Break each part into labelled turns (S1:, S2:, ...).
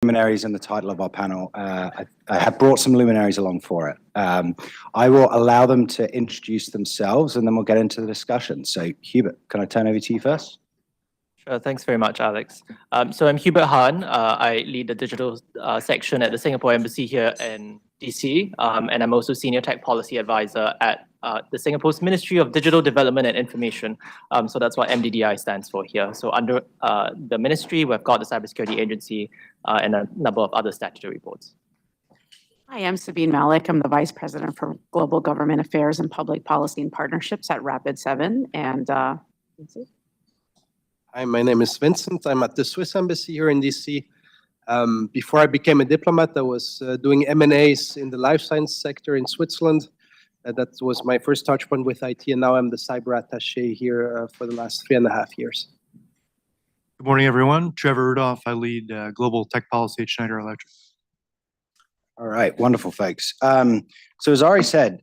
S1: Luminaries in the title of our panel. I have brought some luminaries along for it. I will allow them to introduce themselves and then we'll get into the discussion. So Hubert, can I turn over to you first?
S2: Sure, thanks very much, Alex. So I'm Hubert Han. I lead the digital section at the Singapore Embassy here in DC, and I'm also Senior Tech Policy Advisor at the Singapore's Ministry of Digital Development and Information. So that's what MDDI stands for here. So under the ministry, we've got the Cybersecurity Agency and a number of other statutory boards.
S3: Hi, I'm Sabine Malik. I'm the Vice President for Global Government Affairs and Public Policy and Partnerships at Rapid7. And
S4: Hi, my name is Vincent. I'm at the Swiss Embassy here in DC. Before I became a diplomat, I was doing M&As in the life science sector in Switzerland. That was my first touch point with IT, and now I'm the cyber attaché here for the last 3.5 years.
S5: Good morning, everyone. Trevor Rudolph. I lead global tech policy at Schneider Electric.
S1: All right, wonderful, folks. So as Ari said,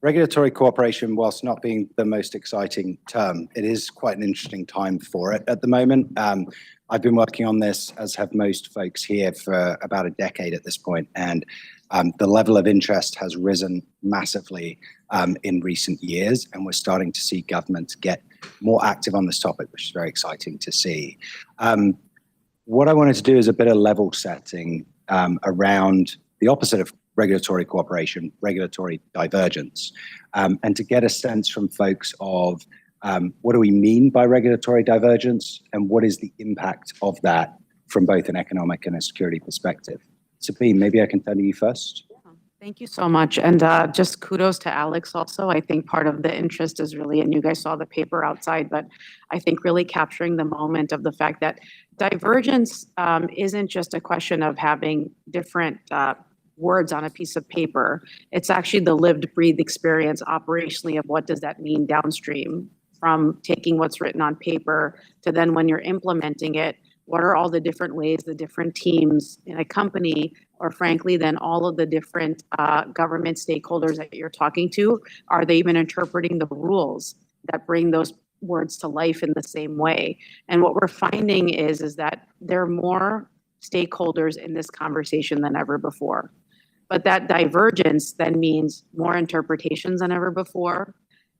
S1: regulatory cooperation, whilst not being the most exciting term, it is quite an interesting time for it at the moment. I've been working on this, as have most folks here, for about a decade at this point, and the level of interest has risen massively in recent years, and we're starting to see governments get more active on this topic, which is very exciting to see. What I wanted to do is a bit of level setting around the opposite of regulatory cooperation, regulatory divergence, and to get a sense from folks of what do we mean by regulatory divergence and what is the impact of that from both an economic and a security perspective. Sabine, maybe I can turn to you first.
S3: thank you so much. And just kudos to Alex also. I think part of the interest is really, and you guys saw the paper outside, but I think really capturing the moment of the fact that divergence isn't just a question of having different words on a piece of paper. It's actually the lived, breathed experience operationally of what does that mean downstream, from taking what's written on paper to then when you're implementing it, what are all the different ways the different teams in a company, or frankly, then all of the different government stakeholders that you're talking to, are they even interpreting the rules that bring those words to life in the same way? And what we're finding is that there are more stakeholders in this conversation than ever before. But that divergence then means more interpretations than ever before.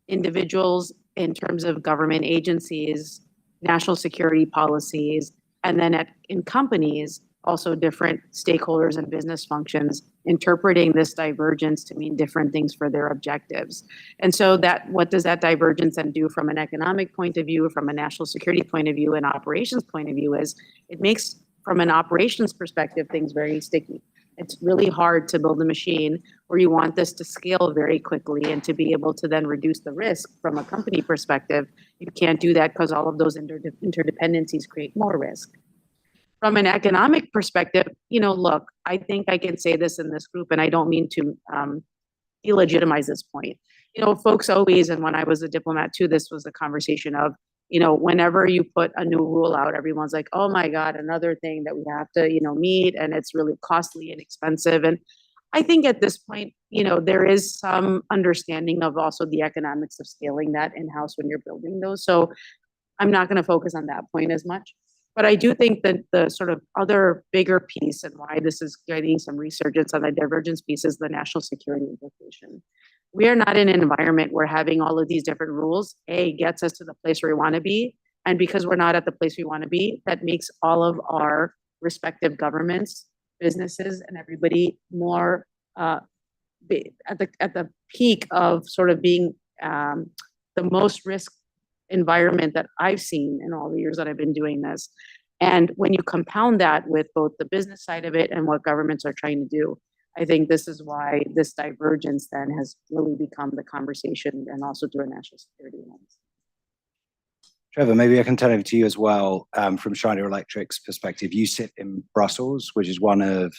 S3: Individuals in terms of government agencies, national security policies, and then in companies, also different stakeholders and business functions interpreting this divergence to mean different things for their objectives. And so that, what does that divergence then do from an economic point of view, from a national security point of view, and operations point of view, is it makes, from an operations perspective, things very sticky. It's really hard to build a machine where you want this to scale very quickly and to be able to then reduce the risk from a company perspective. You can't do that because all of those interdependencies create more risk. From an economic perspective, look, I think I can say this in this group, and I don't mean to delegitimize this point. Folks always, and when I was a diplomat too, this was a conversation of, whenever you put a new rule out, everyone's like, oh my God, another thing that we have to, meet, and it's really costly and expensive. And I think at this point, there is some understanding of also the economics of scaling that in-house when you're building those. So I'm not going to focus on that point as much. But I do think that the sort of other bigger piece, and why this is getting some resurgence on the divergence piece, is the national security implication. We are not in an environment where having all of these different rules, gets us to the place where we want to be. And because we're not at the place we want to be, that makes all of our respective governments, businesses, and everybody more at the peak of sort of being the most risk environment that I've seen in all the years that I've been doing this. And when you compound that with both the business side of it and what governments are trying to do, I think this is why this divergence then has really become the conversation, and also through a national security lens.
S1: Trevor, maybe I can turn over to you as well. From Schneider Electric's perspective, you sit in Brussels, which is one of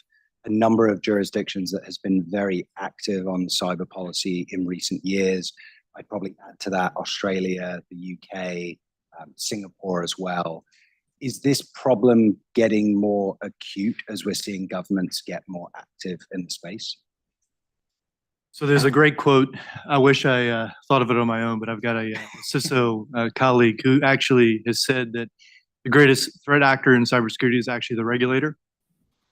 S1: a number of jurisdictions that has been very active on cyber policy in recent years. I'd probably add to that Australia, the UK, Singapore as well. Is this problem getting more acute as we're seeing governments get more active in the space?
S5: So there's a great quote. I wish I thought of it on my own, but I've got a CISO colleague who actually has said that the greatest threat actor in cybersecurity is actually the regulator.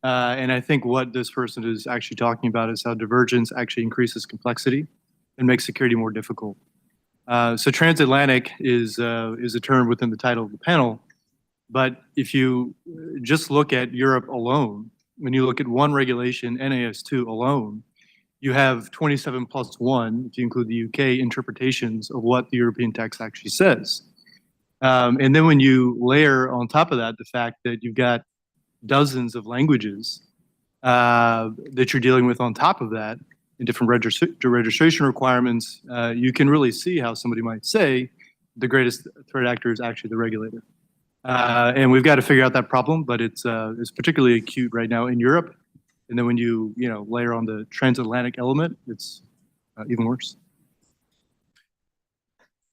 S5: And I think what this person is actually talking about is how divergence actually increases complexity and makes security more difficult. So transatlantic is a term within the title of the panel, but if you just look at Europe alone, when you look at one regulation, NAS2 alone, you have 27 plus 1, if you include the UK, interpretations of what the European text actually says. And then when you layer on top of that the fact that you've got dozens of languages that you're dealing with on top of that, in different registration requirements, you can really see how somebody might say the greatest threat actor is actually the regulator. And we've got to figure out that problem, but it's particularly acute right now in Europe. And then when you layer on the transatlantic element, it's even worse.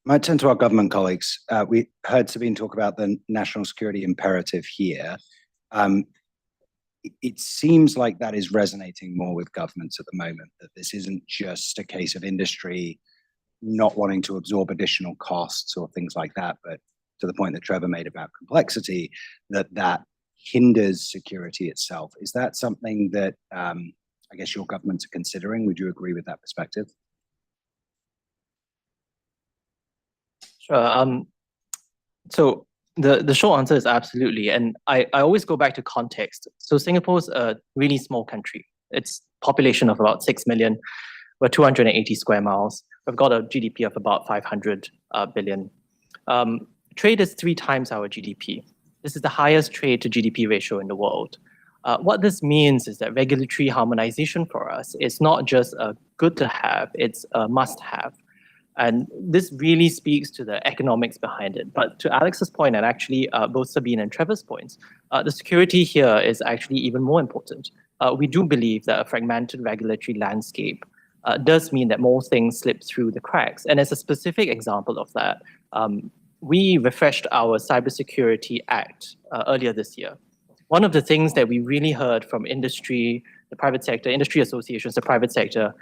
S1: Might turn to our government colleagues. We heard Sabine talk about the national security imperative here. It seems like that is resonating more with governments at the moment, that this isn't just a case of industry not wanting to absorb additional costs or things like that, but to the point that Trevor made about complexity, that hinders security itself. Is that something that I guess your governments are considering? Would you agree with that perspective?
S2: Sure. So the short answer is absolutely. And I always go back to context. So Singapore's a really small country. It's population of about 6 million. We're 280 square miles. We've got a GDP of about 500 billion. Trade is 3 times our GDP. This is the highest trade to GDP ratio in the world. What this means is that regulatory harmonization for us is not just a good to have, it's a must have. And this really speaks to the economics behind it. But to Alex's point, and actually both Sabine and Trevor's points, the security here is actually even more important. We do believe that a fragmented regulatory landscape does mean that more things slip through the cracks. And as a specific example of that, we refreshed our Cybersecurity Act earlier this year. One of the things that we really heard from industry, the private sector, industry associations, the private sector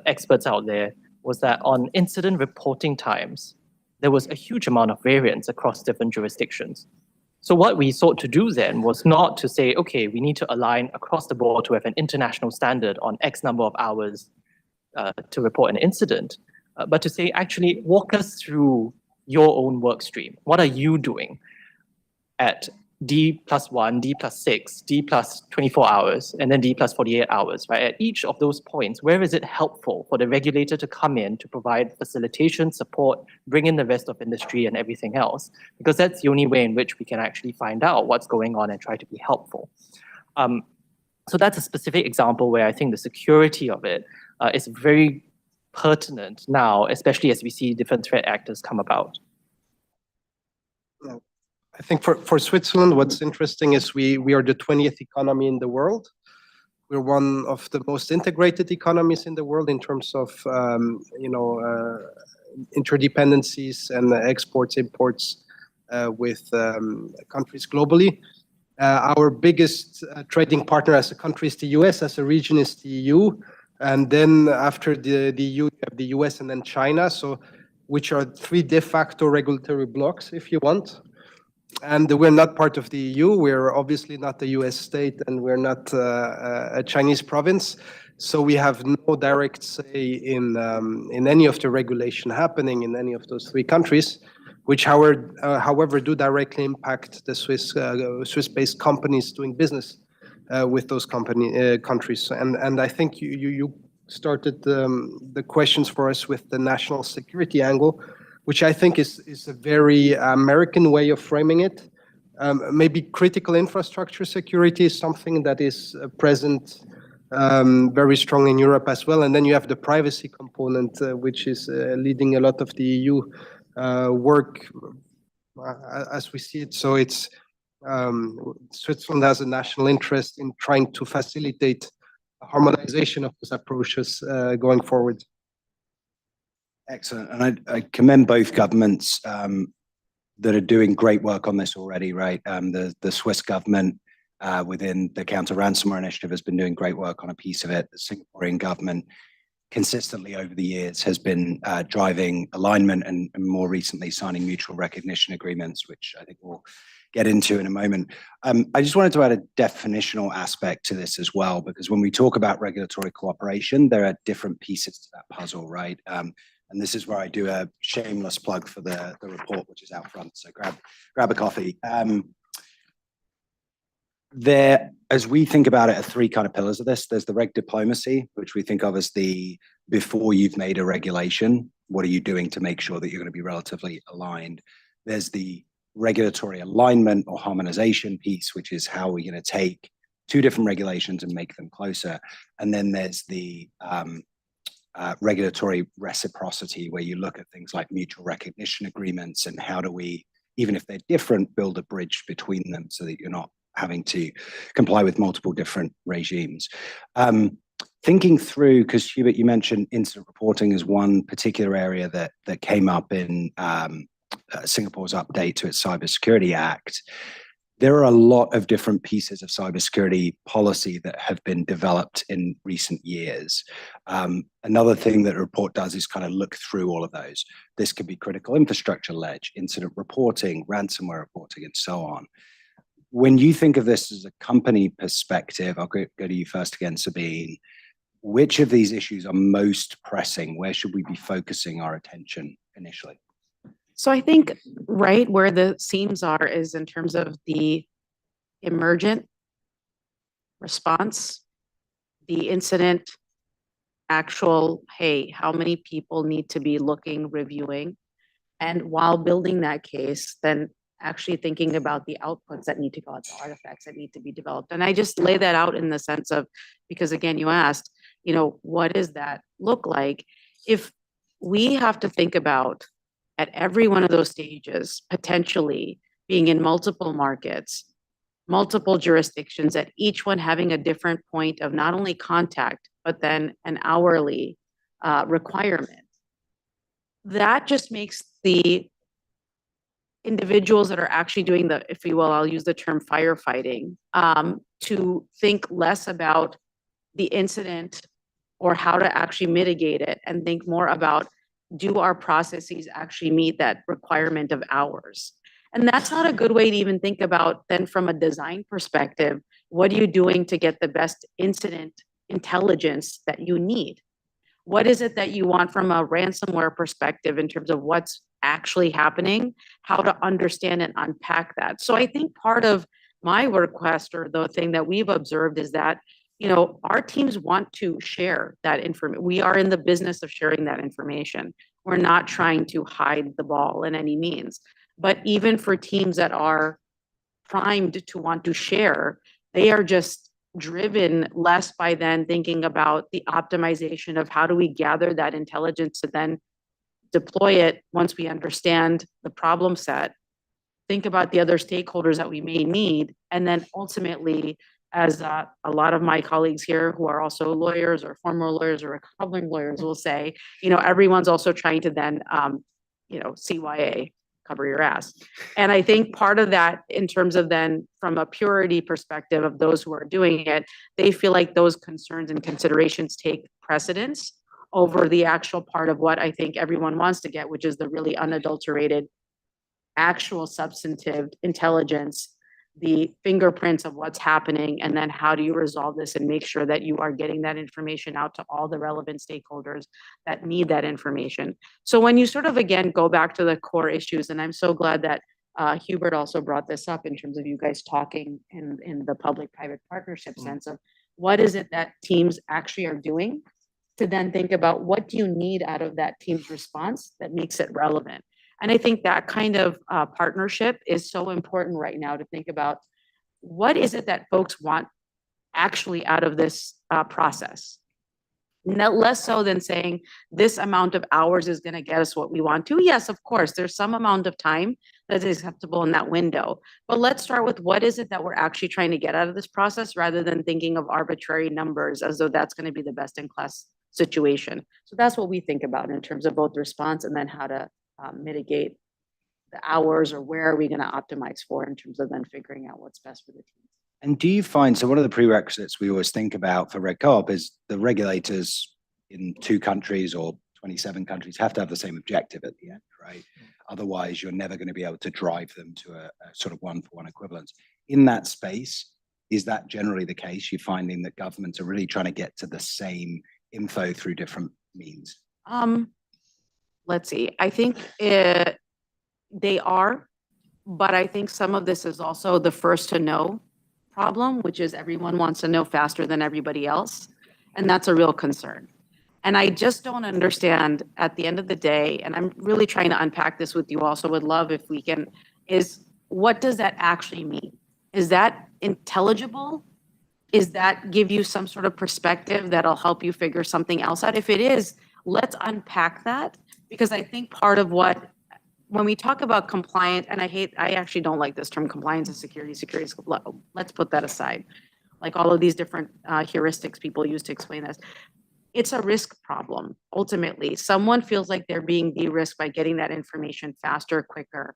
S2: experts out there, was that on incident reporting times, there was a huge amount of variance across different jurisdictions. So what we sought to do then was not to say, okay, we need to align across the board to have an international standard on X number of hours to report an incident, but to say, actually, walk us through your own work stream. What are you doing at D+1, D+6, D+24 hours, and then D+48 hours, right? At each of those points, where is it helpful for the regulator to come in to provide facilitation, support, bring in the rest of industry and everything else? Because that's the only way in which we can actually find out what's going on and try to be helpful. So that's a specific example where I think the security of it is very pertinent now, especially as we see different threat actors come about.
S4: I think for Switzerland, what's interesting is we are the 20th economy in the world. We're one of the most integrated economies in the world in terms of interdependencies and exports, imports with countries globally. Our biggest trading partner as a country is the US, as a region is the EU. And then after the EU, you have the US and then China, so which are 3 de facto regulatory blocks, if you want. And we're not part of the EU. We're obviously not the US state, and we're not a Chinese province. So we have no direct say in any of the regulation happening in any of those 3 countries, which however do directly impact the Swiss-based companies doing business with those countries. And I think you started the questions for us with the national security angle, which I think is a very American way of framing it. Maybe critical infrastructure security is something that is present very strong in Europe as well. And then you have the privacy component, which is leading a lot of the EU work as we see it. So it's Switzerland has a national interest in trying to facilitate harmonization of those approaches going forward.
S1: Excellent. And I commend both governments that are doing great work on this already, right? The Swiss government within the counter-ransomware initiative has been doing great work on a piece of it. The Singaporean government consistently over the years has been driving alignment and more recently signing mutual recognition agreements, which I think will get into in a moment. I just wanted to add a definitional aspect to this as well, because when we talk about regulatory cooperation, there are different pieces to that puzzle, right? And this is where I do a shameless plug for the report, which is out front. So grab a coffee. As we think about it, are three kind of pillars of this. There's the reg diplomacy, which we think of as before you've made a regulation, what are you doing to make sure that you're going to be relatively aligned? There's the regulatory alignment or harmonization piece, which is how we're going to take two different regulations and make them closer. And then there's the regulatory reciprocity, where you look at things like mutual recognition agreements and how do we, even if they're different, build a bridge between them so that you're not having to comply with multiple different regimes. Thinking through, because Hubert, you mentioned incident reporting as one particular area that came up in Singapore's update to its Cybersecurity Act. There are a lot of different pieces of cybersecurity policy that have been developed in recent years. Another thing that a report does is kind of look through all of those. This could be critical infrastructure ledge, incident reporting, ransomware reporting, and so on. When you think of this as a company perspective, I'll go to you first again, Sabine. Which of these issues are most pressing? Where should we be focusing our attention initially?
S3: So I think right where the seams are is in terms of the emergent response, the incident, actual, hey, how many people need to be looking, reviewing, and while building that case, then actually thinking about the outputs that need to go out, the artifacts that need to be developed. And I just lay that out in the sense of, because again, you asked, what does that look like? If we have to think about at every one of those stages, potentially being in multiple markets, multiple jurisdictions, at each one having a different point of not only contact, but then an hourly requirement. That just makes the individuals that are actually doing the, if you will, I'll use the term firefighting, to think less about the incident or how to actually mitigate it and think more about, do our processes actually meet that requirement of hours? And that's not a good way to even think about then from a design perspective, what are you doing to get the best incident intelligence that you need? What is it that you want from a ransomware perspective in terms of what's actually happening, how to understand and unpack that? So I think part of my request, or the thing that we've observed, is that our teams want to share that information. We are in the business of sharing that information. We're not trying to hide the ball in any means. But even for teams that are primed to want to share, they are just driven less by then thinking about the optimization of how do we gather that intelligence to then deploy it once we understand the problem set, think about the other stakeholders that we may need, and then ultimately, as a lot of my colleagues here who are also lawyers or former lawyers or recovering lawyers will say, everyone's also trying to then, CYA, cover your ass. And I think part of that, in terms of then from a purity perspective of those who are doing it, they feel like those concerns and considerations take precedence over the actual part of what I think everyone wants to get, which is the really unadulterated, actual substantive intelligence, the fingerprints of what's happening, and then how do you resolve this and make sure that you are getting that information out to all the relevant stakeholders that need that information. So when you sort of, again, go back to the core issues, and I'm so glad that Hubert also brought this up in terms of you guys talking in the public-private partnership sense of what is it that teams actually are doing, to then think about what do you need out of that team's response that makes it relevant. And I think that kind of partnership is so important right now to think about what is it that folks want actually out of this process. Less so than saying this amount of hours is going to get us what we want to. Yes, of course, there's some amount of time that is acceptable in that window. But let's start with what is it that we're actually trying to get out of this process, rather than thinking of arbitrary numbers as though that's going to be the best in class situation. So that's what we think about in terms of both response and then how to mitigate the hours, or where are we going to optimize for in terms of then figuring out what's best for the team.
S1: And do you find, so one of the prerequisites we always think about for Reg Co-op is the regulators in 2 countries or 27 countries have to have the same objective at the end, right? Otherwise, you're never going to be able to drive them to a sort of one-for-one equivalence. In that space, is that generally the case? You're finding that governments are really trying to get to the same info through different means?
S3: Let's see. I think they are, but I think some of this is also the first to know problem, which is everyone wants to know faster than everybody else. And that's a real concern. And I just don't understand at the end of the day, and I'm really trying to unpack this with you also, would love if we can, is what does that actually mean? Is that intelligible? Is that give you some sort of perspective that'll help you figure something else out? If it is, let's unpack that, because I think part of what, when we talk about compliant, and I actually don't like this term compliance and security, let's put that aside. Like all of these different heuristics people use to explain this. It's a risk problem. Ultimately, someone feels like they're being de-risked by getting that information faster, quicker.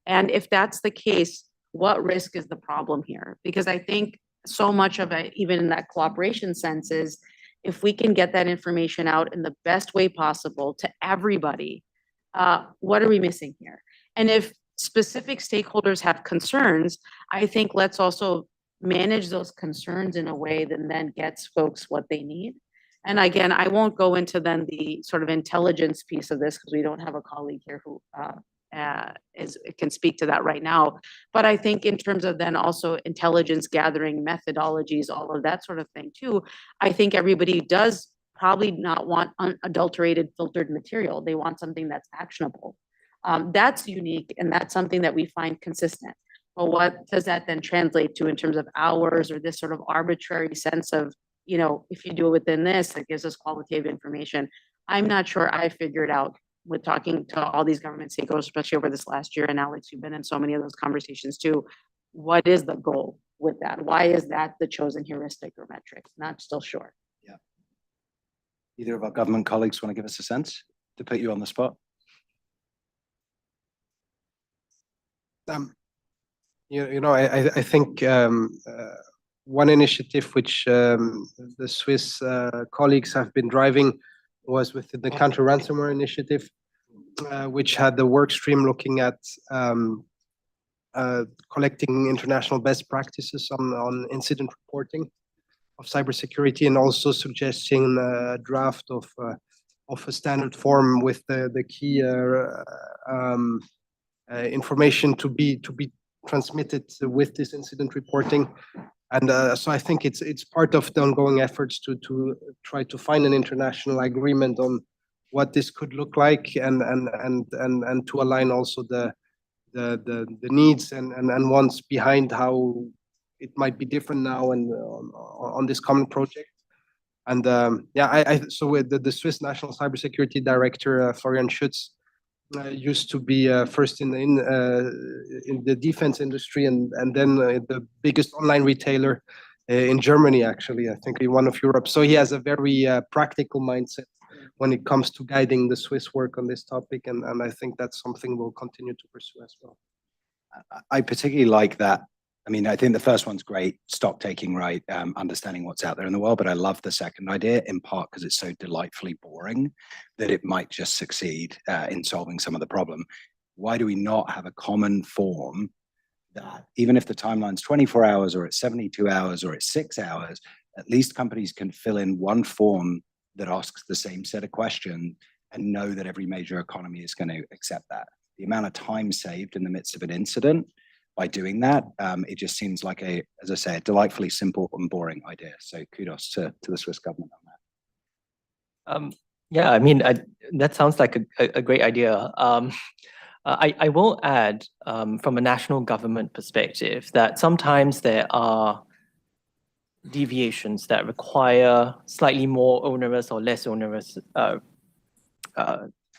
S3: And if that's the case, what risk is the problem here? Because I think so much of it, even in that cooperation sense, is if we can get that information out in the best way possible to everybody, what are we missing here? And if specific stakeholders have concerns, I think let's also manage those concerns in a way that then gets folks what they need. And again, I won't go into then the sort of intelligence piece of this because we don't have a colleague here who can speak to that right now. But I think in terms of then also intelligence gathering methodologies, all of that sort of thing too, I think everybody does probably not want unadulterated filtered material. They want something that's actionable. That's unique, and that's something that we find consistent. But what does that then translate to in terms of hours or this sort of arbitrary sense of, you know, if you do it within this, it gives us qualitative information. I'm not sure I figured out with talking to all these government stakeholders, especially over this last year, and Alex, you've been in so many of those conversations too. What is the goal with that? Why is that the chosen heuristic or metric? Not still sure.
S1: Yeah. Either of our government colleagues want to give us a sense to put you on the spot?
S4: I think one initiative which the Swiss colleagues have been driving was within the counter ransomware initiative, which had the work stream looking at collecting international best practices on incident reporting of cybersecurity, and also suggesting a draft of a standard form with the key information to be transmitted with this incident reporting. And so I think it's part of the ongoing efforts to try to find an international agreement on what this could look like, and to align also the needs and wants behind how it might be different now and on this common project. And so with the Swiss National Cybersecurity Director Florian Schütz used to be first in the defense industry, and then the biggest online retailer in Germany, actually, I think one of Europe. So he has a very practical mindset when it comes to guiding the Swiss work on this topic, and I think that's something we'll continue to pursue as well.
S1: I particularly like that. I mean, I think the first one's great, stock taking, right? Understanding what's out there in the world. But I love the second idea, in part because it's so delightfully boring that it might just succeed in solving some of the problem. Why do we not have a common form that, even if the timeline's 24 hours or it's 72 hours or it's 6 hours, at least companies can fill in one form that asks the same set of questions and know that every major economy is going to accept that. The amount of time saved in the midst of an incident by doing that, it just seems like as I say, a delightfully simple and boring idea. So kudos to the Swiss government on that.
S2: Yeah, I mean, that sounds like a great idea. I will add, from a national government perspective, that sometimes there are deviations that require slightly more onerous or less onerous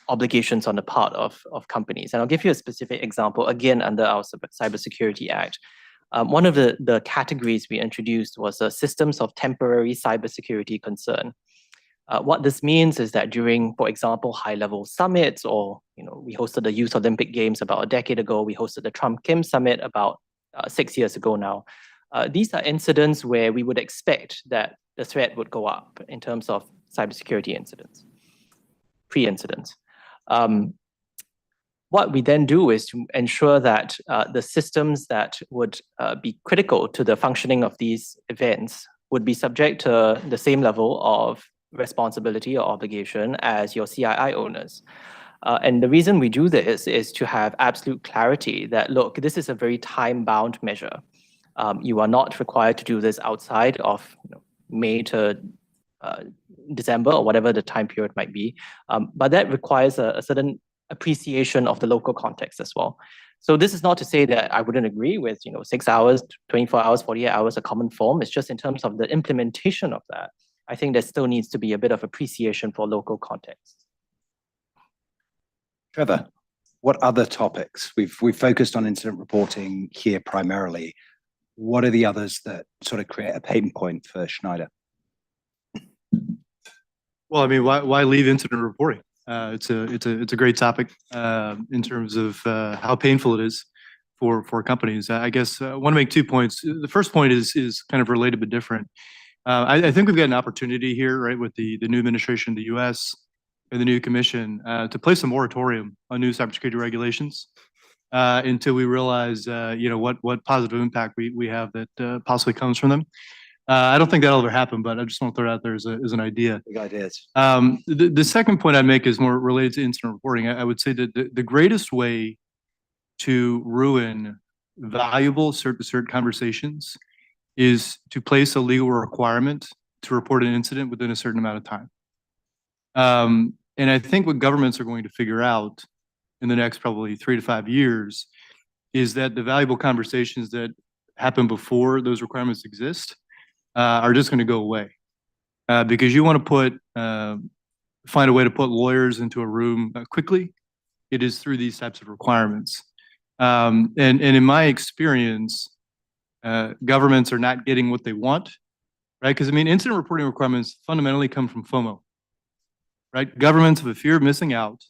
S2: obligations on the part of companies. And I'll give you a specific example, again, under our Cybersecurity Act. One of the categories we introduced was systems of temporary cybersecurity concern. What this means is that during, for example, high-level summits, or we hosted the Youth Olympic Games about a decade ago, we hosted the Trump-Kim Summit about 6 years ago now. These are incidents where we would expect that the threat would go up in terms of cybersecurity incidents, pre-incidents. what we then do is to ensure that the systems that would be critical to the functioning of these events would be subject to the same level of responsibility or obligation as your CII owners. And the reason we do this is to have absolute clarity that, look, this is a very time-bound measure. You are not required to do this outside of May to December or whatever the time period might be. But that requires a certain appreciation of the local context as well. So this is not to say that I wouldn't agree with 6 hours, 24 hours, 48 hours, a common form. It's just in terms of the implementation of that, I think there still needs to be a bit of appreciation for local context.
S1: Trevor, what other topics? We've focused on incident reporting here primarily. What are the others that sort of create a pain point for Schneider?
S5: Well, I mean, why leave incident reporting? It's a great topic in terms of how painful it is for companies. I guess I want to make 2 points. The first point is kind of related but different. I think we've got an opportunity here, right, with the new administration in the U.S. and the new commission to place a moratorium on new cybersecurity regulations until we realize, what positive impact we have that possibly comes from them. I don't think that'll ever happen, but I just want to throw it out there as an idea.
S1: Big ideas.
S5: The second point I'd make is more related to incident reporting. I would say that the greatest way to ruin valuable cert-to-cert conversations is to place a legal requirement to report an incident within a certain amount of time. And I think what governments are going to figure out in the next probably 3 to 5 years is that the valuable conversations that happen before those requirements exist are just going to go away because you want to find a way to put lawyers into a room quickly. It is through these types of requirements. And in my experience, governments are not getting what they want, right? Because I mean, incident reporting requirements fundamentally come from FOMO, right? Governments have a fear of missing out,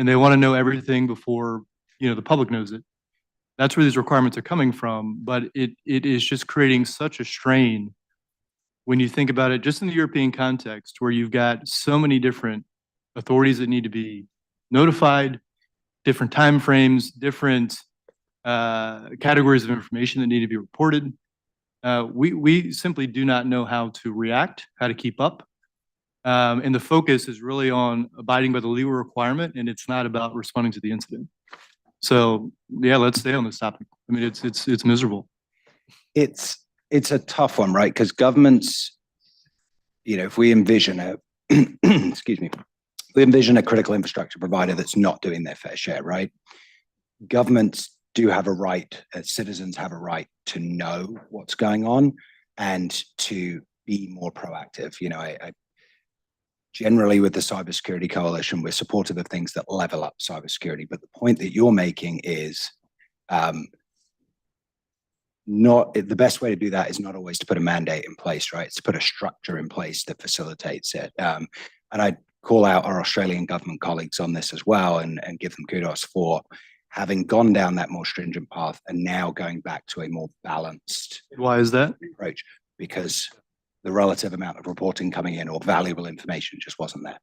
S5: and they want to know everything before the public knows it. That's where these requirements are coming from, but it is just creating such a strain when you think about it just in the European context, where you've got so many different authorities that need to be notified, different timeframes, different categories of information that need to be reported. We simply do not know how to react, how to keep up. And the focus is really on abiding by the legal requirement, and it's not about responding to the incident. So yeah, let's stay on this topic. I mean, it's miserable.
S1: It's a tough one, right? Because governments, if we envision excuse me, we envision a critical infrastructure provider that's not doing their fair share, right? Governments do have a right, citizens have a right to know what's going on and to be more proactive. I generally with the Cybersecurity Coalition, we're supportive of things that level up cybersecurity. But the point that you're making is not the best way to do that is not always to put a mandate in place, right? It's to put a structure in place that facilitates it. And I call out our Australian government colleagues on this as well and give them kudos for having gone down that more stringent path and now going back to a more balanced.
S5: Why is that?
S1: Approach, because the relative amount of reporting coming in or valuable information just wasn't there.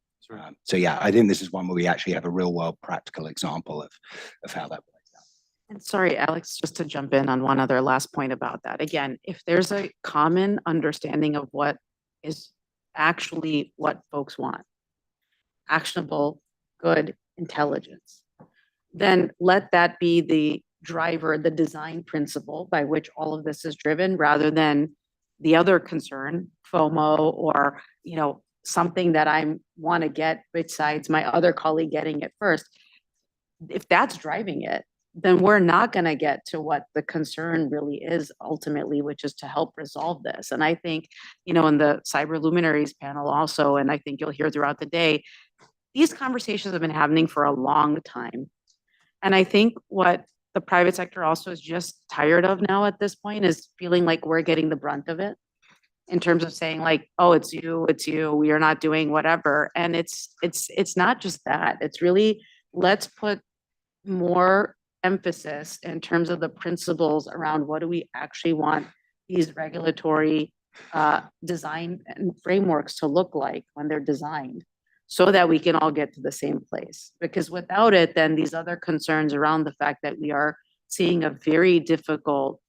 S1: So yeah, I think this is one where we actually have a real world practical example of how that plays out.
S3: And sorry, Alex, just to jump in on one other last point about that. Again, if there's a common understanding of what is actually what folks want, actionable, good intelligence, then let that be the driver, the design principle by which all of this is driven, rather than the other concern, FOMO, or something that I want to get besides my other colleague getting it first. If that's driving it, then we're not going to get to what the concern really is ultimately, which is to help resolve this. And I think, in the Cyber Luminaries panel also, and I think you'll hear throughout the day, these conversations have been happening for a long time. And I think what the private sector also is just tired of now at this point is feeling like we're getting the brunt of it in terms of saying like, oh, it's you, we are not doing whatever. And it's not just that. It's really, let's put more emphasis in terms of the principles around what do we actually want these regulatory design and frameworks to look like when they're designed. so that we can all get to the same place. Because without it, then these other concerns around the fact that we are seeing a very difficult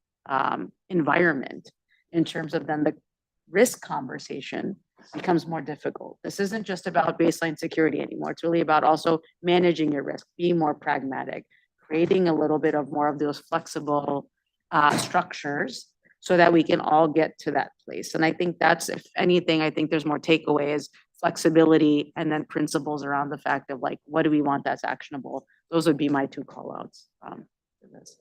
S3: environment in terms of then the risk conversation becomes more difficult. This isn't just about baseline security anymore. It's really about also managing your risk, being more pragmatic, creating a little bit of more of those flexible structures so that we can all get to that place. And I think that's, if anything, I think there's more takeaway is flexibility and then principles around the fact of like, what do we want that's actionable? Those would be my two call outs for this.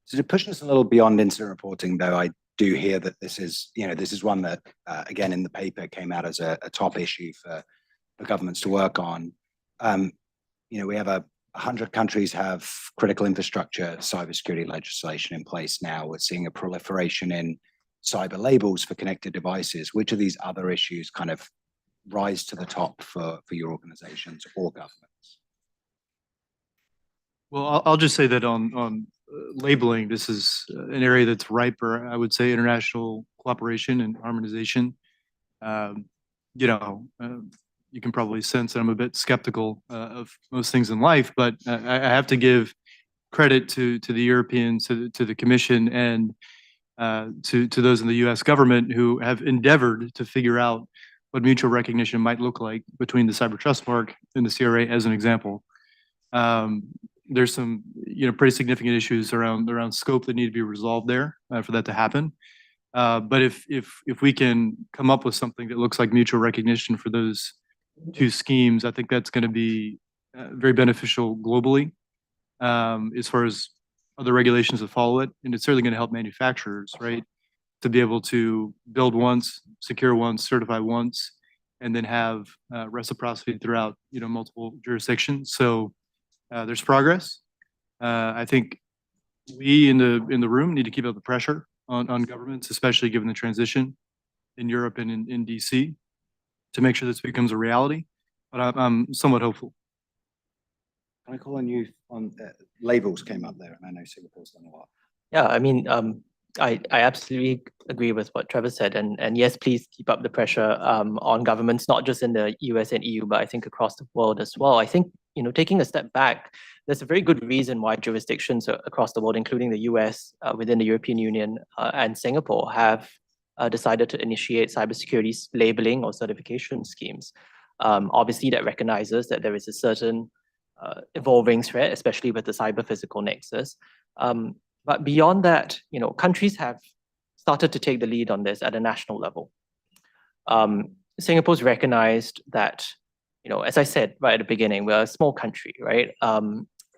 S1: So to push this a little beyond incident reporting, though, I do hear that this is one that, again, in the paper came out as a top issue for governments to work on. We have 100 countries have critical infrastructure cybersecurity legislation in place now. We're seeing a proliferation in cyber labels for connected devices. Which of these other issues kind of rise to the top for your organizations or governments?
S5: Well, I'll just say that on labeling, this is an area that's ripe for, I would say, international cooperation and harmonization. You can probably sense that I'm a bit skeptical of most things in life, but I have to give credit to the Europeans, to the Commission, and to those in the U.S. government who have endeavored to figure out what mutual recognition might look like between the Cyber Trust Mark and the CRA, as an example. There's some pretty significant issues around scope that need to be resolved there for that to happen. But if we can come up with something that looks like mutual recognition for those two schemes, I think that's going to be very beneficial globally as far as other regulations that follow it. And it's certainly going to help manufacturers, right, to be able to build once, secure once, certify once, and then have reciprocity throughout multiple jurisdictions. So there's progress. I think we in the room need to keep up the pressure on governments, especially given the transition in Europe and in DC, to make sure this becomes a reality. But I'm somewhat hopeful.
S1: Can I call on you on labels came up there, and I know Singapore's done a lot.
S2: Yeah, I mean, I absolutely agree with what Trevor said, and yes, please keep up the pressure on governments, not just in the US and EU, but I think across the world as well. I think taking a step back, there's a very good reason why jurisdictions across the world, including the US, within the European Union and Singapore, have decided to initiate cybersecurity labeling or certification schemes. Obviously, that recognizes that there is a certain evolving threat, especially with the cyber-physical nexus. But beyond that, countries have started to take the lead on this at a national level. Singapore's recognized that, as I said right at the beginning, we're a small country, right?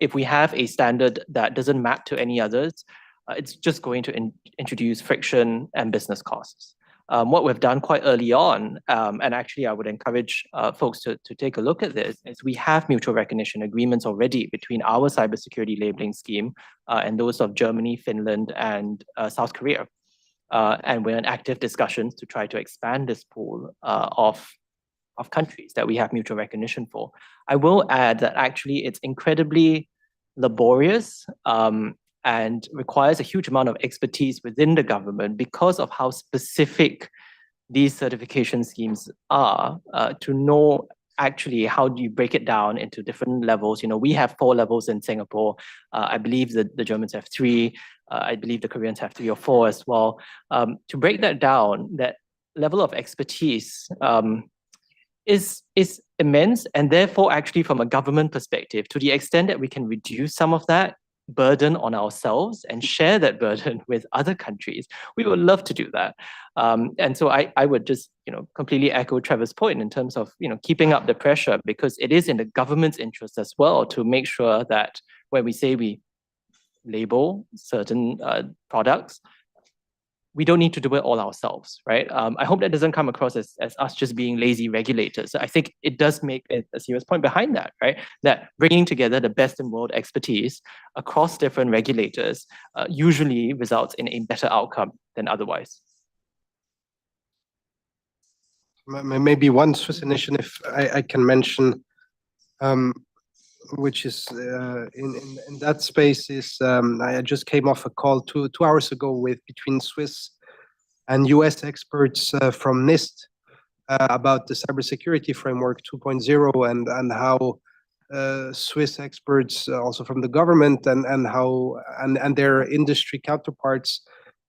S2: If we have a standard that doesn't map to any others, it's just going to introduce friction and business costs. What we've done quite early on, and actually I would encourage folks to take a look at this, is we have mutual recognition agreements already between our cybersecurity labeling scheme and those of Germany, Finland, and South Korea. And we're in active discussions to try to expand this pool of countries that we have mutual recognition for. I will add that actually it's incredibly laborious and requires a huge amount of expertise within the government because of how specific these certification schemes are to know actually how do you break it down into different levels. We have 4 levels in Singapore. I believe that the Germans have 3. I believe the Koreans have 3 or 4 as well. To break that down, that level of expertise is immense, and therefore actually from a government perspective, to the extent that we can reduce some of that burden on ourselves and share that burden with other countries, we would love to do that. And so I would just completely echo Trevor's point in terms of keeping up the pressure, because it is in the government's interest as well to make sure that when we say we label certain products, we don't need to do it all ourselves, right? I hope that doesn't come across as us just being lazy regulators. I think it does make a serious point behind that, right? That bringing together the best in world expertise across different regulators usually results in a better outcome than otherwise.
S4: Maybe one Swiss initiative I can mention, which is in that space is I just came off a call 2 hours ago between Swiss and US experts from NIST about the cybersecurity framework 2.0 and how Swiss experts, also from the government, and how and their industry counterparts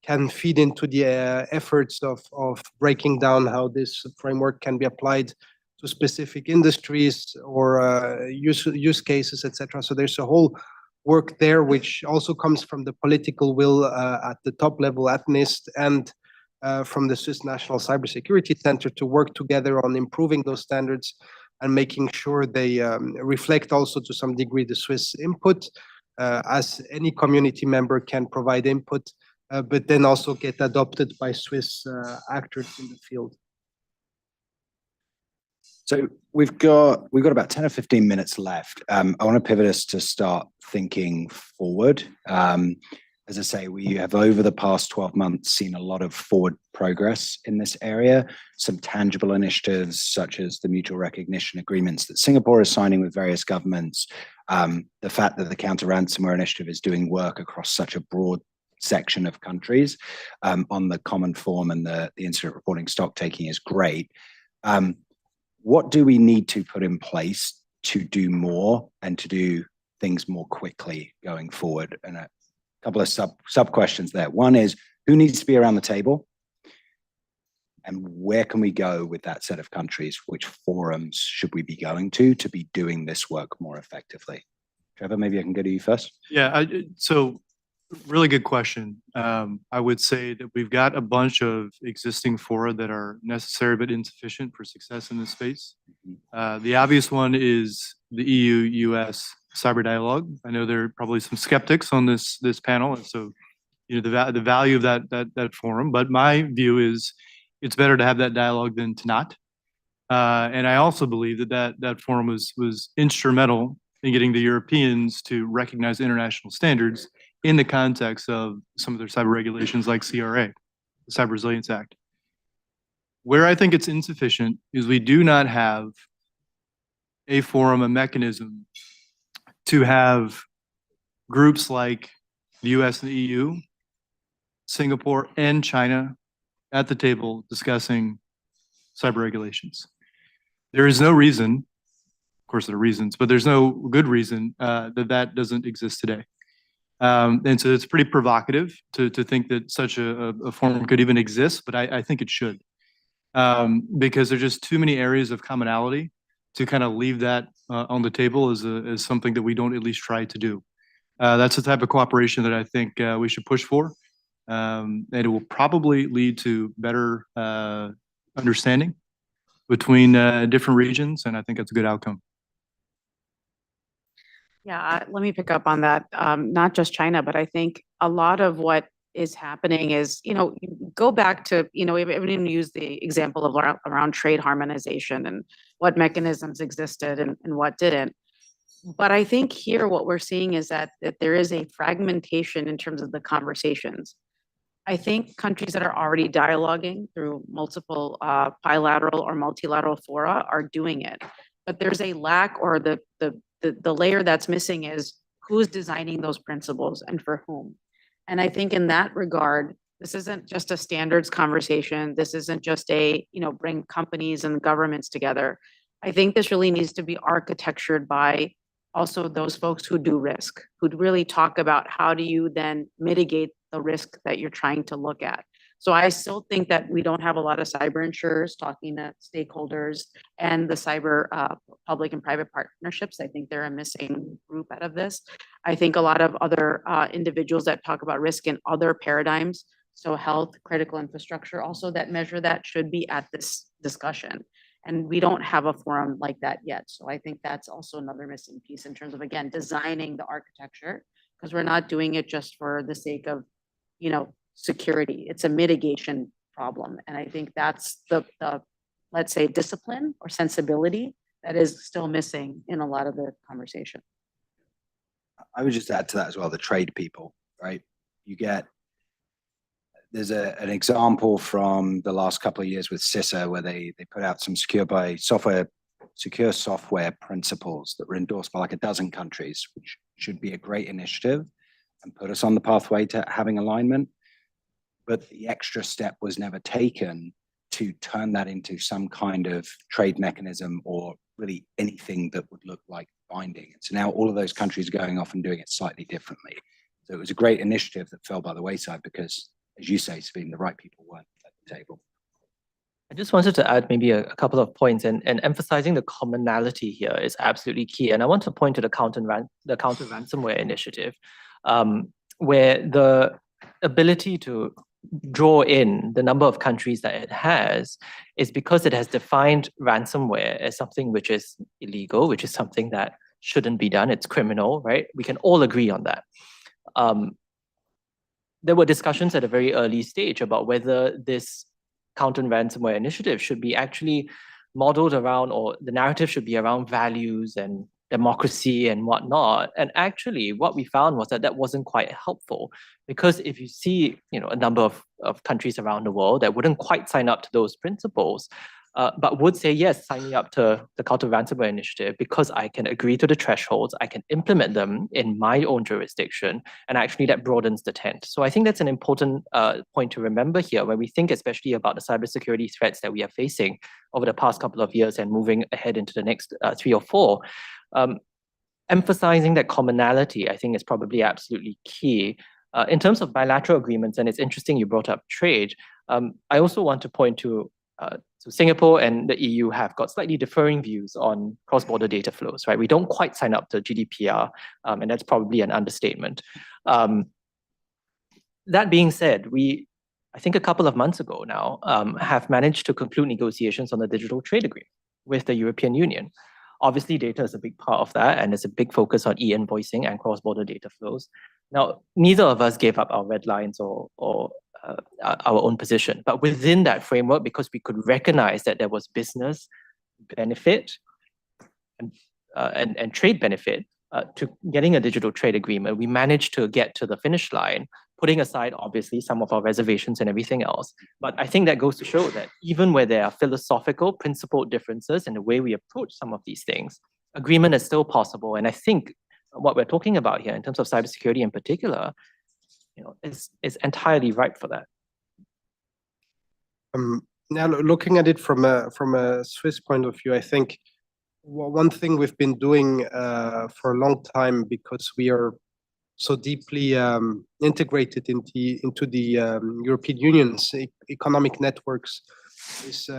S4: can feed into the efforts of breaking down how this framework can be applied to specific industries or use cases, etc. So there's a whole work there, which also comes from the political will at the top level at NIST and from the Swiss National Cybersecurity Center to work together on improving those standards and making sure they reflect also to some degree the Swiss input, as any community member can provide input, but then also get adopted by Swiss actors in the field.
S1: So we've got about 10 or 15 minutes left. I want to pivot us to start thinking forward. As I say, we have over the past 12 months seen a lot of forward progress in this area, some tangible initiatives such as the mutual recognition agreements that Singapore is signing with various governments, the fact that the counter-ransomware initiative is doing work across such a broad section of countries on the common form and the incident reporting stock taking is great. What do we need to put in place to do more and to do things more quickly going forward? And a couple of sub questions there. One is, who needs to be around the table? And where can we go with that set of countries? Which forums should we be going to be doing this work more effectively? Trevor, maybe I can go to you first.
S5: Yeah, so really good question. I would say that we've got a bunch of existing fora that are necessary but insufficient for success in this space. The obvious one is the EU-US cyber dialogue. I know there are probably some skeptics on this panel, and so the value of that forum. But my view is it's better to have that dialogue than to not. And I also believe that forum was instrumental in getting the Europeans to recognize international standards in the context of some of their cyber regulations like CRA, the Cyber Resilience Act. Where I think it's insufficient is we do not have a forum, a mechanism to have groups like the US and the EU, Singapore and China at the table discussing cyber regulations. There is no reason, of course there are reasons, but there's no good reason that doesn't exist today. And so it's pretty provocative to think that such a forum could even exist, but I think it should. Because there's just too many areas of commonality to kind of leave that on the table as something that we don't at least try to do. That's the type of cooperation that I think we should push for. And it will probably lead to better understanding between different regions, and I think that's a good outcome.
S3: Yeah, let me pick up on that. Not just China, but I think a lot of what is happening is, go back to, we didn't use the example of around trade harmonization and what mechanisms existed and what didn't. But I think here what we're seeing is that there is a fragmentation in terms of the conversations. I think countries that are already dialoguing through multiple bilateral or multilateral fora are doing it. But there's a lack, or the layer that's missing is who's designing those principles and for whom. And I think in that regard, this isn't just a standards conversation. This isn't just a, bring companies and governments together. I think this really needs to be architectured by also those folks who do risk, who'd really talk about how do you then mitigate the risk that you're trying to look at. So I still think that we don't have a lot of cyber insurers talking to stakeholders and the cyber public and private partnerships. I think they're a missing group out of this. I think a lot of other individuals that talk about risk in other paradigms, so health, critical infrastructure, also that measure that should be at this discussion. And we don't have a forum like that yet. So I think that's also another missing piece in terms of, again, designing the architecture, because we're not doing it just for the sake of, security. It's a mitigation problem. And I think that's the let's say, discipline or sensibility that is still missing in a lot of the conversation.
S1: I would just add to that as well, the trade people, right? There's an example from the last couple of years with CISA where they put out some secure software principles that were endorsed by like a dozen countries, which should be a great initiative and put us on the pathway to having alignment. But the extra step was never taken to turn that into some kind of trade mechanism or really anything that would look like binding. So now all of those countries are going off and doing it slightly differently. So it was a great initiative that fell by the wayside because, as you say, Sabine, the right people weren't at the table.
S2: I just wanted to add maybe a couple of points, and emphasizing the commonality here is absolutely key. And I want to point to the counter ransomware initiative, where the ability to draw in the number of countries that it has is because it has defined ransomware as something which is illegal, which is something that shouldn't be done. It's criminal, right? We can all agree on that. There were discussions at a very early stage about whether this counter ransomware initiative should be actually modeled around, or the narrative should be around values and democracy and whatnot. And actually what we found was that wasn't quite helpful, because if you see, a number of countries around the world that wouldn't quite sign up to those principles, but would say, yes, sign me up to the counter ransomware initiative because I can agree to the thresholds, I can implement them in my own jurisdiction, and actually that broadens the tent. So I think that's an important point to remember here when we think especially about the cybersecurity threats that we are facing over the past couple of years and moving ahead into the next 3 or 4. Emphasizing that commonality, I think, is probably absolutely key. In terms of bilateral agreements, and it's interesting you brought up trade, I also want to point to so Singapore and the EU have got slightly differing views on cross-border data flows, right? We don't quite sign up to GDPR, and that's probably an understatement. That being said, I think a couple of months ago now, have managed to conclude negotiations on the digital trade agreement with the European Union. Obviously, data is a big part of that, and there's a big focus on e-invoicing and cross-border data flows. Now, neither of us gave up our red lines or our own position, but within that framework, because we could recognize that there was business benefit and trade benefit to getting a digital trade agreement, we managed to get to the finish line, putting aside obviously some of our reservations and everything else. But I think that goes to show that even where there are philosophical, principled differences in the way we approach some of these things, agreement is still possible. And I think what we're talking about here in terms of cybersecurity in particular, is entirely ripe for that.
S4: Now, looking at it from a Swiss point of view, I think one thing we've been doing for a long time, because we are so deeply integrated into the European Union's economic networks, is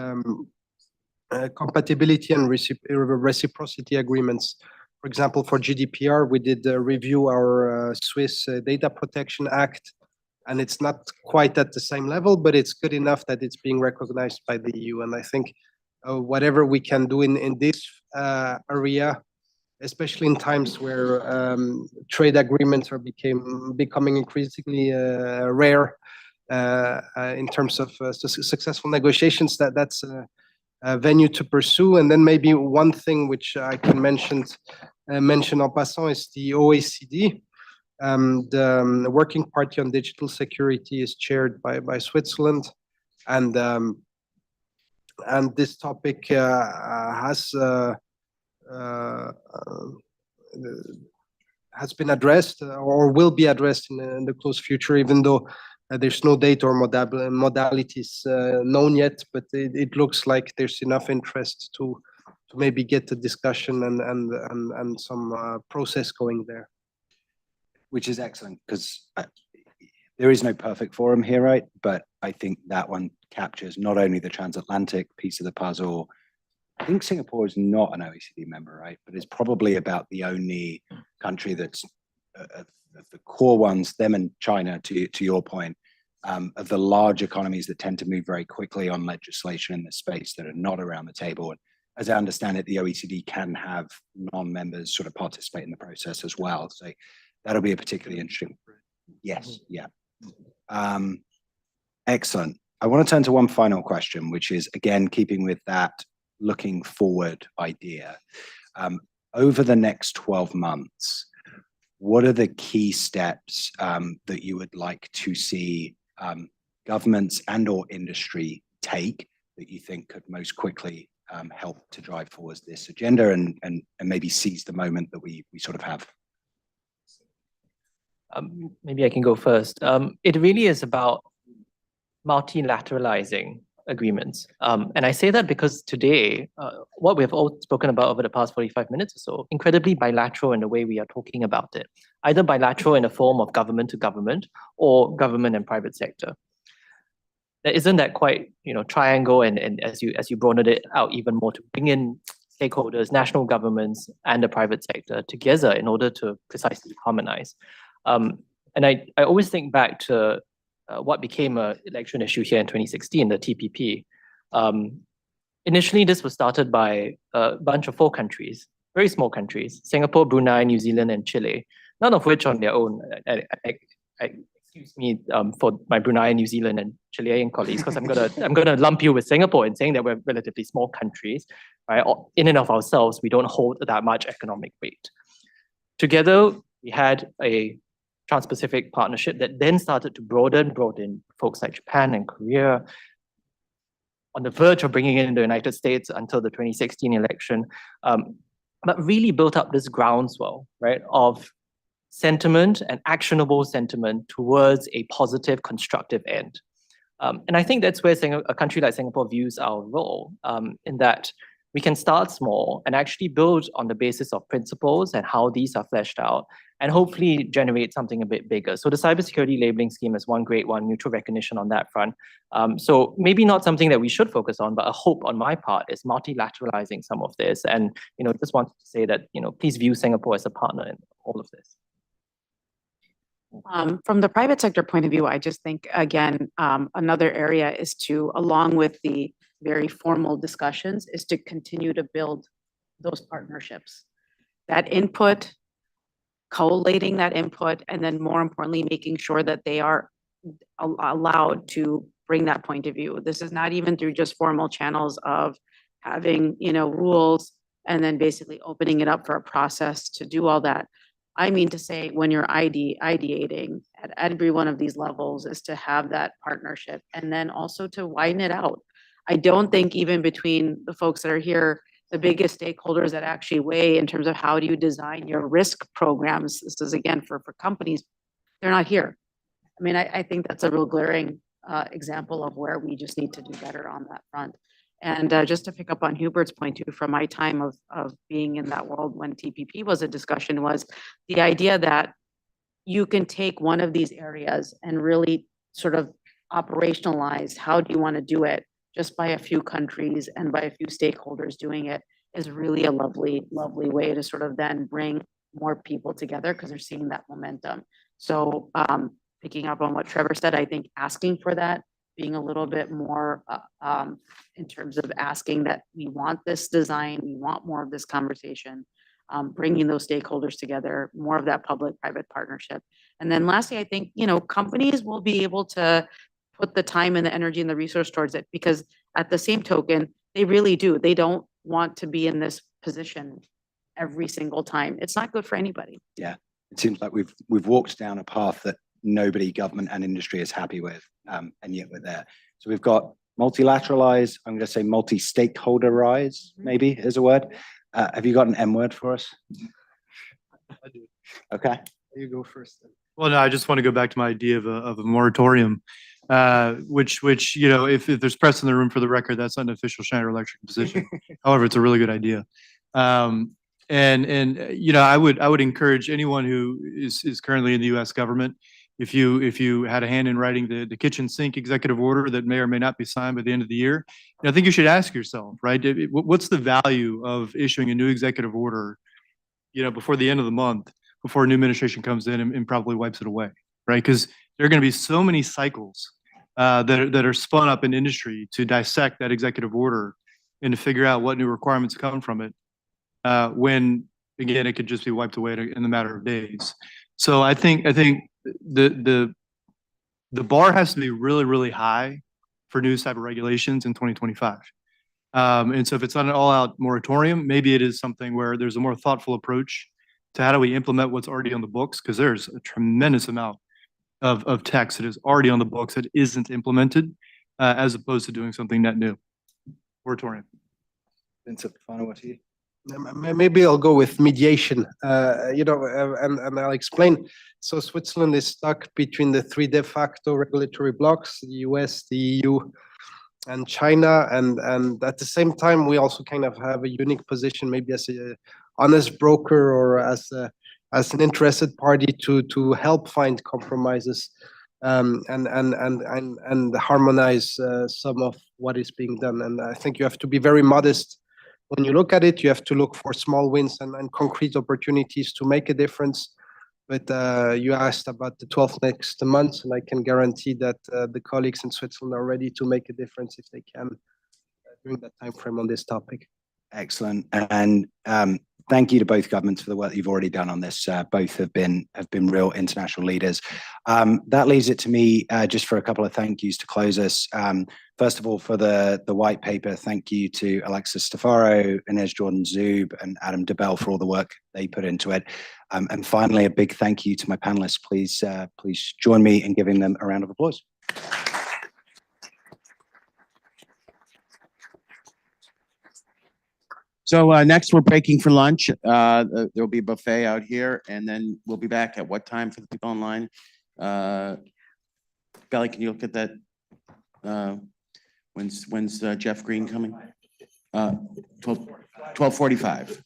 S4: compatibility and reciprocity agreements. For example, for GDPR, we did review our Swiss Data Protection Act, and it's not quite at the same level, but it's good enough that it's being recognized by the EU. And I think whatever we can do in this area, especially in times where trade agreements are becoming increasingly rare in terms of successful negotiations, that's a venue to pursue. And then maybe one thing which I can mention en passant is the OECD. The Working Party on Digital Security is chaired by Switzerland, and this topic has been addressed or will be addressed in the close future, even though there's no date or modalities known yet. But it looks like there's enough interest to maybe get the discussion and some process going there.
S1: Which is excellent, because there is no perfect forum here, right? But I think that one captures not only the transatlantic piece of the puzzle. I think Singapore is not an OECD member, right? But it's probably about the only country that's of the core ones, them and China, to your point, of the large economies that tend to move very quickly on legislation in this space that are not around the table. And as I understand it, the OECD can have non-members sort of participate in the process as well. So that'll be a particularly interesting. Yes, yeah. Excellent. I want to turn to one final question, which is, again, keeping with that looking forward idea. Over the next 12 months, what are the key steps that you would like to see governments and or industry take that you think could most quickly help to drive forward this agenda and maybe seize the moment that we sort of have?
S2: Maybe I can go first. It really is about multilateralizing agreements. And I say that because today, what we've all spoken about over the past 45 minutes or so, incredibly bilateral in the way we are talking about it, either bilateral in the form of government to government or government and private sector. There isn't that quite, triangle and as you broadened it out even more to bring in stakeholders, national governments and the private sector together in order to precisely harmonize. And I always think back to what became an election issue here in 2016, the TPP. Initially, this was started by a bunch of 4 countries, very small countries, Singapore, Brunei, New Zealand, and Chile, none of which on their own, excuse me for my Brunei, New Zealand, and Chilean colleagues, because I'm gonna lump you with Singapore in saying that we're relatively small countries, right? In and of ourselves, we don't hold that much economic weight. Together, we had a Trans-Pacific partnership that then started to brought in folks like Japan and Korea, on the verge of bringing in the United States until the 2016 election, but really built up this groundswell, right, of sentiment and actionable sentiment towards a positive, constructive end. And I think that's where a country like Singapore views our role, in that we can start small and actually build on the basis of principles and how these are fleshed out, and hopefully generate something a bit bigger. So the cybersecurity labeling scheme is one great one, mutual recognition on that front. So maybe not something that we should focus on, but a hope on my part is multilateralizing some of this. And just wanted to say that please view Singapore as a partner in all of this.
S3: From the private sector point of view, I just think, again, another area is to, along with the very formal discussions, is to continue to build those partnerships. That input, collating that input, and then more importantly, making sure that they are allowed to bring that point of view. This is not even through just formal channels of having, rules and then basically opening it up for a process to do all that. I mean to say, when you're ideating at every one of these levels, is to have that partnership and then also to widen it out. I don't think even between the folks that are here, the biggest stakeholders that actually weigh in terms of how do you design your risk programs, this is again for companies, they're not here. I mean, I think that's a real glaring example of where we just need to do better on that front. And just to pick up on Hubert's point too, from my time of being in that world when TPP was a discussion, was the idea that you can take one of these areas and really sort of operationalize how do you want to do it just by a few countries and by a few stakeholders doing it is really a lovely, lovely way to sort of then bring more people together because they're seeing that momentum. So picking up on what Trevor said, I think asking for that, being a little bit more in terms of asking that we want this design, we want more of this conversation, bringing those stakeholders together, more of that public-private partnership. And then lastly, I think, companies will be able to put the time and the energy and the resource towards it, because at the same token, they really do. They don't want to be in this position every single time. It's not good for anybody.
S1: Yeah, it seems like we've walked down a path that nobody, government and industry, is happy with, and yet we're there. So we've got multilateralize, I'm going to say multi-stakeholderize, maybe is a word. Have you got an M word for us?
S5: I do.
S1: Okay.
S4: You go first. Then.
S5: Well, no, I just want to go back to my idea of a moratorium, which if there's press in the room, for the record, that's not an official Schneider Electric position. However, it's a really good idea. And I would encourage anyone who is currently in the U.S. government, if you had a hand in writing the kitchen sink executive order that may or may not be signed by the end of the year, I think you should ask yourself, right? What's the value of issuing a new executive order, before the end of the month, before a new administration comes in and probably wipes it away, right? Because there are going to be so many cycles that are spun up in industry to dissect that executive order and to figure out what new requirements come from it. When again, it could just be wiped away in a matter of days. So I think the bar has to be really, really high for new cyber regulations in 2025. And so if it's not an all-out moratorium, maybe it is something where there's a more thoughtful approach to how do we implement what's already on the books, because there's a tremendous amount of text that is already on the books that isn't implemented, as opposed to doing something net new. Moratorium.
S1: Vincent, final word to you.
S4: Maybe I'll go with mediation, and I'll explain. So Switzerland is stuck between the 3 de facto regulatory blocks, the US, the EU, and China, and at the same time, we also kind of have a unique position, maybe as a honest broker or as an interested party to help find compromises and harmonize some of what is being done. And I think you have to be very modest when you look at it. You have to look for small wins and concrete opportunities to make a difference. But you asked about the 12 next months, and I can guarantee that the colleagues in Switzerland are ready to make a difference if they can during that time frame on this topic.
S1: Excellent. And thank you to both governments for the work you've already done on this. Both have been real international leaders. That leaves it to me just for a couple of thank yous to close us. First of all, for the white paper, thank you to Alexis Stafaro, Inez Jordan-Zub, and Adam DeBell for all the work they put into it. And finally, a big thank you to my panelists. Please join me in giving them a round of applause.
S6: So next, we're breaking for lunch. There'll be a buffet out here, and then we'll be back at what time for the people online? Belly, can you look at that? When's Jeff Green coming? 12:45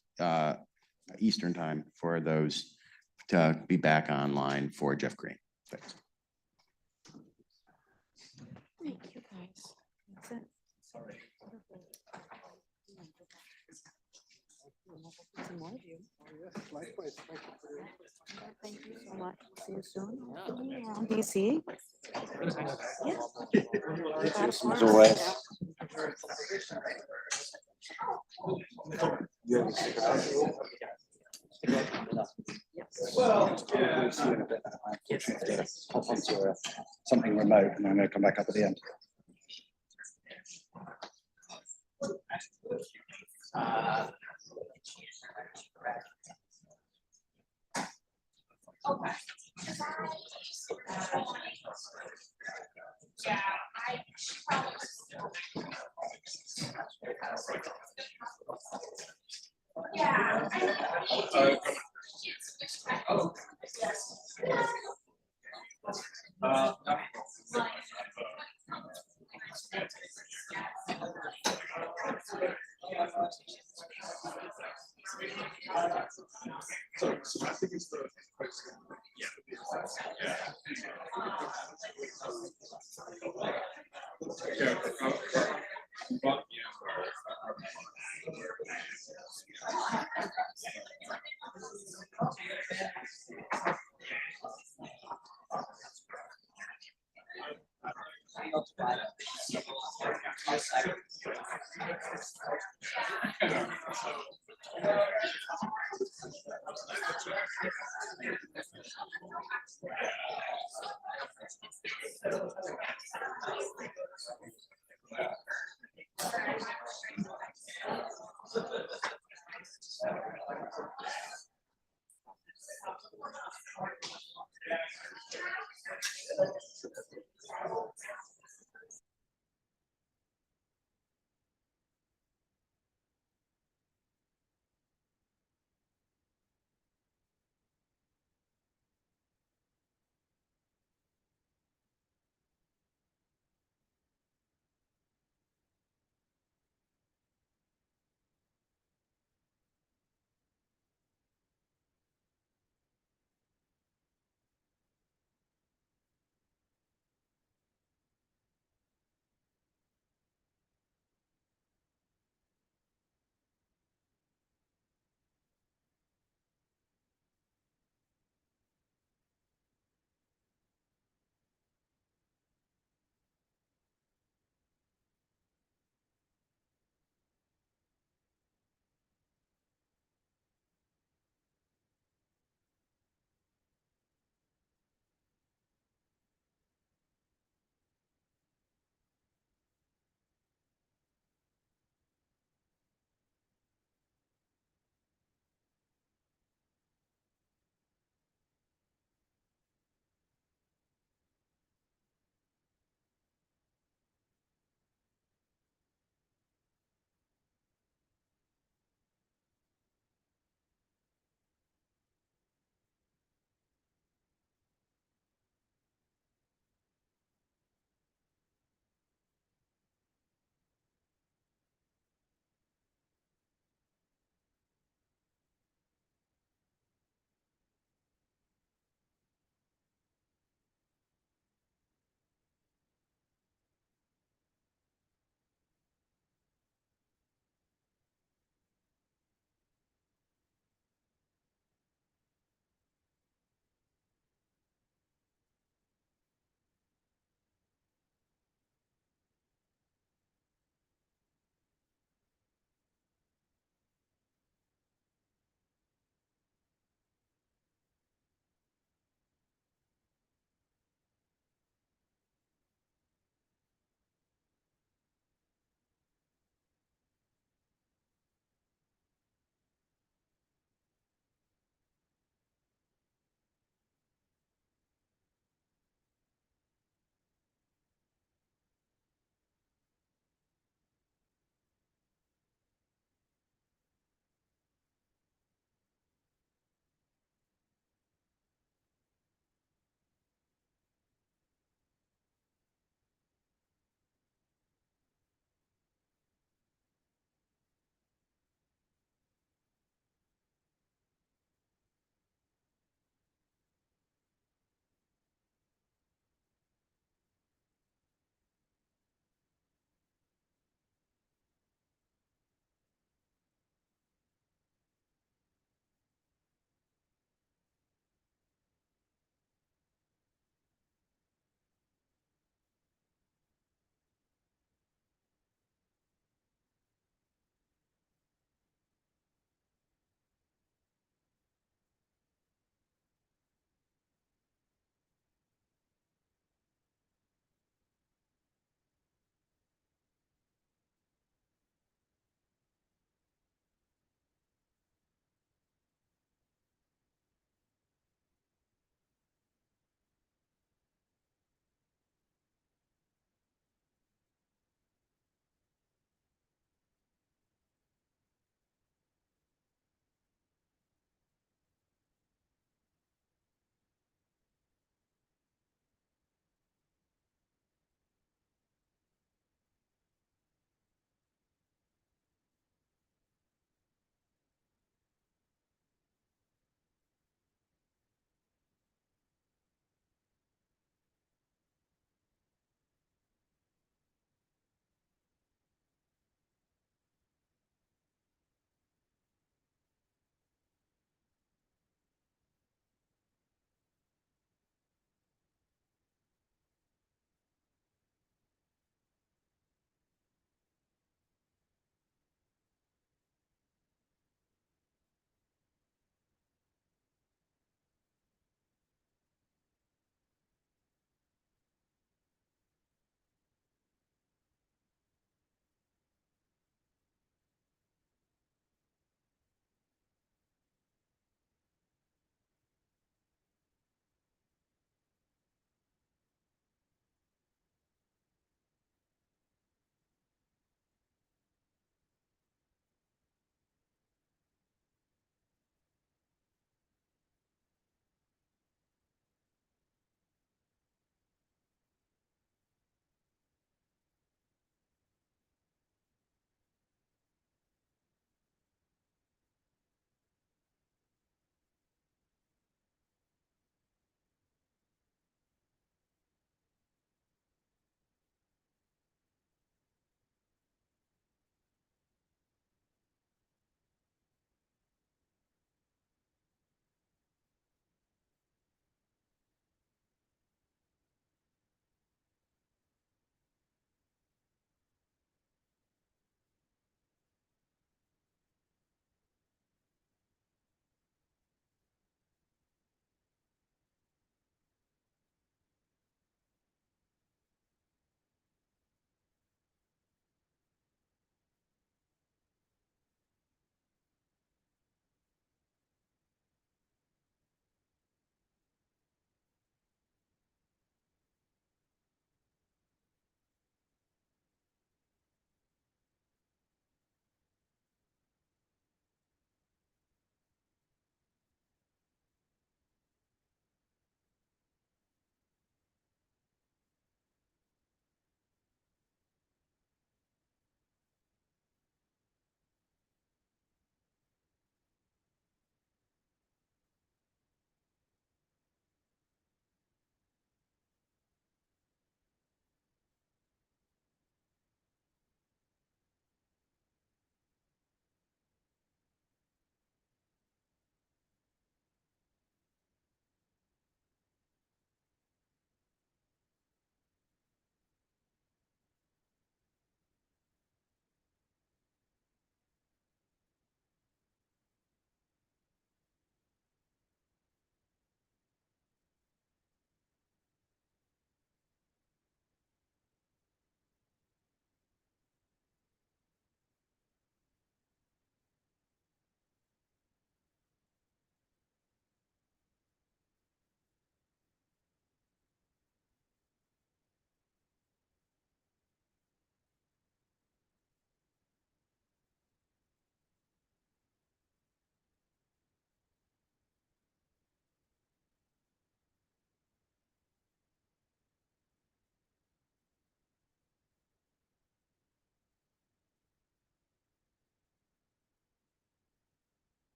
S6: Eastern time for those to be back online for Jeff Green. Thanks.
S3: Thank you, guys. That's it. Sorry. Some more of you. Thank you so much. See you soon. Hopefully around DC. Yeah.
S1: As always. Something remote, and I'm going to come back up at the end.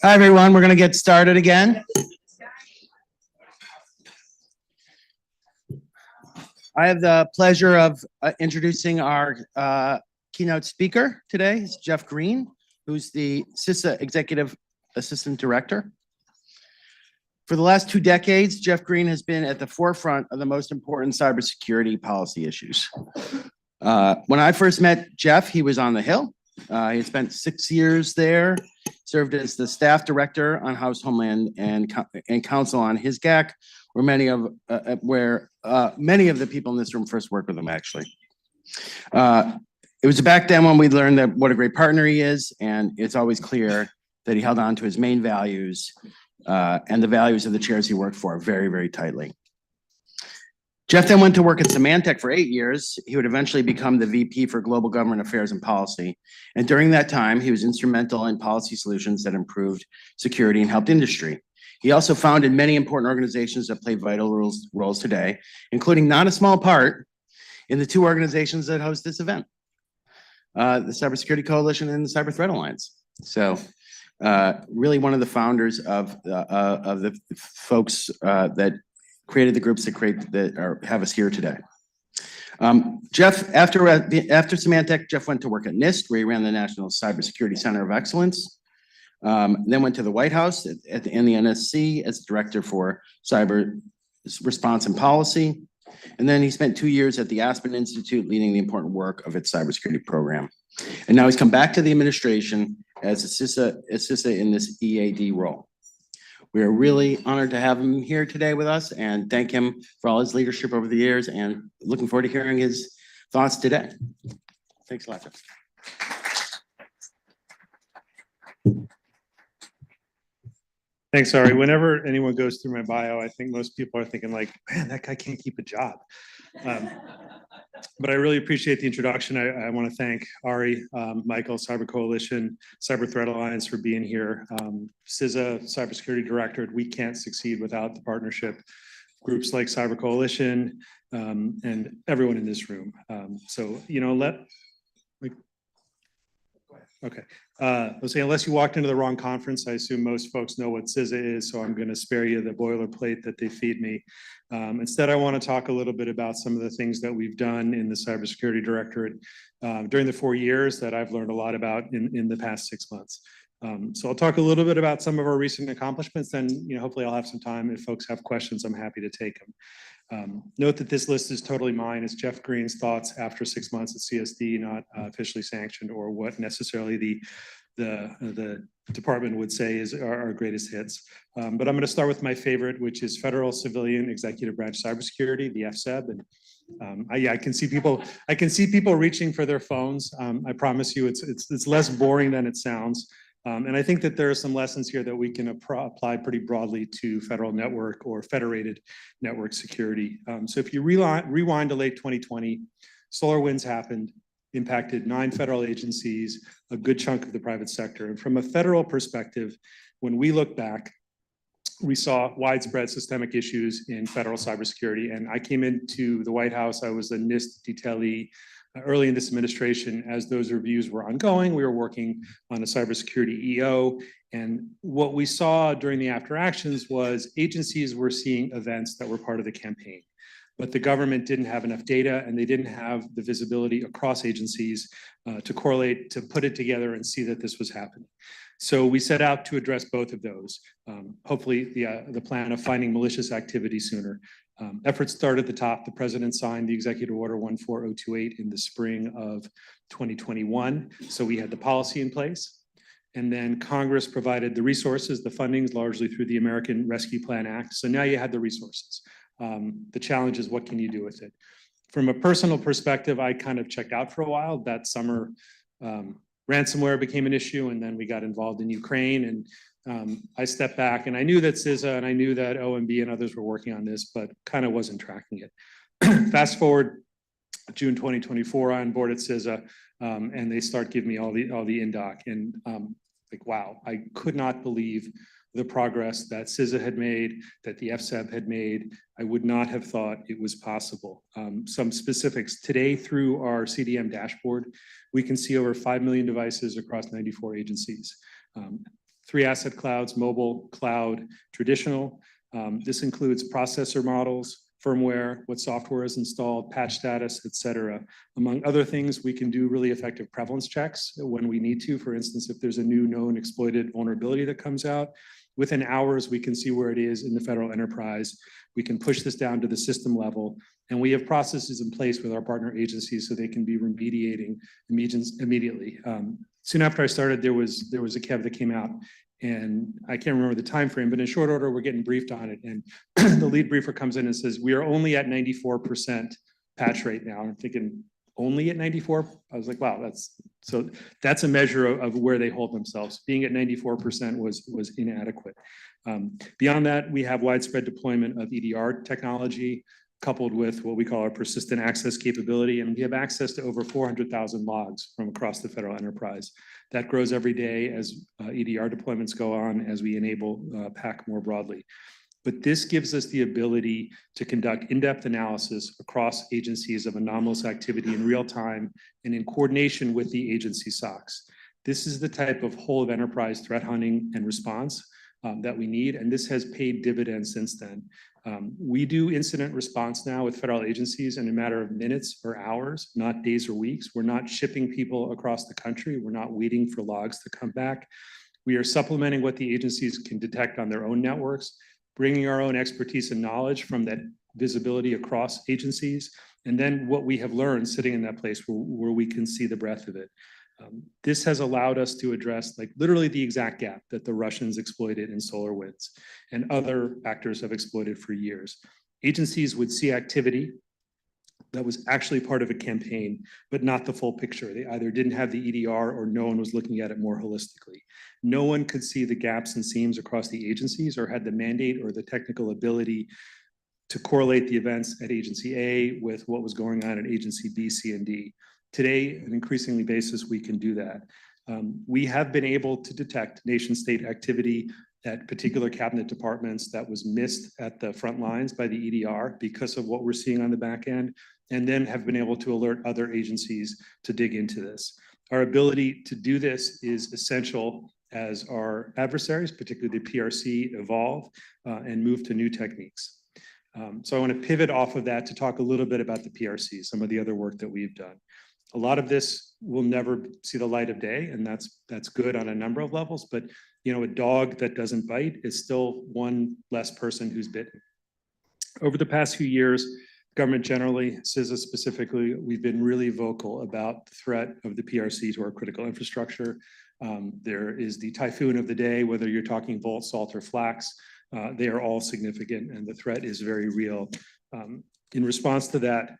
S6: Hi, everyone. We're going to get started again. I have the pleasure of introducing our keynote speaker today. It's Jeff Green, who's the CISA Executive Assistant Director. For the last 2 decades, Jeff Green has been at the forefront of the most important cybersecurity policy issues. When I first met Jeff, he was on the Hill. He had spent 6 years there, served as the staff director on House Homeland and Counsel on his GAC, where many of the people in this room first worked with him, actually. It was back then when we learned that what a great partner he is, and it's always clear that he held on to his main values and the values of the chairs he worked for very, very tightly. Jeff then went to work at Symantec for 8 years. He would eventually become the VP for Global Government Affairs and Policy. And during that time, he was instrumental in policy solutions that improved security and helped industry. He also founded many important organizations that play vital roles today, including not a small part in the 2 organizations that host this event, the Cybersecurity Coalition and the Cyber Threat Alliance. So really one of the founders of the folks that created the groups that have us here today. Jeff, after Symantec, Jeff went to work at NIST, where he ran the National Cybersecurity Center of Excellence. Then went to the White House in the NSC as director for cyber response and policy. And then he spent 2 years at the Aspen Institute leading the important work of its cybersecurity program. And now he's come back to the administration as a CISA in this EAD role. We are really honored to have him here today with us and thank him for all his leadership over the years and looking forward to hearing his thoughts today. Thanks a lot, Jeff.
S7: Thanks, Ari. Whenever anyone goes through my bio, I think most people are thinking like, man, that guy can't keep a job. But I really appreciate the introduction. I want to thank Ari, Michael, Cyber Coalition, Cyber Threat Alliance for being here. CISA, Cybersecurity Directorate, we can't succeed without the partnership. Groups like Cyber Coalition and everyone in this room. So, you know, okay. Let's say, unless you walked into the wrong conference, I assume most folks know what CISA is, so I'm going to spare you the boilerplate that they feed me. Instead, I want to talk a little bit about some of the things that we've done in the Cybersecurity Directorate during the 4 years that I've learned a lot about in the past 6 months. So I'll talk a little bit about some of our recent accomplishments, and hopefully I'll have some time. If folks have questions, I'm happy to take them. Note that this list is totally mine. It's Jeff Green's thoughts after 6 months at CSD, not officially sanctioned or what necessarily the department would say is our greatest hits. But I'm going to start with my favorite, which is Federal Civilian Executive Branch Cybersecurity, the FCEB. And I can see people reaching for their phones. I promise you, it's less boring than it sounds. And I think that there are some lessons here that we can apply pretty broadly to federal network or federated network security. So if you rewind to late 2020, SolarWinds happened, impacted 9 federal agencies, a good chunk of the private sector. And from a federal perspective, when we look back, we saw widespread systemic issues in federal cybersecurity. And I came into the White House, I was a NIST detailee early in this administration. As those reviews were ongoing, we were working on a cybersecurity EO. And what we saw during the after actions was agencies were seeing events that were part of the campaign, but the government didn't have enough data and they didn't have the visibility across agencies to correlate, to put it together and see that this was happening. So we set out to address both of those. Hopefully the plan of finding malicious activity sooner. Efforts start at the top. The president signed the Executive Order 14028 in the spring of 2021. So we had the policy in place. And then Congress provided the resources, the fundings, largely through the American Rescue Plan Act. So now you had the resources. The challenge is, what can you do with it? From a personal perspective, I kind of checked out for a while. That summer, ransomware became an issue, and then we got involved in Ukraine, and I stepped back, and I knew that CISA and I knew that OMB and others were working on this, but kind of wasn't tracking it. Fast forward June 2024, I onboarded CISA, and they start giving me all the indoc, and like, wow, I could not believe the progress that CISA had made, that the FSAB had made, I would not have thought it was possible. Some specifics. Today, through our CDM dashboard, we can see over 5 million devices across 94 agencies. 3 asset clouds, mobile, cloud, traditional. This includes processor models, firmware, what software is installed, patch status, et cetera. Among other things, we can do really effective prevalence checks when we need to. For instance, if there's a new known exploited vulnerability that comes out, within hours, we can see where it is in the federal enterprise. We can push this down to the system level, and we have processes in place with our partner agencies so they can be remediating immediately. Soon after I started, there was a KEV that came out, and I can't remember the time frame, but in short order, we're getting briefed on it. And the lead briefer comes in and says, we are only at 94% patch rate now. I'm thinking, only at 94? I was like, wow, that's a measure of where they hold themselves. Being at 94% was inadequate. Beyond that, we have widespread deployment of EDR technology, coupled with what we call our persistent access capability. And we have access to over 400,000 logs from across the federal enterprise. That grows every day as EDR deployments go on, as we enable PAC more broadly. But this gives us the ability to conduct in-depth analysis across agencies of anomalous activity in real time and in coordination with the agency SOCs. This is the type of whole of enterprise threat hunting and response that we need, and this has paid dividends since then. We do incident response now with federal agencies in a matter of minutes or hours, not days or weeks. We're not shipping people across the country. We're not waiting for logs to come back. We are supplementing what the agencies can detect on their own networks, bringing our own expertise and knowledge from that visibility across agencies, and then what we have learned sitting in that place where we can see the breadth of it. This has allowed us to address like literally the exact gap that the Russians exploited in SolarWinds and other actors have exploited for years. Agencies would see activity that was actually part of a campaign, but not the full picture. They either didn't have the EDR or no one was looking at it more holistically. No one could see the gaps and seams across the agencies or had the mandate or the technical ability to correlate the events at agency A with what was going on at agency B, C, and D. Today, on an increasingly basis, we can do that. We have been able to detect nation-state activity at particular cabinet departments that was missed at the front lines by the EDR because of what we're seeing on the back end, and then have been able to alert other agencies to dig into this. Our ability to do this is essential as our adversaries, particularly the PRC, evolve and move to new techniques. So I want to pivot off of that to talk a little bit about the PRC, some of the other work that we've done. A lot of this will never see the light of day, and that's good on a number of levels, but you know, a dog that doesn't bite is still one less person who's bitten. Over the past few years, government generally, CISA specifically, we've been really vocal about the threat of the PRC to our critical infrastructure. There is the typhoon of the day, whether you're talking Volt, Salt, or Flax, they are all significant, and the threat is very real. In response to that,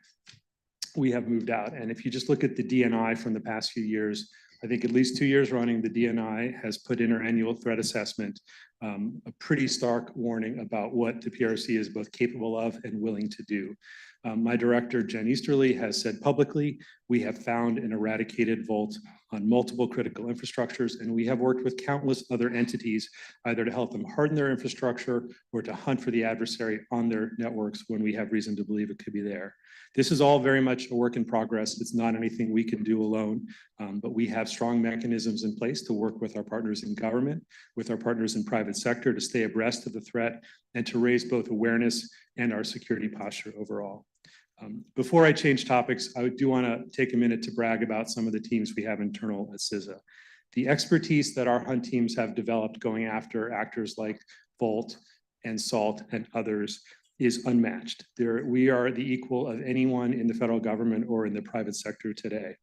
S7: we have moved out. And if you just look at the DNI from the past few years, I think at least 2 years running, the DNI has put in our annual threat assessment a pretty stark warning about what the PRC is both capable of and willing to do. My director, Jen Easterly, has said publicly, we have found and eradicated Volt on multiple critical infrastructures, and we have worked with countless other entities, either to help them harden their infrastructure or to hunt for the adversary on their networks when we have reason to believe it could be there. This is all very much a work in progress. It's not anything we can do alone, but we have strong mechanisms in place to work with our partners in government, with our partners in private sector to stay abreast of the threat and to raise both awareness and our security posture overall. Before I change topics, I do want to take a minute to brag about some of the teams we have internal at CISA. The expertise that our hunt teams have developed going after actors like Volt and SALT and others is unmatched. We are the equal of anyone in the federal government or in the private sector today.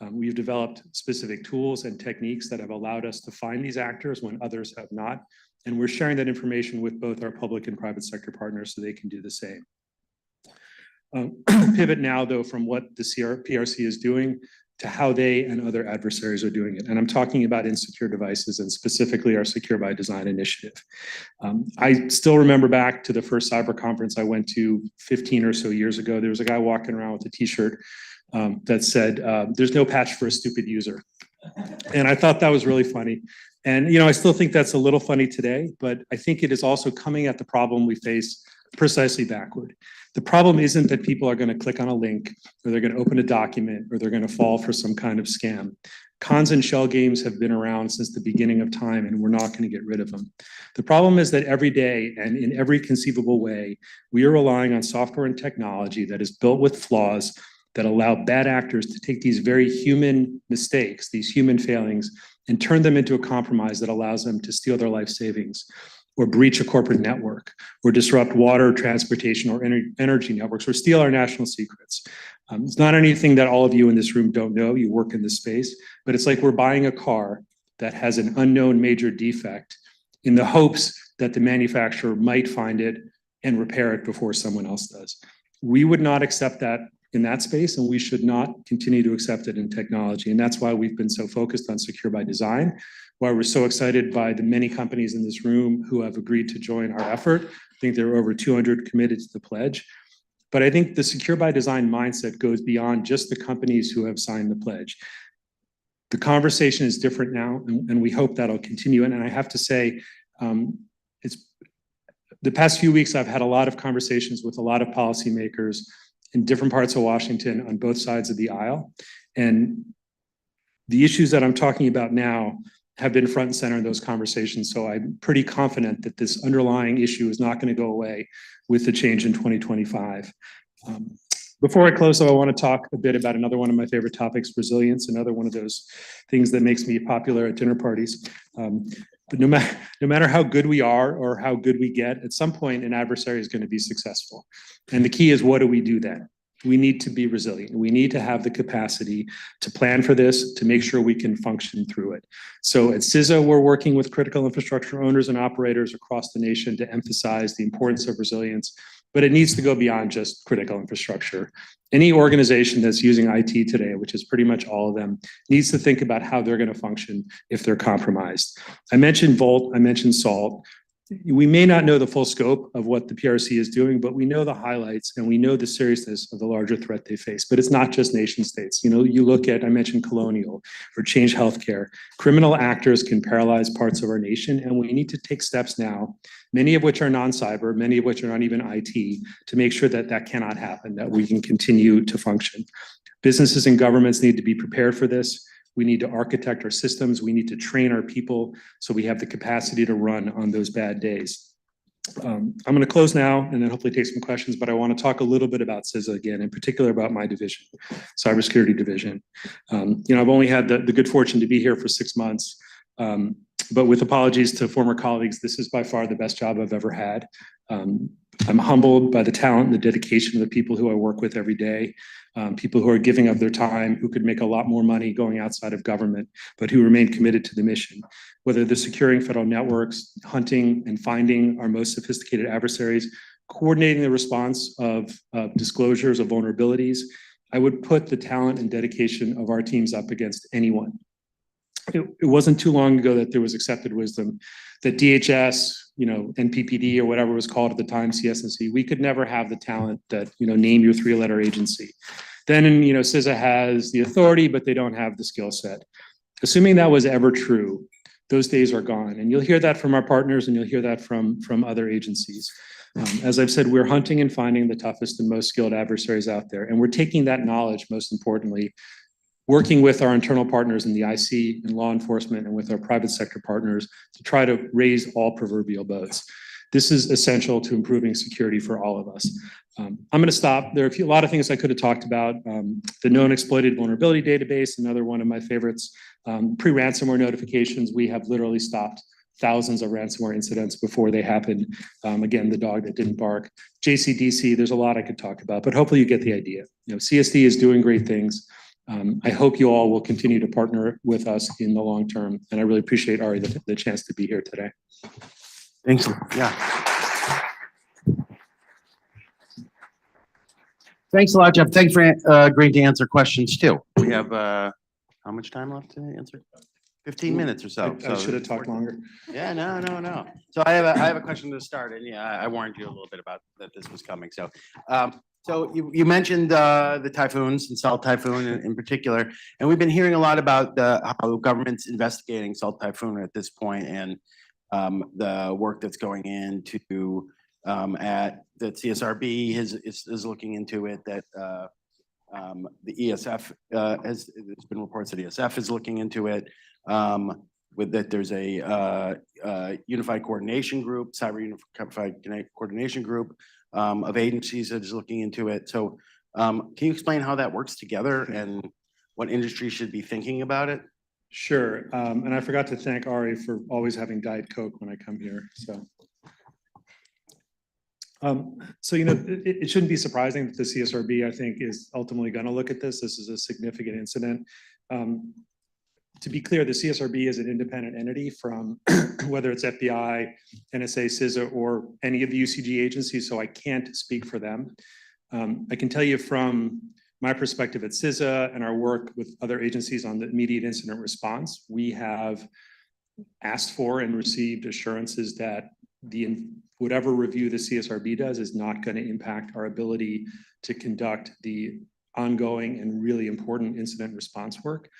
S7: We've developed specific tools and techniques that have allowed us to find these actors when others have not, and we're sharing that information with both our public and private sector partners so they can do the same. Pivot now, though, from what the PRC is doing to how they and other adversaries are doing it. And I'm talking about insecure devices and specifically our Secure by Design initiative. I still remember back to the first cyber conference I went to 15 or so years ago. There was a guy walking around with a t-shirt that said, there's no patch for a stupid user. And I thought that was really funny And, I still think that's a little funny today, but I think it is also coming at the problem we face precisely backward. The problem isn't that people are going to click on a link, or they're going to open a document, or they're going to fall for some kind of scam. Cons and shell games have been around since the beginning of time, and we're not going to get rid of them. The problem is that every day and in every conceivable way, we are relying on software and technology that is built with flaws that allow bad actors to take these very human mistakes, these human failings, and turn them into a compromise that allows them to steal their life savings, or breach a corporate network, or disrupt water, transportation, or energy networks, or steal our national secrets. It's not anything that all of you in this room don't know. You work in this space, but it's like we're buying a car that has an unknown major defect in the hopes that the manufacturer might find it and repair it before someone else does. We would not accept that in that space, and we should not continue to accept it in technology. And that's why we've been so focused on secure by design, why we're so excited by the many companies in this room who have agreed to join our effort. I think there are over 200 committed to the pledge. But I think the secure by design mindset goes beyond just the companies who have signed the pledge. The conversation is different now, and we hope that'll continue. And I have to say, it's the past few weeks, I've had a lot of conversations with a lot of policymakers in different parts of Washington on both sides of the aisle. And the issues that I'm talking about now have been front and center in those conversations. So I'm pretty confident that this underlying issue is not going to go away with the change in 2025. Before I close, though, I want to talk a bit about another one of my favorite topics, resilience, another one of those things that makes me popular at dinner parties. But no matter how good we are or how good we get, at some point an adversary is going to be successful. And the key is, what do we do then? We need to be resilient. We need to have the capacity to plan for this, to make sure we can function through it. So at CISA, we're working with critical infrastructure owners and operators across the nation to emphasize the importance of resilience, but it needs to go beyond just critical infrastructure. Any organization that's using IT today, which is pretty much all of them, needs to think about how they're going to function if they're compromised. I mentioned Volt, I mentioned SALT. We may not know the full scope of what the PRC is doing, but we know the highlights and we know the seriousness of the larger threat they face. But it's not just nation states. You look at, I mentioned Colonial or Change Healthcare. Criminal actors can paralyze parts of our nation, and we need to take steps now, many of which are non-cyber, many of which are not even IT, to make sure that that cannot happen, that we can continue to function. Businesses and governments need to be prepared for this. We need to architect our systems. We need to train our people so we have the capacity to run on those bad days. I'm going to close now and then hopefully take some questions, but I want to talk a little bit about CISA again, in particular about my division, cybersecurity division. I've only had the good fortune to be here for 6 months, but with apologies to former colleagues, this is by far the best job I've ever had. I'm humbled by the talent and the dedication of the people who I work with every day, people who are giving up their time, who could make a lot more money going outside of government, but who remain committed to the mission. Whether they're securing federal networks, hunting and finding our most sophisticated adversaries, coordinating the response of disclosures of vulnerabilities, I would put the talent and dedication of our teams up against anyone. It wasn't too long ago that there was accepted wisdom that DHS, NPPD or whatever it was called at the time, CSNC, we could never have the talent that, name your 3-letter agency. Then, CISA has the authority, but they don't have the skill set. Assuming that was ever true, those days are gone. And you'll hear that from our partners and you'll hear that from other agencies. As I've said, we're hunting and finding the toughest and most skilled adversaries out there. And we're taking that knowledge, most importantly, working with our internal partners in the IC and law enforcement and with our private sector partners to try to raise all proverbial boats. This is essential to improving security for all of us. I'm going to stop. There are a lot of things I could have talked about. The known exploited vulnerability database, another one of my favorites. Pre-ransomware notifications, we have literally stopped thousands of ransomware incidents before they happened. Again, the dog that didn't bark. JCDC, there's a lot I could talk about, but hopefully you get the idea. CSD is doing great things. I hope you all will continue to partner with us in the long term. And I really appreciate, Ari, the chance to be here today.
S6: Thanks. Yeah. Thanks a lot, Jeff. Thanks for agreeing to answer questions too. We have how much time left to answer? 15 minutes or so.
S7: I should have talked longer.
S6: Yeah, no. So I have a question to start, and yeah, I warned you a little bit about that this was coming. So So you mentioned the typhoons and Salt Typhoon in particular, and we've been hearing a lot about how government's investigating Salt Typhoon at this point and the work that's going into at that CSRB is looking into it, that the ESF there's been reports that ESF is looking into it. With that, there's a unified coordination group, cyber unified coordination group of agencies that is looking into it. So can you explain how that works together and what industry should be thinking about it?
S7: Sure. And I forgot to thank Ari for always having Diet Coke when I come here. So, you know, it shouldn't be surprising that the CSRB, I think, is ultimately going to look at this. This is a significant incident. To be clear, the CSRB is an independent entity from whether it's FBI, NSA, CISA, or any of the UCG agencies, so I can't speak for them. I can tell you from my perspective at CISA and our work with other agencies on the immediate incident response, we have asked for and received assurances that whatever review the CSRB does is not going to impact our ability to conduct the ongoing and really important incident response work.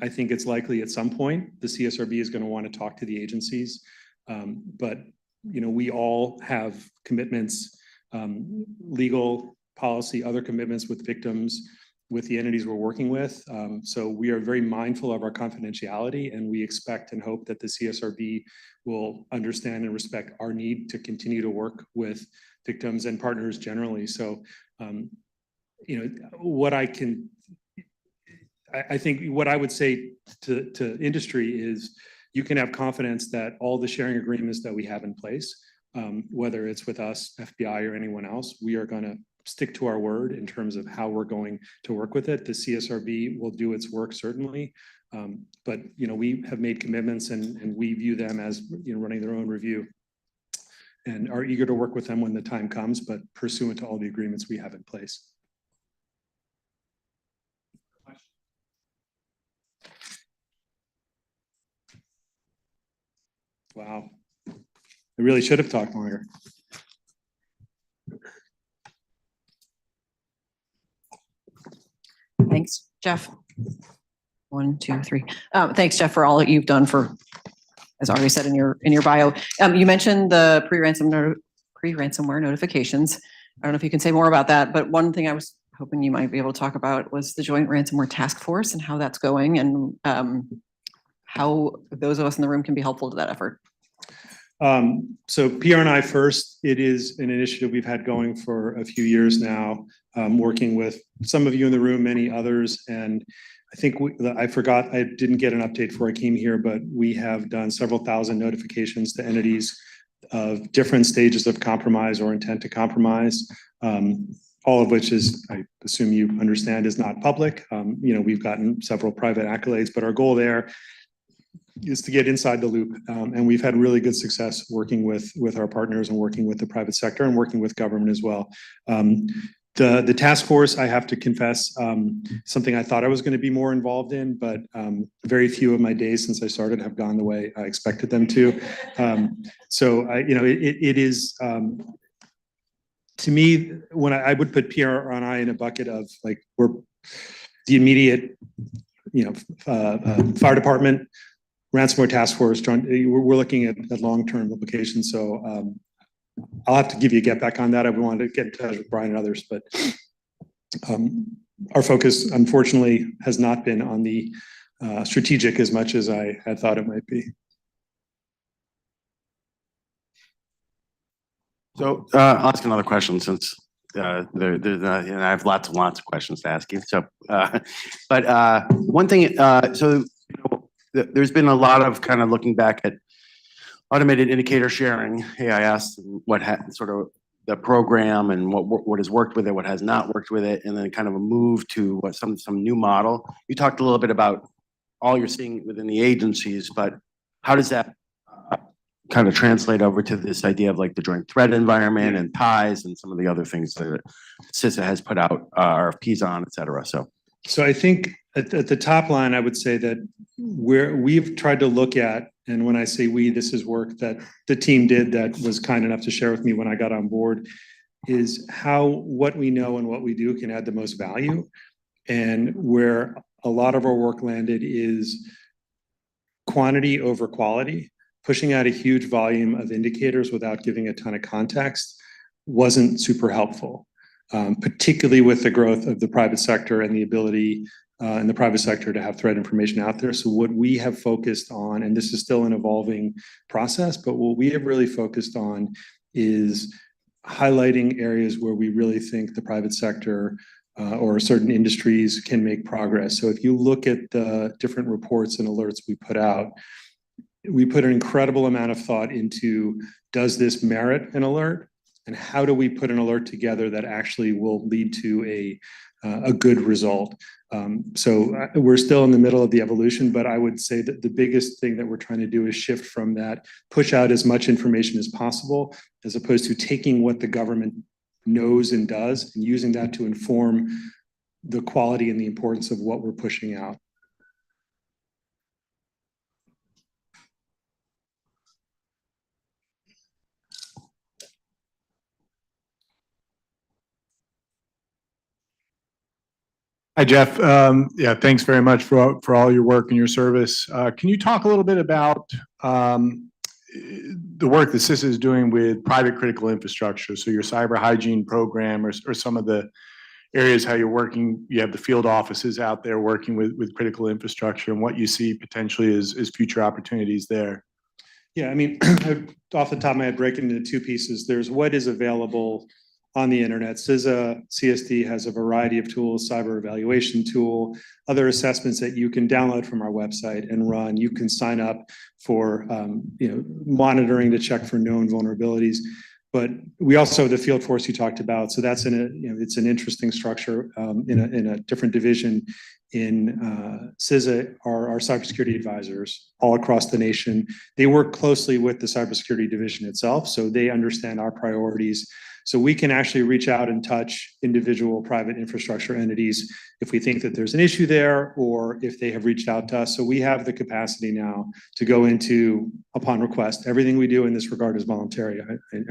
S7: I think it's likely at some point the CSRB is going to want to talk to the agencies, but you know, we all have commitments, legal, policy, other commitments with victims, with the entities we're working with. So we are very mindful of our confidentiality, and we expect and hope that the CSRB will understand and respect our need to continue to work with victims and partners generally. So, you know, I think what I would say to industry is you can have confidence that all the sharing agreements that we have in place, whether it's with us, FBI, or anyone else, we are going to stick to our word in terms of how we're going to work with it. The CSRB will do its work, certainly. But, you know, we have made commitments and we view them as, you know, running their own review and are eager to work with them when the time comes, but pursuant to all the agreements we have in place. Wow. I really should have talked longer.
S8: Thanks, Jeff. 1, 2, 3. Thanks, Jeff, for all that you've done for, as already said in your bio. You mentioned the pre-ransomware notifications. I don't know if you can say more about that, but one thing I was hoping you might be able to talk about was the Joint Ransomware Task Force and how that's going, and how those of us in the room can be helpful to that effort.
S7: So PRNI First, it is an initiative we've had going for a few years now, working with some of you in the room, many others. And I think I forgot, I didn't get an update before I came here, but we have done several thousand notifications to entities of different stages of compromise or intent to compromise, all of which is, I assume you understand, is not public. You know, we've gotten several private accolades, but our goal there is to get inside the loop. And we've had really good success working with our partners and working with the private sector and working with government as well. The task force, I have to confess, something I thought I was going to be more involved in, but very few of my days since I started have gone the way I expected them to. So you know, it is, to me, when I would put PRNI in a bucket of like, we're the immediate, you know, fire department, ransomware task force, we're looking at long-term implications. So I'll have to give you a get back on that. I wanted to get in touch with Brian and others, but our focus, unfortunately, has not been on the strategic as much as I had thought it might be.
S6: So I'll ask another question since and I have lots of questions to ask you. So, but one thing, so you know, there's been a lot of kind of looking back at automated indicator sharing. Hey, I asked what sort of the program and what has worked with it, what has not worked with it, and then kind of a move to what some new model. You talked a little bit about all you're seeing within the agencies, but how does that kind of translate over to this idea of like the joint threat environment and ties and some of the other things that CISA has put out RFPs on, et cetera?
S7: So I think at the top line, I would say that we've tried to look at, and when I say we, this is work that the team did that was kind enough to share with me when I got on board. is how what we know and what we do can add the most value. And where a lot of our work landed is quantity over quality. Pushing out a huge volume of indicators without giving a ton of context wasn't super helpful, particularly with the growth of the private sector and the ability in the private sector to have threat information out there. So what we have focused on, and this is still an evolving process, but what we have really focused on is highlighting areas where we really think the private sector or certain industries can make progress. So if you look at the different reports and alerts we put out, we put an incredible amount of thought into, does this merit an alert? And how do we put an alert together that actually will lead to a good result? So we're still in the middle of the evolution, but I would say that the biggest thing that we're trying to do is shift from that, push out as much information as possible, as opposed to taking what the government knows and does and using that to inform the quality and the importance of what we're pushing out.
S9: Hi, Jeff. Yeah, thanks very much for all your work and your service. Can you talk a little bit about the work that CISA is doing with private critical infrastructure? So your cyber hygiene program or some of the areas how you're working, you have the field offices out there working with critical infrastructure and what you see potentially as future opportunities there.
S7: Yeah, I mean, off the top of my head, break it into two pieces. There's what is available on the internet. CISA CSD has a variety of tools, cyber evaluation tool, other assessments that you can download from our website and run. You can sign up for monitoring to check for known vulnerabilities. But we also have the field force you talked about. So that's it's an interesting structure in a different division. In CISA are our cybersecurity advisors all across the nation. They work closely with the cybersecurity division itself, so they understand our priorities. So we can actually reach out and touch individual private infrastructure entities if we think that there's an issue there or if they have reached out to us. So we have the capacity now to go into, upon request, everything we do in this regard is voluntary,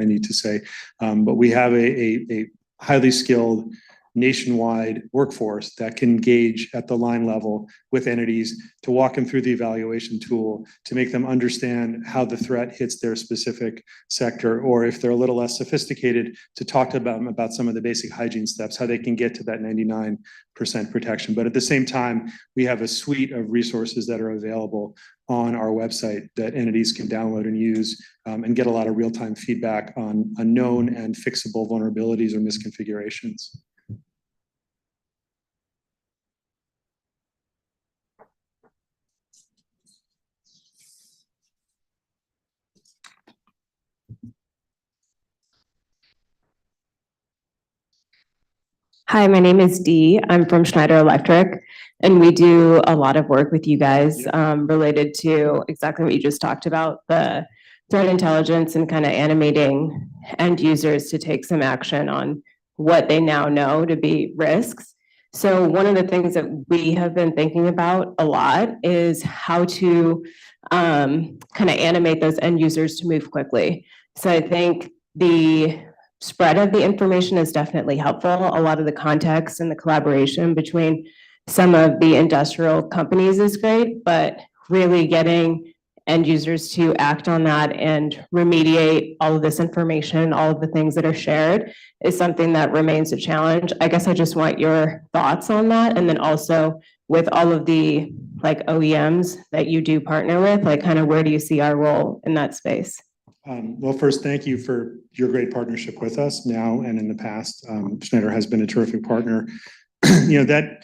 S7: I need to say. But we have a highly skilled nationwide workforce that can engage at the line level with entities to walk them through the evaluation tool, to make them understand how the threat hits their specific sector, or if they're a little less sophisticated, to talk to them about some of the basic hygiene steps, how they can get to that 99% protection. But at the same time, we have a suite of resources that are available on our website that entities can download and use and get a lot of real-time feedback on unknown and fixable vulnerabilities or misconfigurations.
S10: Hi, my name is Dee. I'm from Schneider Electric, and we do a lot of work with you guys related to exactly what you just talked about, the threat intelligence and kind of animating end users to take some action on what they now know to be risks. So one of the things that we have been thinking about a lot is how to kind of animate those end users to move quickly. So I think the spread of the information is definitely helpful. A lot of the context and the collaboration between some of the industrial companies is great, but really getting end users to act on that and remediate all of this information, all of the things that are shared is something that remains a challenge. I guess I just want your thoughts on that. And then also with all of the like OEMs that you do partner with, like kind of where do you see our role in that space?
S7: Well, first, thank you for your great partnership with us now and in the past. Schneider has been a terrific partner. That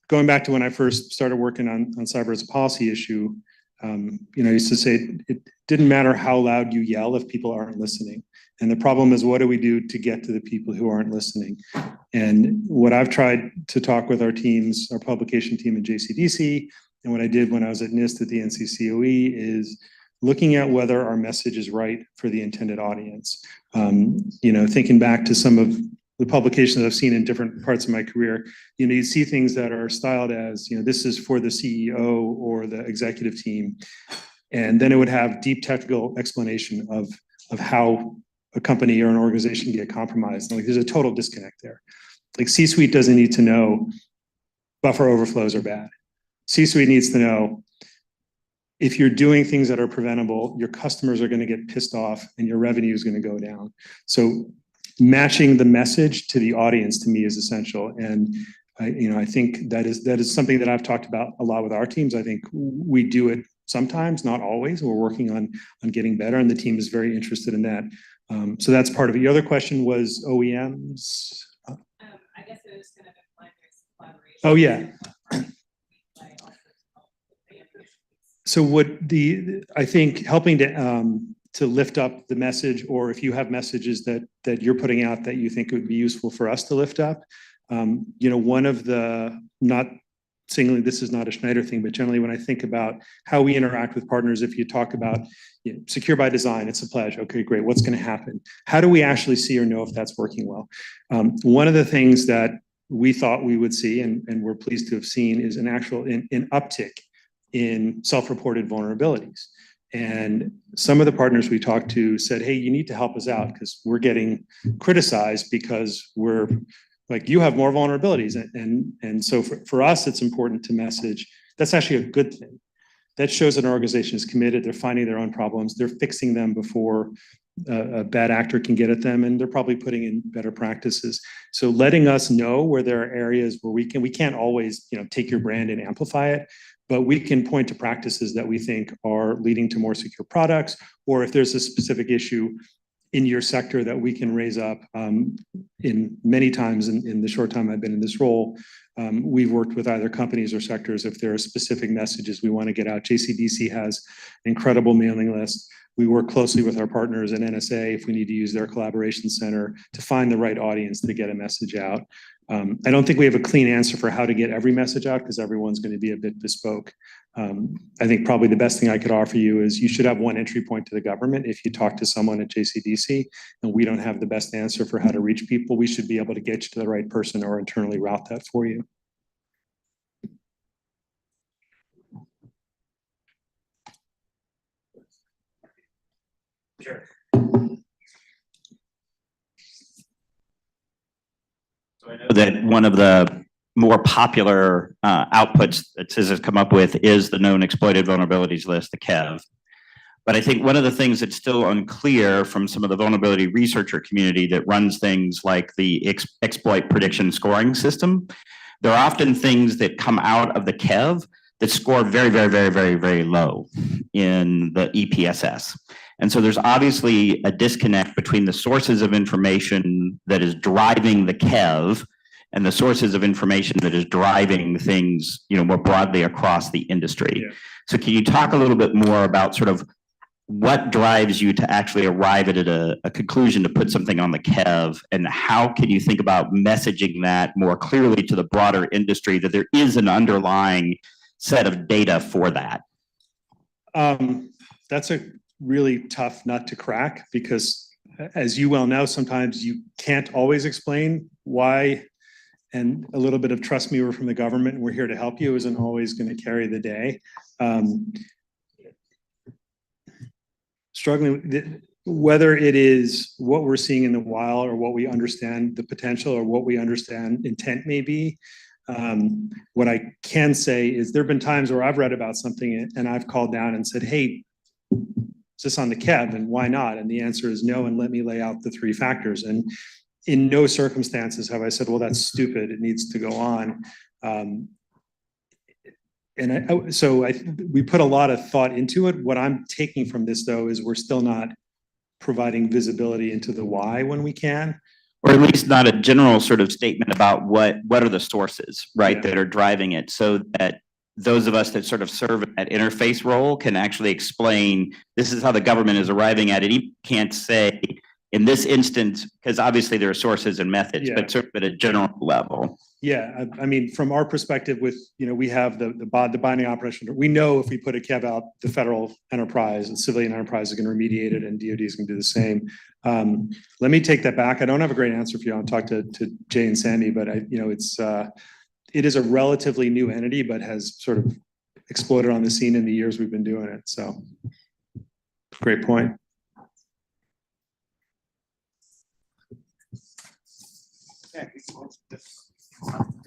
S7: going back to when I first started working on cyber as a policy issue, I used to say it didn't matter how loud you yell if people aren't listening. And the problem is, what do we do to get to the people who aren't listening? And what I've tried to talk with our teams, our publication team at JCDC, and what I did when I was at NIST at the NCCOE is looking at whether our message is right for the intended audience. Thinking back to some of the publications I've seen in different parts of my career, you see things that are styled as, this is for the CEO or the executive team. And then it would have deep technical explanation of how a company or an organization get compromised. Like there's a total disconnect there. Like C-suite doesn't need to know buffer overflows are bad. C-suite needs to know if you're doing things that are preventable, your customers are going to get pissed off and your revenue is going to go down. So matching the message to the audience to me is essential. And I think that is something that I've talked about a lot with our teams. I think we do it sometimes, not always. We're working on getting better, and the team is very interested in that. So that's part of it. Your other question was OEMs.
S10: I guess it was kind of implied there's collaboration.
S7: Oh yeah. So I think helping to lift up the message, or if you have messages that you're putting out that you think would be useful for us to lift up, one of the, not singly, this is not a Schneider thing, but generally when I think about how we interact with partners, if you talk about secure by design, it's a pledge. Okay, great. What's going to happen? How do we actually see or know if that's working well? One of the things that we thought we would see, and we're pleased to have seen, is an uptick in self-reported vulnerabilities. And some of the partners we talked to said, hey, you need to help us out because we're getting criticized because we're like, you have more vulnerabilities. And so for us, it's important to message. That's actually a good thing. That shows an organization is committed. They're finding their own problems. They're fixing them before a bad actor can get at them. And they're probably putting in better practices. So letting us know where there are areas where we can't always, take your brand and amplify it, but we can point to practices that we think are leading to more secure products, or if there's a specific issue in your sector that we can raise up. In many times in the short time I've been in this role, we've worked with either companies or sectors if there are specific messages we want to get out. JCDC has an incredible mailing list. We work closely with our partners at NSA if we need to use their collaboration center to find the right audience to get a message out. I don't think we have a clean answer for how to get every message out because everyone's going to be a bit bespoke. I think probably the best thing I could offer you is you should have one entry point to the government. If you talk to someone at JCDC and we don't have the best answer for how to reach people, we should be able to get you to the right person or internally route that for you. Sure.
S11: So I know that one of the more popular outputs that CIS has come up with is the known exploited vulnerabilities list, the KEV. But I think one of the things that's still unclear from some of the vulnerability researcher community that runs things like the exploit prediction scoring system, there are often things that come out of the KEV that score very, very, very, very, very low in the EPSS. And so there's obviously a disconnect between the sources of information that is driving the KEV and the sources of information that is driving things, more broadly across the industry. Yeah. So can you talk a little bit more about sort of what drives you to actually arrive at a conclusion to put something on the KEV, and how can you think about messaging that more clearly to the broader industry that there is an underlying set of data for that?
S7: That's a really tough nut to crack because, as you well know, sometimes you can't always explain why, and a little bit of trust me, we're from the government and we're here to help you isn't always going to carry the day. Struggling, whether it is what we're seeing in the wild or what we understand the potential or what we understand intent may be. What I can say is there have been times where I've read about something and I've called down and said, hey, is this on the KEV and why not? And the answer is no, and let me lay out the 3 factors. And in no circumstances have I said, well, that's stupid, it needs to go on. We put a lot of thought into it. What I'm taking from this, though, is we're still not providing visibility into the why when we can.
S11: Or at least not a general sort of statement about what are the sources, right, that are driving it, so that those of us that sort of serve that interface role can actually explain, this is how the government is arriving at it. You can't say in this instance, because obviously there are sources and methods, but sort of at a general level.
S7: Yeah, I mean, from our perspective with, we have the binding operation. We know if we put a KEV out, the federal enterprise and civilian enterprise is going to remediate it and DoD is going to do the same. Let me take that back. I don't have a great answer for you. I'll talk to Jay and Sammy, but it is a relatively new entity, but has sort of exploded on the scene in the years we've been doing it. So great point. All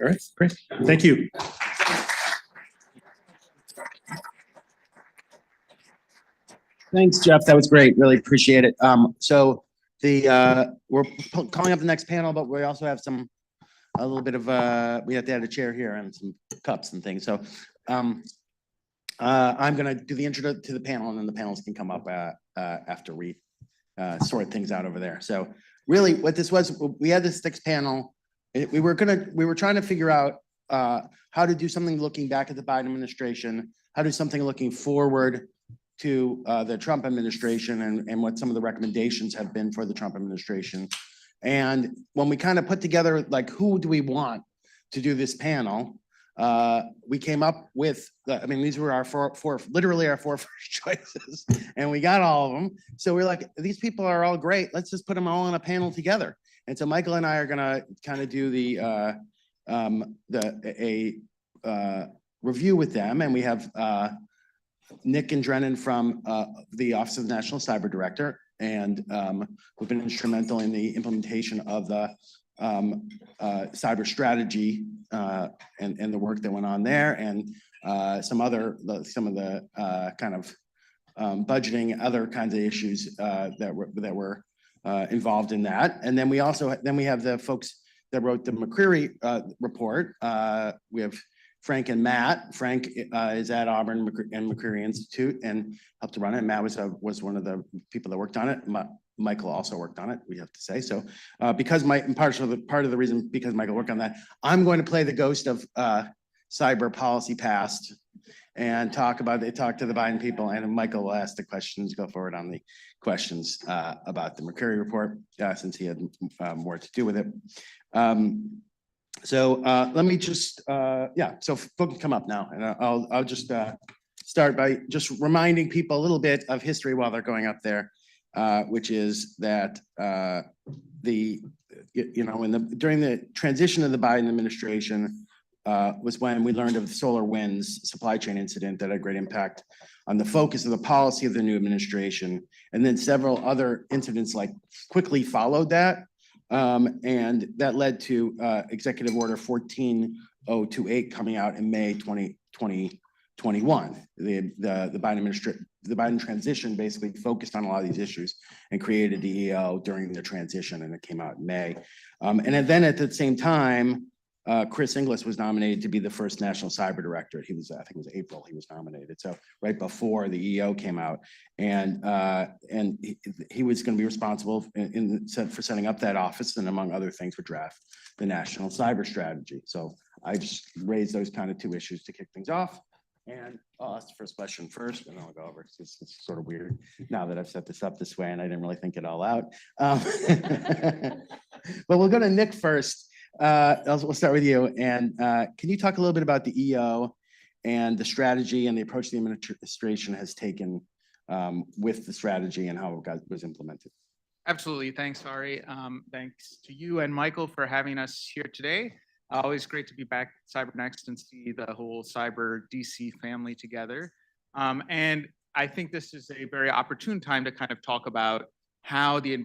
S7: right, great. Thank you.
S6: Thanks, Jeff. That was great. Really appreciate it. So we're calling up the next panel, but we also have a little bit of, we have to add a chair here and some cups and things. So I'm gonna do the intro to the panel, and then the panels can come up after we sort things out over there. So really what this was, we had this next panel. We were trying to figure out how to do something looking back at the Biden administration, how to do something looking forward to the Trump administration, and what some of the recommendations have been for the Trump administration. And when we kind of put together, like, who do we want to do this panel? We came up with, these were our literally our four first choices, and we got all of them. So we're like, these people are all great. Let's just put them all on a panel together. And so Michael and I are gonna kind of do a review with them, and we have Nick and Drennan from the Office of the National Cyber Director, and who've been instrumental in the implementation of the cyber strategy and the work that went on there, and some of the kind of budgeting, other kinds of issues that were involved in that. And then we have the folks that wrote the McCreary report. We have Frank and Matt. Frank is at Auburn and McCreary Institute and helped to run it. Matt was one of the people that worked on it. Michael also worked on it, we have to say. So because part of the reason because Michael worked on that, I'm going to play the ghost of cyber policy past and talk to the Biden people, and Michael will ask the questions, go forward on the questions about the McCreary report, since he had more to do with it. So let me just, so folks can come up now, and I'll just start by just reminding people a little bit of history while they're going up there, which is that during the transition of the Biden administration was when we learned of the SolarWinds supply chain incident that had a great impact on the focus of the policy of the new administration. And then several other incidents quickly followed that. And that led to Executive Order 14028 coming out in May 2021. The Biden transition basically focused on a lot of these issues and created the EO during the transition, and it came out in May. And then at the same time, Chris Inglis was nominated to be the first national cyber director. I think it was April he was nominated. So right before the EO came out, and he was going to be responsible for setting up that office, and among other things, would draft the national cyber strategy. So I just raised those kind of two issues to kick things off. And I'll ask the first question first, and then I'll go over. It's sort of weird now that I've set this up this way, and I didn't really think it all out. But we'll go to Nick first. We'll start with you. And can you talk a little bit about the EO and the strategy and the approach the administration has taken with the strategy and how it was implemented?
S12: Absolutely. Thanks, Ari. Thanks to you and Michael for having us here today. Always great to be back at CyberNext and see the whole Cyber DC family together. And I think this is a very opportune time to kind of talk about how the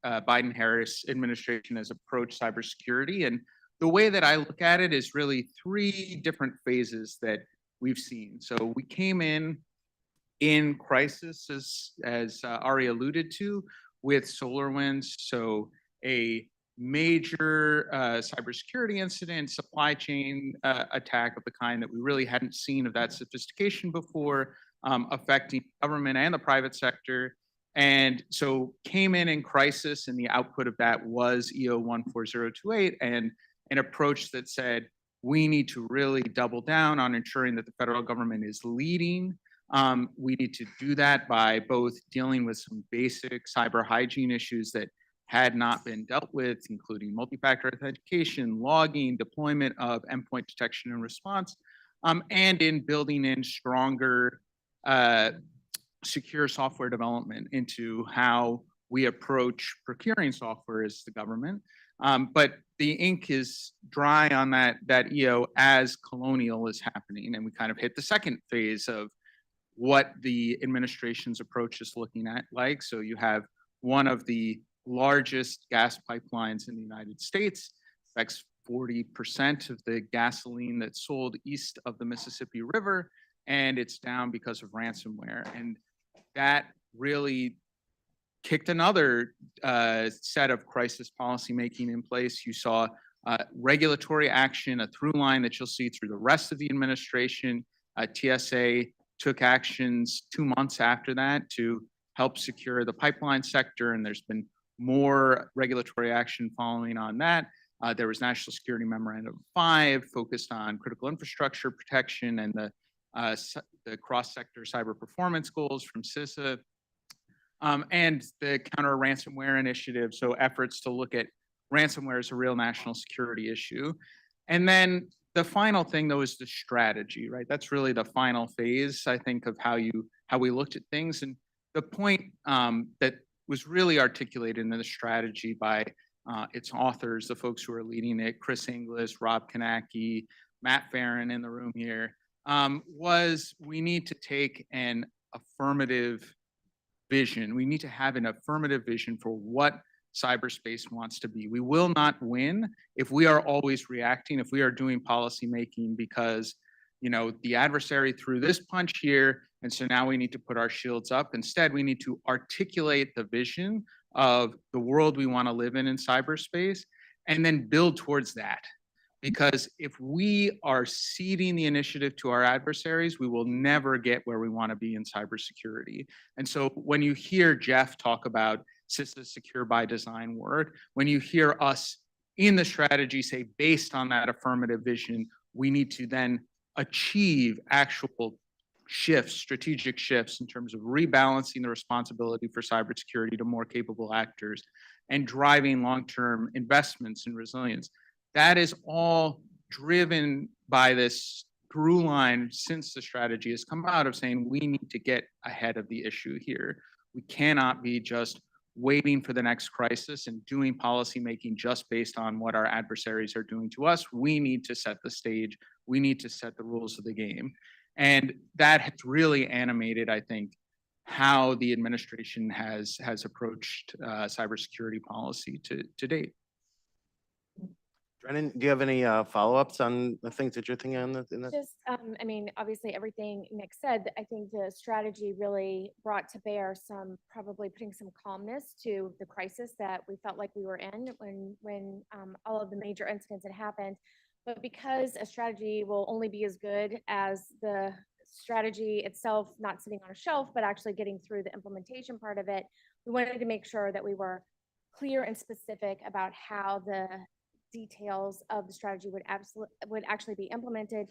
S12: Biden-Harris administration has approached cybersecurity. And the way that I look at it is really three different phases that we've seen. So we came in crisis, as Ari alluded to, with SolarWinds. So a major cybersecurity incident, supply chain attack of the kind that we really hadn't seen of that sophistication before, affecting government and the private sector. And so came in crisis, and the output of that was EO 14028 and an approach that said, we need to really double down on ensuring that the federal government is leading. We need to do that by both dealing with some basic cyber hygiene issues that had not been dealt with, including multi-factor authentication, logging, deployment of endpoint detection and response, and in building in stronger secure software development into how we approach procuring software as the government. But the ink is dry on that EO as Colonial is happening, and we kind of hit the second phase of what the administration's approach is looking at like. So you have one of the largest gas pipelines in the United States, affects 40% of the gasoline that's sold east of the Mississippi River, and it's down because of ransomware. And that really kicked another set of crisis policymaking in place. You saw regulatory action, a through line that you'll see through the rest of the administration. TSA took actions 2 months after that to help secure the pipeline sector, and there's been more regulatory action following on that. There was National Security Memorandum 5 focused on critical infrastructure protection and the cross-sector cyber performance goals from CISA, and the counter ransomware initiative. So efforts to look at ransomware as a real national security issue. And then the final thing, though, is the strategy, right? That's really the final phase, I think, of how we looked at things. And the point that was really articulated in the strategy by its authors, the folks who are leading it, Chris Inglis, Rob Kanacki, Matt Farron in the room here, was we need to take an affirmative vision. We need to have an affirmative vision for what cyberspace wants to be. We will not win if we are always reacting, if we are doing policy making because, you know, the adversary threw this punch here, and so now we need to put our shields up. Instead, we need to articulate the vision of the world we want to live in cyberspace, and then build towards that. Because if we are ceding the initiative to our adversaries, we will never get where we want to be in cybersecurity. And so when you hear Jeff talk about CISA Secure by Design work, when you hear us in the strategy say, based on that affirmative vision, we need to then achieve actual shifts, strategic shifts in terms of rebalancing the responsibility for cybersecurity to more capable actors and driving long-term investments in resilience. That is all driven by this through line since the strategy has come out of saying we need to get ahead of the issue here. We cannot be just waiting for the next crisis and doing policy making just based on what our adversaries are doing to us. We need to set the stage. We need to set the rules of the game. And that has really animated, I think, how the administration has approached cybersecurity policy to date.
S6: Drennan, do you have any follow-ups on the things that you're thinking on in that?
S13: Just, I mean, obviously everything Nick said, I think the strategy really brought to bear probably putting some calmness to the crisis that we felt like we were in when all of the major incidents had happened. But because a strategy will only be as good as the strategy itself, not sitting on a shelf, but actually getting through the implementation part of it, we wanted to make sure that we were clear and specific about how the details of the strategy would actually be implemented.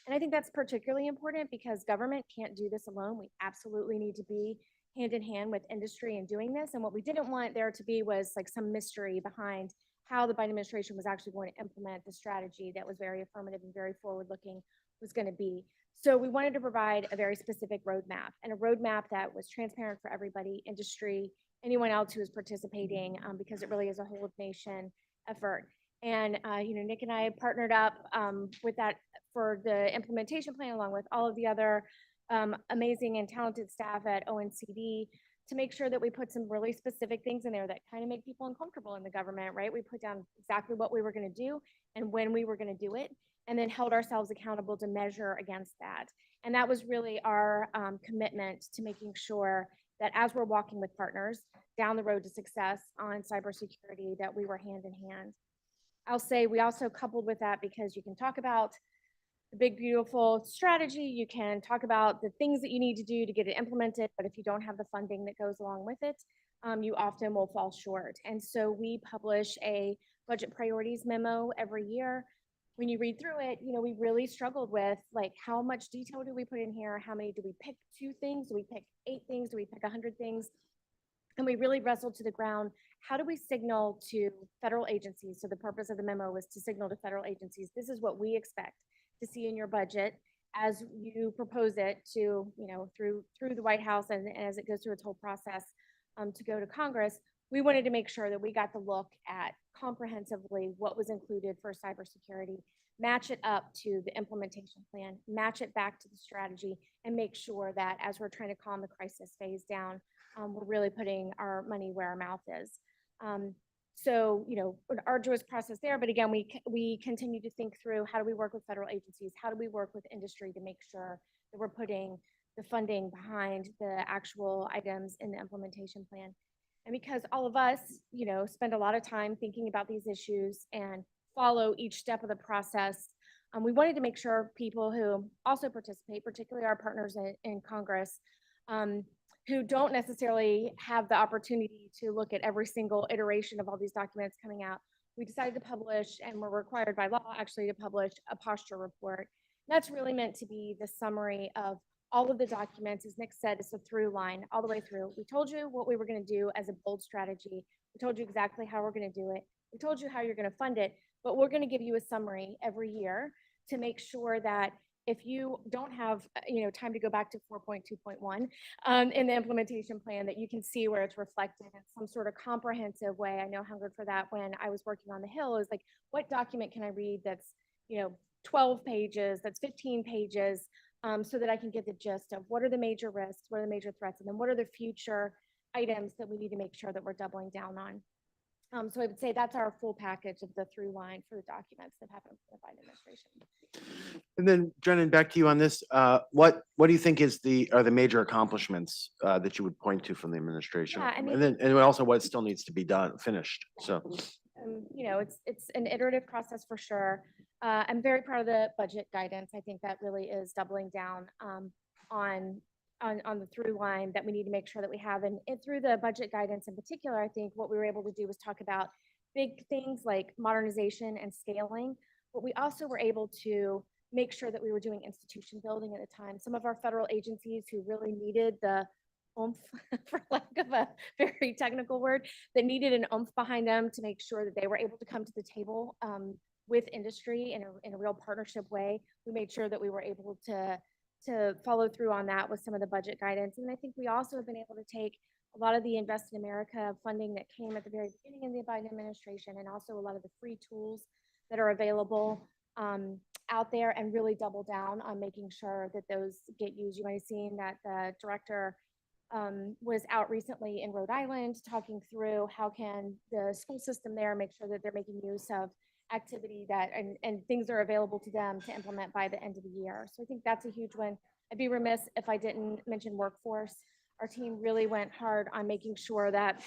S13: And I think that's particularly important because government can't do this alone. We absolutely need to be hand in hand with industry in doing this. And what we didn't want there to be was like some mystery behind how the Biden administration was actually going to implement the strategy that was very affirmative and very forward-looking was going to be. So we wanted to provide a very specific roadmap and a roadmap that was transparent for everybody, industry, anyone else who is participating, because it really is a whole of nation effort. And, you know, Nick and I partnered up with that for the implementation plan, along with all of the other amazing and talented staff at ONCD to make sure that we put some really specific things in there that kind of make people uncomfortable in the government, right? We put down exactly what we were going to do and when we were going to do it, and then held ourselves accountable to measure against that. And that was really our commitment to making sure that as we're walking with partners down the road to success on cybersecurity, that we were hand in hand. I'll say we also coupled with that because you can talk about the big, beautiful strategy. You can talk about the things that you need to do to get it implemented. But if you don't have the funding that goes along with it, you often will fall short. And so we publish a budget priorities memo every year. When you read through it, you know, we really struggled with like, how much detail do we put in here? How many do we pick? 2 things? Do we pick 8 things? Do we pick 100 things? And we really wrestled to the ground. How do we signal to federal agencies? So the purpose of the memo was to signal to federal agencies, this is what we expect to see in your budget as you propose it to, you know, through the White House and as it goes through its whole process to go to Congress. We wanted to make sure that we got to look at comprehensively what was included for cybersecurity, match it up to the implementation plan, match it back to the strategy, and make sure that as we're trying to calm the crisis phase down, we're really putting our money where our mouth is. So, an arduous process there, but again, we continue to think through how do we work with federal agencies? How do we work with industry to make sure that we're putting the funding behind the actual items in the implementation plan? And because all of us, spend a lot of time thinking about these issues and follow each step of the process, we wanted to make sure people who also participate, particularly our partners in Congress, who don't necessarily have the opportunity to look at every single iteration of all these documents coming out, we decided to publish, and we're required by law actually to publish a posture report. And that's really meant to be the summary of all of the documents. As Nick said, it's a through line all the way through. We told you what we were going to do as a bold strategy. We told you exactly how we're going to do it. We told you how you're going to fund it, but we're going to give you a summary every year to make sure that if you don't have, time to go back to 4.2.1 in the implementation plan, that you can see where it's reflected in some sort of comprehensive way. I know hungered for that when I was working on the Hill. Is like, what document can I read that's, 12 pages, that's 15 pages, so that I can get the gist of what are the major risks, what are the major threats, and then what are the future items that we need to make sure that we're doubling down on. So I would say that's our full package of the through line for the documents that happen from the Biden administration.
S6: And then Drennan, back to you on this. What do you think are the major accomplishments that you would point to from the administration?
S13: Yeah, I mean-
S6: And also what still needs to be finished. So
S13: It's an iterative process for sure. I'm very proud of the budget guidance. I think that really is doubling down on the through line that we need to make sure that we have. And through the budget guidance in particular, I think what we were able to do was talk about big things like modernization and scaling, but we also were able to make sure that we were doing institution building at the time. Some of our federal agencies who really needed the oomph, for lack of a very technical word, that needed an oomph behind them to make sure that they were able to come to the table with industry in a real partnership way. We made sure that we were able to follow through on that with some of the budget guidance. And I think we also have been able to take a lot of the Invest in America funding that came at the very beginning of the Biden administration, and also a lot of the free tools that are available out there, and really double down on making sure that those get used. You might have seen that the director was out recently in Rhode Island talking through how can the school system there make sure that they're making use of activity that and things are available to them to implement by the end of the year. So I think that's a huge one. I'd be remiss if I didn't mention workforce. Our team really went hard on making sure that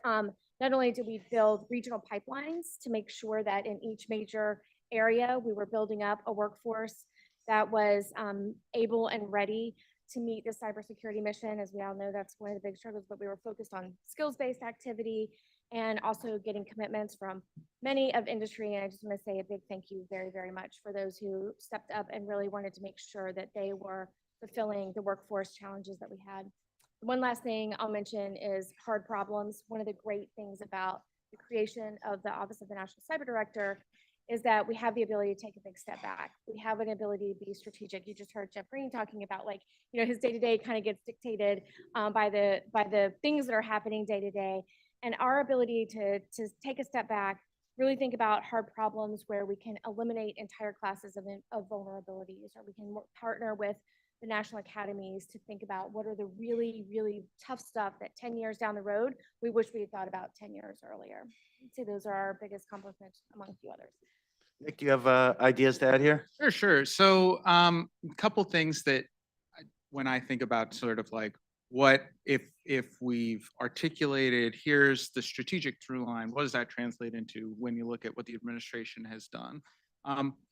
S13: not only did we build regional pipelines to make sure that in each major area we were building up a workforce that was able and ready to meet the cybersecurity mission. As we all know, that's one of the big struggles, but we were focused on skills-based activity and also getting commitments from many of industry. And I just want to say a big thank you very, very much for those who stepped up and really wanted to make sure that they were fulfilling the workforce challenges that we had. One last thing I'll mention is hard problems. One of the great things about the creation of the Office of the National Cyber Director is that we have the ability to take a big step back. We have an ability to be strategic. You just heard Jeff Green talking about, like, his day-to-day kind of gets dictated by the things that are happening day-to-day. And our ability to take a step back, really think about hard problems where we can eliminate entire classes of vulnerabilities, or we can partner with the national academies to think about what are the really, really tough stuff that 10 years down the road, we wish we had thought about 10 years earlier. I'd say those are our biggest accomplishments among a few others.
S6: Nick, do you have ideas to add here?
S12: Sure. So a couple things that when I think about sort of like what if we've articulated, here's the strategic through line, what does that translate into when you look at what the administration has done?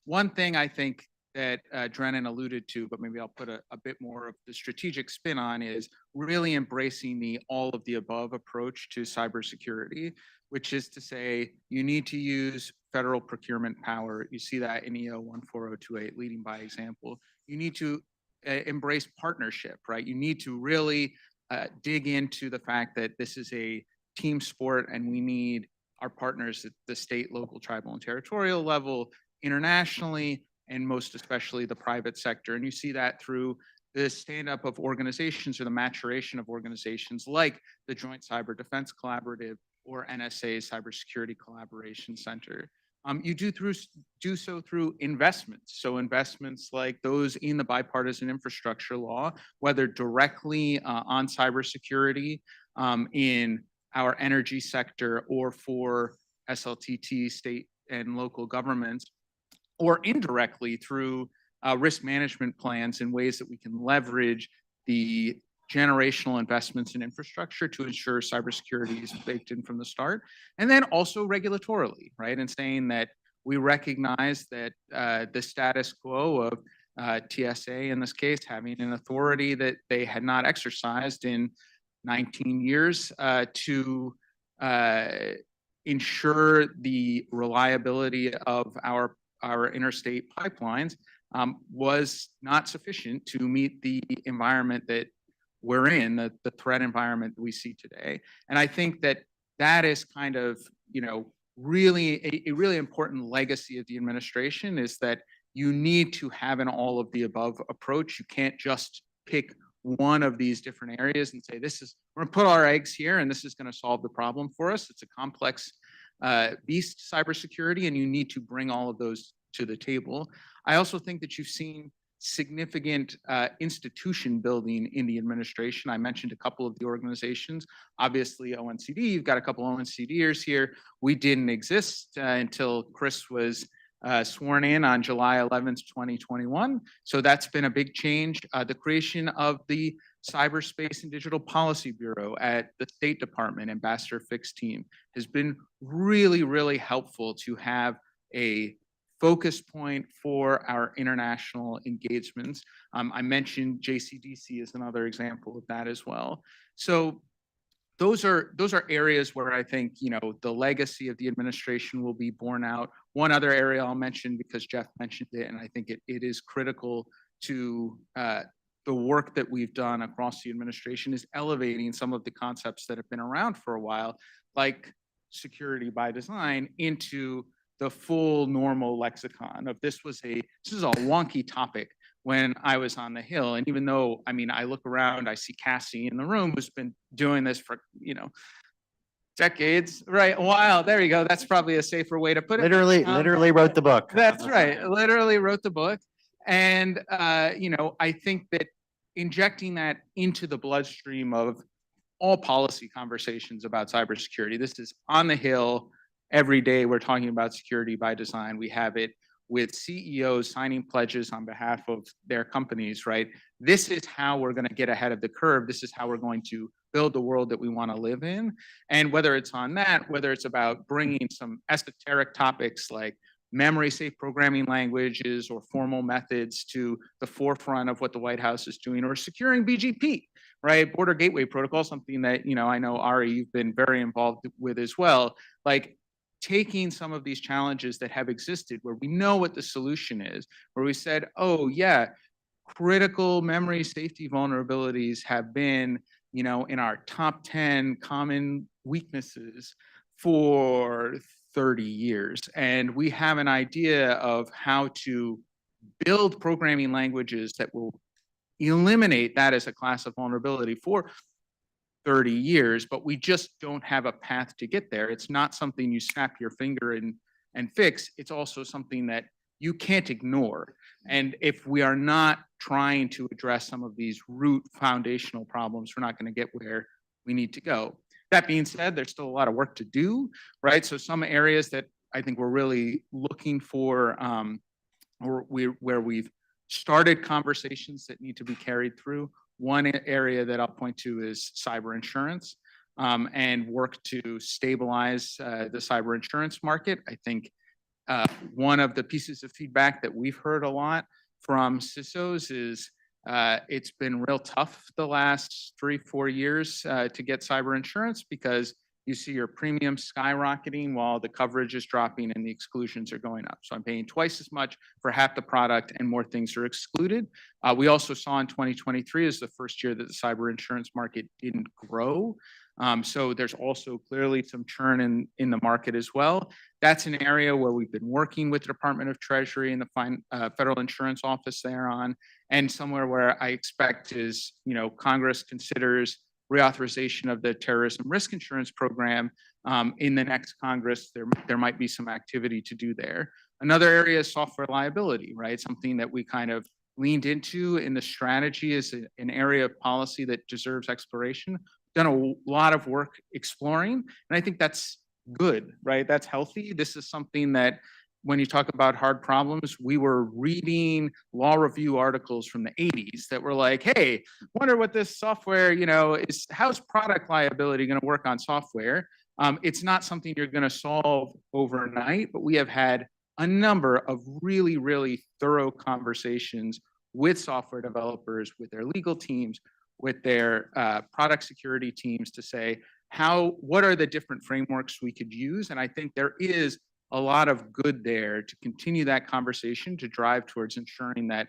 S12: One thing I think that Drennan alluded to, but maybe I'll put a bit more of the strategic spin on, is really embracing the all of the above approach to cybersecurity, which is to say you need to use federal procurement power. You see that in EO 14028, leading by example. You need to embrace partnership, right? You need to really dig into the fact that this is a team sport, and we need our partners at the state, local, tribal, and territorial level, internationally, and most especially the private sector. And you see that through the stand-up of organizations or the maturation of organizations like the Joint Cyber Defense Collaborative or NSA's Cybersecurity Collaboration Center. You do so through investments. So investments like those in the bipartisan infrastructure law, whether directly on cybersecurity, in our energy sector or for SLTT, state and local governments, or indirectly through risk management plans in ways that we can leverage the generational investments in infrastructure to ensure cybersecurity is baked in from the start. And then also regulatorily, right? And saying that we recognize that the status quo of TSA in this case having an authority that they had not exercised in 19 years to ensure the reliability of our interstate pipelines was not sufficient to meet the environment that we're in, the threat environment that we see today. And I think that that is kind of, really a really important legacy of the administration, is that you need to have an all of the above approach. You can't just pick one of these different areas and say, we're gonna put our eggs here and this is gonna solve the problem for us. It's a complex beast, cybersecurity, and you need to bring all of those to the table. I also think that you've seen significant institution building in the administration. I mentioned a couple of the organizations. Obviously, ONCD, you've got a couple of ONCDers here. We didn't exist until Chris was sworn in on July 11th, 2021. So that's been a big change. The creation of the Cyberspace and Digital Policy Bureau at the State Department, Ambassador Fick's team, has been really, really helpful to have a focus point for our international engagements. I mentioned JCDC as another example of that as well. So those are areas where I think the legacy of the administration will be borne out. One other area I'll mention, because Jeff mentioned it, and I think it is critical to the work that we've done across the administration, is elevating some of the concepts that have been around for a while, like security by design, into the full normal lexicon of this is a wonky topic when I was on the Hill. And even though, I look around, I see Cassie in the room who's been doing this for, decades, right? A while. There you go. That's probably a safer way to put it.
S6: Literally wrote the book.
S12: That's right. Literally wrote the book. And, I think that injecting that into the bloodstream of all policy conversations about cybersecurity, this is on the Hill. Every day we're talking about security by design. We have it with CEOs signing pledges on behalf of their companies, right? This is how we're going to get ahead of the curve. This is how we're going to build the world that we want to live in. And whether it's on that, whether it's about bringing some esoteric topics like memory safe programming languages or formal methods to the forefront of what the White House is doing, or securing BGP, right? Border Gateway Protocol, something that, I know, Ari, you've been very involved with as well. Like, taking some of these challenges that have existed where we know what the solution is, where we said, oh yeah, critical memory safety vulnerabilities have been, in our top 10 common weaknesses for 30 years. And we have an idea of how to build programming languages that will eliminate that as a class of vulnerability for 30 years, but we just don't have a path to get there. It's not something you snap your finger and fix. It's also something that you can't ignore. And if we are not trying to address some of these root foundational problems, we're not going to get where we need to go. That being said, there's still a lot of work to do, right? So some areas that I think we're really looking for, where we've started conversations that need to be carried through. One area that I'll point to is cyber insurance, and work to stabilize the cyber insurance market. I think one of the pieces of feedback that we've heard a lot from CISOs is it's been real tough the last 3-4 years to get cyber insurance, because you see your premium skyrocketing while the coverage is dropping and the exclusions are going up. So I'm paying twice as much for half the product and more things are excluded. We also saw in 2023 is the first year that the cyber insurance market didn't grow. So there's also clearly some churn in the market as well. That's an area where we've been working with the Department of Treasury and the Federal Insurance Office there on, and somewhere where I expect is, Congress considers reauthorization of the terrorism risk insurance program in the next Congress. There might be some activity to do there. Another area is software liability, right? Something that we kind of leaned into in the strategy is an area of policy that deserves exploration. done a lot of work exploring, and I think that's good, right? That's healthy. This is something that when you talk about hard problems, we were reading law review articles from the 80s that were like, hey, wonder what this software, is, how's product liability going to work on software? It's not something you're going to solve overnight, but we have had a number of really, really thorough conversations with software developers, with their legal teams, with their product security teams to say, what are the different frameworks we could use? And I think there is a lot of good there to continue that conversation to drive towards ensuring that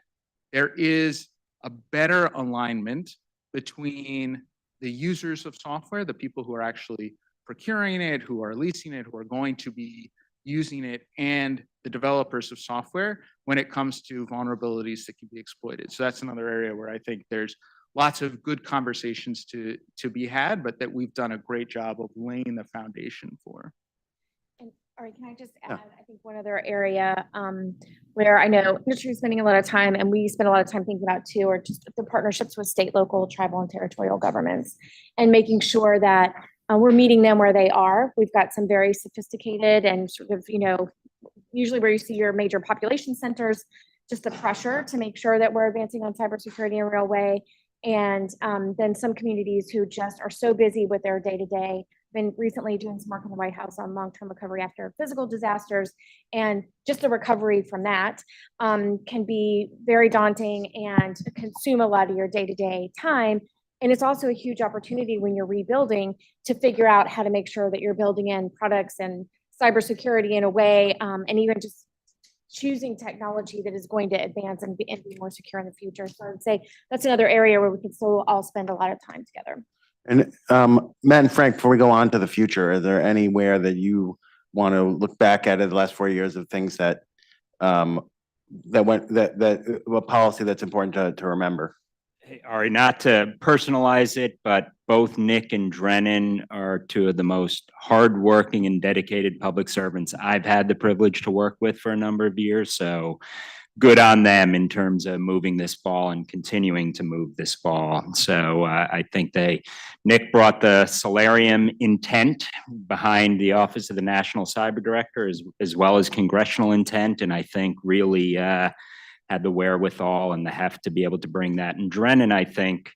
S12: there is a better alignment between the users of software, the people who are actually procuring it, who are leasing it, who are going to be using it, and the developers of software when it comes to vulnerabilities that can be exploited. So that's another area where I think there's lots of good conversations to be had, but that we've done a great job of laying the foundation for.
S13: All right, can I just add, I think one other area where I know industry is spending a lot of time and we spend a lot of time thinking about too, are just the partnerships with state, local, tribal, and territorial governments, and making sure that we're meeting them where they are. We've got some very sophisticated and sort of, usually where you see your major population centers, just the pressure to make sure that we're advancing on cybersecurity in a real way. And then some communities who just are so busy with their day-to-day. Been recently doing some work in the White House on long-term recovery after physical disasters, and just the recovery from that can be very daunting and consume a lot of your day-to-day time. And it's also a huge opportunity when you're rebuilding to figure out how to make sure that you're building in products and cybersecurity in a way, and even just choosing technology that is going to advance and be more secure in the future. So I would say that's another area where we can still all spend a lot of time together.
S6: And Matt and Frank, before we go on to the future, are there anywhere that you want to look back at in the last 4 years of things that a policy that's important to remember?
S11: Hey, Ari, not to personalize it, but both Nick and Drennan are two of the most hardworking and dedicated public servants I've had the privilege to work with for a number of years. So good on them in terms of moving this ball and continuing to move this ball. So I think Nick brought the Solarium intent behind the Office of the National Cyber Director as well as congressional intent. And I think really had the wherewithal and the heft to be able to bring that. And Drennan, I think,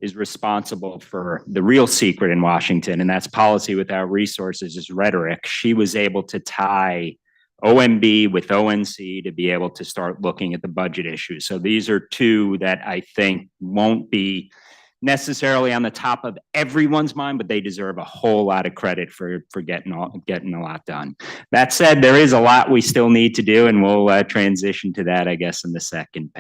S11: is responsible for the real secret in Washington, and that's policy without resources is rhetoric. She was able to tie OMB with ONC to be able to start looking at the budget issues. So these are two that I think won't be necessarily on the top of everyone's mind, but they deserve a whole lot of credit for getting a lot done. That said, there is a lot we still need to do, and we'll transition to that, I guess, in the second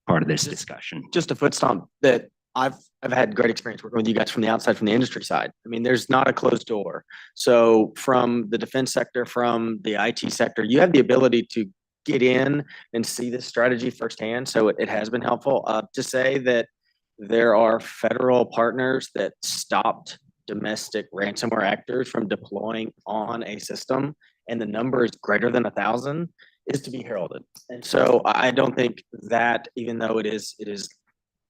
S11: part of this discussion.
S14: Just a foot stomp that I've had great experience working with you guys from the outside, from the industry side. I mean, there's not a closed door. So from the defense sector, from the IT sector, you have the ability to get in and see this strategy firsthand. So it has been helpful to say that there are federal partners that stopped domestic ransomware actors from deploying on a system, and the number is greater than 1,000, is to be heralded. And so I don't think that, even though it is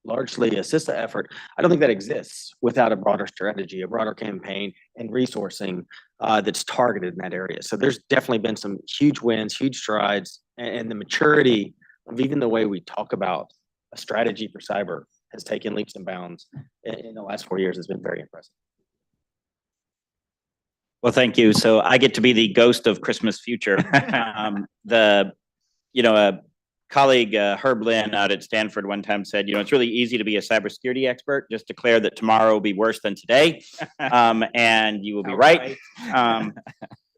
S14: largely a CISA effort, I don't think that exists without a broader strategy, a broader campaign, and resourcing that's targeted in that area. So there's definitely been some huge wins, huge strides, and the maturity of even the way we talk about a strategy for cyber has taken leaps and bounds in the last 4 years. Has been very impressive.
S11: Well, thank you. So I get to be the ghost of Christmas future. A colleague, Herb Lynn out at Stanford one time said, it's really easy to be a cybersecurity expert. Just declare that tomorrow will be worse than today. And you will be right.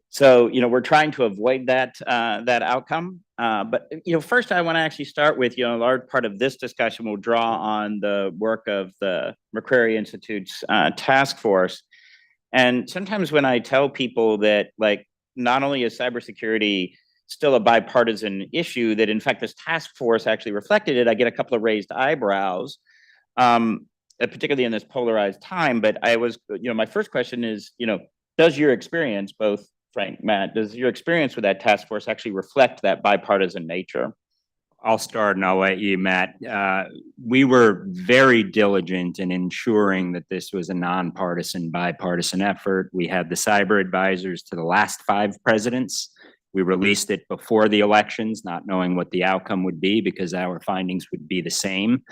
S11: So, we're trying to avoid that outcome. But, first I want to actually start with, a large part of this discussion will draw on the work of the McCrary Institute's task force. And sometimes when I tell people that, not only is cybersecurity still a bipartisan issue, that in fact this task force actually reflected it, I get a couple of raised eyebrows, particularly in this polarized time. But my first question is, does your experience, both Frank, Matt, does your experience with that task force actually reflect that bipartisan nature?
S15: I'll start and I'll let you, Matt. We were very diligent in ensuring that this was a nonpartisan, bipartisan effort. We had the cyber advisors to the last 5 presidents. We released it before the elections, not knowing what the outcome would be because our findings would be the same.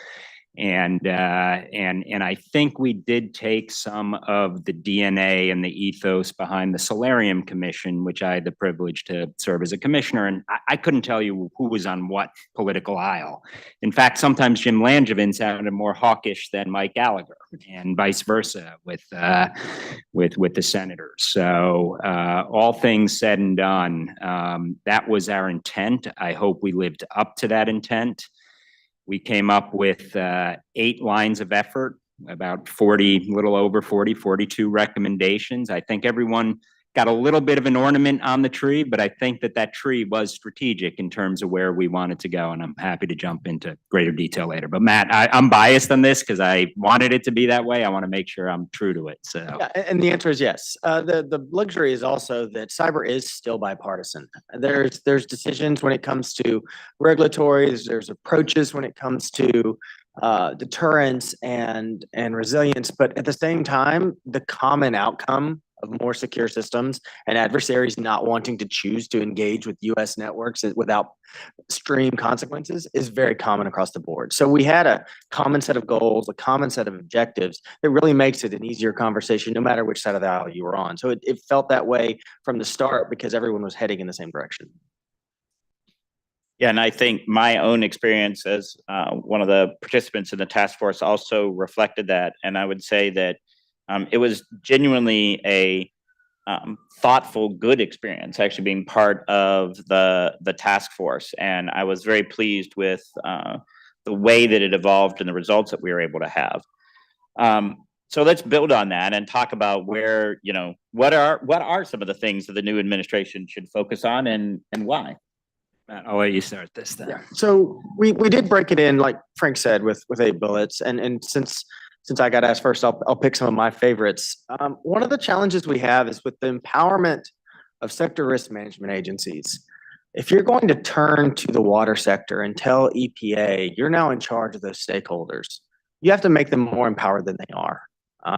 S15: And I think we did take some of the DNA and the ethos behind the Solarium Commission, which I had the privilege to serve as a commissioner. And I couldn't tell you who was on what political aisle. In fact, sometimes Jim Langevin sounded more hawkish than Mike Gallagher, and vice versa with the senators. So all things said and done, that was our intent. I hope we lived up to that intent. We came up with 8 lines of effort, about 40, little over 40, 42 recommendations. I think everyone got a little bit of an ornament on the tree, but I think that tree was strategic in terms of where we wanted to go. And I'm happy to jump into greater detail later. But Matt, I'm biased on this because I wanted it to be that way. I want to make sure I'm true to it. So,
S14: yeah, and the answer is yes. The luxury is also that cyber is still bipartisan. There's decisions when it comes to regulatory, there's approaches when it comes to deterrence and resilience, but at the same time, the common outcome of more secure systems and adversaries not wanting to choose to engage with U.S. networks without extreme consequences is very common across the board. So we had a common set of goals, a common set of objectives. It really makes it an easier conversation, no matter which side of the aisle you were on. So it felt that way from the start because everyone was heading in the same direction.
S11: Yeah, and I think my own experience as one of the participants in the task force also reflected that. And I would say that it was genuinely a thoughtful, good experience actually being part of the task force. And I was very pleased with the way that it evolved and the results that we were able to have. So let's build on that and talk about where, what are some of the things that the new administration should focus on and why?
S15: Matt, I'll let you start this then.
S14: Yeah. So we did break it in, like Frank said, with 8 bullets. And since I got asked first, I'll pick some of my favorites. One of the challenges we have is with the empowerment of sector risk management agencies. If you're going to turn to the water sector and tell EPA you're now in charge of those stakeholders, you have to make them more empowered than they are.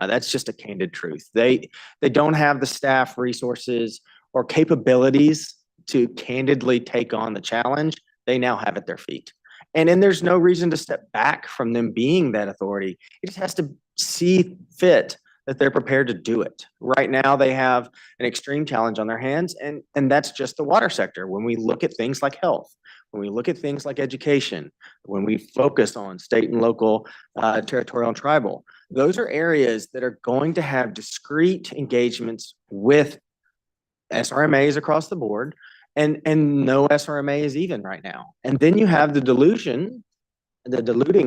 S14: That's just a candid truth. They don't have the staff, resources, or capabilities to candidly take on the challenge they now have at their feet. And then there's no reason to step back from them being that authority. It just has to see fit that they're prepared to do it. Right now, they have an extreme challenge on their hands, and that's just the water sector. When we look at things like health, when we look at things like education, when we focus on state and local, territorial and tribal, those are areas that are going to have discrete engagements with SRMAs across the board, and no SRMA is even right now. And then you have the diluting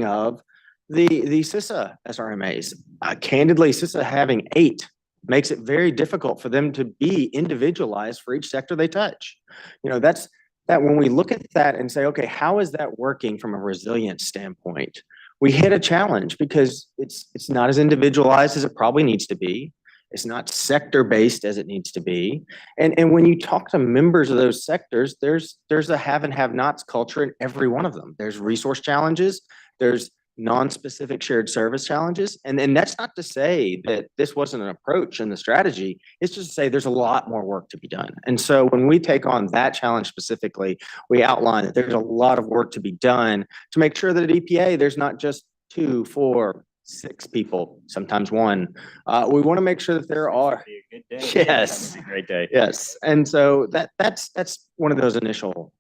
S14: of the CISA SRMAs. Candidly, CISA having 8 makes it very difficult for them to be individualized for each sector they touch. That when we look at that and say, okay, how is that working from a resilience standpoint? We hit a challenge because it's not as individualized as it probably needs to be. It's not sector-based as it needs to be. And when you talk to members of those sectors, there's a have and have-nots culture in every one of them. There's resource challenges, there's non-specific shared service challenges. And that's not to say that this wasn't an approach in the strategy. It's just to say there's a lot more work to be done. And so when we take on that challenge specifically, we outline that there's a lot of work to be done to make sure that at EPA, there's not just 2, 4, 6 people, sometimes 1. We want to make sure that there are.
S11: Good day.
S14: Yes.
S11: Great day.
S14: Yes. And so that's one of those initial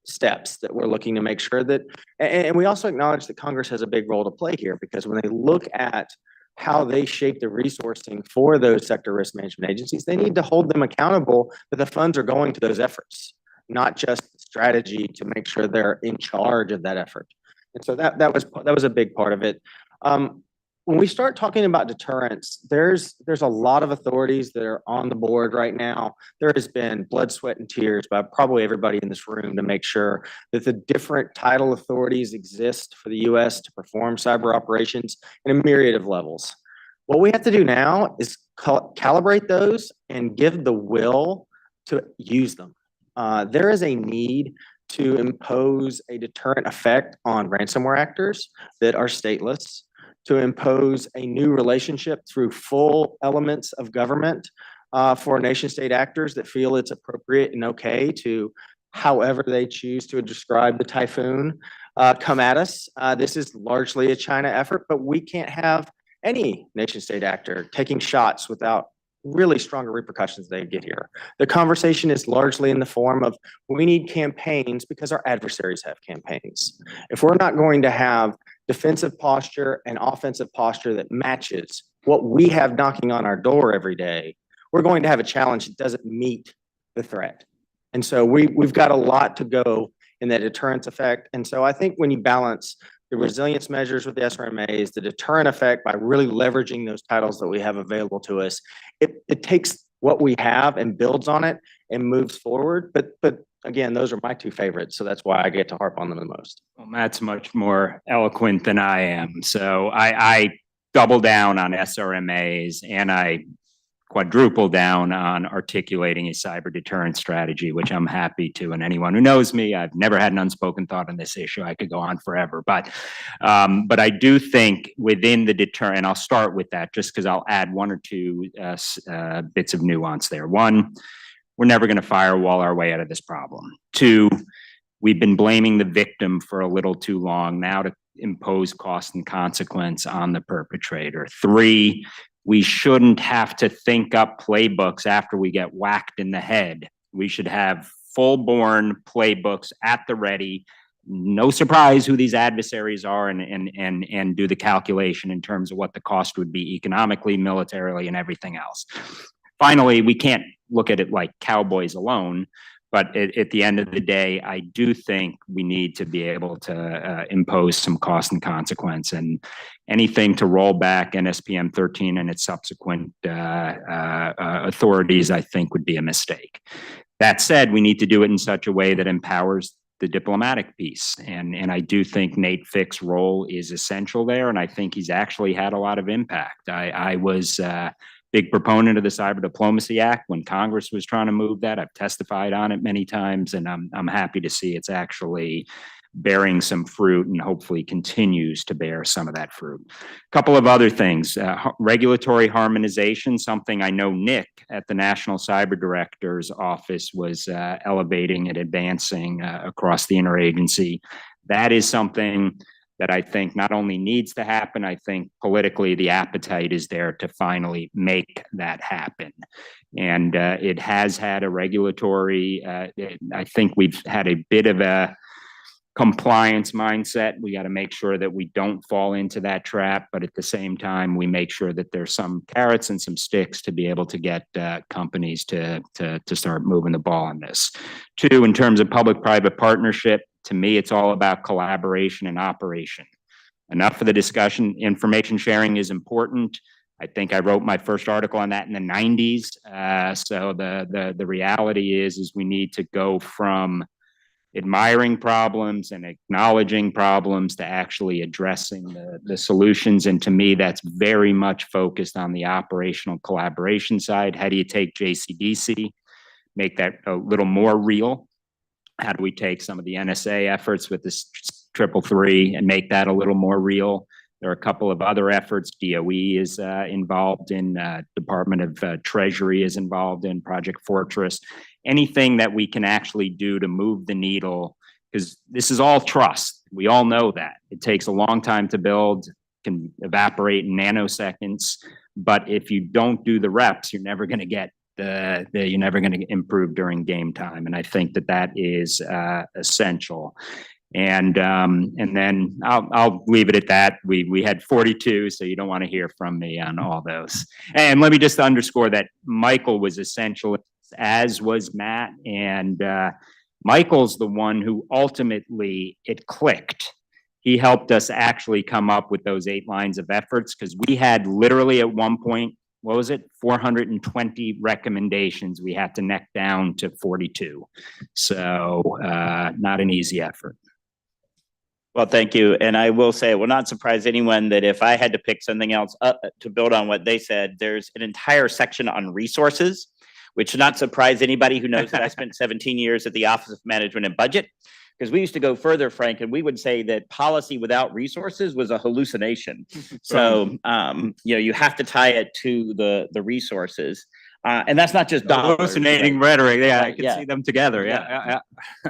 S14: steps that we're looking to make sure that, and we also acknowledge that Congress has a big role to play here, because when they look at how they shape the resourcing for those sector risk management agencies, they need to hold them accountable that the funds are going to those efforts, not just strategy to make sure they're in charge of that effort. And so that was a big part of it. When we start talking about deterrence, there's a lot of authorities that are on the board right now. There has been blood, sweat, and tears by probably everybody in this room to make sure that the different title authorities exist for the U.S. to perform cyber operations in a myriad of levels. What we have to do now is calibrate those and give the will to use them. There is a need to impose a deterrent effect on ransomware actors that are stateless, to impose a new relationship through full elements of government for nation state actors that feel it's appropriate and okay to, however they choose to describe the typhoon, come at us. This is largely a China effort, but we can't have any nation state actor taking shots without really stronger repercussions they get here. The conversation is largely in the form of we need campaigns because our adversaries have campaigns. If we're not going to have defensive posture and offensive posture that matches what we have knocking on our door every day, we're going to have a challenge that doesn't meet the threat. And so we've got a lot to go in that deterrence effect. And so I think when you balance the resilience measures with the SRMAs, the deterrent effect by really leveraging those titles that we have available to us, it takes what we have and builds on it and moves forward. But again, those are my two favorites. So that's why I get to harp on them the most.
S15: Well, Matt's much more eloquent than I am. So I double down on SRMAs and I quadruple down on articulating a cyber deterrent strategy, which I'm happy to. And anyone who knows me, I've never had an unspoken thought on this issue. I could go on forever, but I do think within the deterrent, and I'll start with that just because I'll add one or two bits of nuance there. One, we're never going to firewall our way out of this problem. Two, we've been blaming the victim for a little too long now to impose cost and consequence on the perpetrator. Three, we shouldn't have to think up playbooks after we get whacked in the head. We should have full-born playbooks at the ready. No surprise who these adversaries are and do the calculation in terms of what the cost would be economically, militarily, and everything else. Finally, we can't look at it like cowboys alone, but at the end of the day, I do think we need to be able to impose some cost and consequence, and anything to roll back NSPM 13 and its subsequent authorities, I think would be a mistake. That said, we need to do it in such a way that empowers the diplomatic piece. And I do think Nate Fick's role is essential there. And I think he's actually had a lot of impact. I was big proponent of the Cyber Diplomacy Act when Congress was trying to move that. I've testified on it many times, and I'm happy to see it's actually bearing some fruit and hopefully continues to bear some of that fruit. A couple of other things, regulatory harmonization, something I know Nick at the National Cyber Director's Office was elevating and advancing across the interagency. That is something that I think not only needs to happen, I think politically the appetite is there to finally make that happen. And it has had a regulatory, I think we've had a bit of a compliance mindset. We got to make sure that we don't fall into that trap, but at the same time, we make sure that there's some carrots and some sticks to be able to get companies to start moving the ball on this. Two, in terms of public-private partnership, to me, it's all about collaboration and operation. Enough for the discussion. Information sharing is important. I think I wrote my first article on that in the 90s. So the reality is we need to go from admiring problems and acknowledging problems to actually addressing the solutions. And to me, that's very much focused on the operational collaboration side. How do you take JCDC, make that a little more real? How do we take some of the NSA efforts with this 333 and make that a little more real? There are a couple of other efforts. DOE is involved in, Department of Treasury is involved in Project Fortress. Anything that we can actually do to move the needle, because this is all trust. We all know that. It takes a long time to build, can evaporate in nanoseconds. But if you don't do the reps, you're never going to get you're never going to improve during game time. And I think that is essential. And then I'll leave it at that. We had 42, so you don't want to hear from me on all those. And let me just underscore that Michael was essential, as was Matt. And Michael's the one who ultimately it clicked. He helped us actually come up with those 8 lines of efforts, because we had literally at one point, what was it, 420 recommendations. We had to neck down to 42. So not an easy effort.
S11: Well, thank you. And I will say, it will not surprise anyone that if I had to pick something else to build on what they said, there's an entire section on resources, which should not surprise anybody who knows that I spent 17 years at the Office of Management and Budget, Because we used to go further, Frank, and we would say that policy without resources was a hallucination. So, you have to tie it to the resources. And that's not just dollars.
S15: Hallucinating
S11: right?
S15: rhetoric. Yeah, I
S11: Right,
S15: can
S11: yeah.
S15: see them together. Yeah.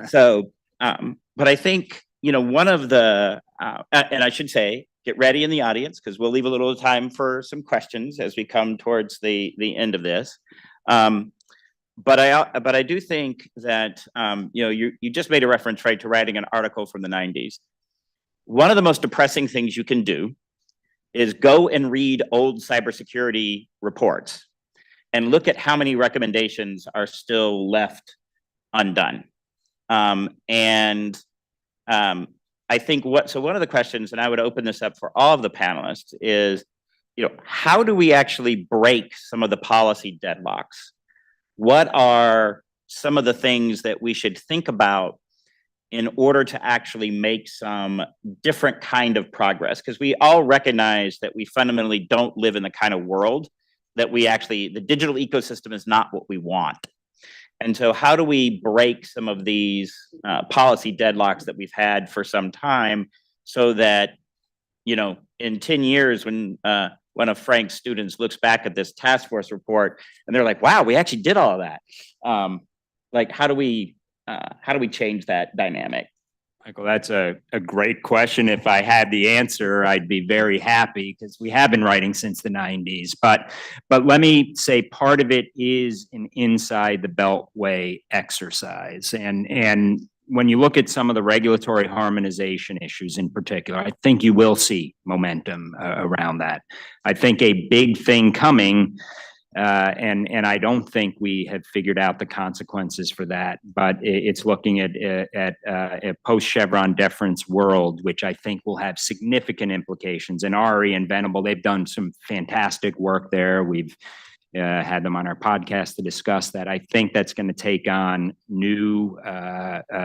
S11: So, but I think, one of the, and I should say, get ready in the audience because we'll leave a little time for some questions as we come towards the end of this. But I do think that, you just made a reference, right, to writing an article from the 90s. One of the most depressing things you can do is go and read old cybersecurity reports and look at how many recommendations are still left undone. I think so one of the questions, and I would open this up for all of the panelists, is, how do we actually break some of the policy deadlocks? What are some of the things that we should think about in order to actually make some different kind of progress? Because we all recognize that we fundamentally don't live in the kind of world that the digital ecosystem is not what we want. And so how do we break some of these policy deadlocks that we've had for some time so that, in 10 years when one of Frank's students looks back at this task force report and they're like, wow, we actually did all of that. How do we change that dynamic?
S15: Michael, that's a great question. If I had the answer, I'd be very happy because we have been writing since the 90s. But let me say part of it is an inside the beltway exercise. And when you look at some of the regulatory harmonization issues in particular, I think you will see momentum around that. I think a big thing coming, and I don't think we have figured out the consequences for that, but it's looking at a post-Chevron deference world, which I think will have significant implications. And Ari and Venable, they've done some fantastic work there. We've had them on our podcast to discuss that. I think that's going to take on new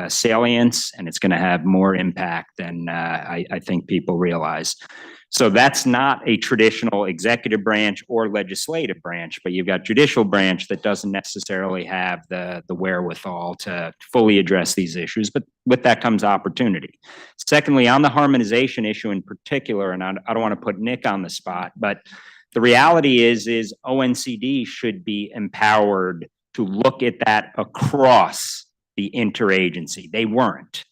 S15: salience, and it's going to have more impact than I think people realize. So that's not a traditional executive branch or legislative branch, but you've got judicial branch that doesn't necessarily have the wherewithal to fully address these issues, but with that comes opportunity. Secondly, on the harmonization issue in particular, and I don't want to put Nick on the spot, but the reality is ONCD should be empowered to look at that across the interagency. They weren't.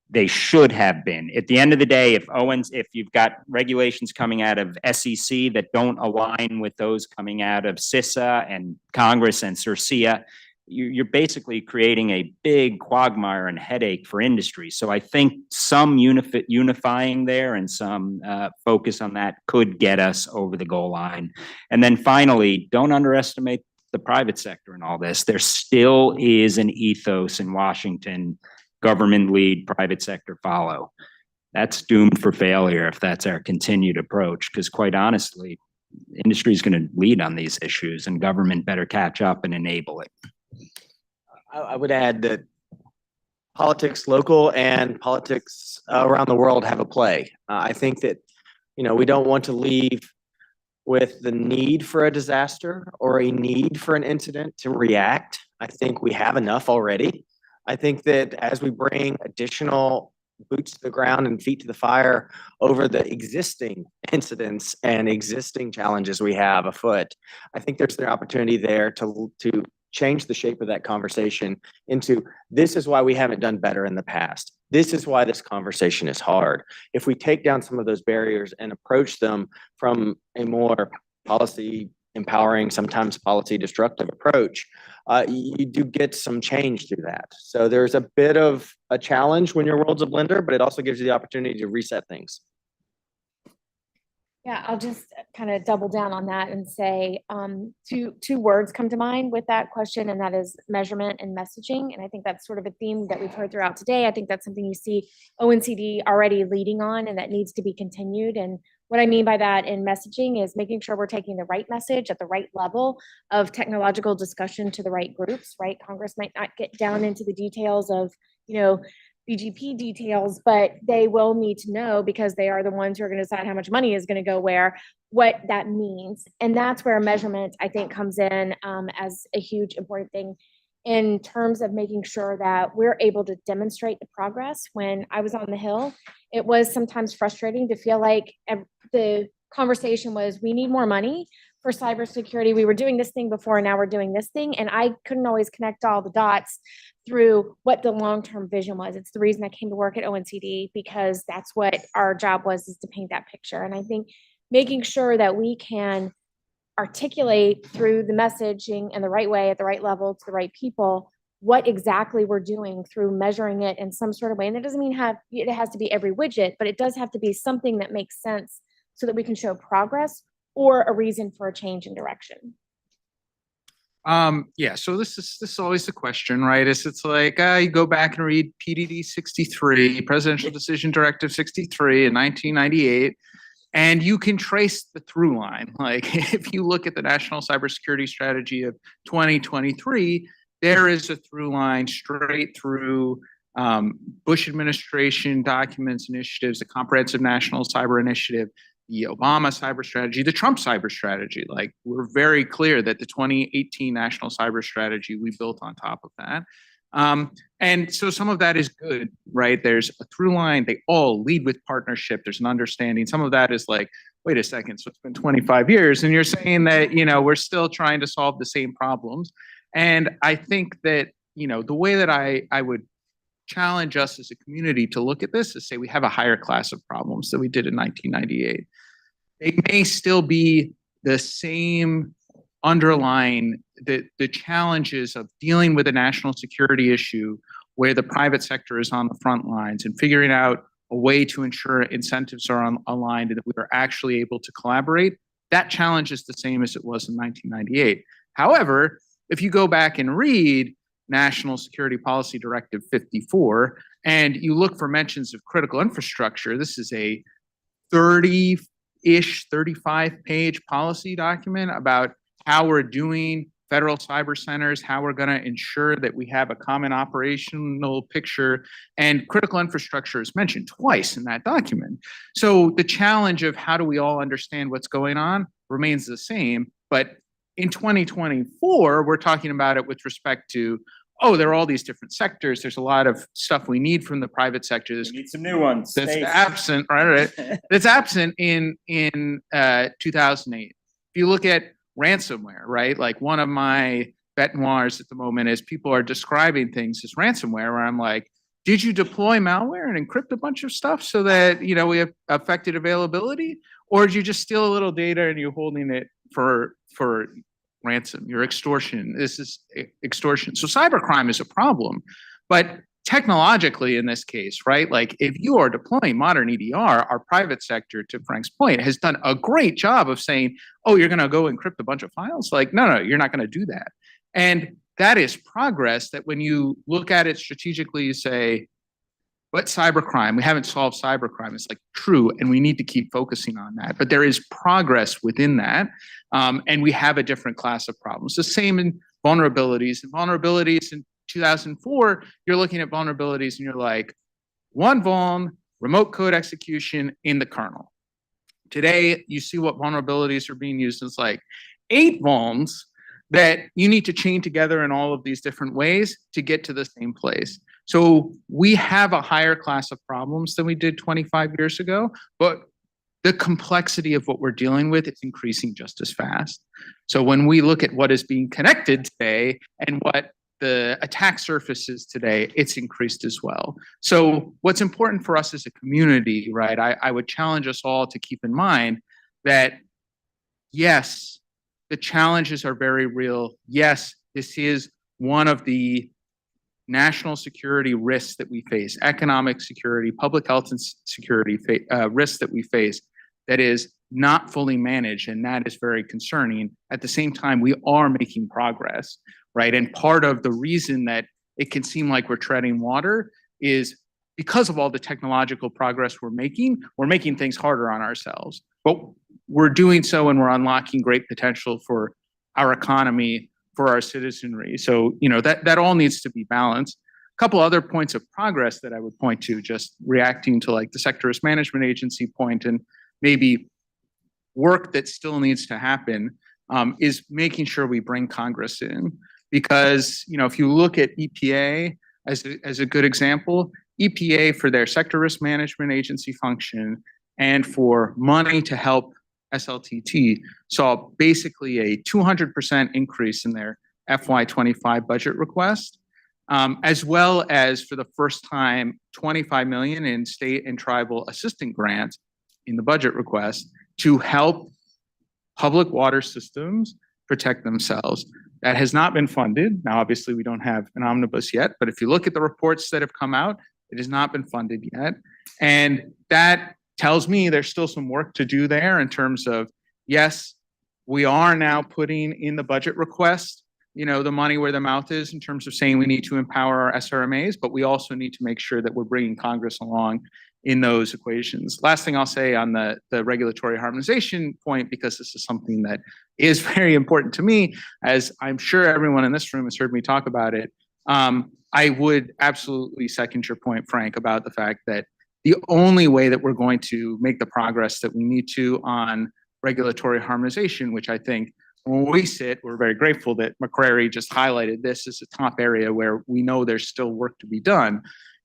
S15: They should have been. At the end of the day, if you've got regulations coming out of SEC that don't align with those coming out of CISA and Congress and CERCIA, you're basically creating a big quagmire and headache for industry. So I think some unifying there and some focus on that could get us over the goal line. And then finally, don't underestimate the private sector in all this. There still is an ethos in Washington: government lead, private sector follow. That's doomed for failure if that's our continued approach, because quite honestly, industry is going to lead on these issues and government better catch up and enable it.
S14: I would add that politics local and politics around the world have a play. I think that, we don't want to leave with the need for a disaster or a need for an incident to react. I think we have enough already. I think that as we bring additional boots to the ground and feet to the fire over the existing incidents and existing challenges we have afoot, I think there's the opportunity there to change the shape of that conversation into, this is why we haven't done better in the past. This is why this conversation is hard. If we take down some of those barriers and approach them from a more policy empowering, sometimes policy destructive approach, you do get some change through that. So there's a bit of a challenge when your world's a blender, but it also gives you the opportunity to reset things.
S13: Yeah, I'll just kind of double down on that and say two words come to mind with that question, and that is measurement and messaging. And I think that's sort of a theme that we've heard throughout today. I think that's something you see ONCD already leading on, and that needs to be continued. And what I mean by that in messaging is making sure we're taking the right message at the right level of technological discussion to the right groups, right? Congress might not get down into the details of, BGP details, but they will need to know, because they are the ones who are going to decide how much money is going to go where, what that means. And that's where measurement, I think, comes in as a huge important thing. in terms of making sure that we're able to demonstrate the progress. When I was on the Hill, it was sometimes frustrating to feel like the conversation was, we need more money for cybersecurity. We were doing this thing before, and now we're doing this thing. And I couldn't always connect all the dots through what the long-term vision was. It's the reason I came to work at ONCD, because that's what our job was, is to paint that picture. And I think making sure that we can articulate through the messaging in the right way, at the right level, to the right people, what exactly we're doing through measuring it in some sort of way. And it doesn't mean it has to be every widget, but it does have to be something that makes sense so that we can show progress or a reason for a change in direction.
S12: Yeah, so this is always the question, right? It's like you go back and read PDD 63, Presidential Decision Directive 63 in 1998, and you can trace the through line. Like, if you look at the National Cybersecurity Strategy of 2023, there is a through line straight through Bush administration documents, initiatives, the Comprehensive National Cyber Initiative, the Obama cyber strategy, the Trump cyber strategy. Like, we're very clear that the 2018 National Cyber Strategy, we built on top of that. And so some of that is good, right? There's a through line. They all lead with partnership. There's an understanding. Some of that is like, wait a second, so it's been 25 years and you're saying that, we're still trying to solve the same problems. And I think that, the way that I would challenge us as a community to look at this is say we have a higher class of problems than we did in 1998. They may still be the same underlying the challenges of dealing with a national security issue where the private sector is on the front lines and figuring out a way to ensure incentives are aligned and that we are actually able to collaborate. That challenge is the same as it was in 1998. However, if you go back and read National Security Policy Directive 54, and you look for mentions of critical infrastructure, this is a 35-page policy document about how we're doing federal cyber centers, how we're going to ensure that we have a common operational picture, and critical infrastructure is mentioned twice in that document. So the challenge of how do we all understand what's going on remains the same, but in 2024, we're talking about it with respect to, there are all these different sectors. There's a lot of stuff we need from the private sector.
S15: We need some new ones.
S12: That's
S15: Space.
S12: absent, right? That's absent in 2008. If you look at ransomware, right? Like, one of my bête noirs at the moment is people are describing things as ransomware, where I'm like, did you deploy malware and encrypt a bunch of stuff so that, we have affected availability? Or did you just steal a little data and you're holding it for ransom? Your extortion. This is extortion. So cybercrime is a problem, but technologically in this case, right? Like, if you are deploying modern EDR, our private sector, to Frank's point, has done a great job of saying, you're going to go encrypt a bunch of files. Like, no, you're not going to do that. And that is progress that when you look at it strategically, you say, but cybercrime, we haven't solved cybercrime. It's like, true, and we need to keep focusing on that. But there is progress within that, and we have a different class of problems. The same in vulnerabilities. And vulnerabilities in 2004, you're looking at vulnerabilities and you're like, one vuln, remote code execution in the kernel. Today, you see what vulnerabilities are being used as like 8 vulns that you need to chain together in all of these different ways to get to the same place. So we have a higher class of problems than we did 25 years ago, but the complexity of what we're dealing with is increasing just as fast. So when we look at what is being connected today and what the attack surface is today, it's increased as well. So what's important for us as a community, right? I would challenge us all to keep in mind that, yes, the challenges are very real. Yes, this is one of the national security risks that we face, economic security, public health and security risks that we face that is not fully managed, and that is very concerning. At the same time, we are making progress, right? And part of the reason that it can seem like we're treading water is because of all the technological progress we're making things harder on ourselves. But we're doing so and we're unlocking great potential for our economy, for our citizenry. So, that all needs to be balanced. A couple other points of progress that I would point to, just reacting to like the Sector Risk Management Agency point and maybe work that still needs to happen, is making sure we bring Congress in. Because, if you look at EPA as a good example, EPA for their sector risk management agency function and for money to help SLTT saw basically a 200% increase in their FY25 budget request, as well as for the first time, 25 million in state and tribal assistant grants in the budget request to help public water systems protect themselves. That has not been funded. Now, obviously, we don't have an omnibus yet, but if you look at the reports that have come out, it has not been funded yet. And that tells me there's still some work to do there in terms of, yes, we are now putting in the budget request, the money where the mouth is in terms of saying we need to empower our SRMAs, but we also need to make sure that we're bringing Congress along in those equations. Last thing I'll say on the regulatory harmonization point, because this is something that is very important to me, as I'm sure everyone in this room has heard me talk about it. I would absolutely second your point, Frank, about the fact that the only way that we're going to make the progress that we need to on regulatory harmonization, which I think when we sit, we're very grateful that McCrary just highlighted this as a top area where we know there's still work to be done,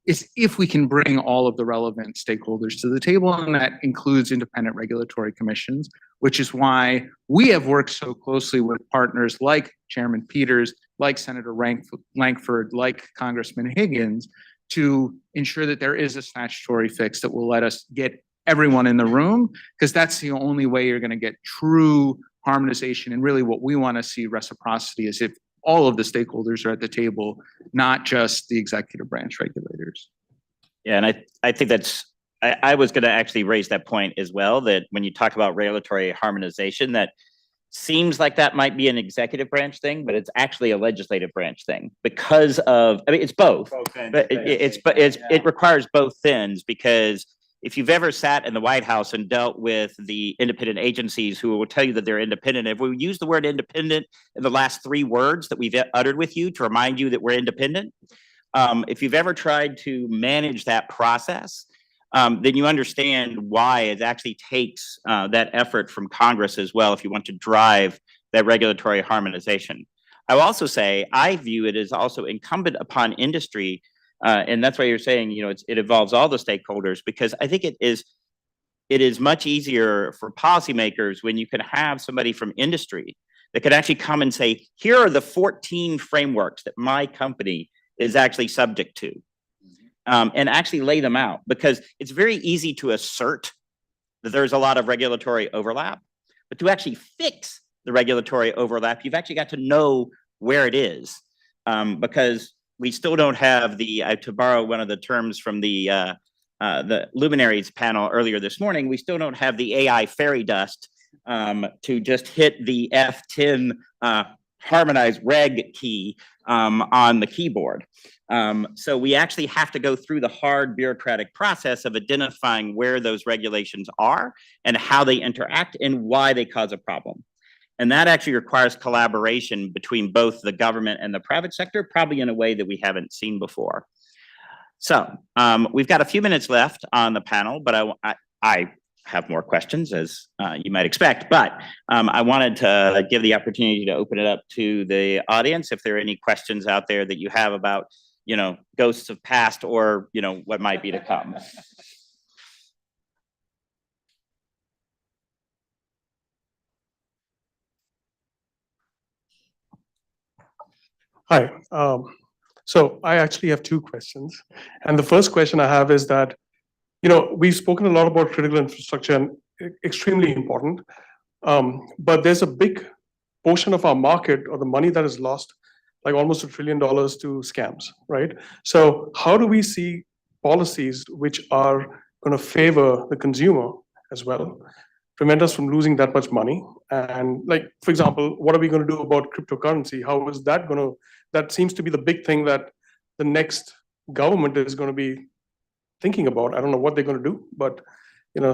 S12: is if we can bring all of the relevant stakeholders to the table, and that includes independent regulatory commissions, which is why we have worked so closely with partners like Chairman Peters, like Senator Lankford, like Congressman Higgins, to ensure that there is a statutory fix that will let us get everyone in the room, because that's the only way you're going to get true harmonization. And really what we want to see reciprocity is if all of the stakeholders are at the table, not just the executive branch regulators.
S11: Yeah, and I think I was going to actually raise that point as well, that when you talk about regulatory harmonization, that seems like that might be an executive branch thing, but it's actually a legislative branch thing because of, it's both, but it requires both ends, because if you've ever sat in the White House and dealt with the independent agencies who will tell you that they're independent, if we use the word independent in the last 3 words that we've uttered with you to remind you that we're independent, if you've ever tried to manage that process, then you understand why it actually takes that effort from Congress as well if you want to drive that regulatory harmonization. I will also say, I view it as also incumbent upon industry, and that's why you're saying, it involves all the stakeholders, because I think it is much easier for policymakers when you can have somebody from industry that could actually come and say, here are the 14 frameworks that my company is actually subject to. And actually lay them out, because it's very easy to assert that there's a lot of regulatory overlap, but to actually fix the regulatory overlap, you've actually got to know where it is, because we still don't have to borrow one of the terms from the luminaries panel earlier this morning, we still don't have the AI fairy dust to just hit the F10 harmonized reg key on the keyboard. So we actually have to go through the hard bureaucratic process of identifying where those regulations are and how they interact and why they cause a problem. And that actually requires collaboration between both the government and the private sector, probably in a way that we haven't seen before. So we've got a few minutes left on the panel, but I have more questions, as you might expect, but I wanted to give the opportunity to open it up to the audience if there are any questions out there that you have about, ghosts of past or, what might be to come.
S16: Hi. So I actually have 2 questions. And the first question I have is that, we've spoken a lot about critical infrastructure and extremely important, but there's a big portion of our market or the money that is lost, like almost $1 trillion to scams, right? So how do we see policies which are going to favor the consumer as well, prevent us from losing that much money? And like, for example, what are we going to do about cryptocurrency? How is that going to, that seems to be the big thing that the next government is going to be thinking about. I don't know what they're going to do, but,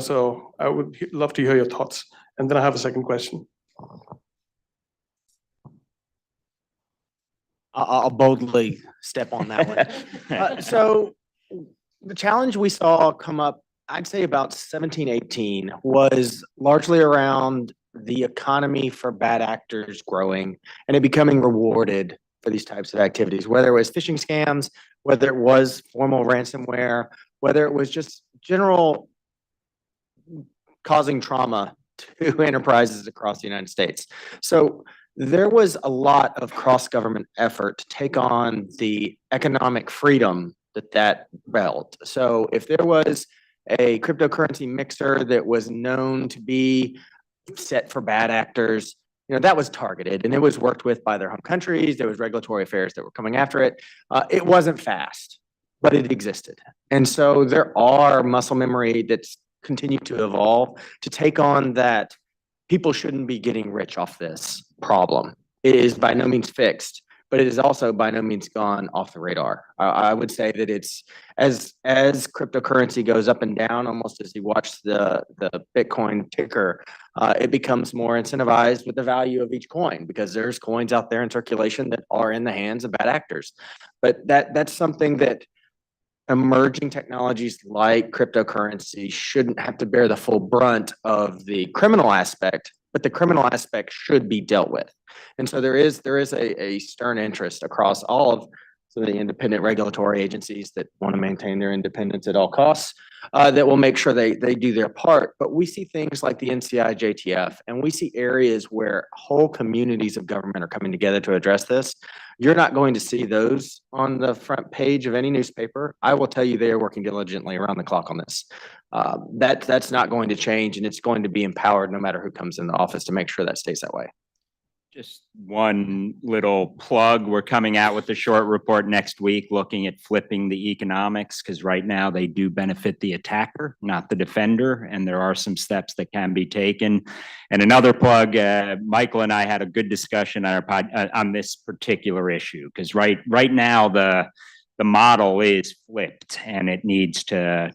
S16: so I would love to hear your thoughts. And then I have a second question.
S14: I'll boldly step on that one. So the challenge we saw come up, I'd say about 17, 18, was largely around the economy for bad actors growing and it becoming rewarded for these types of activities, whether it was phishing scams, whether it was formal ransomware, whether it was just general causing trauma to enterprises across the United States. So there was a lot of cross-government effort to take on the economic freedom that belt. So if there was a cryptocurrency mixer that was known to be set for bad actors, that was targeted and it was worked with by their home countries. There was regulatory affairs that were coming after it. It wasn't fast, but it existed. And so there are muscle memory that's continued to evolve to take on that. People shouldn't be getting rich off this problem. It is by no means fixed, but it is also by no means gone off the radar. I would say that it's as cryptocurrency goes up and down, almost as you watch the Bitcoin ticker, it becomes more incentivized with the value of each coin because there's coins out there in circulation that are in the hands of bad actors. But that's something that emerging technologies like cryptocurrency shouldn't have to bear the full brunt of the criminal aspect, but the criminal aspect should be dealt with. And so there is a stern interest across all of some of the independent regulatory agencies that want to maintain their independence at all costs, that will make sure they do their part. But we see things like the NCI JTF, and we see areas where whole communities of government are coming together to address this. You're not going to see those on the front page of any newspaper. I will tell you they are working diligently around the clock on this. That's not going to change, and it's going to be empowered no matter who comes in the office to make sure that stays that way.
S15: Just one little plug. We're coming out with a short report next week looking at flipping the economics because right now they do benefit the attacker, not the defender. And there are some steps that can be taken. And another plug, Michael and I had a good discussion on our on this particular issue because right now the model is flipped and it needs to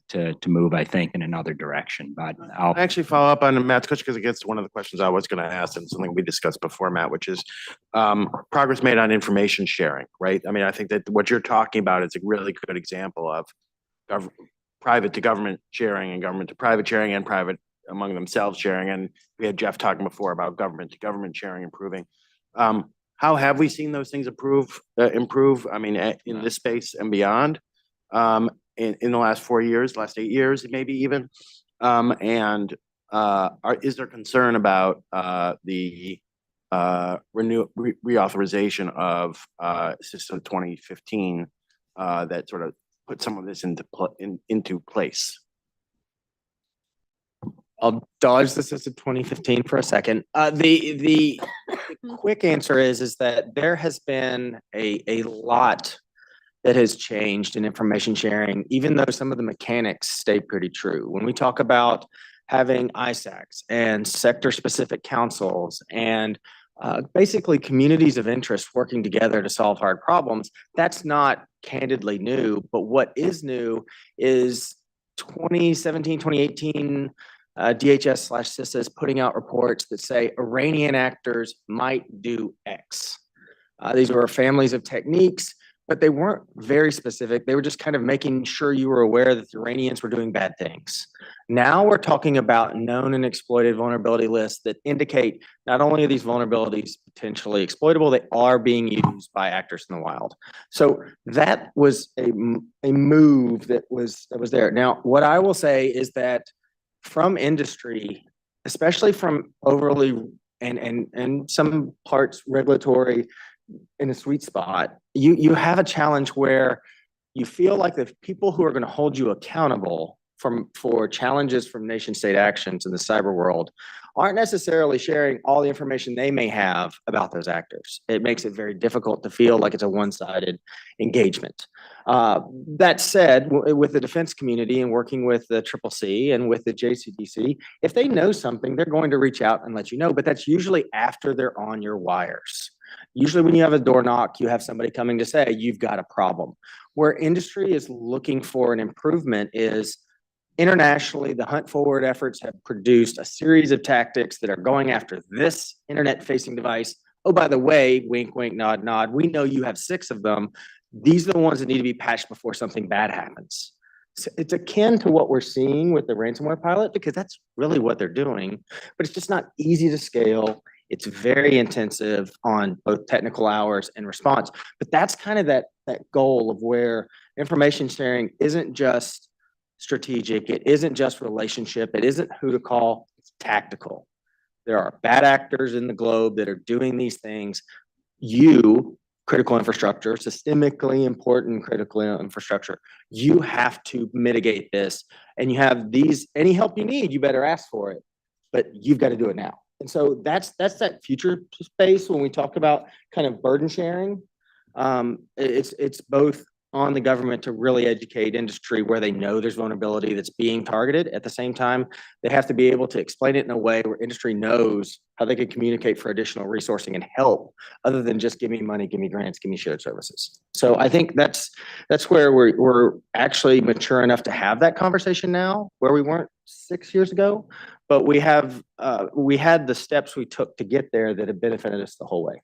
S15: move, I think, in another direction. But I'll
S17: actually follow up on Matt's question because it gets to one of the questions I was going to ask and something we discussed before, Matt, which is progress made on information sharing, right? I mean, I think that what you're talking about is a really good example of private to government sharing and government to private sharing and private among themselves sharing. And we had Jeff talking before about government to government sharing improving. How have we seen those things improve? I mean, in this space and beyond, in the last 4 years, last 8 years, maybe even. Is there concern about the reauthorization of System 2015 that sort of put some of this into place?
S14: I'll dodge the System 2015 for a second. The quick answer is that there has been a lot that has changed in information sharing, even though some of the mechanics stay pretty true. When we talk about having ISACs and sector-specific councils and basically communities of interest working together to solve hard problems, that's not candidly new. But what is new is 2017, 2018, DHS/CISA is putting out reports that say Iranian actors might do X. These were families of techniques, but they weren't very specific. They were just kind of making sure you were aware that the Iranians were doing bad things. Now we're talking about known and exploited vulnerability lists that indicate not only are these vulnerabilities potentially exploitable, they are being used by actors in the wild. So that was a move that was there. Now, what I will say is that from industry, especially from overly and some parts regulatory in a sweet spot, you have a challenge where you feel like the people who are going to hold you accountable for challenges from nation state actions in the cyber world aren't necessarily sharing all the information they may have about those actors. It makes it very difficult to feel like it's a one-sided engagement. That said, with the defense community and working with the CCC and with the JCDC, if they know something, they're going to reach out and let you know, but that's usually after they're on your wires. Usually when you have a door knock, you have somebody coming to say, you've got a problem. Where industry is looking for an improvement is internationally, the Hunt Forward efforts have produced a series of tactics that are going after this internet-facing device. Oh, by the way, wink, wink, nod, nod, we know you have 6 of them. These are the ones that need to be patched before something bad happens. So it's akin to what we're seeing with the ransomware pilot because that's really what they're doing, but it's just not easy to scale. It's very intensive on both technical hours and response. But that's kind of that goal of where information sharing isn't just strategic, it isn't just relationship, it isn't who to call, it's tactical. There are bad actors in the globe that are doing these things. You, critical infrastructure, systemically important critical infrastructure, you have to mitigate this. And you have any help you need, you better ask for it, but you've got to do it now. And so that's that future space when we talk about kind of burden sharing. It's both on the government to really educate industry where they know there's vulnerability that's being targeted. At the same time, they have to be able to explain it in a way where industry knows how they can communicate for additional resourcing and help, other than just give me money, give me grants, give me shared services. So I think that's where we're actually mature enough to have that conversation now, where we weren't 6 years ago. But we had the steps we took to get there that have benefited us the whole way.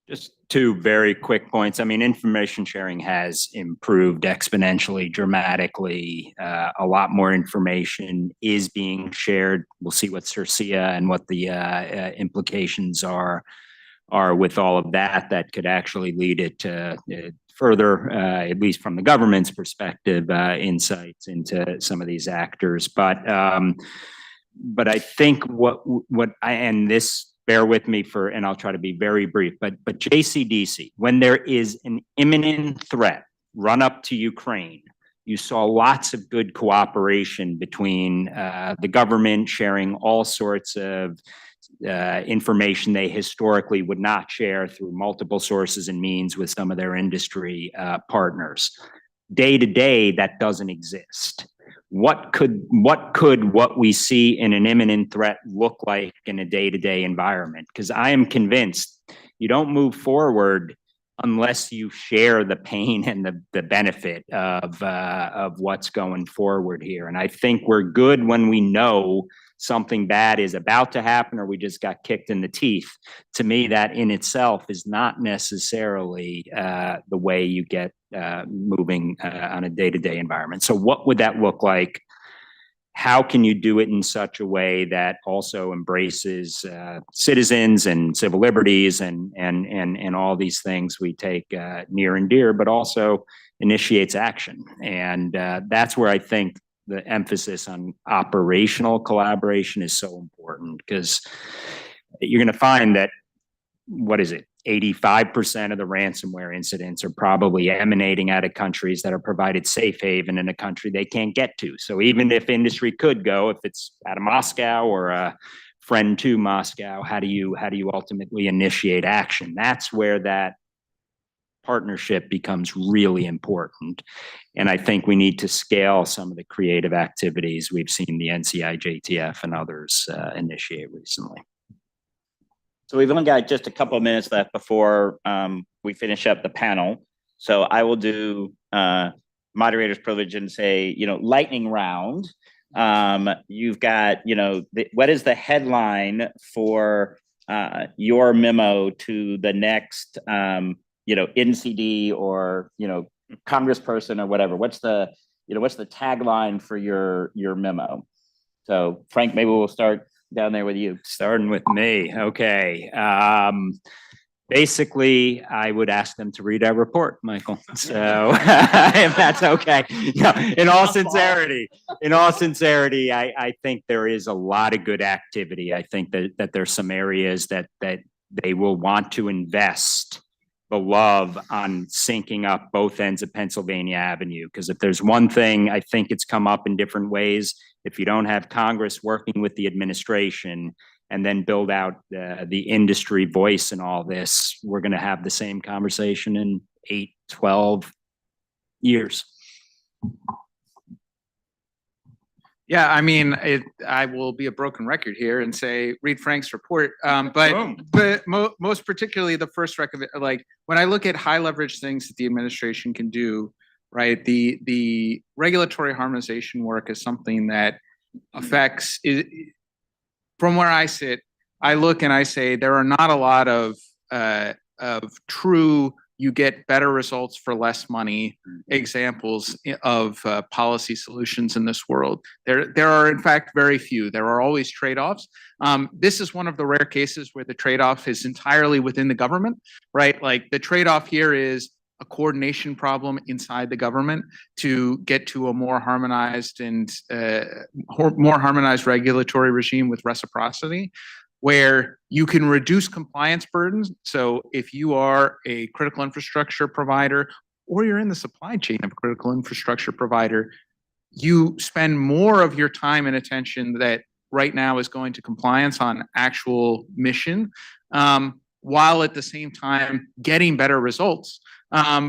S15: Just two very quick points. I mean, information sharing has improved exponentially, dramatically. A lot more information is being shared. We'll see what CERCIA and what the implications are with all of that. That could actually lead it to further, at least from the government's perspective, insights into some of these actors. But I think and this, bear with me and I'll try to be very brief, but JCDC, when there is an imminent threat run up to Ukraine, you saw lots of good cooperation between the government sharing all sorts of information they historically would not share through multiple sources and means with some of their industry partners. Day to day, that doesn't exist. What could what we see in an imminent threat look like in a day-to-day environment? Because I am convinced you don't move forward unless you share the pain and the benefit of what's going forward here. And I think we're good when we know something bad is about to happen or we just got kicked in the teeth. To me, that in itself is not necessarily the way you get moving on a day-to-day environment. So what would that look like? How can you do it in such a way that also embraces citizens and civil liberties and all these things we take near and dear, but also initiates action? And that's where I think the emphasis on operational collaboration is so important, because you're going to find that, 85% of the ransomware incidents are probably emanating out of countries that are provided safe haven in a country they can't get to. So even if industry could go, if it's out of Moscow or a friend to Moscow, how do you ultimately initiate action? That's where that partnership becomes really important. And I think we need to scale some of the creative activities we've seen the NCI, JTF, and others initiate recently.
S11: So we've only got just a couple of minutes left before we finish up the panel. So I will do moderator's privilege and say, lightning round. You've got, what is the headline for your memo to the next, NCD or, congressperson or whatever? What's the tagline for your memo? So Frank, maybe we'll start down there with you.
S15: Starting with me. Okay. Basically, I would ask them to read our report, Michael. So if that's okay. No, in all sincerity, I think there is a lot of good activity. I think that there's some areas that they will want to invest the love on syncing up both ends of Pennsylvania Avenue. Because if there's one thing, I think it's come up in different ways. If you don't have Congress working with the administration and then build out the industry voice in all this, we're going to have the same conversation in 8, 12 years.
S12: Yeah, I mean, I will be a broken record here and say, read Frank's report. But most particularly the first like when I look at high leverage things that the administration can do, right? The regulatory harmonization work is something that affects, from where I sit, I look and I say, there are not a lot of true you get better results for less money. Examples of policy solutions in this world. There are in fact very few. There are always trade-offs. This is one of the rare cases where the trade-off is entirely within the government, right? Like the trade-off here is a coordination problem inside the government to get to a more harmonized and more harmonized regulatory regime with reciprocity, where you can reduce compliance burdens. So if you are a critical infrastructure provider or you're in the supply chain of a critical infrastructure provider, you spend more of your time and attention that right now is going to compliance on actual mission, while at the same time getting better results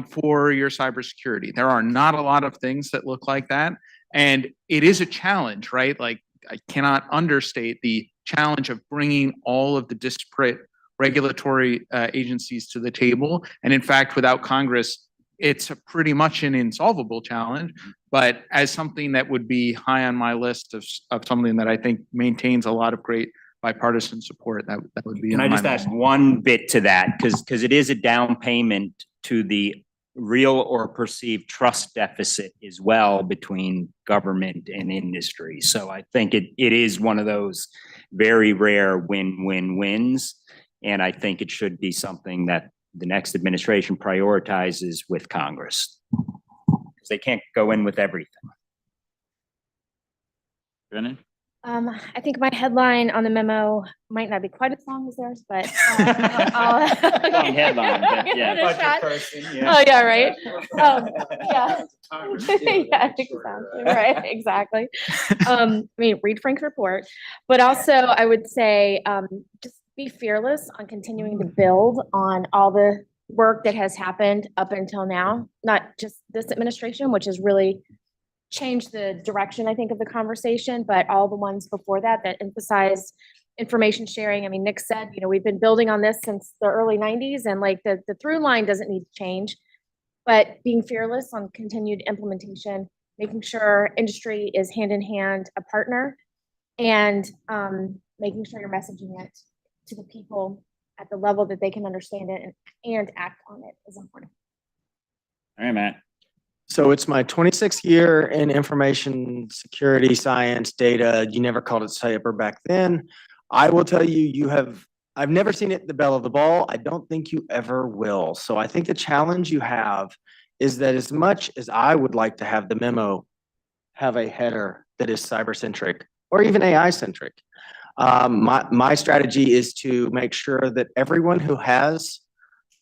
S12: for your cybersecurity. There are not a lot of things that look like that. And it is a challenge, right? Like I cannot understate the challenge of bringing all of the disparate regulatory agencies to the table. And in fact, without Congress, it's pretty much an insolvable challenge, but as something that would be high on my list of something that I think maintains a lot of great bipartisan support, that would be.
S15: Can I just add one bit to that? Because it is a down payment to the real or perceived trust deficit as well between government and industry. So I think it is one of those very rare win-win-wins. And I think it should be something that the next administration prioritizes with Congress. Because they can't go in with everything. Brennan?
S13: I think my headline on the memo might not be quite as long as theirs, but I'll
S15: Long headline, but yeah.
S13: give it a shot.
S15: Person,
S13: Oh, yeah, right. Yeah. Yeah, exactly. Right, exactly. I mean, read Frank's report, but also I would say just be fearless on continuing to build on all the work that has happened up until now, not just this administration, which has really changed the direction, I think, of the conversation, but all the ones before that that emphasize information sharing. I mean, Nick said, you know, we've been building on this since the early 90s, and like the through line doesn't need to change, but being fearless on continued implementation, making sure industry is hand in hand a partner, and making sure you're messaging it to the people at the level that they can understand it and act on it is important.
S15: All right, Matt.
S14: So it's my 26th year in information security, science, data. You never called it cyber back then. I will tell you, I've never seen it the belle of the ball. I don't think you ever will. So I think the challenge you have is that as much as I would like to have the memo have a header that is cyber-centric or even AI-centric, my strategy is to make sure that everyone who has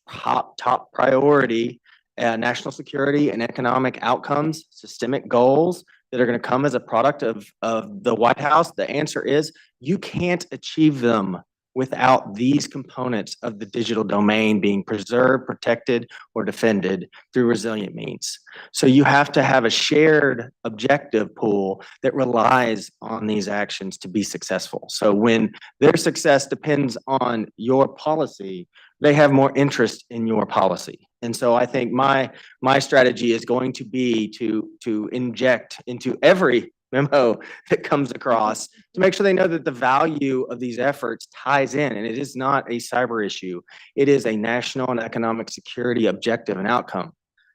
S14: top priority national security and economic outcomes, systemic goals that are going to come as a product of the White House, the answer is you can't achieve them without these components of the digital domain being preserved, protected, or defended through resilient means. So you have to have a shared objective pool that relies on these actions to be successful. So when their success depends on your policy, they have more interest in your policy. And so I think my strategy is going to be to inject into every memo that comes across to make sure they know that the value of these efforts ties in, and it is not a cyber issue. It is a national and economic security objective and outcome.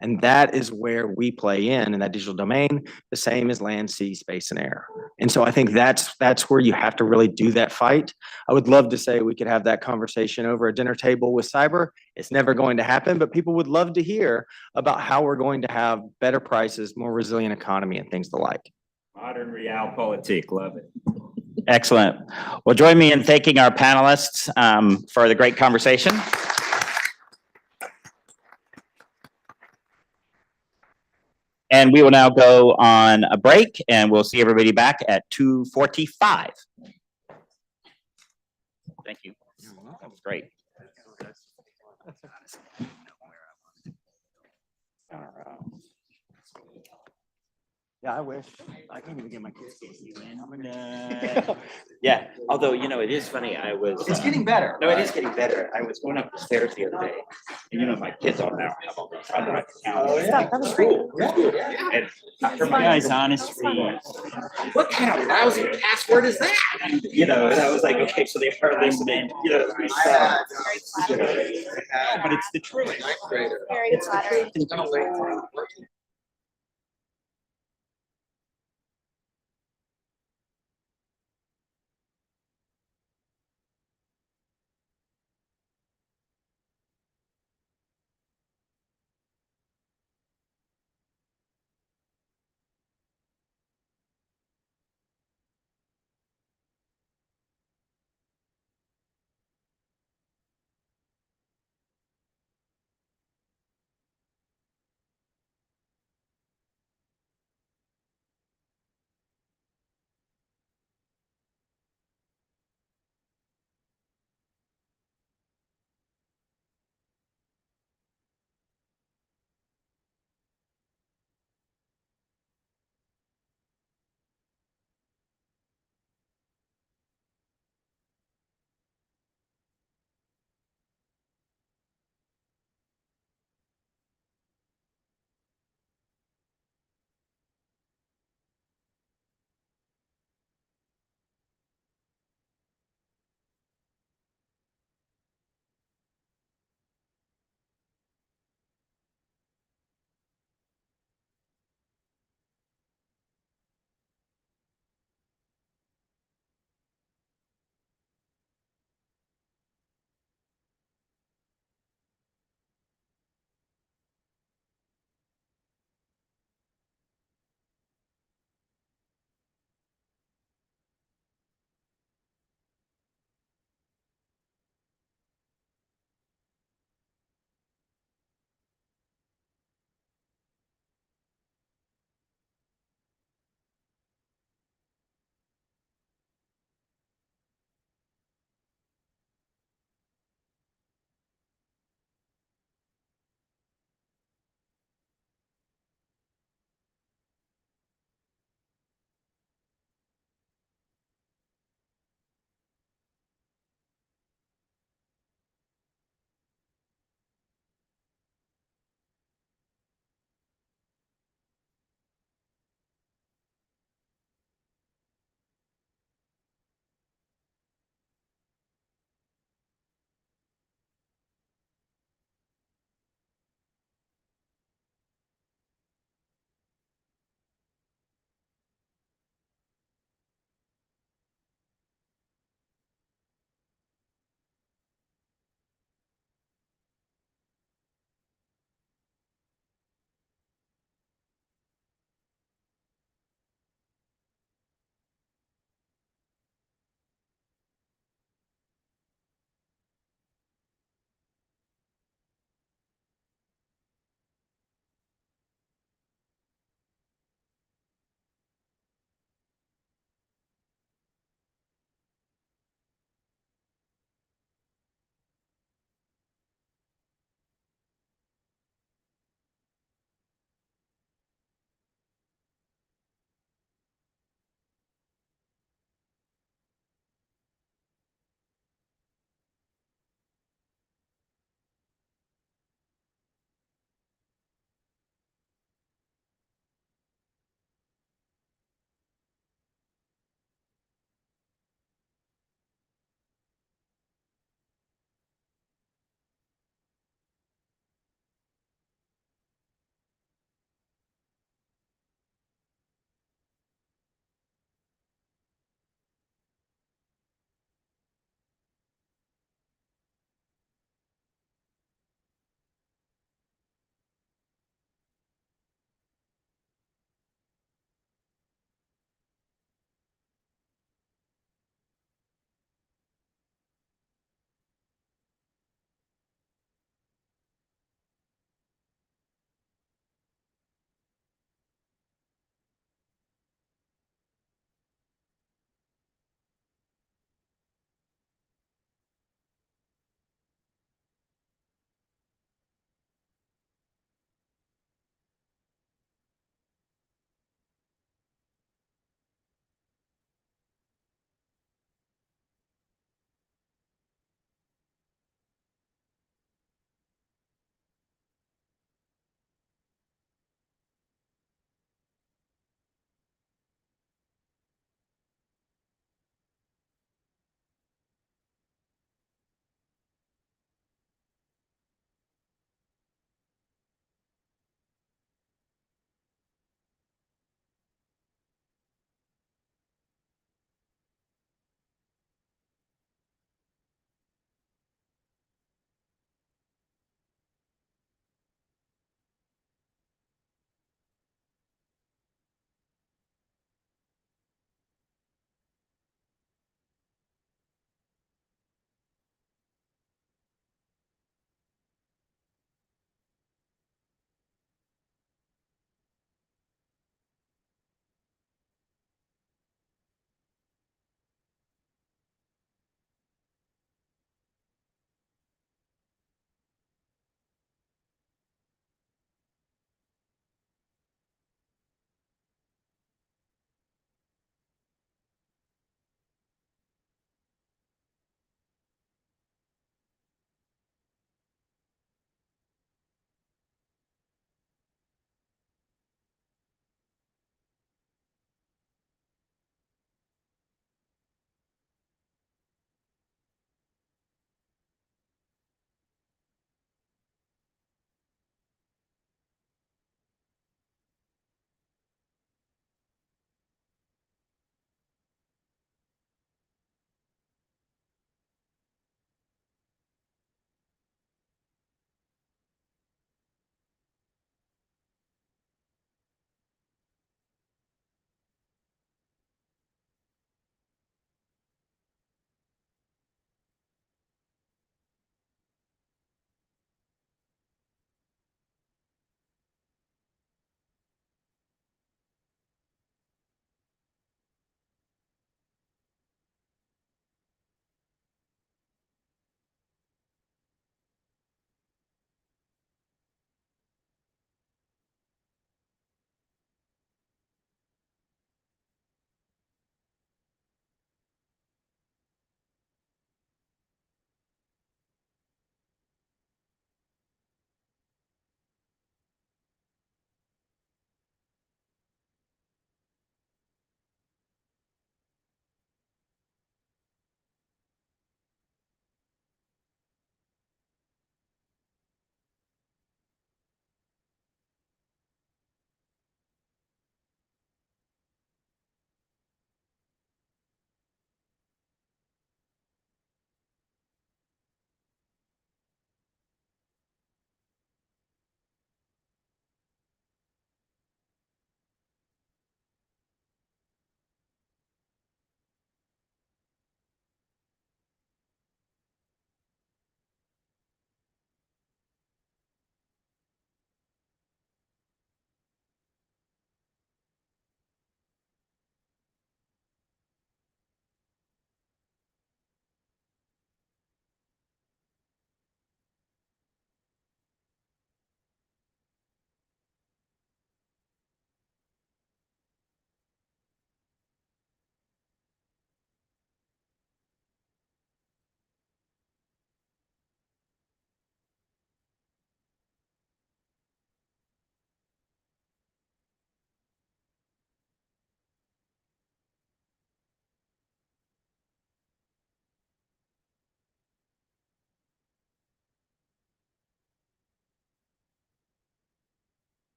S14: And that is where we play in that digital domain, the same as land, sea, space, and air. And so I think that's where you have to really do that fight. I would love to say we could have that conversation over a dinner table with cyber. It's never going to happen, but people would love to hear about how we're going to have better prices, more resilient economy, and things the like.
S15: Modern realpolitik, love it. Excellent. Well, join me in thanking our panelists for the great conversation. And we will now go on a break, and we'll see everybody back at 2:45. Thank you. That was great.
S11: Yeah, I wish. I can't even get my kids to see, man. Yeah, although, it is funny, I was.
S14: It's getting better.
S11: No, it is getting better. I was going up the stairs the other day, and my kids all now have all these other accounts.
S14: Oh, yeah, that was great.
S11: And after my guys' honest read,
S14: What kind of lousy password is that?
S11: and I was like, okay, so they are listening, but it's the truth.
S13: Very flattering.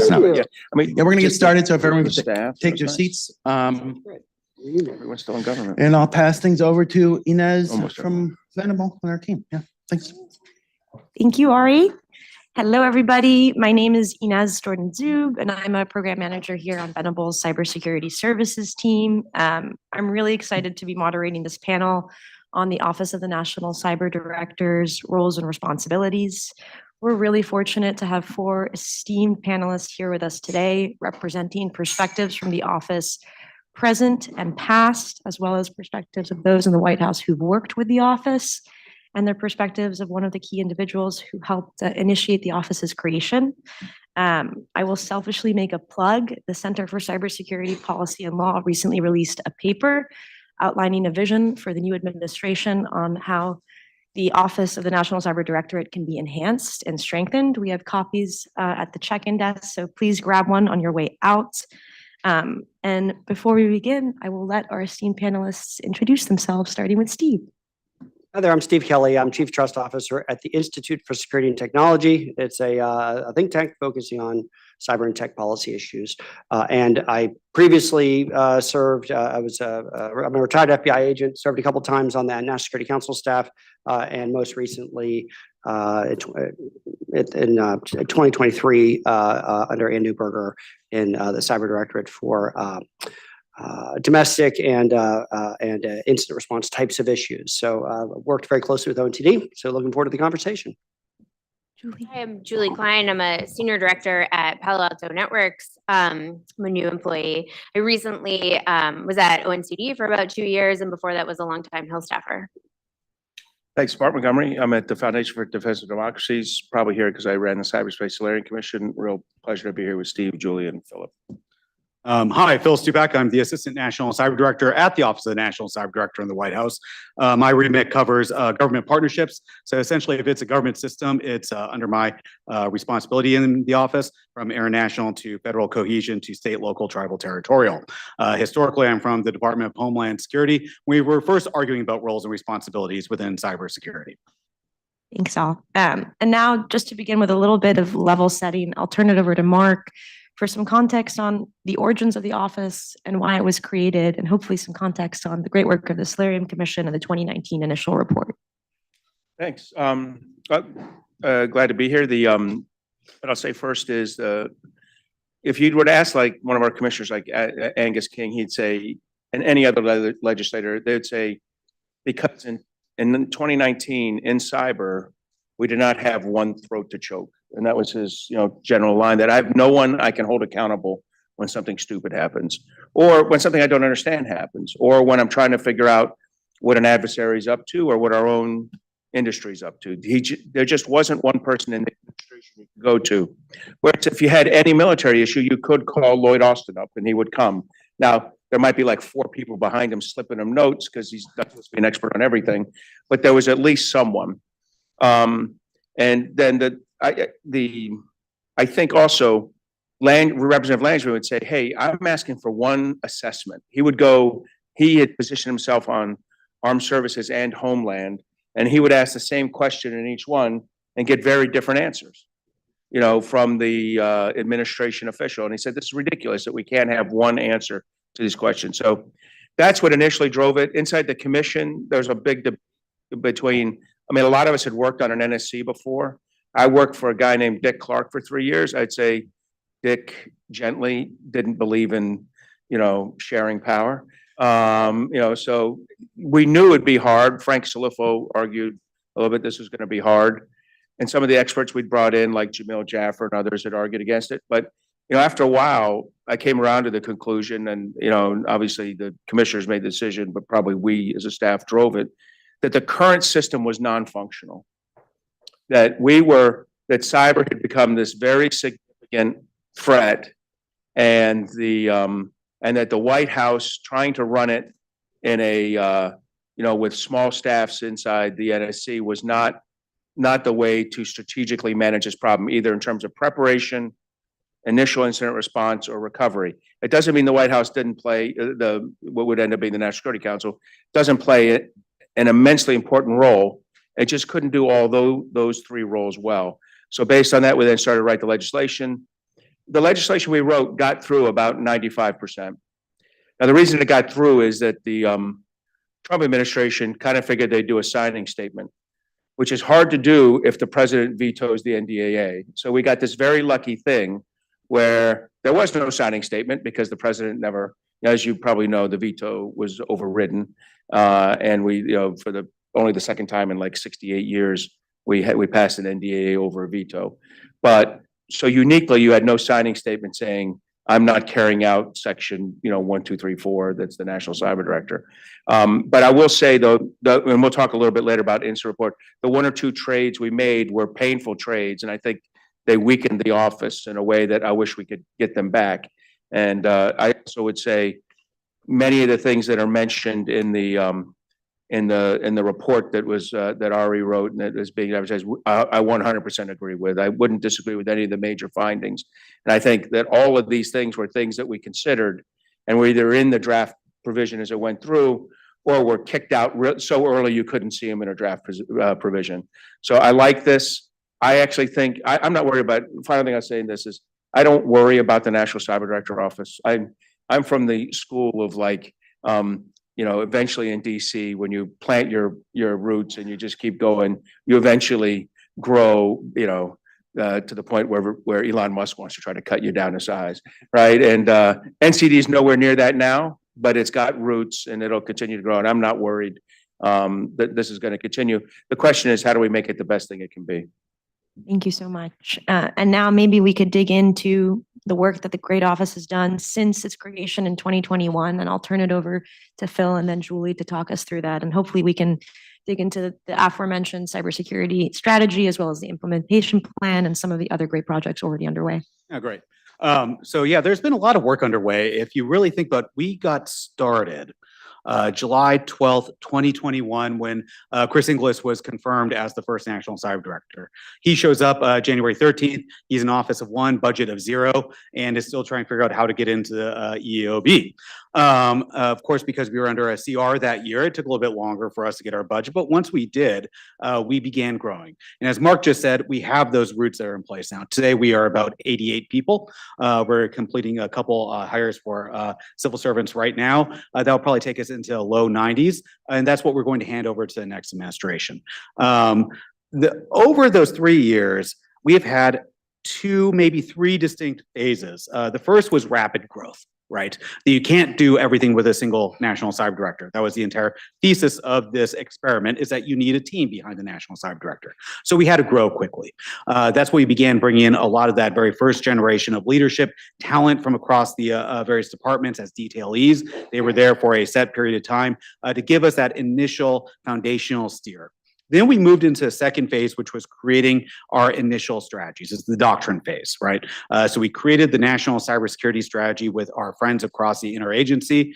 S11: That's not what-
S6: Yeah,
S18: I mean.
S6: we're gonna get
S18: just
S6: started, so if everyone
S18: the
S6: could
S18: staff,
S6: take
S18: that's
S6: their
S18: nice.
S6: seats.
S18: Everyone's still in government.
S6: And I'll pass things over to Inez
S18: Almost
S6: from Venable on our team. Yeah, thanks.
S19: Thank you, Ari. Hello, everybody. My name is Inez Jordan-Zub, and I'm a program manager here on Venable's Cybersecurity Services team. I'm really excited to be moderating this panel on the Office of the National Cyber Director's roles and responsibilities. We're really fortunate to have 4 esteemed panelists here with us today, representing perspectives from the office, present and past, as well as perspectives of those in the White House who've worked with the office, and their perspectives of one of the key individuals who helped initiate the office's creation. I will selfishly make a plug. The Center for Cybersecurity Policy and Law recently released a paper outlining a vision for the new administration on how the Office of the National Cyber Directorate can be enhanced and strengthened. We have copies at the check-in desk, so please grab one on your way out. And before we begin, I will let our esteemed panelists introduce themselves, starting with Steve.
S20: Hi there, I'm Steve Kelly. I'm Chief Trust Officer at the Institute for Security and Technology. It's a think tank focusing on cyber and tech policy issues. And I previously served, I'm a retired FBI agent, served a couple times on the National Security Council staff, and most recently in 2023 under Ann Newberger in the Cyber Directorate for domestic and incident response types of issues. So worked very closely with ONTD. So looking forward to the conversation.
S13: Hi, I'm Julie Klein. I'm a senior director at Palo Alto Networks. I'm a new employee. I recently was at ONCD for about 2 years, and before that was a longtime Hill staffer.
S18: Thanks, Bart Montgomery. I'm at the Foundation for Defense of Democracies, probably here because I ran the Cyberspace Solarium Commission. Real pleasure to be here with Steve, Julie, and Philip.
S21: Hi, Phil Stupak. I'm the Assistant National Cyber Director at the Office of the National Cyber Director in the White House. My remit covers government partnerships. So essentially, if it's a government system, it's under my responsibility in the office, from international to federal cohesion to state, local, tribal, territorial. Historically, I'm from the Department of Homeland Security. We were first arguing about roles and responsibilities within cybersecurity.
S19: Thanks all. And now, just to begin with a little bit of level setting, I'll turn it over to Mark for some context on the origins of the office and why it was created, and hopefully some context on the great work of the Solarium Commission and the 2019 initial report.
S18: Thanks. Glad to be here. What I'll say first is, if you were to ask like one of our commissioners, like Angus King, he'd say, and any other legislator, they'd say, because in 2019 in cyber, we did not have one throat to choke. And that was his, general line, that I have no one I can hold accountable when something stupid happens, or when something I don't understand happens, or when I'm trying to figure out what an adversary is up to or what our own industry is up to. There just wasn't one person in the administration you could go to. Whereas if you had any military issue, you could call Lloyd Austin up and he would come. Now, there might be like 4 people behind him slipping him notes because he's not supposed to be an expert on everything, but there was at least someone. And then I think also Representative Langsby would say, hey, I'm asking for one assessment. He had positioned himself on armed services and homeland, and he would ask the same question in each one and get very different answers, from the administration official. And he said, this is ridiculous that we can't have one answer to these questions. So that's what initially drove it. Inside the commission, there's a big debate between, a lot of us had worked on an NSC before. I worked for a guy named Dick Clark for 3 years. I'd say Dick gently didn't believe in, sharing power. So we knew it'd be hard. Frank Salifo argued a little bit this was going to be hard. And some of the experts we'd brought in, like Jamil Jaffer and others, had argued against it. But, after a while, I came around to the conclusion, and, obviously the commissioners made the decision, but probably we as a staff drove it, that the current system was non-functional. That cyber had become this very significant threat, and that the White House trying to run it in a with small staffs inside the NSC was not the way to strategically manage this problem, either in terms of preparation, initial incident response, or recovery. It doesn't mean the White House didn't play what would end up being the National Security Council doesn't play an immensely important role. It just couldn't do all those 3 roles well. So based on that, we then started to write the legislation. the legislation we wrote got through about 95%. Now, the reason it got through is that the Trump administration kind of figured they'd do a signing statement, which is hard to do if the president vetoes the NDAA. So we got this very lucky thing where there was no signing statement because the president never, as you probably know, the veto was overridden. And we, for only the second time in like 68 years, we passed an NDAA over a veto. But so uniquely, you had no signing statement saying, I'm not carrying out section, 1, 2, 3, 4, that's the National Cyber Director. But I will say though, and we'll talk a little bit later about INSA report, the 1 or 2 trades we made were painful trades. And I think they weakened the office in a way that I wish we could get them back. And I also would say many of the things that are mentioned in the report that was that Ari wrote and that is being advertised, I 100% agree with. I wouldn't disagree with any of the major findings. And I think that all of these things were things that we considered and were either in the draft provision as it went through or were kicked out so early you couldn't see them in a draft provision. So I like this. I actually think, I'm not worried about, final thing I'll say in this is, I don't worry about the National Cyber Director office. I'm from the school of like, eventually in DC, when you plant your roots and you just keep going, you eventually grow, to the point where Elon Musk wants to try to cut you down to size, right? And NCD is nowhere near that now, but it's got roots and it'll continue to grow. And I'm not worried that this is going to continue. The question is, how do we make it the best thing it can be?
S19: Thank you so much. And now maybe we could dig into the work that the great office has done since its creation in 2021. And I'll turn it over to Phil and then Julie to talk us through that. And hopefully we can dig into the aforementioned cybersecurity strategy, as well as the implementation plan and some of the other great projects already underway.
S21: Yeah, great. So yeah, there's been a lot of work underway. If you really think about, we got started July 12th, 2021, when Chris Inglis was confirmed as the first National Cyber Director. He shows up January 13th. He's an office of 1, budget of 0, and is still trying to figure out how to get into the EOB. Of course, because we were under a CR that year, it took a little bit longer for us to get our budget, but once we did, we began growing. And as Mark just said, we have those roots that are in place now. Today, we are about 88 people. We're completing a couple hires for civil servants right now. That'll probably take us into low 90s, and that's what we're going to hand over to the next administration. Over those 3 years, we have had 2, maybe 3 distinct phases. The first was rapid growth. Right? You can't do everything with a single National Cyber Director. That was the entire thesis of this experiment, is that you need a team behind the National Cyber Director. So we had to grow quickly. That's why we began bringing in a lot of that very first generation of leadership, talent from across the various departments as detailees. They were there for a set period of time to give us that initial foundational steer. Then we moved into a second phase, which was creating our initial strategies. It's the doctrine phase, right? So we created the National Cybersecurity Strategy with our friends across the interagency.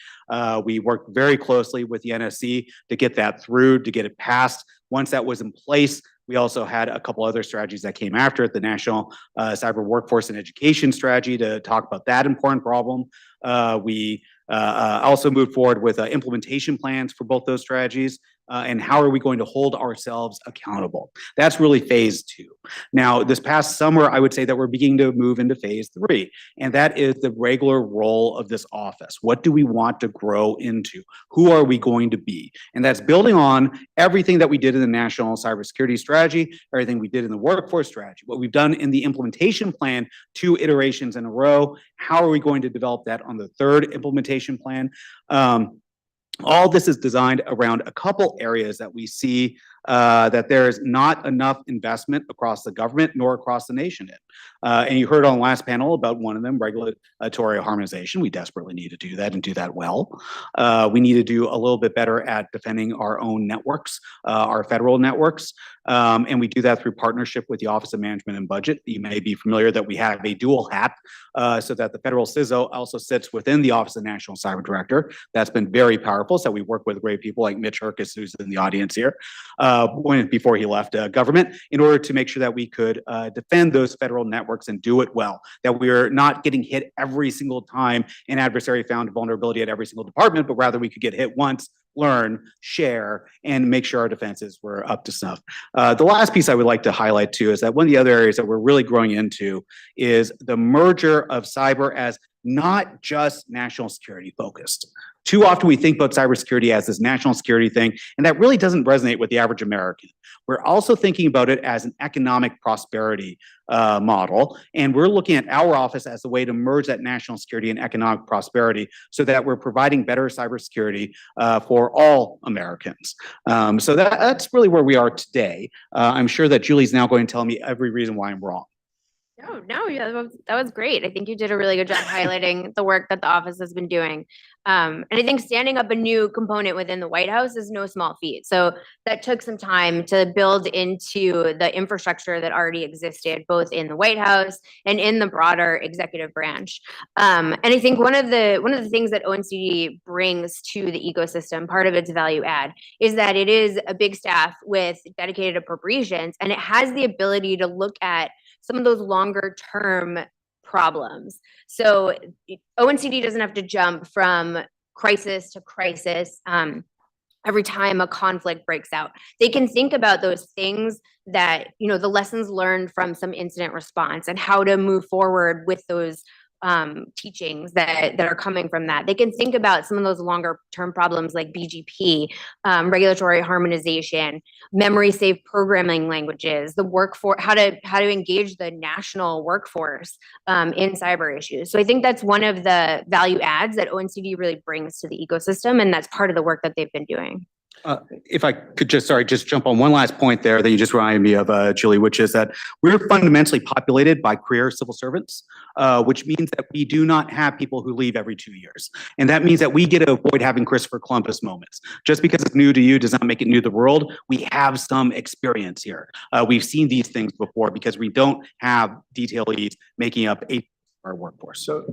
S21: We worked very closely with the NSC to get that through, to get it passed. Once that was in place, we also had a couple other strategies that came after it, the National Cyber Workforce and Education Strategy to talk about that important problem. We also moved forward with implementation plans for both those strategies. And how are we going to hold ourselves accountable? That's really phase 2. Now, this past summer, I would say that we're beginning to move into phase 3, and that is the regular role of this office. What do we want to grow into? Who are we going to be? And that's building on everything that we did in the National Cybersecurity Strategy, everything we did in the Workforce Strategy, what we've done in the implementation plan 2 iterations in a row. How are we going to develop that on the 3rd implementation plan? All this is designed around a couple areas that we see that there is not enough investment across the government nor across the nation in. And you heard on the last panel about one of them, regulatory harmonization. We desperately need to do that and do that well. We need to do a little bit better at defending our own networks, our federal networks. And we do that through partnership with the Office of Management and Budget. You may be familiar that we have a dual hat so that the federal CISO also sits within the Office of National Cyber Director. That's been very powerful. So we work with great people like Mitch Herkus, who's in the audience here, before he left government, in order to make sure that we could defend those federal networks and do it well, that we're not getting hit every single time an adversary found a vulnerability at every single department, but rather we could get hit once, learn, share, and make sure our defenses were up to snuff. The last piece I would like to highlight too is that one of the other areas that we're really growing into is the merger of cyber as not just national security focused. Too often we think about cybersecurity as this national security thing, and that really doesn't resonate with the average American. We're also thinking about it as an economic prosperity model, and we're looking at our office as a way to merge that national security and economic prosperity so that we're providing better cybersecurity for all Americans. So that's really where we are today. I'm sure that Julie's now going to tell me every reason why I'm wrong.
S2: No, yeah, that was great. I think you did a really good job highlighting the work that the office has been doing. And I think standing up a new component within the White House is no small feat. So that took some time to build into the infrastructure that already existed, both in the White House and in the broader executive branch. And I think one of the things that ONCD brings to the ecosystem, part of its value add, is that it is a big staff with dedicated appropriations, and it has the ability to look at some of those longer term problems. So ONCD doesn't have to jump from crisis to crisis every time a conflict breaks out. They can think about those things that, the lessons learned from some incident response and how to move forward with those teachings that are coming from that. They can think about some of those longer term problems like BGP, regulatory harmonization, memory safe programming languages, the workforce, how to engage the national workforce in cyber issues. So I think that's one of the value adds that ONCD really brings to the ecosystem, and that's part of the work that they've been doing.
S21: If I could just jump on one last point there that you just reminded me of, Julie, which is that we're fundamentally populated by career civil servants, which means that we do not have people who leave every 2 years. And that means that we get to avoid having Christopher Columbus moments. Just because it's new to you does not make it new to the world. We have some experience here. We've seen these things before because we don't have detailees making up our workforce.
S18: So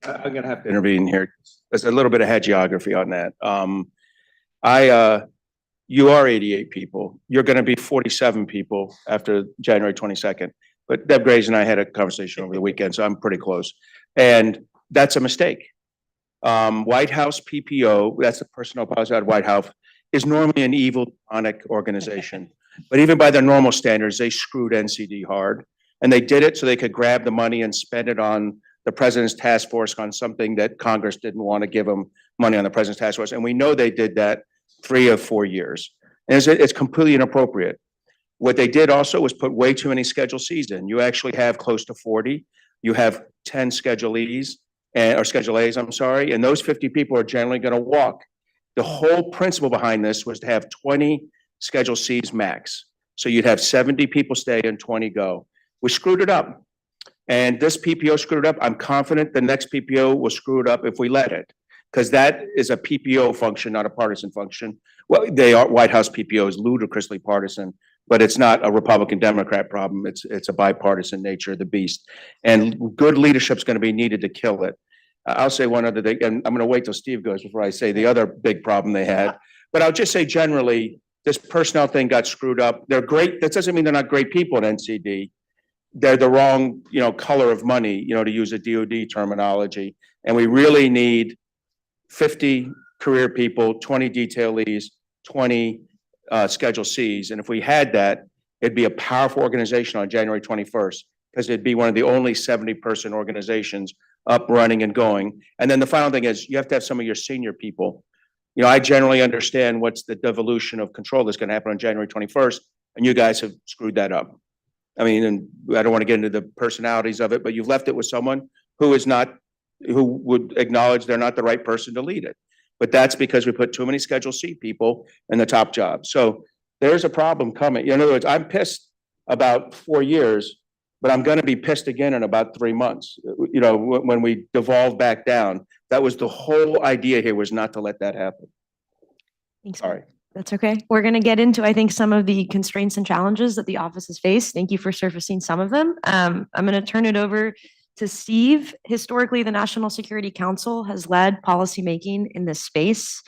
S18: I'm going to have to intervene here. There's a little bit of hagiography on that. You are 88 people. You're going to be 47 people after January 22nd. But Deb Graves and I had a conversation over the weekend, so I'm pretty close. And that's a mistake. White House PPO, that's the personnel policy at White House, is normally an evil, demonic organization. But even by their normal standards, they screwed NCD hard. And they did it so they could grab the money and spend it on the president's task force on something that Congress didn't want to give them money on the president's task force. And we know they did that 3 or 4 years. And it's completely inappropriate. What they did also was put way too many Schedule Cs in. You actually have close to 40. You have 10 Schedule E's, or Schedule A's, I'm sorry, and those 50 people are generally going to walk. The whole principle behind this was to have 20 Schedule C's max. So you'd have 70 people stay and 20 go. We screwed it up. And this PPO screwed it up. I'm confident the next PPO will screw it up if we let it, because that is a PPO function, not a partisan function. Well, White House PPO is ludicrously partisan, but it's not a Republican Democrat problem. It's a bipartisan nature of the beast. And good leadership is going to be needed to kill it. I'll say one other thing, and I'm going to wait till Steve goes before I say the other big problem they had. But I'll just say generally, this personnel thing got screwed up. They're great. That doesn't mean they're not great people at NCD. They're the wrong, color of money, to use a DoD terminology. And we really need 50 career people, 20 detailees, 20 Schedule Cs. And if we had that, it'd be a powerful organization on January 21st, because it'd be one of the only 70-person organizations up, running, and going. And then the final thing is you have to have some of your senior people. I generally understand what's the devolution of control that's going to happen on January 21st, and you guys have screwed that up. I mean, and I don't want to get into the personalities of it, but you've left it with someone who would acknowledge they're not the right person to lead it. But that's because we put too many Schedule C people in the top jobs. So there's a problem coming. In other words, I'm pissed about 4 years, but I'm going to be pissed again in about 3 months. When we devolve back down, that was the whole idea here, was not to let that happen.
S19: Thanks.
S18: Sorry.
S19: That's okay. We're going to get into, I think, some of the constraints and challenges that the office has faced. Thank you for surfacing some of them. I'm going to turn it over to Steve. Historically, the National Security Council has led policymaking in this space.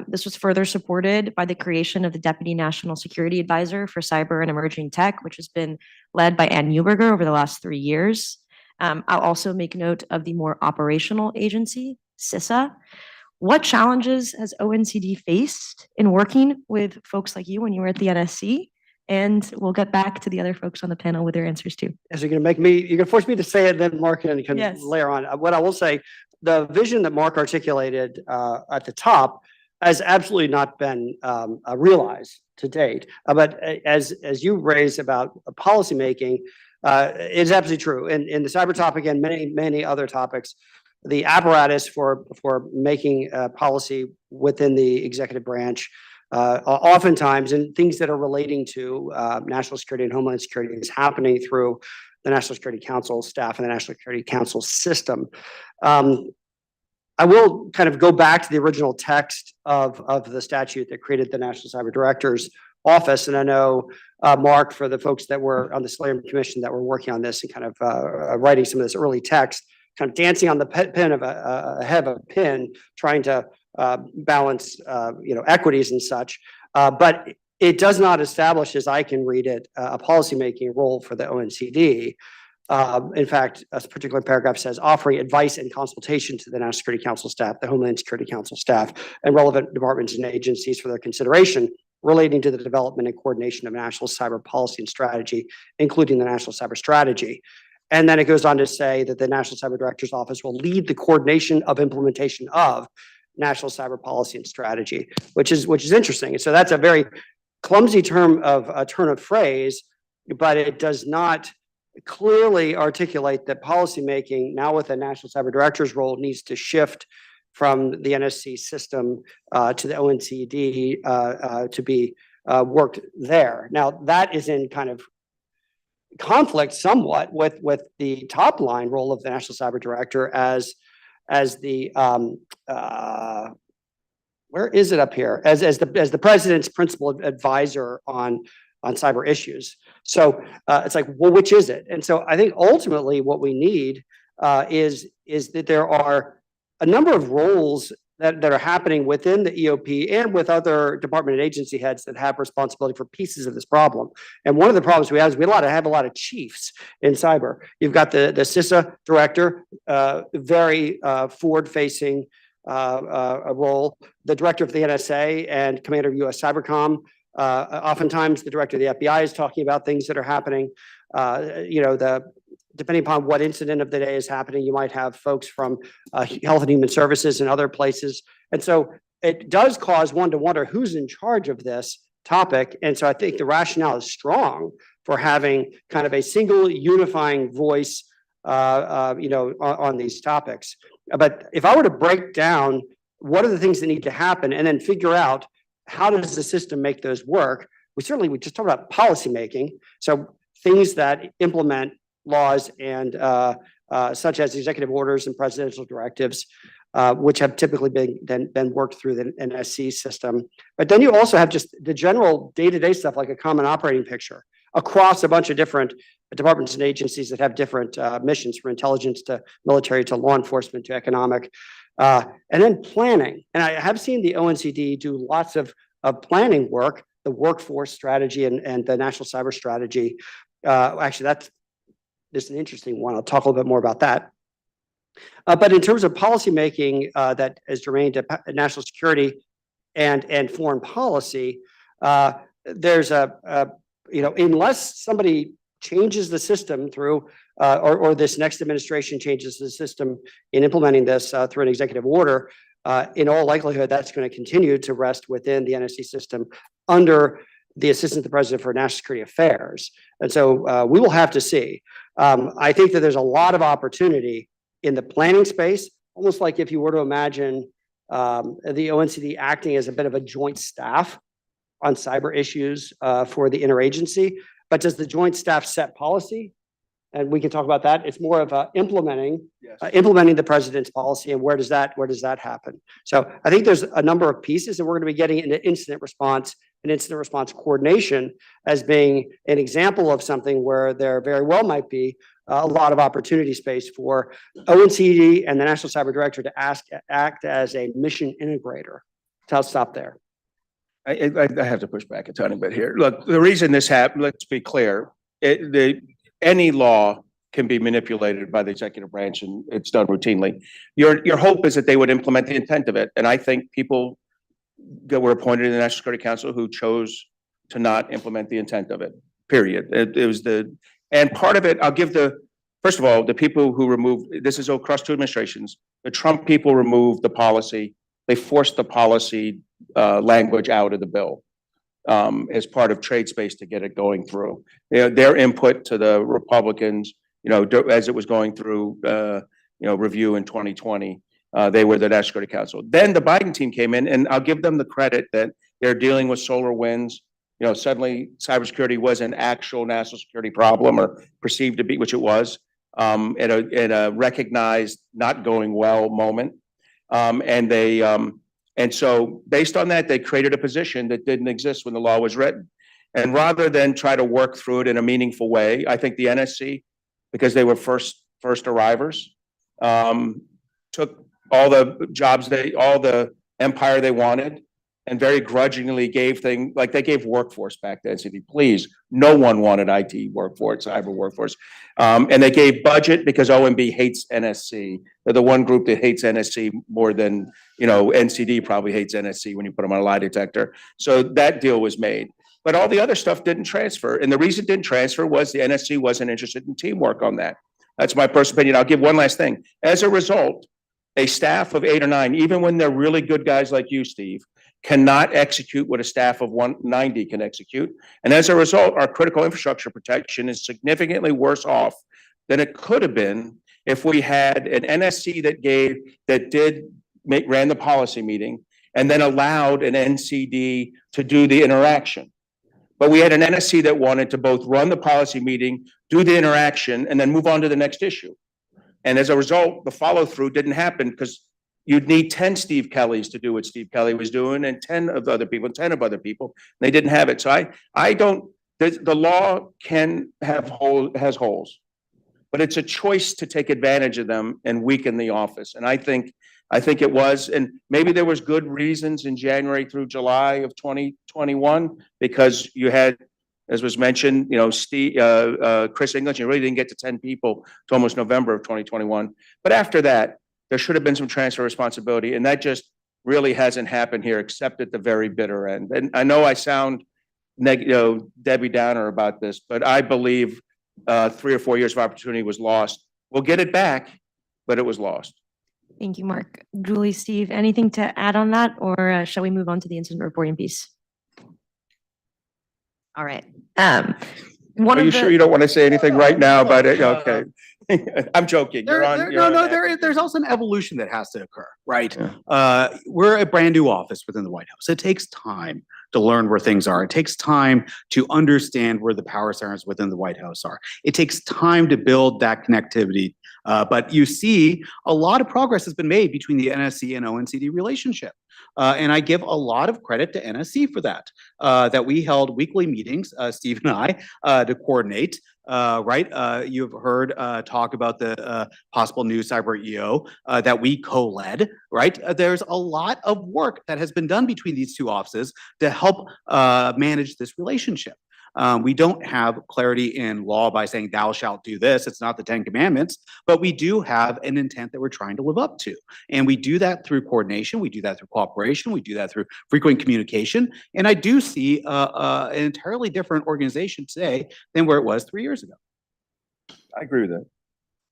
S19: This was further supported by the creation of the Deputy National Security Advisor for Cyber and Emerging Tech, which has been led by Ann Neuberger over the last 3 years. I'll also make note of the more operational agency, CISA, What challenges has ONCD faced in working with folks like you when you were at the NSC? And we'll get back to the other folks on the panel with their answers too.
S20: Is you're going to force me to say it, then Mark can
S19: Yes.
S20: layer on. What I will say, the vision that Mark articulated at the top has absolutely not been realized to date. But as you raised about policymaking, it's absolutely true. In the cyber topic and many other topics, the apparatus for making policy within the executive branch, oftentimes, and things that are relating to national security and homeland security, is happening through the National Security Council staff and the National Security Council system. I will kind of go back to the original text of the statute that created the National Cyber Director's office. And I know, Mark, for the folks that were on the Slayer Commission that were working on this and kind of writing some of this early text, kind of dancing on the pin of a head of a pin, trying to balance, equities and such. But it does not establish, as I can read it, a policymaking role for the ONCD. In fact, a particular paragraph says offering advice and consultation to the National Security Council staff, the Homeland Security Council staff, and relevant departments and agencies for their consideration relating to the development and coordination of national cyber policy and strategy, including the National Cyber Strategy. And then it goes on to say that the National Cyber Director's Office will lead the coordination of implementation of national cyber policy and strategy, which is interesting. And so that's a very clumsy turn of phrase, but it does not clearly articulate that policymaking now with the National Cyber Director's role needs to shift from the NSC system to the ONCD to be worked there. Now that is in kind of conflict somewhat with the top line role of the National Cyber Director as the where is it up here as the president's principal advisor on cyber issues. So it's like, well, which is it? And so I think ultimately what we need is that there are a number of roles that are happening within the EOP and with other department and agency heads that have responsibility for pieces of this problem. And one of the problems we have is we have a lot of chiefs in cyber. You've got the CISA director, very forward-facing role, the director of the NSA and commander of US Cybercom. Oftentimes the director of the FBI is talking about things that are happening. Depending upon what incident of the day is happening, you might have folks from Health and Human Services and other places. And so it does cause one to wonder who's in charge of this topic. And so I think the rationale is strong for having kind of a single unifying voice, on these topics. But if I were to break down what are the things that need to happen and then figure out how does the system make those work, we just talked about policymaking. So things that implement laws and such as executive orders and presidential directives, which have typically been worked through the NSC system. But then you also have just the general day-to-day stuff like a common operating picture across a bunch of different departments and agencies that have different missions, from intelligence to military to law enforcement to economic. And then planning. And I have seen the ONCD do lots of planning work, the workforce strategy and the national cyber strategy. Actually, that's an interesting one. I'll talk a little bit more about that. But in terms of policymaking that is germane to national security and foreign policy, there's unless somebody changes the system through, or this next administration changes the system in implementing this through an executive order, in all likelihood, that's going to continue to rest within the NSC system under the Assistant to the President for National Security Affairs. And so we will have to see. I think that there's a lot of opportunity in the planning space, almost like if you were to imagine the ONCD acting as a bit of a joint staff on cyber issues for the interagency. But does the joint staff set policy? And we can talk about that. It's more of implementing the president's policy, and where does that happen? So I think there's a number of pieces, and we're going to be getting into incident response and incident response coordination as being an example of something where there very well might be a lot of opportunity space for ONCD and the National Cyber Director to act as a mission integrator. So I'll stop there.
S18: I have to push back a tiny bit here. Look, the reason this happened, let's be clear, any law can be manipulated by the executive branch, and it's done routinely. Your hope is that they would implement the intent of it, and I think people that were appointed in the National Security Council who chose to not implement the intent of it, period. It was and part of it, I'll give first of all, the people who removed, this is across two administrations, the Trump people removed the policy. They forced the policy language out of the bill as part of trade space to get it going through. Their input to the Republicans, as it was going through, review in 2020, they were the National Security Council. Then the Biden team came in, and I'll give them the credit that they're dealing with solar winds. Suddenly cybersecurity was an actual national security problem, or perceived to be, which it was, at a recognized not going well moment. And so based on that, they created a position that didn't exist when the law was written. And rather than try to work through it in a meaningful way, I think the NSC, because they were first arrivers, took all the jobs all the empire they wanted, and very grudgingly gave things, like they gave workforce back to NCD. Please, no one wanted IT workforce, cyber workforce. And they gave budget because OMB hates NSC. They're the one group that hates NSC more than, NCD probably hates NSC when you put them on a lie detector. So that deal was made. But all the other stuff didn't transfer. And the reason it didn't transfer was the NSC wasn't interested in teamwork on that. That's my personal opinion. I'll give one last thing. As a result, a staff of 8 or 9, even when they're really good guys like you, Steve, cannot execute what a staff of 190 can execute. And as a result, our critical infrastructure protection is significantly worse off than it could have been if we had an NSC that ran the policy meeting and then allowed an NCD to do the interaction. But we had an NSC that wanted to both run the policy meeting, do the interaction, and then move on to the next issue. And as a result, the follow-through didn't happen because you'd need 10 Steve Kellys to do what Steve Kelly was doing, and 10 of other people. They didn't have it. So I don't, the law has holes, but it's a choice to take advantage of them and weaken the office. And I think it was, and maybe there was good reasons in January through July of 2021, because you had, as was mentioned, Chris English, you really didn't get to 10 people to almost November of 2021. But after that, there should have been some transfer responsibility, and that just really hasn't happened here, except at the very bitter end. And I know I sound Debbie Downer about this, but I believe 3 or 4 years of opportunity was lost. We'll get it back, but it was lost.
S19: Thank you, Mark. Julie, Steve, anything to add on that, or shall we move on to the incident reporting piece? All right.
S18: Are you sure you don't want to say anything right now about it? Okay. I'm joking.
S21: There's also an evolution that has to occur, right? Yeah. We're a brand new office within the White House. It takes time to learn where things are. It takes time to understand where the power centers within the White House are. It takes time to build that connectivity. But you see a lot of progress has been made between the NSC and ONCD relationship. And I give a lot of credit to NSC for that, that we held weekly meetings, Steve and I, to coordinate, right? You've heard talk about the possible new cyber EO that we co-led, right? There's a lot of work that has been done between these two offices to help manage this relationship. We don't have clarity in law by saying thou shalt do this. It's not the 10 Commandments, but we do have an intent that we're trying to live up to. And we do that through coordination. We do that through cooperation. We do that through frequent communication. And I do see an entirely different organization today than where it was 3 years ago.
S18: I agree with that.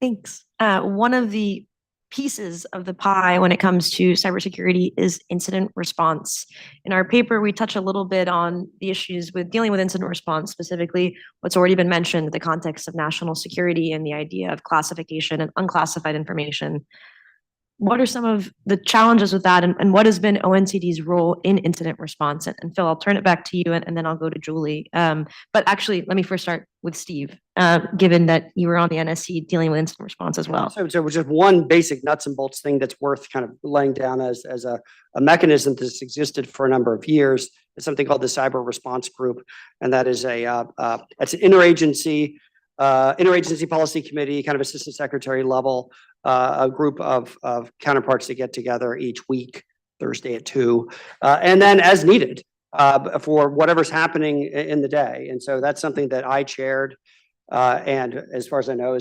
S19: Thanks. One of the pieces of the pie when it comes to cybersecurity is incident response. In our paper, we touch a little bit on the issues with dealing with incident response, specifically what's already been mentioned in the context of national security and the idea of classification and unclassified information. What are some of the challenges with that, and what has been ONCD's role in incident response? And Phil, I'll turn it back to you, and then I'll go to Julie. But actually, let me first start with Steve, given that you were on the NSC dealing with incident response as well.
S20: So just one basic nuts and bolts thing that's worth kind of laying down as a mechanism that's existed for a number of years is something called the Cyber Response Group, and that is it's an interagency policy committee, kind of assistant secretary level, a group of counterparts that get together each week, Thursday at 2, and then as needed for whatever's happening in the day. And so that's something that I chaired And as far as I know,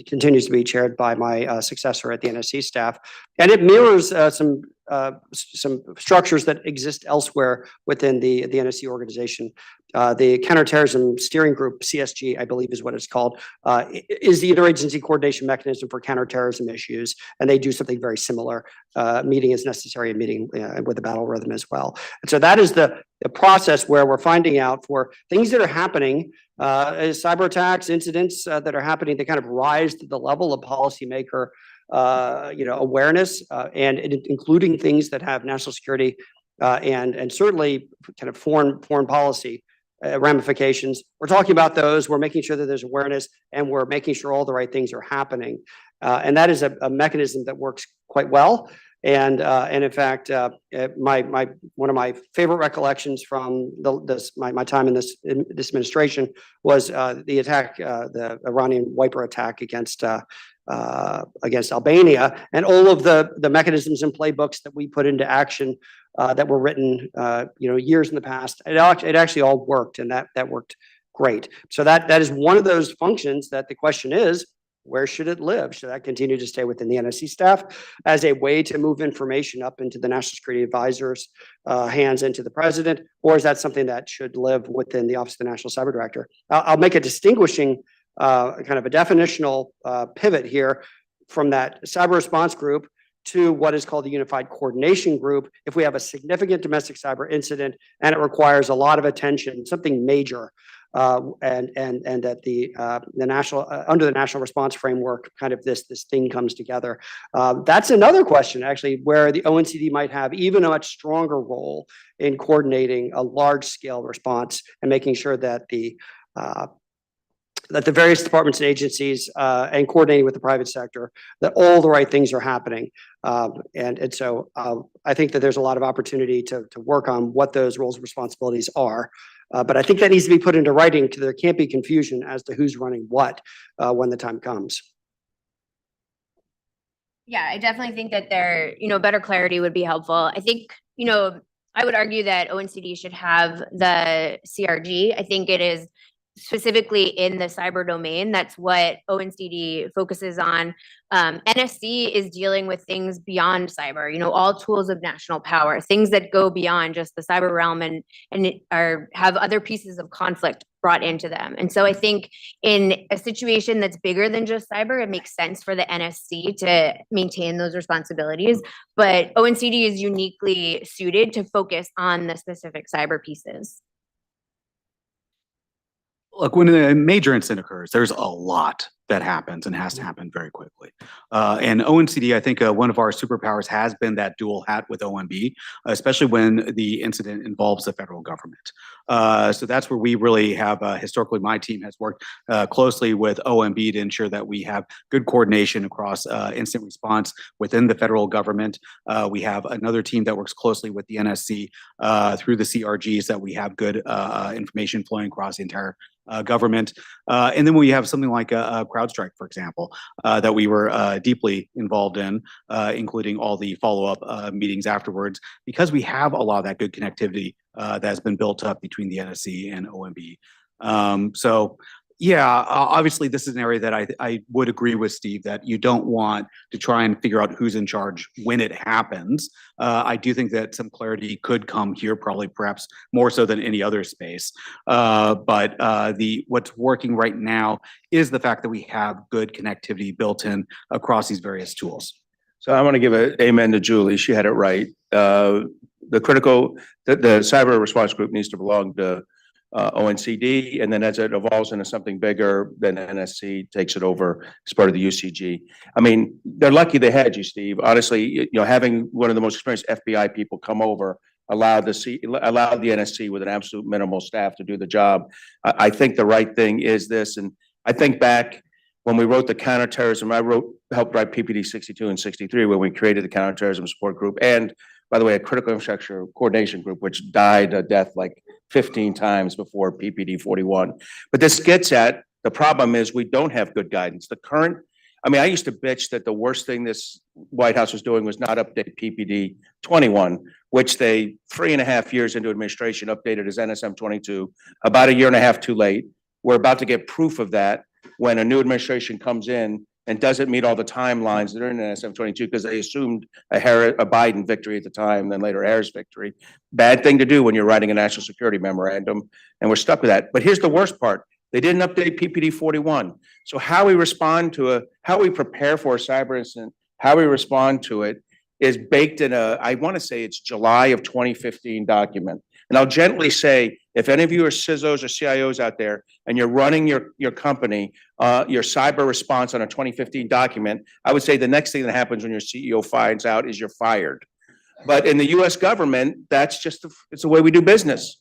S20: continues to be chaired by my successor at the NSC staff. And it mirrors some structures that exist elsewhere within the NSC organization. The Counterterrorism Steering Group, CSG, I believe is what it's called, is the interagency coordination mechanism for counterterrorism issues. And they do something very similar, meeting as necessary and meeting with the battle rhythm as well. And so that is the process where we're finding out for things that are happening, cyber attacks, incidents that are happening that kind of rise to the level of policymaker awareness, and including things that have national security and certainly kind of foreign policy ramifications. We're talking about those. We're making sure that there's awareness, and we're making sure all the right things are happening. And that is a mechanism that works quite well. And in fact, one of my favorite recollections from my time in this administration was the attack, the Iranian wiper attack against Albania, and all of the mechanisms and playbooks that we put into action that were written years in the past. It actually all worked, and that worked great. So that is one of those functions that the question is, where should it live? Should that continue to stay within the NSC staff as a way to move information up into the National Security Advisor's hands into the president? Or is that something that should live within the Office of the National Cyber Director? I'll make a distinguishing kind of a definitional pivot here from that cyber response group to what is called the Unified Coordination Group. If we have a significant domestic cyber incident and it requires a lot of attention, something major, and that the national under the national response framework, kind of this thing comes together. That's another question, actually, where the ONCD might have even a much stronger role in coordinating a large scale response and making sure that the various departments and agencies and coordinating with the private sector, that all the right things are happening. And so I think that there's a lot of opportunity to work on what those roles and responsibilities are. But I think that needs to be put into writing so there can't be confusion as to who's running what when the time comes.
S2: Yeah, I definitely think that better clarity would be helpful. I think, I would argue that ONCD should have the CRG. I think it is specifically in the cyber domain. That's what ONCD focuses on. NSC is dealing with things beyond cyber, all tools of national power, things that go beyond just the cyber realm and have other pieces of conflict brought into them. And so I think in a situation that's bigger than just cyber, it makes sense for the NSC to maintain those responsibilities. But ONCD is uniquely suited to focus on the specific cyber pieces.
S21: Look, when a major incident occurs, there's a lot that happens and has to happen very quickly. And ONCD, I think one of our superpowers has been that dual hat with OMB, especially when the incident involves the federal government. So that's where we really have, historically, my team has worked closely with OMB to ensure that we have good coordination across incident response within the federal government. We have another team that works closely with the NSC through the CRGs, that we have good information flowing across the entire government. And then we have something like a CrowdStrike, for example, that we were deeply involved in, including all the follow-up meetings afterwards, because we have a lot of that good connectivity that has been built up between the NSC and OMB. So yeah, obviously this is an area that I would agree with Steve, that you don't want to try and figure out who's in charge when it happens. I do think that some clarity could come here, probably perhaps more so than any other space. But what's working right now is the fact that we have good connectivity built in across these various tools.
S18: So I want to give an amen to Julie. She had it right. The cyber response group needs to belong to ONCD, and then as it evolves into something bigger, then NSC takes it over as part of the UCG. I mean, they're lucky they had you, Steve. Honestly, having one of the most experienced FBI people come over allowed the NSC with an absolute minimal staff to do the job. I think the right thing is this, and I think back when we wrote the counterterrorism, helped write PPD 62 and 63 when we created the counterterrorism support group, and by the way, a critical infrastructure coordination group, which died a death like 15 times before PPD 41. But this gets at, the problem is we don't have good guidance. I used to bitch that the worst thing this White House was doing was not update PPD 21, which they 3.5 years into administration updated as NSM 22, about a year and a half too late. We're about to get proof of that. when a new administration comes in and doesn't meet all the timelines that are in NSM-22 because they assumed a Biden victory at the time, then later Harris victory. Bad thing to do when you're writing a national security memorandum, and we're stuck with that. But here's the worst part. They didn't update PPD 41. So how we respond to how we prepare for a cyber incident, how we respond to it is baked in I want to say it's July of 2015 document. And I'll gently say, if any of you are CISOs or CIOs out there and you're running your company, your cyber response on a 2015 document, I would say the next thing that happens when your CEO finds out is you're fired. But in the US government, that's just, it's the way we do business.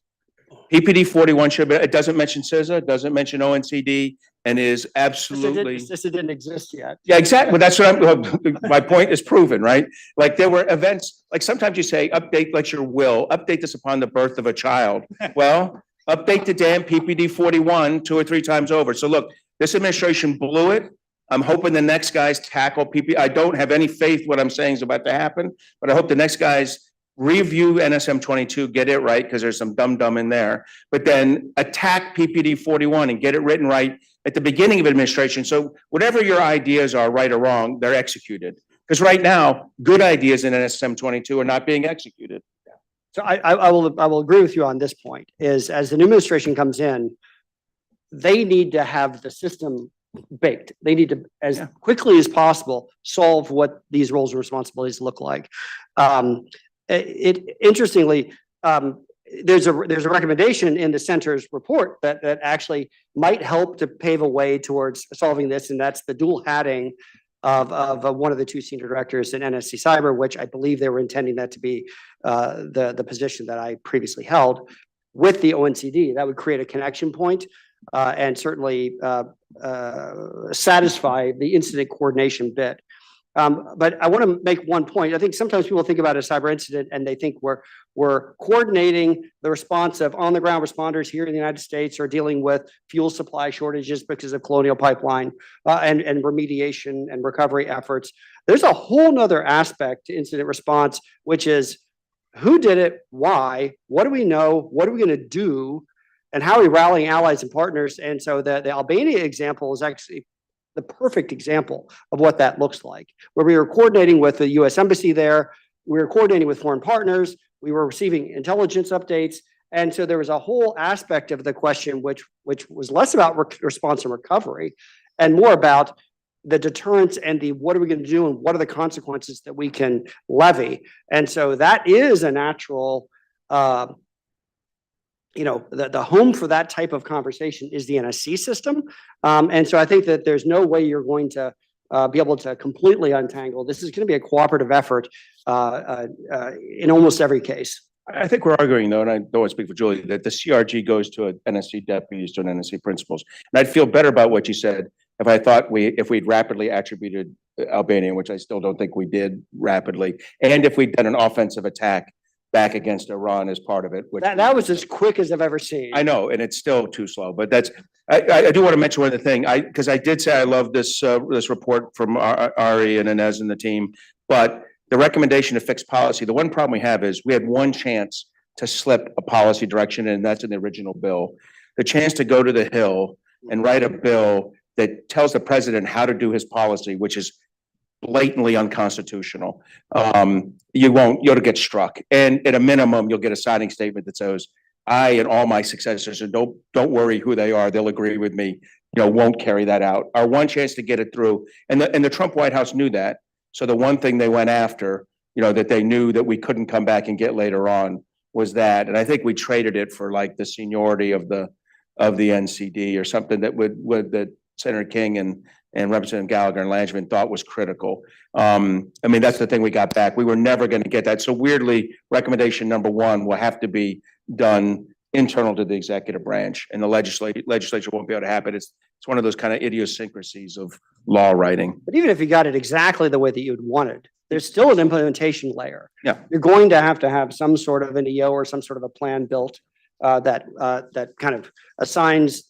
S18: PPD 41 it doesn't mention CISA, it doesn't mention ONCD, and is absolutely.
S20: CISA didn't exist yet.
S18: Yeah, exactly. Well, that's what my point is proven, right? Like there were events, like sometimes you say, update like your will, update this upon the birth of a child. Well, update the damn PPD 41 2 or 3 times over. So look, this administration blew it. I'm hoping the next guys tackle PPD. I don't have any faith what I'm saying is about to happen, but I hope the next guys review NSM-22, get it right, because there's some dumb in there, but then attack PPD 41 and get it written right at the beginning of administration. So whatever your ideas are, right or wrong, they're executed. Because right now, good ideas in NSM-22 are not being executed.
S20: So I will agree with you on this point, is as the new administration comes in, they need to have the system baked. They need to, as quickly as possible, solve what these roles and responsibilities look like. Interestingly, there's a recommendation in the center's report that actually might help to pave a way towards solving this, and that's the dual hatting of one of the 2 senior directors in NSC Cyber, which I believe they were intending that to be the position that I previously held with the ONCD. That would create a connection point and certainly satisfy the incident coordination bit. But I want to make one point. I think sometimes people think about a cyber incident and they think we're coordinating the response of on-the-ground responders here in the United States or dealing with fuel supply shortages because of Colonial Pipeline and remediation and recovery efforts. There's a whole nother aspect to incident response, which is who did it, why, what do we know, what are we going to do, and how are we rallying allies and partners? And so the Albania example is actually the perfect example of what that looks like, where we were coordinating with the US Embassy there, we were coordinating with foreign partners, we were receiving intelligence updates, and so there was a whole aspect of the question which was less about response and recovery and more about the deterrence and the what are we going to do and what are the consequences that we can levy. And so that is a natural the home for that type of conversation is the NSC system. And so I think that there's no way you're going to be able to completely untangle. This is going to be a cooperative effort in almost every case.
S18: I think we're arguing though, and I don't want to speak for Julie, that the CRG goes to an NSC deputies to an NSC principals. And I'd feel better about what you said if I thought if we'd rapidly attributed Albania, which I still don't think we did rapidly, and if we'd done an offensive attack back against Iran as part of it. Which
S20: that was as quick as I've ever seen.
S18: I know, and it's still too slow, but I do want to mention one other thing. Because I did say I love this report from Ari and Inez and the team, but the recommendation to fix policy, the one problem we have is we had one chance to slip a policy direction, and that's in the original bill. The chance to go to the Hill and write a bill that tells the president how to do his policy, which is blatantly unconstitutional. You'll get struck. And at a minimum, you'll get a signing statement that says, I and all my successors, and don't worry who they are, they'll agree with me, won't carry that out. Our one chance to get it through, and the Trump White House knew that. So the one thing they went after, that they knew that we couldn't come back and get later on was that. And I think we traded it for like the seniority of the NCD or something that Senator King and Representative Gallagher and Langevin thought was critical. That's the thing we got back. We were never going to get that. So weirdly, recommendation number 1 will have to be done internal to the executive branch, and the legislature won't be able to happen. It's one of those kind of idiosyncrasies of law writing.
S20: But even if you got it exactly the way that you'd wanted, there's still an implementation layer.
S18: Yeah.
S20: You're going to have some sort of an EO or some sort of a plan built that kind of assigns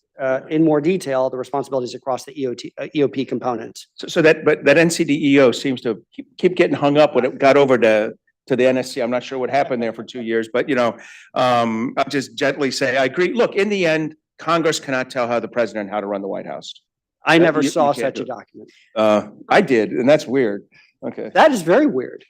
S20: in more detail the responsibilities across the EOP components.
S18: So that NCDEO seems to keep getting hung up when it got over to the NSC. I'm not sure what happened there for 2 years, but I'll just gently say I agree. Look, in the end, Congress cannot tell the president how to run the White House.
S20: I never
S18: You
S20: saw
S18: can't
S20: such
S18: do
S20: a
S18: it.
S20: document.
S18: I did, and that's weird. Okay.
S20: That is very weird.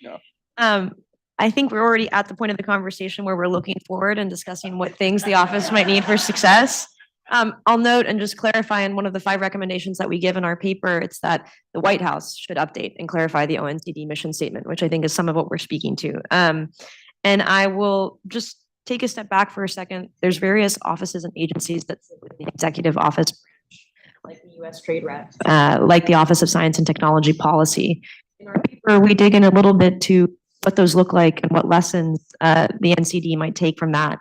S19: I think we're already at the point of the conversation where we're looking forward and discussing what things the office might need for success. I'll note and just clarify in one of the 5 recommendations that we give in our paper, it's that the White House should update and clarify the ONCD mission statement, which I think is some of what we're speaking to. And I will just take a step back for a second. There's various offices and agencies that sit within the executive office, like the U.S. Trade Rep, like the Office of Science and Technology Policy. In our paper, we dig in a little bit to what those look like and what lessons the NCD might take from that.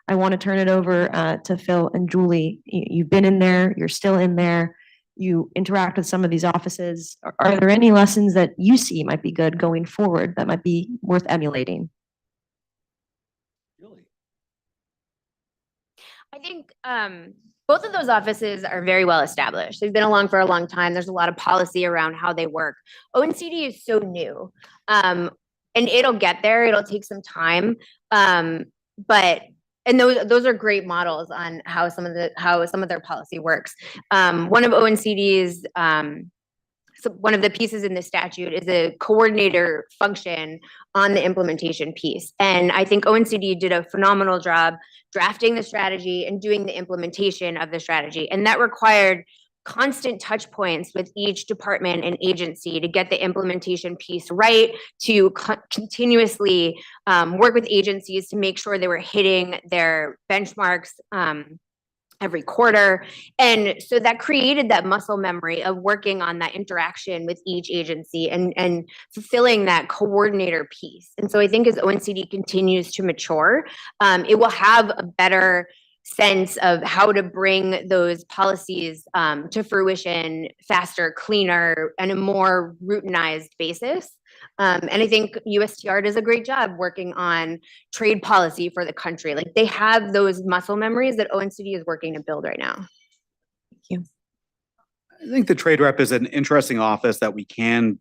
S19: I want to turn it over to Phil and Julie. You've been in there, you're still in there, you interact with some of these offices. Are there any lessons that you see might be good going forward that might be worth emulating?
S2: I think both of those offices are very well established. They've been along for a long time. There's a lot of policy around how they work. ONCD is so new, and it'll get there. It'll take some time, and those are great models on how some of their policy works. One of ONCD's one of the pieces in the statute is a coordinator function on the implementation piece. And I think ONCD did a phenomenal job drafting the strategy and doing the implementation of the strategy. And that required constant touch points with each department and agency to get the implementation piece right, to continuously work with agencies to make sure they were hitting their benchmarks every quarter. And so that created that muscle memory of working on that interaction with each agency and fulfilling that coordinator piece. And so I think as ONCD continues to mature, it will have a better sense of how to bring those policies to fruition faster, cleaner, and a more routinized basis. And I think USTR does a great job working on trade policy for the country. Like they have those muscle memories that ONCD is working to build right now.
S19: Thank you.
S21: I think the trade rep is an interesting office that we can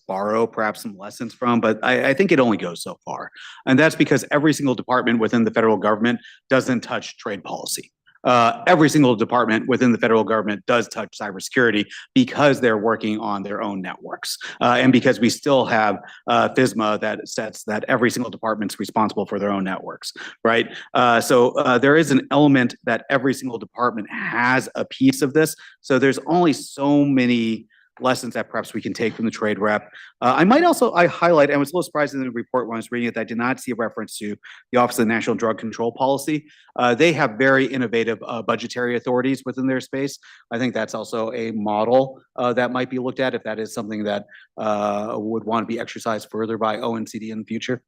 S21: borrow perhaps some lessons from, but I think it only goes so far. And that's because every single department within the federal government doesn't touch trade policy. Every single department within the federal government does touch cybersecurity because they're working on their own networks. And because we still have FISMA that sets that every single department's responsible for their own networks, right? So there is an element that every single department has a piece of this. So there's only so many lessons that perhaps we can take from the trade rep. I might also highlight, and I was a little surprised in the report when I was reading it, that I did not see a reference to the Office of the National Drug Control Policy. They have very innovative budgetary authorities within their space. I think that's also a model that might be looked at if that is something that would want to be exercised further by ONCD in the future.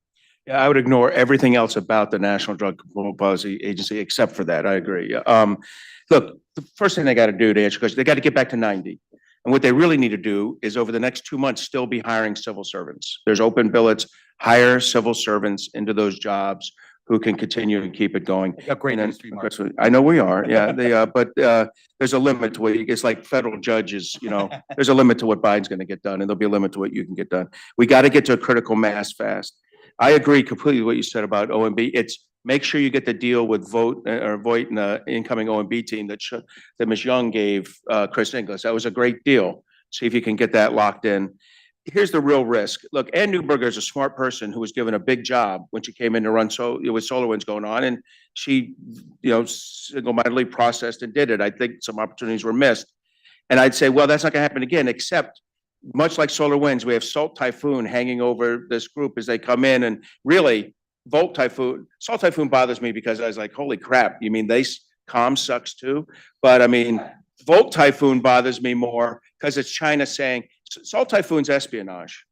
S18: Yeah, I would ignore everything else about the National Drug Control Policy Agency except for that. I agree. Look, the first thing they got to do to answer your question, they got to get back to 90. And what they really need to do is over the next 2 months, still be hiring civil servants. There's open billets, hire civil servants into those jobs who can continue and keep it going.
S21: Great industry, Mark.
S18: I know we are, yeah. But there's a limit to what, it's like federal judges, there's a limit to what Biden's going to get done, and there'll be a limit to what you can get done. We got to get to a critical mass fast. I agree completely with what you said about OMB. It's make sure you get the deal with Voight and the incoming OMB team that Ms. Young gave Chris Inglis. That was a great deal. See if you can get that locked in. Here's the real risk. Look, Ann Neuberger is a smart person who was given a big job when she came in to run with SolarWinds going on, and she, single-mindedly processed and did it. I think some opportunities were missed. And I'd say, well, that's not going to happen again, except much like SolarWinds, we have Salt Typhoon hanging over this group as they come in, and really, Salt Typhoon bothers me because I was like, holy crap, you mean comm sucks too? But I mean, Volt Typhoon bothers me more because it's China saying, Salt Typhoon's espionage.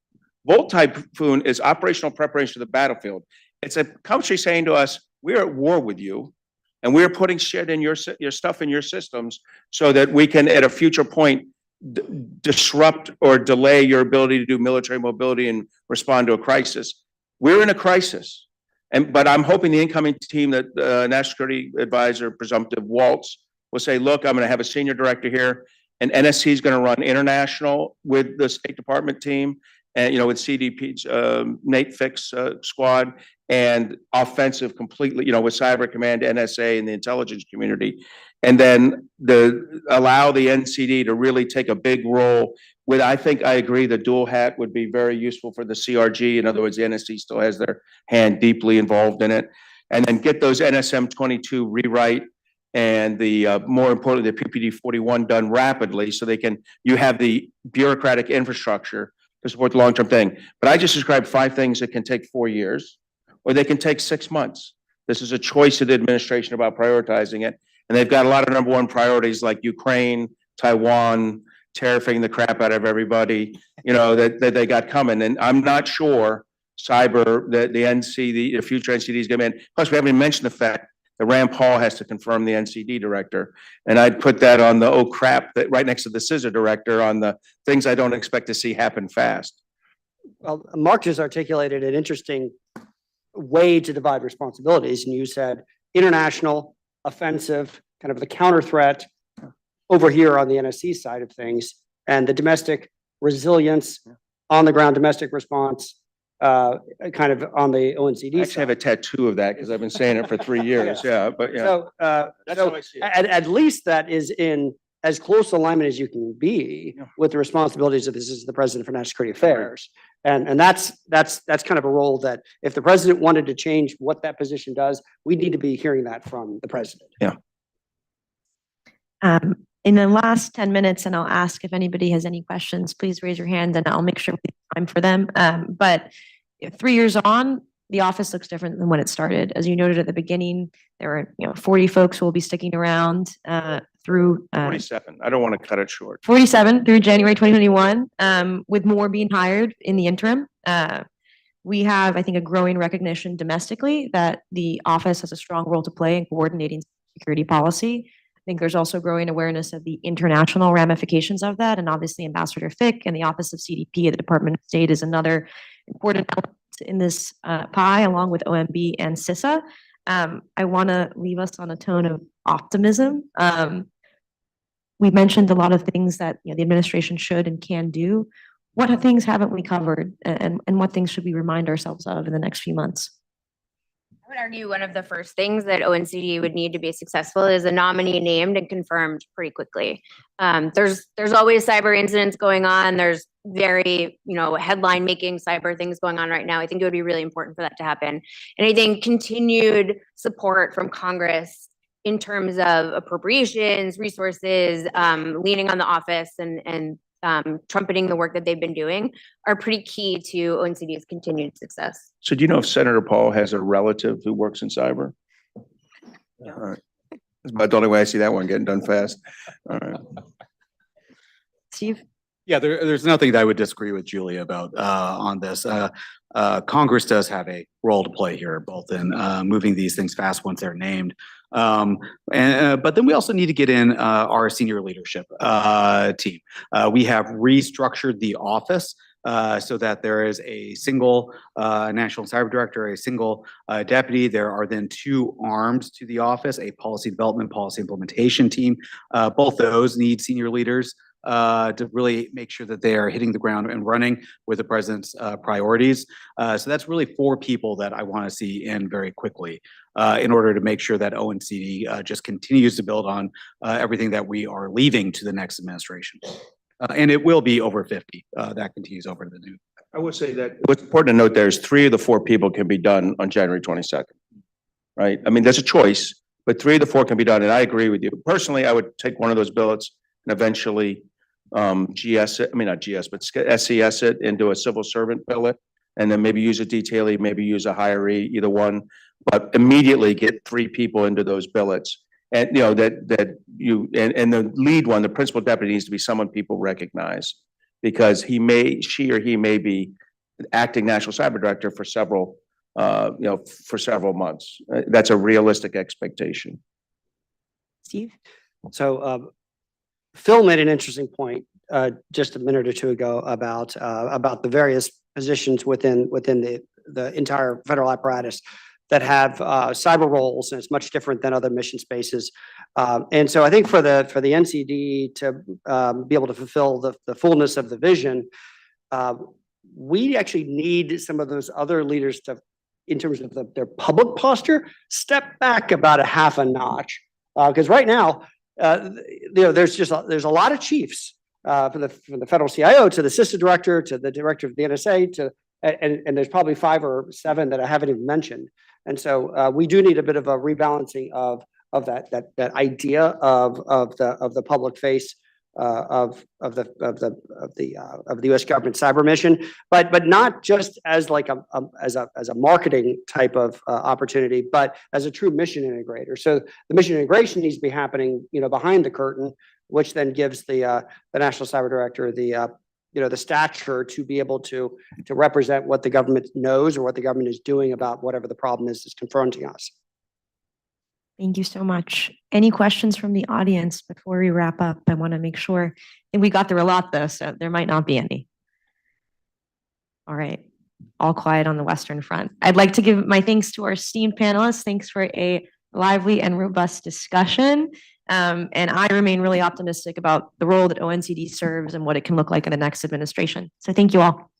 S18: Volt Typhoon is operational preparation for the battlefield. It's a country saying to us, we're at war with you, and we're putting shit in your stuff in your systems so that we can, at a future point, disrupt or delay your ability to do military mobility and respond to a crisis. We're in a crisis. But I'm hoping the incoming team that National Security Advisor, presumptive Waltz, will say, look, I'm going to have a senior director here, and NSC is going to run international with the State Department team, and, with CDP's, Nate Fix, squad, and offensive completely, with Cyber Command, NSA, and the intelligence community. And then allow the NCD to really take a big role with, I think I agree, the dual hat would be very useful for the CRG. In other words, the NSC still has their hand deeply involved in it. And then get those NSM 22 rewrite and more importantly, the PPD 41 done rapidly so you have the bureaucratic infrastructure to support the long-term thing. But I just described 5 things that can take 4 years, or they can take 6 months. This is a choice of the administration about prioritizing it. And they've got a lot of number 1 priorities like Ukraine, Taiwan, tariffing the crap out of everybody, that they got coming. And I'm not sure cyber, the future NCD is going to be in. Plus, we haven't even mentioned the fact that Rand Paul has to confirm the NCD director. And I'd put that on the, oh crap, that right next to the scissor director on the things I don't expect to see happen fast.
S20: Well, Mark just articulated an interesting way to divide responsibilities. And you said international, offensive, kind of the counter threat over here on the NSC side of things, and the domestic resilience, on the ground domestic response, kind of on the ONCD
S18: I actually have a tattoo of that because I've been saying it for 3 years. Yeah, but yeah.
S20: So,
S18: That's how I see it.
S20: at least that is in as close alignment as you can be with the responsibilities of this is the president for national security affairs. And that's kind of a role that if the president wanted to change what that position does, we need to be hearing that from the president.
S18: Yeah.
S19: In the last 10 minutes, and I'll ask if anybody has any questions, please raise your hand and I'll make sure we have time for them. But 3 years on, the office looks different than when it started. As you noted at the beginning, there were 40 folks who will be sticking around through
S18: 47. I don't want to cut it short.
S19: 47 through January 2021, with more being hired in the interim. We have, I think, a growing recognition domestically that the office has a strong role to play in coordinating security policy. I think there's also growing awareness of the international ramifications of that. And obviously Ambassador Fick and the Office of CDP at the Department of State is another important element in this pie, along with OMB and CISA. I want to leave us on a tone of optimism. We mentioned a lot of things that the administration should and can do. What things haven't we covered, and what things should we remind ourselves of in the next few months?
S2: I would argue one of the first things that ONCD would need to be successful is a nominee named and confirmed pretty quickly. There's always cyber incidents going on. There's very, headline making cyber things going on right now. I think it would be really important for that to happen. And I think continued support from Congress in terms of appropriations, resources, leaning on the office and trumpeting the work that they've been doing are pretty key to ONCD's continued success.
S18: So do you know if Senator Paul has a relative who works in cyber? All right. That's about the only way I see that one getting done fast. All right.
S19: Steve?
S21: Yeah, there's nothing that I would disagree with Julia about on this. Congress does have a role to play here, both in moving these things fast once they're named. But then we also need to get in our senior leadership team. We have restructured the office so that there is a single national cyber director, a single deputy. There are then 2 arms to the office, a policy development, policy implementation team. Both those need senior leaders to really make sure that they are hitting the ground and running with the president's priorities. So that's really 4 people that I want to see in very quickly in order to make sure that ONCD just continues to build on everything that we are leaving to the next administration. And it will be over 50 that continues over to the new.
S18: I would say that what's important to note there is 3 of the 4 people can be done on January 22nd, right? I mean, there's a choice, but 3 of the 4 can be done. And I agree with you. Personally, I would take one of those billets and eventually GS it, I mean, not GS, but SCS it into a civil servant billet, and then maybe use a detailee, maybe use a hiree, either one, but immediately get 3 people into those billets. And and the lead one, the principal deputy, needs to be someone people recognize, because she or he may be acting national cyber director for several months. That's a realistic expectation.
S19: Steve?
S20: So Phil made an interesting point just a minute or 2 ago about the various positions within the entire federal apparatus that have cyber roles, and it's much different than other mission spaces. And so I think for the NCD to be able to fulfill the fullness of the vision, we actually need some of those other leaders to, in terms of their public posture, step back about a half a notch. Because right now, there's a lot of chiefs, from the federal CIO to the assistant director to the director of the NSA and there's probably 5 or 7 that I haven't even mentioned. And so we do need a bit of a rebalancing of that idea of the public face of the U.S. government cyber mission, but not just as like as a marketing type of opportunity, but as a true mission integrator. So the mission integration needs to be happening, behind the curtain, which then gives the national cyber director the stature to be able to represent what the government knows or what the government is doing about whatever the problem is that's confronting us.
S19: Thank you so much. Any questions from the audience before we wrap up? I want to make sure, and we got through a lot though, so there might not be any. All right, all quiet on the Western Front. I'd like to give my thanks to our esteemed panelists. Thanks for a lively and robust discussion. And I remain really optimistic about the role that ONCD serves and what it can look like in the next administration. So thank you all.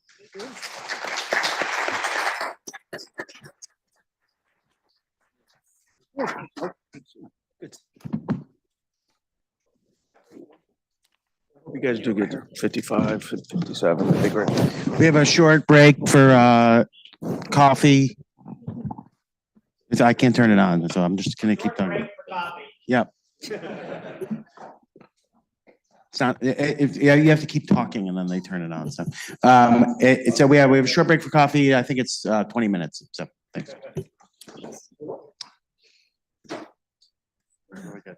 S18: You guys do get to 55, 57, that'd be great.
S6: We have a short break for coffee. I can't turn it on, so I'm just gonna keep talking. Yep. It's not, yeah, you have to keep talking and then they turn it on. So, so we have a short break for coffee. I think it's 20 minutes. So thanks. Really good.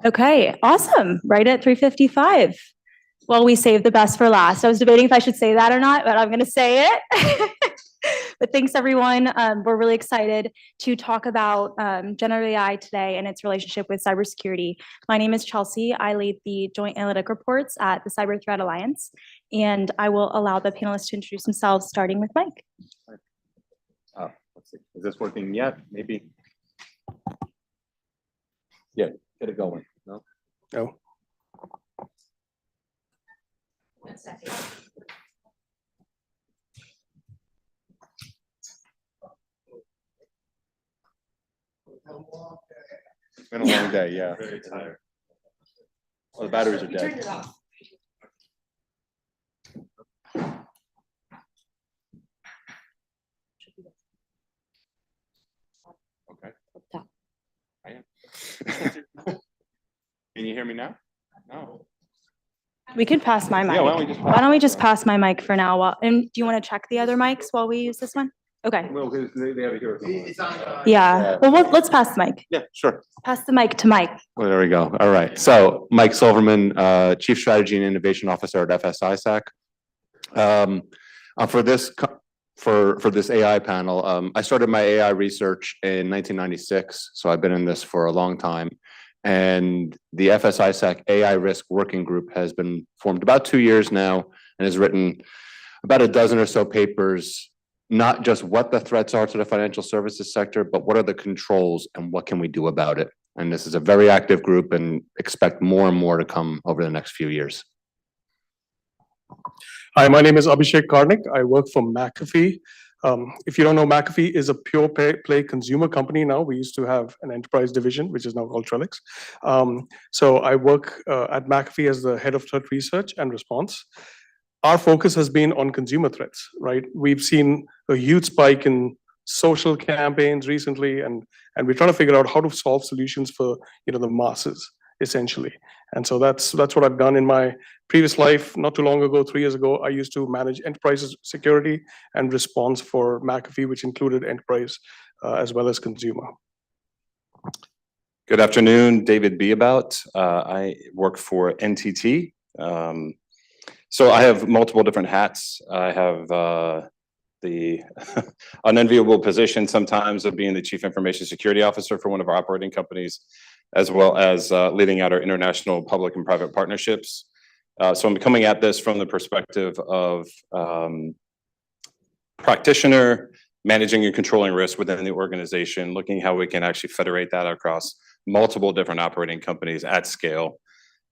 S5: Okay, awesome. Right at 3:55. Well, we saved the best for last. I was debating if I should say that or not, but I'm going to say it. But thanks, everyone. We're really excited to talk about generative AI today and its relationship with cybersecurity. My name is Chelsea. I lead the Joint Analytic Reports at the Cyber Threat Alliance, and I will allow the panelists to introduce themselves, starting with Mike.
S22: Let's see. Is this working yet? Maybe. Yeah, get it going. No?
S16: No.
S22: It's been a long day, yeah. Very tired. Well, the batteries are dead. Okay. I am. Can you hear me now? No.
S5: We could pass my mic.
S22: Yeah, why don't we just
S5: pass my mic for now? And do you want to check the other mics while we use this one? Okay.
S22: Well, they have it here.
S5: Yeah. Well, let's pass the mic.
S22: Yeah, sure.
S5: Pass the mic to Mike.
S22: Well, there we go. All right. So Mike Silverman, Chief Strategy and Innovation Officer at FSISAC. For this AI panel, I started my AI research in 1996, so I've been in this for a long time. And the FSISAC AI Risk Working Group has been formed about 2 years now and has written about a dozen or so papers, not just what the threats are to the financial services sector, but what are the controls and what can we do about it. And this is a very active group and expect more and more to come over the next few years.
S16: Hi, my name is Abhishek Karnik. I work for McAfee. If you don't know, McAfee is a pure play consumer company now. We used to have an enterprise division, which is now called Trellix. So I work at McAfee as the head of threat research and response. Our focus has been on consumer threats, right? We've seen a huge spike in social campaigns recently, and we're trying to figure out how to solve solutions for the masses, essentially. And so that's what I've done in my previous life. Not too long ago, 3 years ago, I used to manage enterprise security and response for McAfee, which included enterprise as well as consumer.
S22: Good afternoon, David Beabout. I work for NTT. So I have multiple different hats. I have the unenviable position sometimes of being the Chief Information Security Officer for one of our operating companies, as well as leading out our international public and private partnerships. So I'm coming at this from the perspective of practitioner, managing and controlling risk within the organization, looking how we can actually federate that across multiple different operating companies at scale.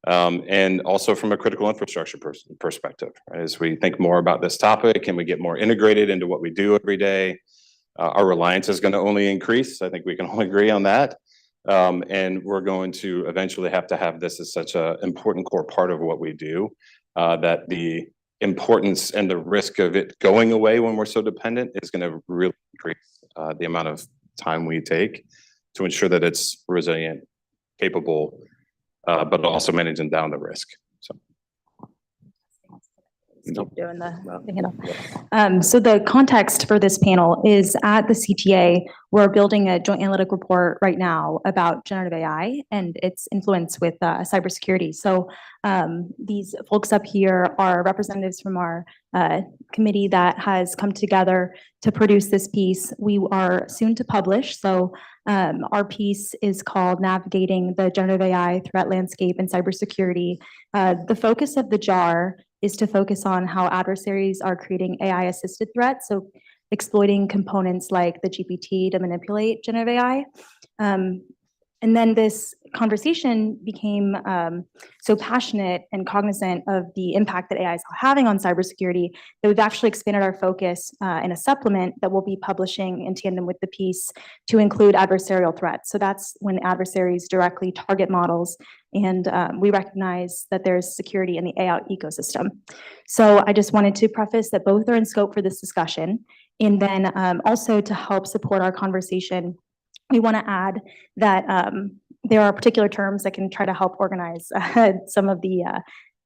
S22: And also from a critical infrastructure perspective, right? As we think more about this topic, can we get more integrated into what we do every day? Our reliance is going to only increase. I think we can all agree on that. And we're going to eventually have to have this as such an important core part of what we do, that the importance and the risk of it going away when we're so dependent is going to really increase the amount of time we take to ensure that it's resilient, capable, but also managing down the risk. So.
S5: Keep doing the so the context for this panel is at the CTA, we're building a joint analytic report right now about generative AI and its influence with cybersecurity. So these folks up here are representatives from our committee that has come together to produce this piece. We are soon to publish. So our piece is called Navigating the Generative AI Threat Landscape and Cybersecurity. The focus of the JAR is to focus on how adversaries are creating AI-assisted threats, so exploiting components like the GPT to manipulate generative AI. And then this conversation became so passionate and cognizant of the impact that AI is having on cybersecurity that we've actually expanded our focus in a supplement that we'll be publishing in tandem with the piece to include adversarial threats. So that's when adversaries directly target models, and we recognize that there's security in the AI ecosystem. So I just wanted to preface that both are in scope for this discussion, and then also to help support our conversation, we want to add that there are particular terms that can try to help organize some of the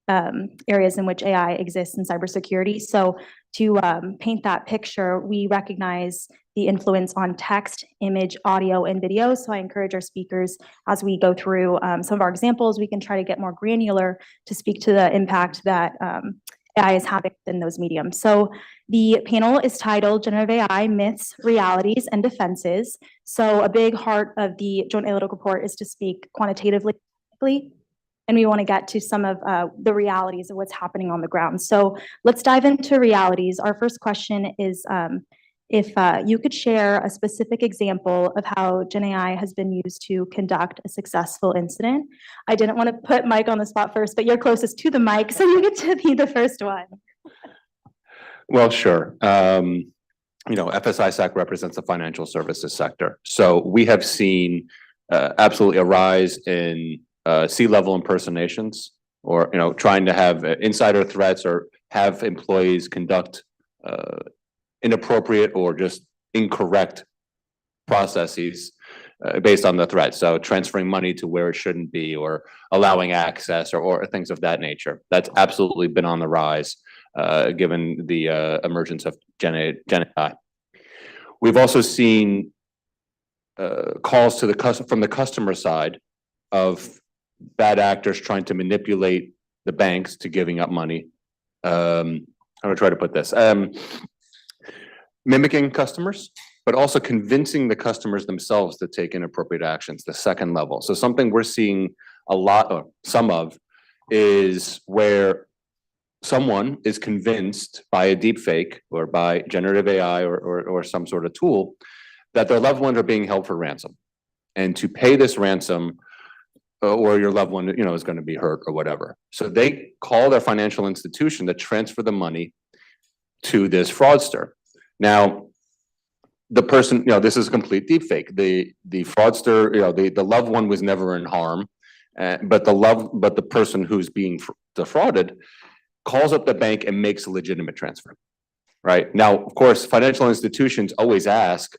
S5: areas in which AI exists in cybersecurity. So to paint that picture, we recognize the influence on text, image, audio, and video. So I encourage our speakers, as we go through some of our examples, we can try to get more granular to speak to the impact that AI is having in those mediums. So the panel is titled Generative AI, Myths, Realities, and Defenses. So a big heart of the Joint Analytical Report is to speak quantitatively, and we want to get to some of the realities of what's happening on the ground. So let's dive into realities. Our first question is if you could share a specific example of how Gen AI has been used to conduct a successful incident. I didn't want to put Mike on the spot first, but you're closest to the mic, so you get to be the first one.
S22: Well, sure. FSISAC represents the financial services sector. So we have seen absolutely a rise in C-level impersonations, or trying to have insider threats or have employees conduct inappropriate or just incorrect processes based on the threat. So transferring money to where it shouldn't be, or allowing access, or things of that nature. That's absolutely been on the rise given the emergence of Gen AI. We've also seen calls to from the customer side of bad actors trying to manipulate the banks to giving up money. I'm gonna try to put this. Mimicking customers, but also convincing the customers themselves to take inappropriate actions, the second level. So something we're seeing a lot of, some of, is where someone is convinced by a deep fake or by generative AI or some sort of tool that their loved ones are being held for ransom. And to pay this ransom, or your loved one, is going to be hurt or whatever. So they call their financial institution to transfer the money to this fraudster. Now, the person, this is a complete deepfake. The fraudster, the loved one was never in harm, but the person who's being defrauded calls up the bank and makes a legitimate transfer. Right now, of course, financial institutions always ask,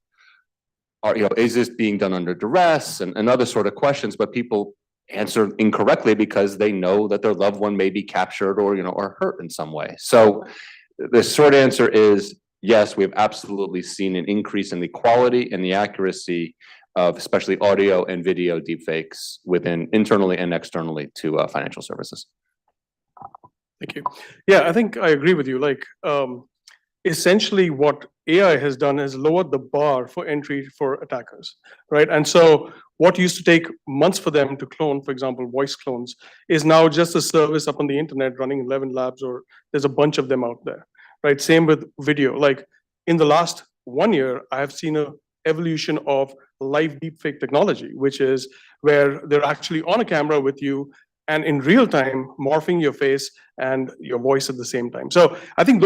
S22: is this being done under duress and other sort of questions, but people answer incorrectly because they know that their loved one may be captured or hurt in some way. So the short answer is yes, we've absolutely seen an increase in the quality and the accuracy of especially audio and video deepfakes within internally and externally to financial services.
S16: Thank you. Yeah, I think I agree with you. Essentially what AI has done is lowered the bar for entry for attackers, right? And so what used to take months for them to clone, for example, voice clones, is now just a service up on the internet running 11 labs, or there's a bunch of them out there, right? Same with video. In the last 1 year, I have seen an evolution of live deepfake technology, which is where they're actually on a camera with you and in real time morphing your face and your voice at the same time. So I think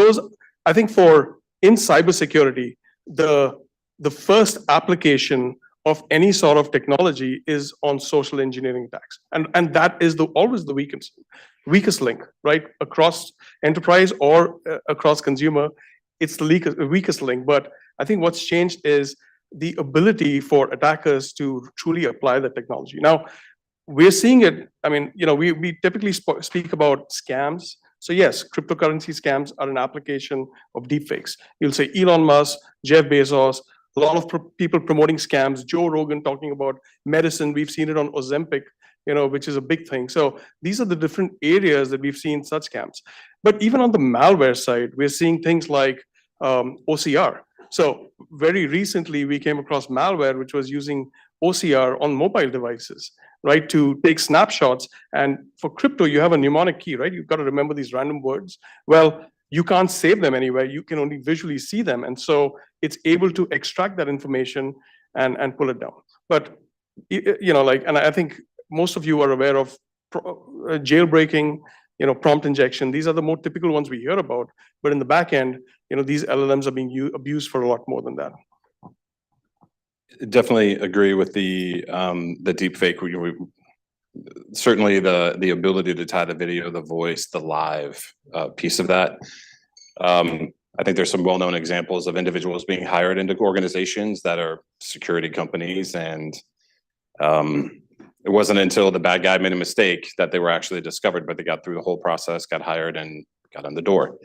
S16: in cybersecurity, the first application of any sort of technology is on social engineering attacks. And that is always the weakest link, right? Across enterprise or across consumer, it's the weakest link. But I think what's changed is the ability for attackers to truly apply the technology. Now, we're seeing it, we typically speak about scams. So yes, cryptocurrency scams are an application of deepfakes. You'll say Elon Musk, Jeff Bezos, a lot of people promoting scams, Joe Rogan talking about medicine. We've seen it on Ozempic, which is a big thing. So these are the different areas that we've seen such scams. But even on the malware side, we're seeing things like OCR. So very recently, we came across malware, which was using OCR on mobile devices, right, to take snapshots. And for crypto, you have a mnemonic key, right? You've got to remember these random words. Well, you can't save them anywhere. You can only visually see them. And so it's able to extract that information and pull it down. But, and I think most of you are aware of jailbreaking, prompt injection. These are the more typical ones we hear about. But in the back end, these LLMs are being abused for a lot more than that.
S22: Definitely agree with the deep fake. Certainly the ability to tie the video, the voice, the live piece of that. I think there's some well-known examples of individuals being hired into organizations that are security companies and It wasn't until the bad guy made a mistake that they were actually discovered, but they got through the whole process, got hired, and got in the door.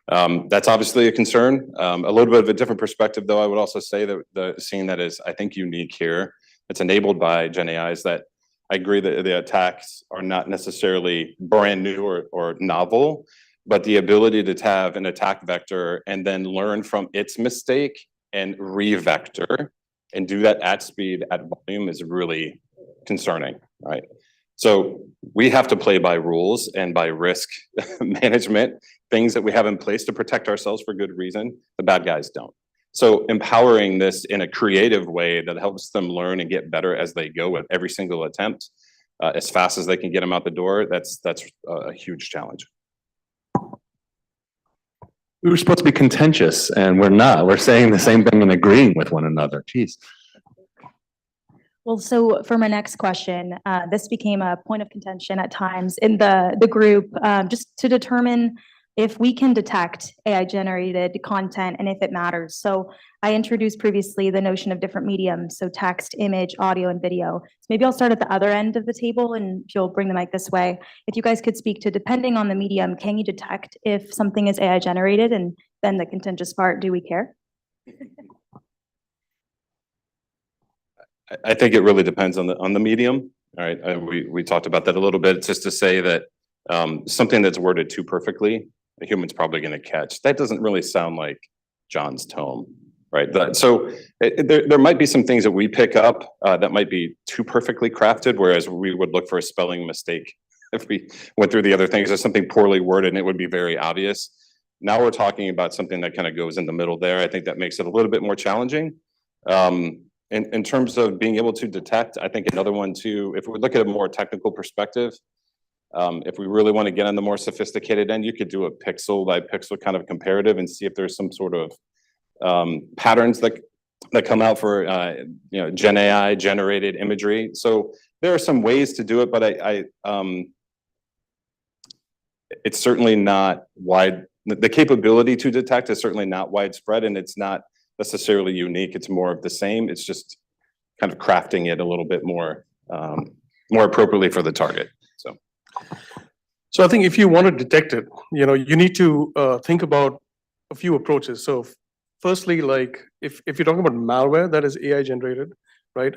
S22: That's obviously a concern. A little bit of a different perspective, though, I would also say that the scene that is, I think, unique here, it's enabled by Gen AI, is that I agree that the attacks are not necessarily brand new or novel, but the ability to have an attack vector and then learn from its mistake and re-vector and do that at speed, at volume, is really concerning, right? So we have to play by rules and by risk management, things that we have in place to protect ourselves for good reason. The bad guys don't. So empowering this in a creative way that helps them learn and get better as they go with every single attempt, as fast as they can get them out the door, that's a huge challenge.
S3: We were supposed to be contentious and we're not. We're saying the same thing and agreeing with one another. Jeez.
S5: Well, so for my next question, this became a point of contention at times in the group, just to determine if we can detect AI-generated content and if it matters. So I introduced previously the notion of different mediums, so text, image, audio, and video. So maybe I'll start at the other end of the table, and if you'll bring the mic this way. If you guys could speak to, depending on the medium, can you detect if something is AI-generated? And then the contentious part, do we care?
S22: I think it really depends on the medium. All right, we talked about that a little bit. It's just to say that something that's worded too perfectly, a human's probably going to catch. That doesn't really sound like John's tone, right? So there might be some things that we pick up that might be too perfectly crafted, whereas we would look for a spelling mistake if we went through the other things. There's something poorly worded and it would be very obvious. Now we're talking about something that kind of goes in the middle there. I think that makes it a little bit more challenging. In terms of being able to detect, I think another one too, if we look at a more technical perspective, if we really want to get on the more sophisticated end, you could do a pixel by pixel kind of comparative and see if there's some sort of patterns that come out for Gen AI generated imagery. So there are some ways to do it, but it's certainly not wide. The capability to detect is certainly not widespread, and it's not necessarily unique. It's more of the same. It's just kind of crafting it a little bit more appropriately for the target.
S16: So I think if you want to detect it, you need to think about a few approaches. So firstly, like if you're talking about malware that is AI generated, right?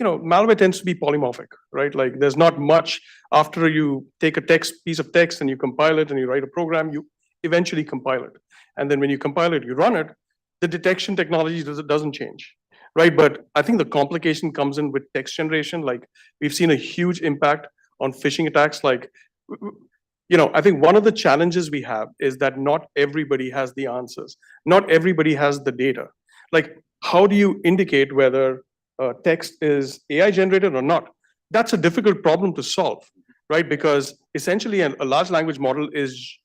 S16: Malware tends to be polymorphic, right? Like there's not much after you take a piece of text and you compile it and you write a program, you eventually compile it. And then when you compile it, you run it, the detection technology doesn't change, right? But I think the complication comes in with text generation. Like we've seen a huge impact on phishing attacks. Like, I think one of the challenges we have is that not everybody has the answers. Not everybody has the data. Like, how do you indicate whether text is AI generated or not? That's a difficult problem to solve, right? Because essentially a large language model is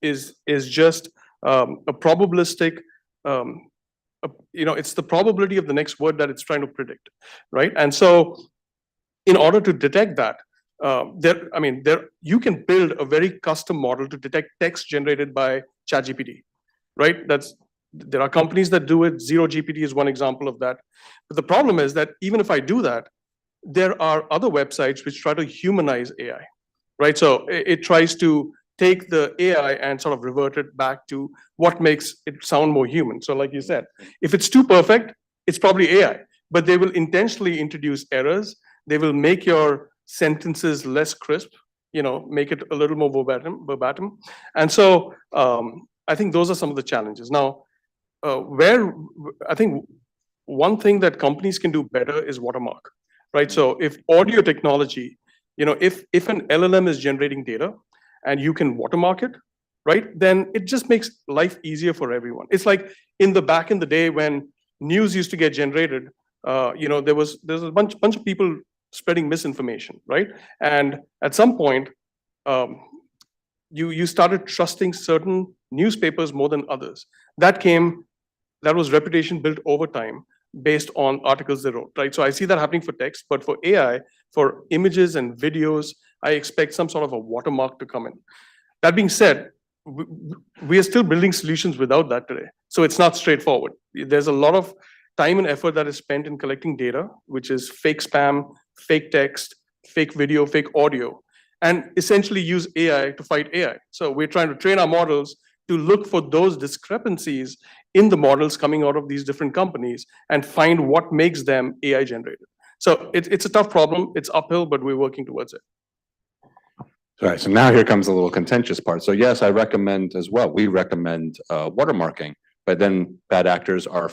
S16: just a probabilistic, it's the probability of the next word that it's trying to predict, right? And so in order to detect that, you can build a very custom model to detect text generated by ChatGPT, right? There are companies that do it. Zero GPT is one example of that. But the problem is that even if I do that, there are other websites which try to humanize AI, right? So it tries to take the AI and sort of revert it back to what makes it sound more human. So like you said, if it's too perfect, it's probably AI, but they will intentionally introduce errors. They will make your sentences less crisp, make it a little more verbatim. And so I think those are some of the challenges. Now, where I think one thing that companies can do better is watermark, right? So if audio technology, if an LLM is generating data and you can watermark it, right, then it just makes life easier for everyone. It's like back in the day when news used to get generated, there's a bunch of people spreading misinformation, right? And at some point, you started trusting certain newspapers more than others. That was reputation built over time based on articles they wrote, right? So I see that happening for text, but for AI, for images and videos, I expect some sort of a watermark to come in. That being said, we are still building solutions without that today. So it's not straightforward. There's a lot of time and effort that is spent in collecting data, which is fake spam, fake text, fake video, fake audio, and essentially use AI to fight AI. So we're trying to train our models to look for those discrepancies in the models coming out of these different companies and find what makes them AI generated. So it's a tough problem. It's uphill, but we're working towards it.
S3: All right, so now here comes a little contentious part. So yes, I recommend as well, we recommend watermarking, but then bad actors are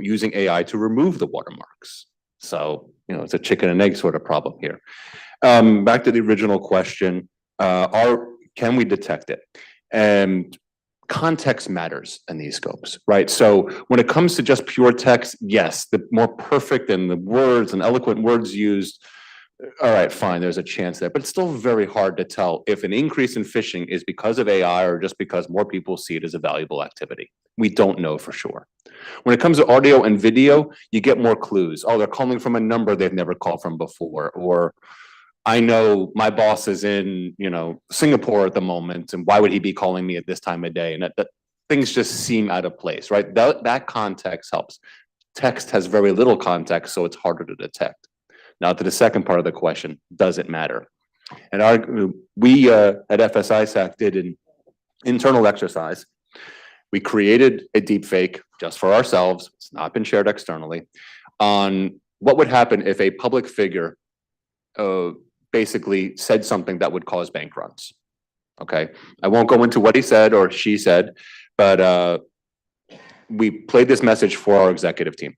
S3: using AI to remove the watermarks. So, it's a chicken and egg sort of problem here. Back to the original question, can we detect it? And context matters in these scopes, right? So when it comes to just pure text, yes, the more perfect and the words and eloquent words used, all right, fine, there's a chance there, but it's still very hard to tell if an increase in phishing is because of AI or just because more people see it as a valuable activity. We don't know for sure. When it comes to audio and video, you get more clues. Oh, they're calling from a number they've never called from before, or I know my boss is in, Singapore at the moment, and why would he be calling me at this time of day? And that things just seem out of place, right? That context helps. Text has very little context, so it's harder to detect. Now to the second part of the question, does it matter? And we at FSISAC did an internal exercise. We created a deepfake just for ourselves, it's not been shared externally, on what would happen if a public figure basically said something that would cause bank runs. Okay, I won't go into what he said or she said, but we played this message for our executive team.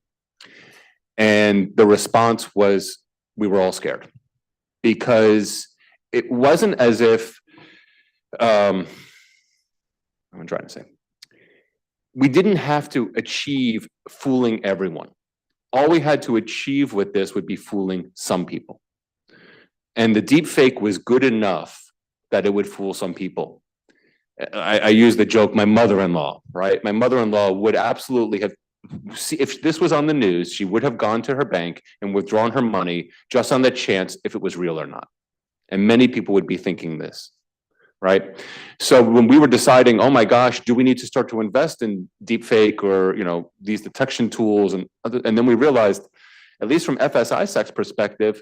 S3: And the response was, we were all scared because it wasn't as if, I'm trying to say, we didn't have to achieve fooling everyone. All we had to achieve with this would be fooling some people. And the deep fake was good enough that it would fool some people. I use the joke, my mother-in-law, right? My mother-in-law would absolutely have, if this was on the news, she would have gone to her bank and withdrawn her money just on the chance if it was real or not. And many people would be thinking this, right? So when we were deciding, oh my gosh, do we need to start to invest in deepfake or, these detection tools and then we realized, at least from FSISAC's perspective,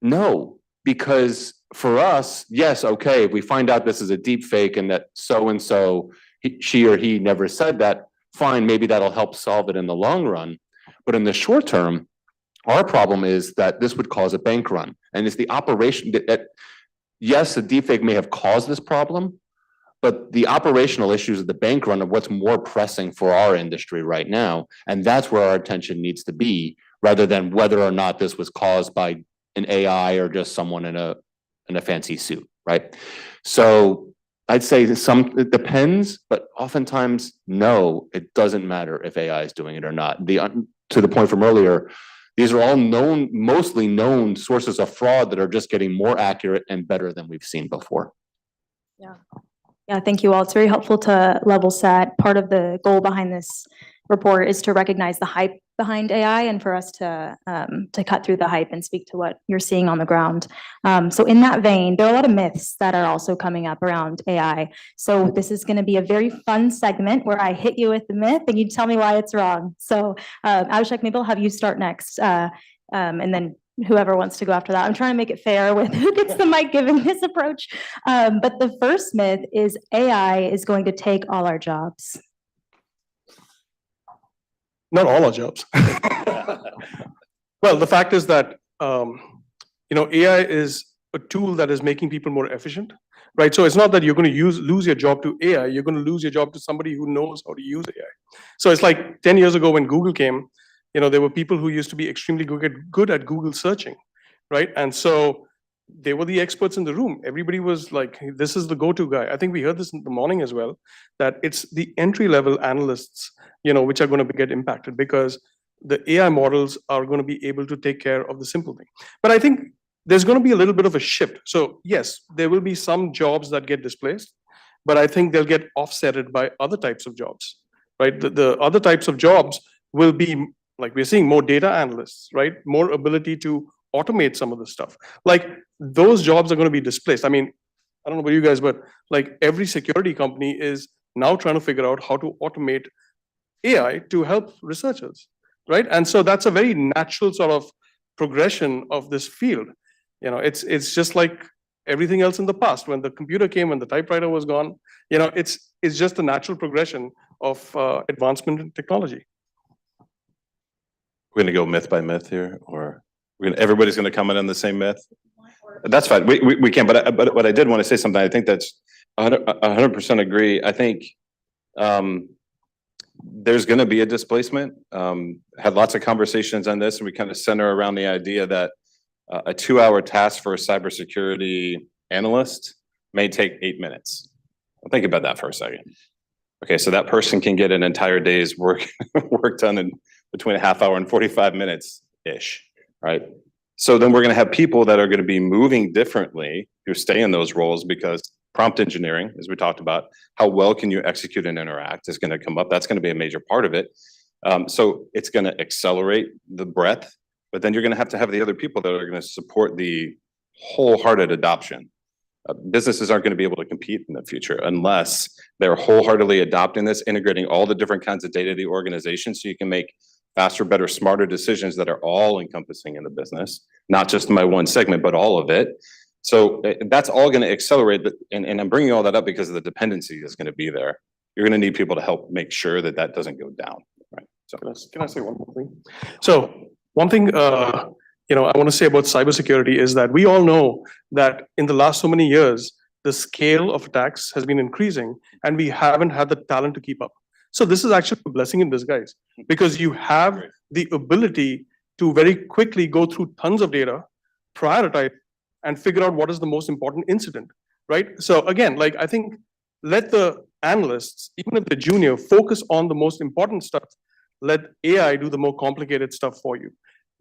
S3: no, because for us, yes, okay, if we find out this is a deepfake and that so-and-so, she or he never said that, fine, maybe that'll help solve it in the long run. But in the short term, our problem is that this would cause a bank run. And it's the operation that yes, the deepfake may have caused this problem, but the operational issues of the bank run are what's more pressing for our industry right now. And that's where our attention needs to be, rather than whether or not this was caused by an AI or just someone in a fancy suit, right? So I'd say it depends, but oftentimes, no, it doesn't matter if AI is doing it or not. To the point from earlier, these are all mostly known sources of fraud that are just getting more accurate and better than we've seen before.
S5: Yeah, thank you all. It's very helpful to level set. Part of the goal behind this report is to recognize the hype behind AI and for us to cut through the hype and speak to what you're seeing on the ground. So in that vein, there are a lot of myths that are also coming up around AI. So this is going to be a very fun segment where I hit you with the myth and you tell me why it's wrong. So Abhishek, maybe I'll have you start next, and then whoever wants to go after that. I'm trying to make it fair with who gets the mic given this approach. But the first myth is AI is going to take all our jobs.
S16: Not all our jobs. Well, the fact is that, AI is a tool that is making people more efficient, right? So it's not that you're going to lose your job to AI, you're going to lose your job to somebody who knows how to use AI. So it's like 10 years ago when Google came, there were people who used to be extremely good at Google searching, right? And so they were the experts in the room. Everybody was like, this is the go-to guy. I think we heard this in the morning as well, that it's the entry-level analysts, which are going to get impacted because the AI models are going to be able to take care of the simple thing. But I think there's going to be a little bit of a shift. So yes, there will be some jobs that get displaced, but I think they'll get offsetted by other types of jobs, right? The other types of jobs will be, like we're seeing, more data analysts, right? More ability to automate some of the stuff. Like those jobs are going to be displaced. I mean, I don't know about you guys, but like every security company is now trying to figure out how to automate AI to help researchers, right? And so that's a very natural sort of progression of this field. It's just like everything else in the past. When the computer came, when the typewriter was gone, it's just a natural progression of advancement in technology.
S22: We're gonna go myth by myth here, or everybody's gonna come in on the same myth? That's fine. We can, but I did want to say something. I think that's 100% agree. I think there's going to be a displacement. Had lots of conversations on this, and we kind of center around the idea that a 2-hour task for a cybersecurity analyst may take 8 minutes. Think about that for a second. Okay, so that person can get an entire day's work done in between a half hour and 45 minutes ish, right? So then we're going to have people that are going to be moving differently who stay in those roles because prompt engineering, as we talked about, how well can you execute and interact is going to come up. That's going to be a major part of it. So it's going to accelerate the breadth, but then you're going to have the other people that are going to support the wholehearted adoption. Businesses aren't going to be able to compete in the future unless they're wholeheartedly adopting this, integrating all the different kinds of data of the organization so you can make faster, better, smarter decisions that are all encompassing in the business, not just my one segment, but all of it. So that's all going to accelerate. And I'm bringing all that up because of the dependency is going to be there. You're going to need people to help make sure that that doesn't go down. Right. So
S16: Can I say one more thing? So one thing, I want to say about cybersecurity is that we all know that in the last so many years, the scale of attacks has been increasing and we haven't had the talent to keep up. So this is actually a blessing in disguise because you have the ability to very quickly go through tons of data, prioritize, and figure out what is the most important incident, right? So again, I think let the analysts, even if they're junior, focus on the most important stuff. Let AI do the more complicated stuff for you.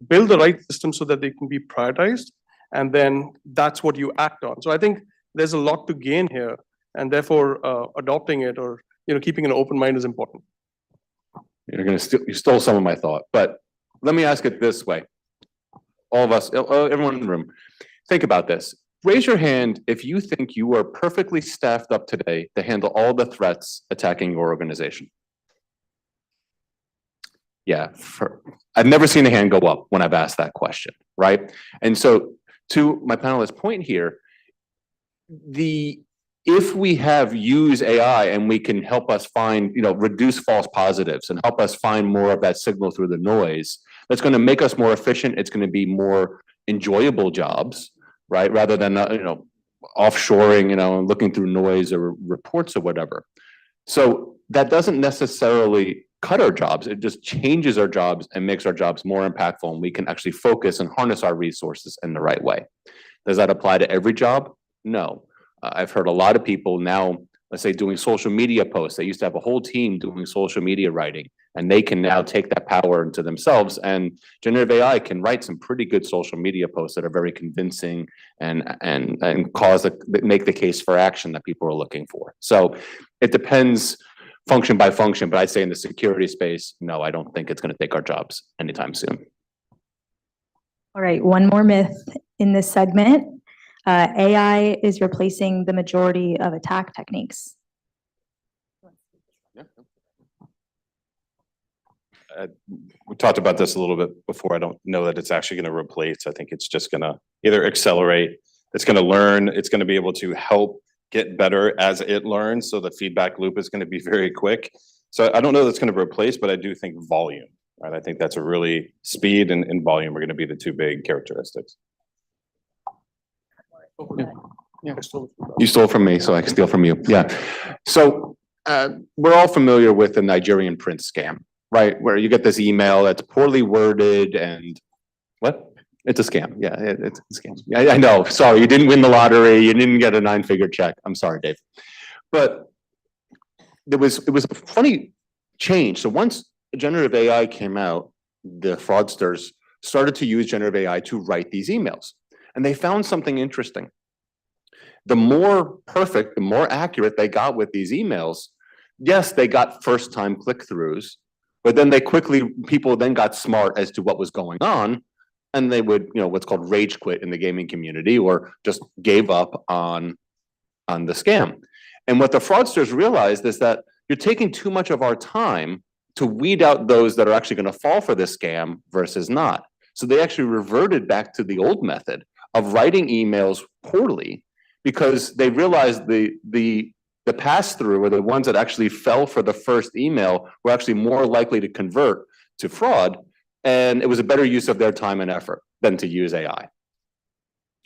S16: Build the right system so that they can be prioritized, and then that's what you act on. So I think there's a lot to gain here, and therefore adopting it or keeping an open mind is important.
S3: You stole some of my thought, but let me ask it this way. All of us, everyone in the room, think about this. Raise your hand if you think you are perfectly staffed up today to handle all the threats attacking your organization. Yeah, I've never seen a hand go up when I've asked that question, right? And so to my panelist's point here, if we use AI and we can help us find, reduce false positives and help us find more of that signal through the noise, that's going to make us more efficient. It's going to be more enjoyable jobs, right? Rather than, offshoring, and looking through noise or reports or whatever. So that doesn't necessarily cut our jobs. It just changes our jobs and makes our jobs more impactful, and we can actually focus and harness our resources in the right way. Does that apply to every job? No. I've heard a lot of people now, let's say, doing social media posts. They used to have a whole team doing social media writing, and they can now take that power into themselves. And generative AI can write some pretty good social media posts that are very convincing and make the case for action that people are looking for. So it depends function by function, but I'd say in the security space, no, I don't think it's going to take our jobs anytime soon.
S5: All right, one more myth in this segment. AI is replacing the majority of attack techniques.
S22: We talked about this a little bit before. I don't know that it's actually going to replace. I think it's just going to either accelerate, it's going to learn, it's going to be able to help get better as it learns. So the feedback loop is going to be very quick. So I don't know that's going to replace, but I do think volume, right? I think that's a really speed and volume are going to be the two big characteristics.
S16: Yeah.
S3: You stole from me, so I can steal from you. Yeah. So we're all familiar with the Nigerian prince scam, right? Where you get this email that's poorly worded and what? It's a scam. Yeah, it's a scam. I know. Sorry, you didn't win the lottery. You didn't get a 9-figure check. I'm sorry, Dave. But it was a funny change. So once generative AI came out, the fraudsters started to use generative AI to write these emails. And they found something interesting. The more perfect, the more accurate they got with these emails, yes, they got first-time click-throughs, but then people then got smart as to what was going on, and they would, what's called rage quit in the gaming community, or just gave up on the scam. And what the fraudsters realized is that you're taking too much of our time to weed out those that are actually going to fall for this scam versus not. So they actually reverted back to the old method of writing emails poorly because they realized the pass-through or the ones that actually fell for the first email were actually more likely to convert to fraud. And it was a better use of their time and effort than to use AI.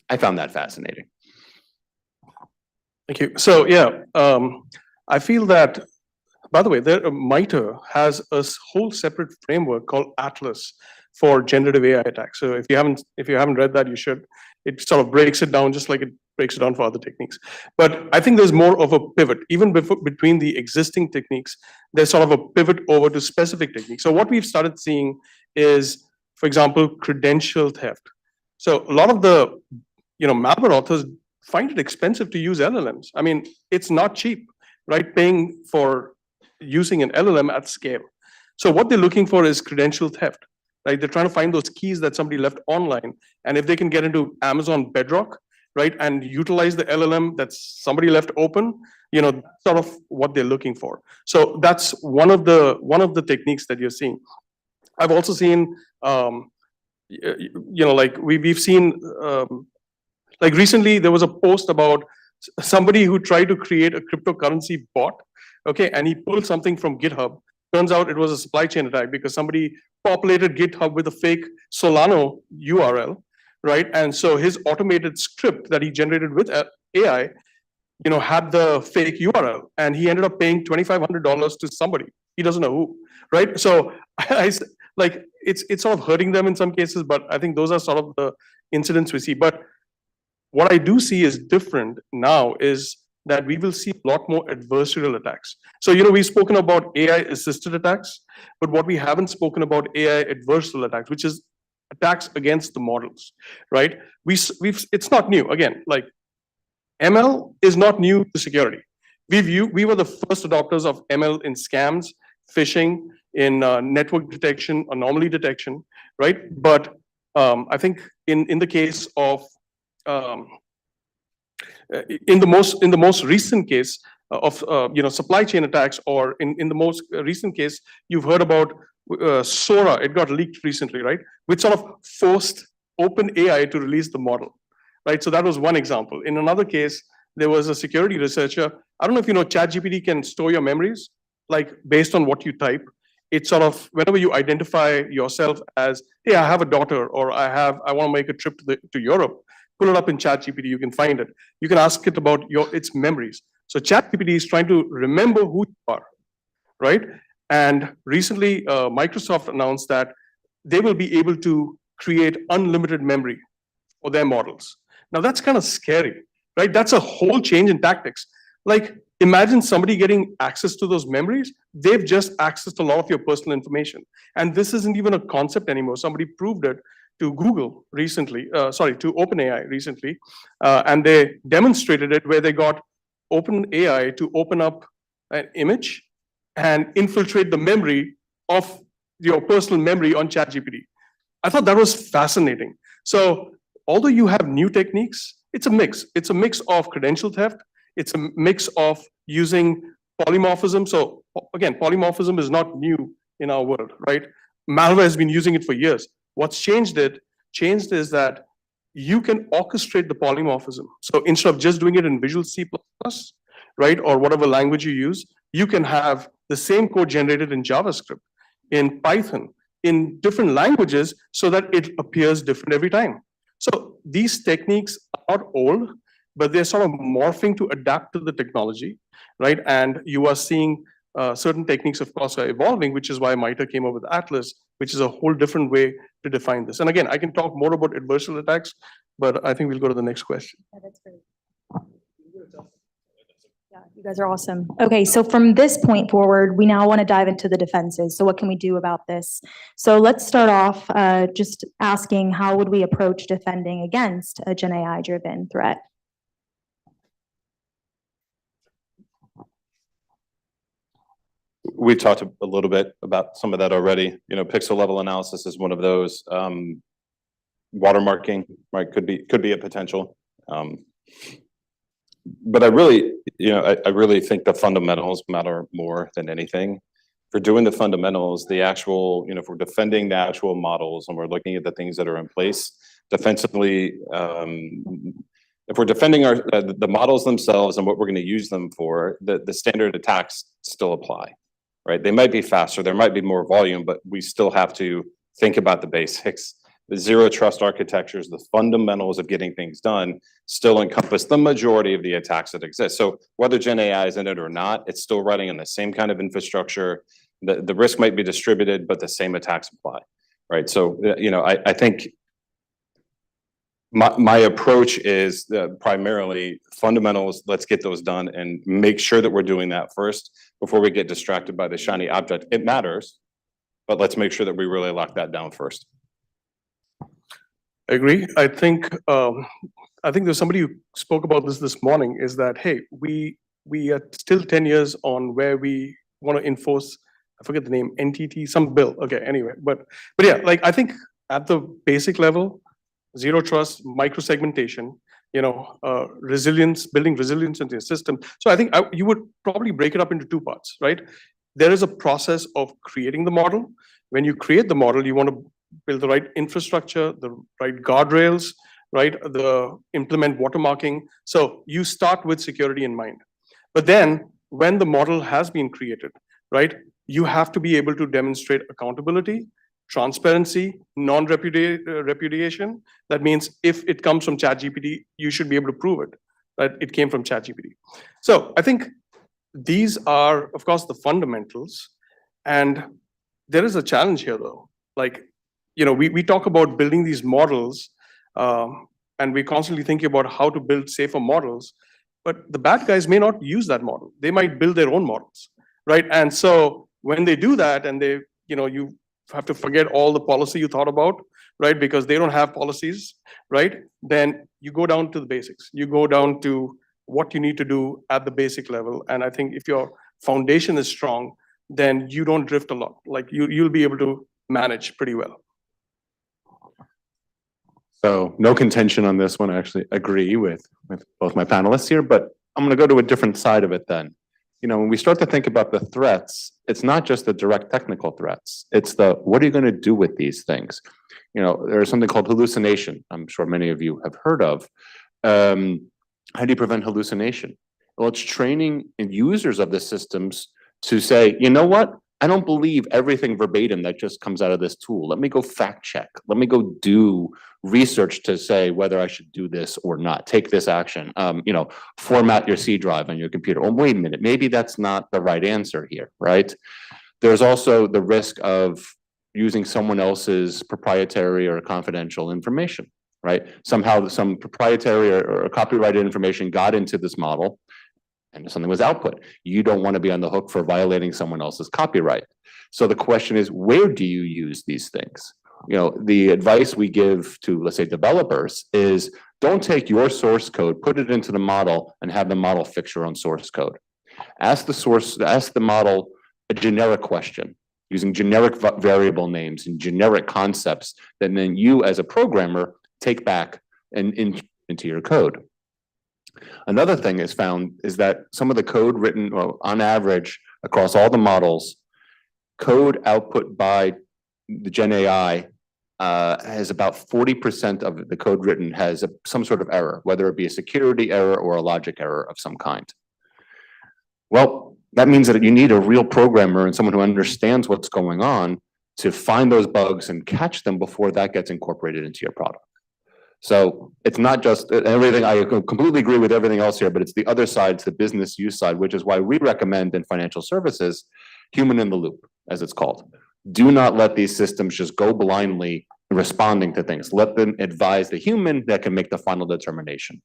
S3: I found that fascinating.
S16: Thank you. So yeah, I feel that, by the way, MITRE has a whole separate framework called Atlas for generative AI attacks. So if you haven't read that, you should. It sort of breaks it down just like it breaks it down for other techniques. But I think there's more of a pivot, even between the existing techniques, there's sort of a pivot over to specific techniques. So what we've started seeing is, for example, credential theft. So a lot of the malware authors find it expensive to use LLMs. I mean, it's not cheap, right? Paying for using an LLM at scale. So what they're looking for is credential theft, right? They're trying to find those keys that somebody left online. And if they can get into Amazon Bedrock, right, and utilize the LLM that somebody left open, sort of what they're looking for. So that's one of the techniques that you're seeing. I've also seen, like we've seen, like recently there was a post about somebody who tried to create a cryptocurrency bot, okay, and he pulled something from GitHub. Turns out it was a supply chain attack because somebody populated GitHub with a fake Solano URL, right? And so his automated script that he generated with AI, had the fake URL, and he ended up paying $2,500 to somebody. He doesn't know who, right? So like it's sort of hurting them in some cases, but I think those are sort of the incidents we see. But what I do see is different now is that we will see a lot more adversarial attacks. So, we've spoken about AI-assisted attacks, but what we haven't spoken about AI adversarial attacks, which is attacks against the models, right? It's not new. Again, like ML is not new to security. We were the first adopters of ML in scams, phishing, in network detection, anomaly detection, right? But I think in the case of in the most recent case of supply chain attacks, or in the most recent case, you've heard about Sora. It got leaked recently, right? Which sort of forced OpenAI to release the model, right? So that was one example. In another case, there was a security researcher. I don't know if you know, ChatGPT can store your memories, like based on what you type. It's sort of whenever you identify yourself as, hey, I have a daughter, or I want to make a trip to Europe. Pull it up in ChatGPT, you can find it. You can ask it about its memories. So ChatGPT is trying to remember who you are, right? And recently, Microsoft announced that they will be able to create unlimited memory for their models. Now that's kind of scary, right? That's a whole change in tactics. Like imagine somebody getting access to those memories. They've just accessed a lot of your personal information. And this isn't even a concept anymore. Somebody proved it to Google recently, to OpenAI recently, and they demonstrated it where they got OpenAI to open up an image and infiltrate the memory of your personal memory on ChatGPT. I thought that was fascinating. So although you have new techniques, it's a mix. It's a mix of credential theft. It's a mix of using polymorphism. So again, polymorphism is not new in our world, right? Malware has been using it for years. What's changed is that you can orchestrate the polymorphism. So instead of just doing it in Visual C++, right, or whatever language you use, you can have the same code generated in JavaScript, in Python, in different languages, so that it appears different every time. So these techniques are not old, but they're sort of morphing to adapt to the technology, right? And you are seeing certain techniques, of course, are evolving, which is why MITRE came up with Atlas, which is a whole different way to define this. And again, I can talk more about adversarial attacks, but I think we'll go to the next question.
S5: Yeah, that's great. Yeah, you guys are awesome. Okay, so from this point forward, we now want to dive into the defenses. So what can we do about this? So let's start off just asking, how would we approach defending against a Gen AI-driven threat?
S22: We talked a little bit about some of that already. Pixel level analysis is one of those. Watermarking, right, could be a potential. But I really think the fundamentals matter more than anything. For doing the fundamentals, the actual, if we're defending the actual models and we're looking at the things that are in place defensively, if we're defending the models themselves and what we're going to use them for, the standard attacks still apply, right? They might be faster, there might be more volume, but we still have to think about the basics. The zero trust architectures, the fundamentals of getting things done still encompass the majority of the attacks that exist. So whether Gen AI is in it or not, it's still running on the same kind of infrastructure. The risk might be distributed, but the same attacks apply, right? So, I think my approach is primarily fundamentals. Let's get those done and make sure that we're doing that first before we get distracted by the shiny object. It matters, but let's make sure that we really lock that down first.
S16: I agree. I think there's somebody who spoke about this morning, is that, hey, we are still 10 years on where we want to enforce, I forget the name, NTT, some bill. Okay, anyway, but yeah, like I think at the basic level, zero trust, micro-segmentation, resilience, building resilience into your system. So I think you would probably break it up into two parts, right? There is a process of creating the model. When you create the model, you want to build the right infrastructure, the right guardrails, right? Implement watermarking. So you start with security in mind. But then when the model has been created, right, you have to be able to demonstrate accountability, transparency, non-repudiation. That means if it comes from ChatGPT, you should be able to prove it, that it came from ChatGPT. So I think these are, of course, the fundamentals. And there is a challenge here, though. Like, we talk about building these models, and we're constantly thinking about how to build safer models, but the bad guys may not use that model. They might build their own models, right? And so when they do that, and you have to forget all the policy you thought about, right? Because they don't have policies, right? Then you go down to the basics. You go down to what you need to do at the basic level. And I think if your foundation is strong, then you don't drift a lot. Like you'll be able to manage pretty well.
S3: So no contention on this one. I actually agree with both my panelists here, but I'm going to go to a different side of it then. When we start to think about the threats, it's not just the direct technical threats. It's what are you going to do with these things? There's something called hallucination. I'm sure many of you have heard of. How do you prevent hallucination? Well, it's training users of the systems to say, you know what? I don't believe everything verbatim that just comes out of this tool. Let me go fact check. Let me go do research to say whether I should do this or not. Take this action. Format your C drive on your computer. Oh, wait a minute. Maybe that's not the right answer here, right? There's also the risk of using someone else's proprietary or confidential information, right? Somehow some proprietary or copyrighted information got into this model and something was output. You don't want to be on the hook for violating someone else's copyright. So the question is, where do you use these things? The advice we give to, let's say, developers is don't take your source code, put it into the model, and have the model fix your own source code. Ask the model a generic question using generic variable names and generic concepts that then you as a programmer take back and into your code. Another thing is found is that some of the code written, on average, across all the models, code output by the Gen AI has about 40% of the code written has some sort of error, whether it be a security error or a logic error of some kind. Well, that means that you need a real programmer and someone who understands what's going on to find those bugs and catch them before that gets incorporated into your product. So it's not just everything. I completely agree with everything else here, but it's the other side, it's the business use side, which is why we recommend in financial services, human in the loop, as it's called. Do not let these systems just go blindly responding to things. Let them advise the human that can make the final determination.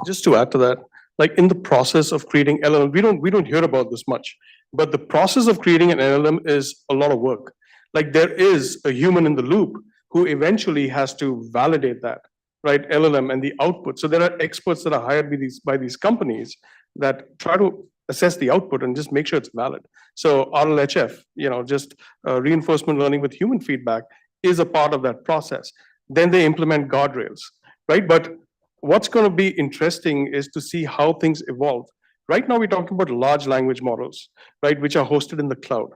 S16: Just to add to that, like in the process of creating LLM, we don't hear about this much, but the process of creating an LLM is a lot of work. Like there is a human in the loop who eventually has to validate that, right? LLM and the output. So there are experts that are hired by these companies that try to assess the output and just make sure it's valid. So RLHF, just reinforcement learning with human feedback is a part of that process. Then they implement guardrails, right? But what's going to be interesting is to see how things evolve, Right now, we're talking about large language models, right, which are hosted in the cloud.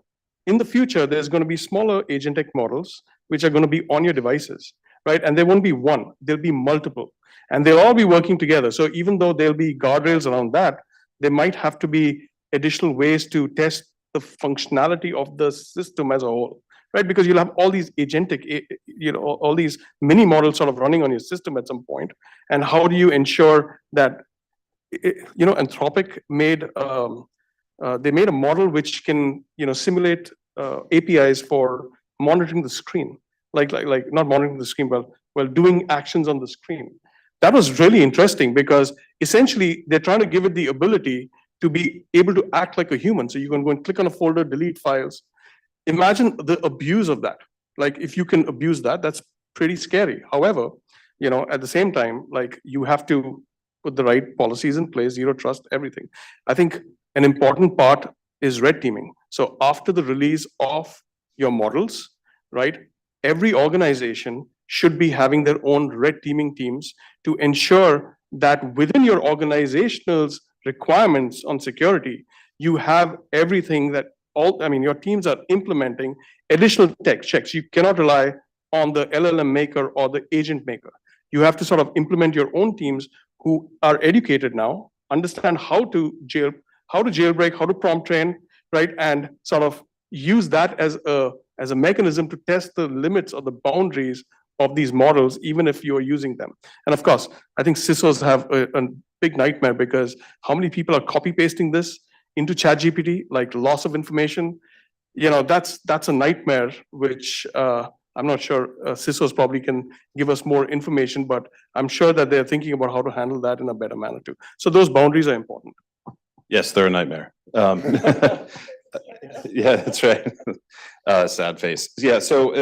S16: In the future, there's going to be smaller agentic models, which are going to be on your devices, right? And there won't be one, there'll be multiple, and they'll all be working together. So even though there'll be guardrails around that, there might have to be additional ways to test the functionality of the system as a whole, right? Because you'll have all these agentic, all these mini models sort of running on your system at some point. And how do you ensure that, Anthropic made, they made a model which can, simulate APIs for monitoring the screen, like not monitoring the screen, but doing actions on the screen. That was really interesting because essentially they're trying to give it the ability to be able to act like a human. So you can go and click on a folder, delete files. Imagine the abuse of that. Like if you can abuse that, that's pretty scary. However, at the same time, like you have to put the right policies in place, zero trust, everything. I think an important part is red teaming. So after the release of your models, right, every organization should be having their own red teaming teams to ensure that within your organizational's requirements on security, you have everything that your teams are implementing additional tech checks. You cannot rely on the LLM maker or the agent maker. You have to sort of implement your own teams who are educated now, understand how to jailbreak, how to prompt train, right? And sort of use that as a mechanism to test the limits or the boundaries of these models, even if you're using them. And of course, I think CISOs have a big nightmare because how many people are copy pasting this into ChatGPT, like loss of information? That's a nightmare, which I'm not sure CISOs probably can give us more information, but I'm sure that they're thinking about how to handle that in a better manner too. So those boundaries are important.
S22: Yes, they're a nightmare. Yeah, that's right. Sad face. Yeah, so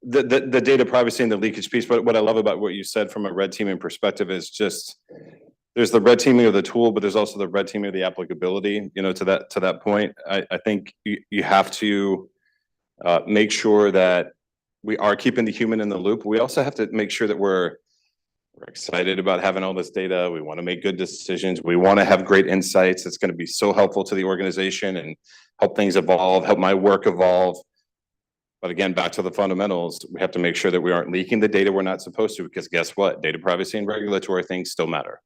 S22: the data privacy and the leakage piece, but what I love about what you said from a red teaming perspective is just there's the red teaming of the tool, but there's also the red teaming of the applicability, to that point. I think you have to make sure that we are keeping the human in the loop. We also have to make sure that we're excited about having all this data. We want to make good decisions. We want to have great insights. It's going to be so helpful to the organization and help things evolve, help my work evolve. But again, back to the fundamentals, we have to make sure that we aren't leaking the data we're not supposed to, because guess what? Data privacy and regulatory things still matter.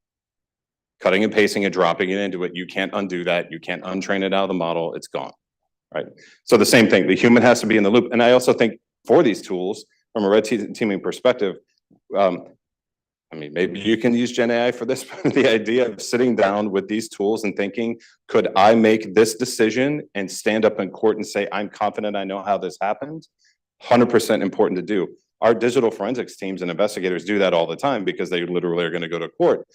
S22: Cutting and pasting and dropping it into it, you can't undo that. You can't untrain it out of the model. It's gone, right? So the same thing, the human has to be in the loop. And I also think for these tools, from a red teaming perspective, maybe you can use Gen AI for this, but the idea of sitting down with these tools and thinking, could I make this decision and stand up in court and say, I'm confident I know how this happened? 100% important to do. Our digital forensics teams and investigators do that all the time because they literally are going to go to court,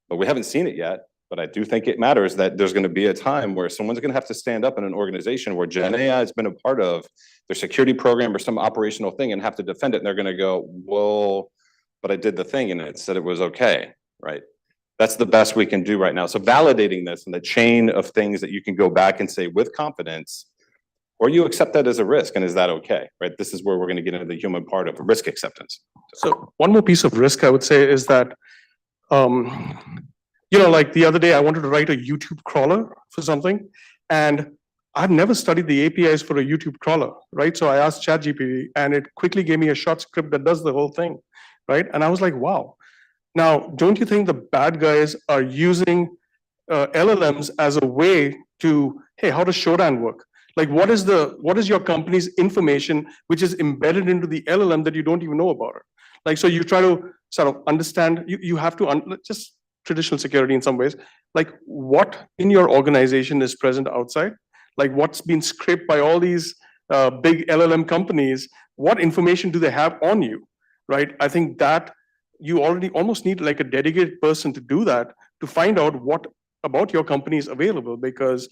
S22: but we haven't seen it yet. But I do think it matters that there's going to be a time where someone's going to have to stand up in an organization where Gen AI has been a part of their security program or some operational thing and have to defend it. And they're going to go, well, but I did the thing and it said it was okay, right? That's the best we can do right now. So validating this and the chain of things that you can go back and say with confidence, or you accept that as a risk, and is that okay, right? This is where we're going to get into the human part of risk acceptance.
S16: So one more piece of risk I would say is that, like the other day, I wanted to write a YouTube crawler for something, and I've never studied the APIs for a YouTube crawler, right? So I asked ChatGPT, and it quickly gave me a short script that does the whole thing, right? And I was like, wow. Now, don't you think the bad guys are using LLMs as a way to, hey, how does Shodan work? Like, what is your company's information which is embedded into the LLM that you don't even know about? Like, so you try to sort of understand, you have to just traditional security in some ways, like what in your organization is present outside, like what's been scraped by all these big LLM companies, what information do they have on you, right? I think that you already almost need like a dedicated person to do that, to find out what about your company is available, because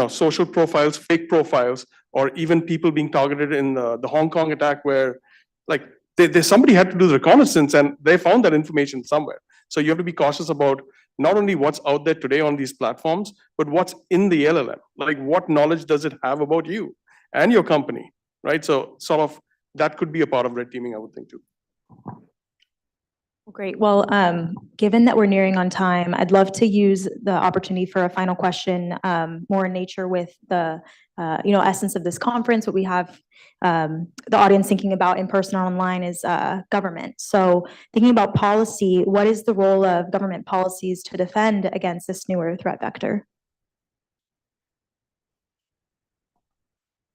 S16: social profiles, fake profiles, or even people being targeted in the Hong Kong attack where like somebody had to do the reconnaissance and they found that information somewhere. So you have to be cautious about not only what's out there today on these platforms, but what's in the LLM. Like what knowledge does it have about you and your company, right? So sort of that could be a part of red teaming, I would think too.
S5: Great. Well, given that we're nearing on time, I'd love to use the opportunity for a final question, more in nature with the, essence of this conference. What we have the audience thinking about in person or online is government. So thinking about policy, what is the role of government policies to defend against this newer threat vector?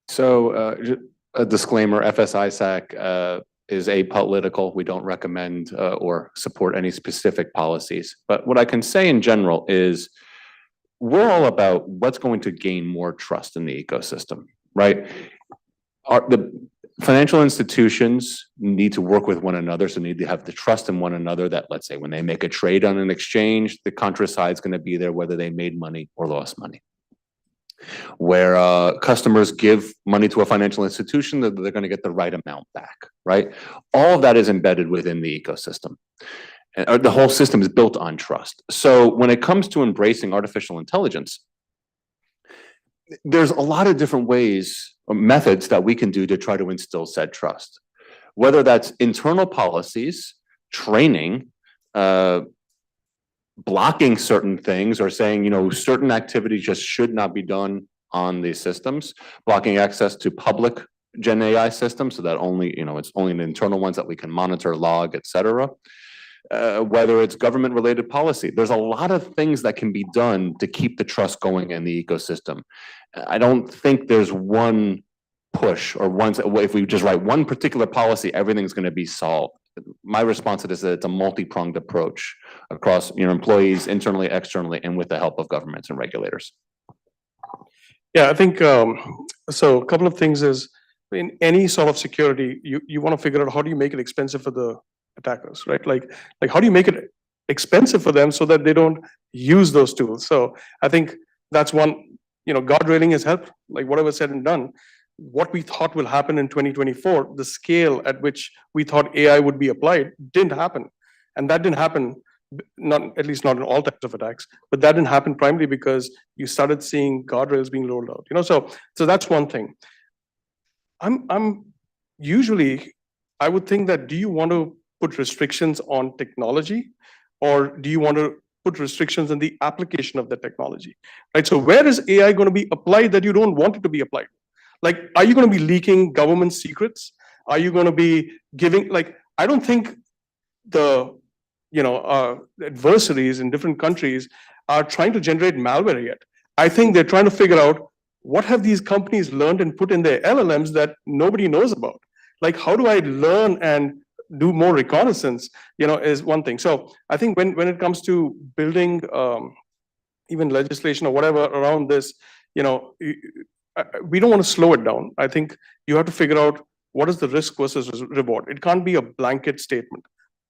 S3: So a disclaimer, FSISAC is apolitical. We don't recommend or support any specific policies. But what I can say in general is we're all about what's going to gain more trust in the ecosystem, right? The financial institutions need to work with one another, so need to have the trust in one another that, let's say, when they make a trade on an exchange, the contra side's going to be there whether they made money or lost money. Where customers give money to a financial institution, they're going to get the right amount back, right? All of that is embedded within the ecosystem. And the whole system is built on trust. So when it comes to embracing artificial intelligence, there's a lot of different ways or methods that we can do to try to instill said trust. Whether that's internal policies, training, blocking certain things or saying, certain activities just should not be done on these systems, blocking access to public Gen AI systems so that only, it's only the internal ones that we can monitor, log, et cetera. Whether it's government related policy, there's a lot of things that can be done to keep the trust going in the ecosystem. I don't think there's one push or if we just write one particular policy, everything's going to be solved. My response to this is that it's a multi-pronged approach across employees, internally, externally, and with the help of governments and regulators.
S16: Yeah, I think so. A couple of things is in any sort of security, you want to figure out how do you make it expensive for the attackers, right? Like how do you make it expensive for them so that they don't use those tools? So I think that's one. Guardrailing has helped. Like whatever said and done. What we thought will happen in 2024, the scale at which we thought AI would be applied didn't happen. And that didn't happen, at least not in all types of attacks, but that didn't happen primarily because you started seeing guardrails being rolled out. So that's one thing. I'm usually, I would think that do you want to put restrictions on technology or do you want to put restrictions on the application of the technology, right? So where is AI going to be applied that you don't want it to be applied? Like, are you going to be leaking government secrets? Are you going to be giving, I don't think the, adversaries in different countries are trying to generate malware yet. I think they're trying to figure out what have these companies learned and put in their LLMs that nobody knows about? Like, how do I learn and do more reconnaissance, is one thing. So I think when it comes to building even legislation or whatever around this, we don't want to slow it down. I think you have to figure out what is the risk versus reward. It can't be a blanket statement.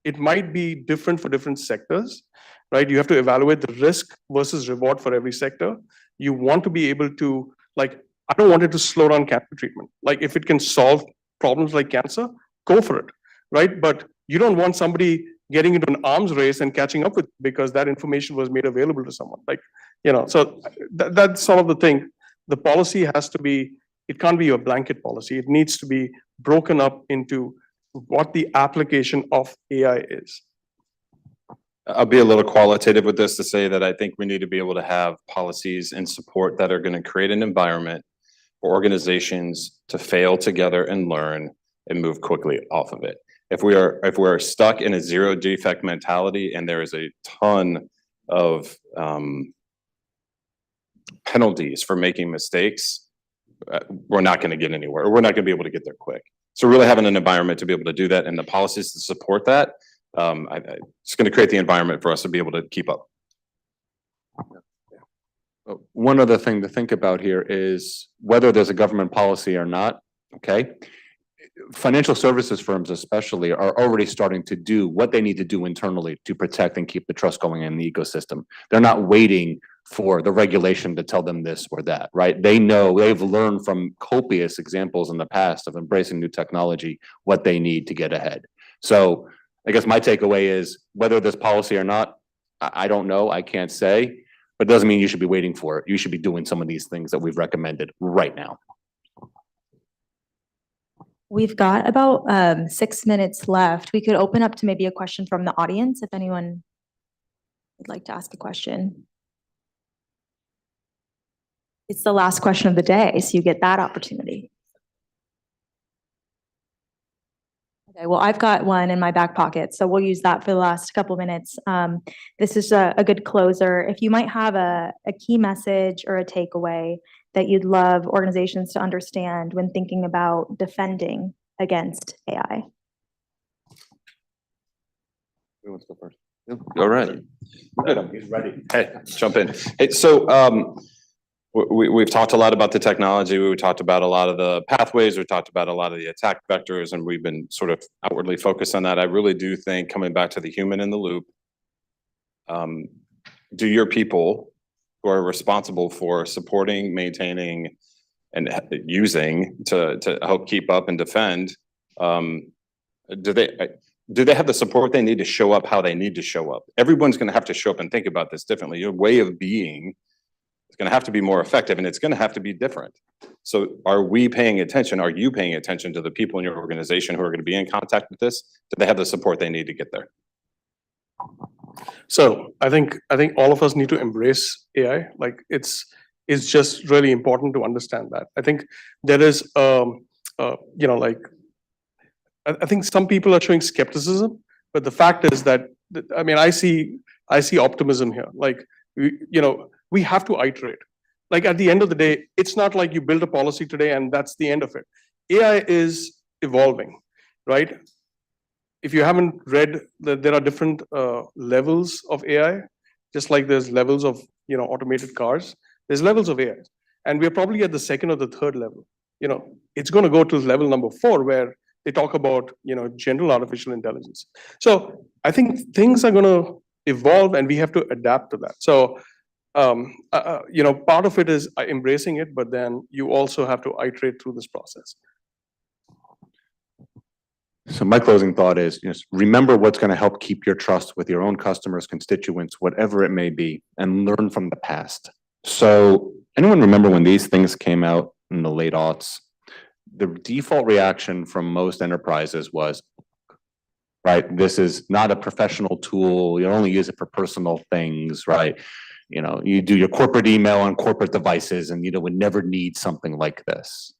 S16: It might be different for different sectors, right? You have to evaluate the risk versus reward for every sector. You want to be able to, I don't want it to slow down cancer treatment. Like if it can solve problems like cancer, go for it, right? But you don't want somebody getting into an arms race and catching up with because that information was made available to someone. So that's sort of the thing. The policy has to be, it can't be a blanket policy. It needs to be broken up into what the application of AI is.
S22: I'll be a little qualitative with this to say that I think we need to be able to have policies and support that are going to create an environment for organizations to fail together and learn and move quickly off of it. If we're stuck in a zero defect mentality and there is a ton of penalties for making mistakes, we're not going to get anywhere. We're not going to be able to get there quick. So really having an environment to be able to do that and the policies to support that, it's going to create the environment for us to be able to keep up.
S3: One other thing to think about here is whether there's a government policy or not, okay? Financial services firms especially are already starting to do what they need to do internally to protect and keep the trust going in the ecosystem. They're not waiting for the regulation to tell them this or that, right? They know, they've learned from copious examples in the past of embracing new technology, what they need to get ahead. So I guess my takeaway is whether there's policy or not, I don't know, I can't say, but it doesn't mean you should be waiting for it. You should be doing some of these things that we've recommended right now.
S5: We've got about 6 minutes left. We could open up to maybe a question from the audience if anyone would like to ask a question. It's the last question of the day, so you get that opportunity. Okay, well, I've got one in my back pocket, so we'll use that for the last couple minutes. This is a good closer. If you might have a key message or a takeaway that you'd love organizations to understand when thinking about defending against AI.
S3: Who wants to go first? All right. Good. He's ready. Hey, jump in. Hey, so we've talked a lot about the technology. We talked about a lot of the pathways. We talked about a lot of the attack vectors, and we've been sort of outwardly focused on that. I really do think, coming back to the human in the loop, do your people who are responsible for supporting, maintaining, and using to help keep up and defend, do they have the support they need to show up how they need to show up? Everyone's going to have to show up and think about this differently. Your way of being is going to have to be more effective, and it's going to have to be different. So are we paying attention? Are you paying attention to the people in your organization who are going to be in contact with this? Do they have the support they need to get there?
S16: So I think all of us need to embrace AI. Like it's just really important to understand that. I think there is, like, I think some people are showing skepticism, but the fact is that, I mean, I see optimism here. Like, we have to iterate. Like at the end of the day, it's not like you build a policy today and that's the end of it. AI is evolving, right? If you haven't read that there are different levels of AI, just like there's levels of automated cars, there's levels of AI, and we're probably at the second or the third level. It's going to go to level number 4 where they talk about general artificial intelligence. So I think things are going to evolve, and we have to adapt to that. So part of it is embracing it, but then you also have to iterate through this process.
S3: So my closing thought is, remember what's going to help keep your trust with your own customers, constituents, whatever it may be, and learn from the past. So anyone remember when these things came out in the late aughts? The default reaction from most enterprises was, right, this is not a professional tool. You only use it for personal things, right? You do your corporate email on corporate devices and would never need something like this.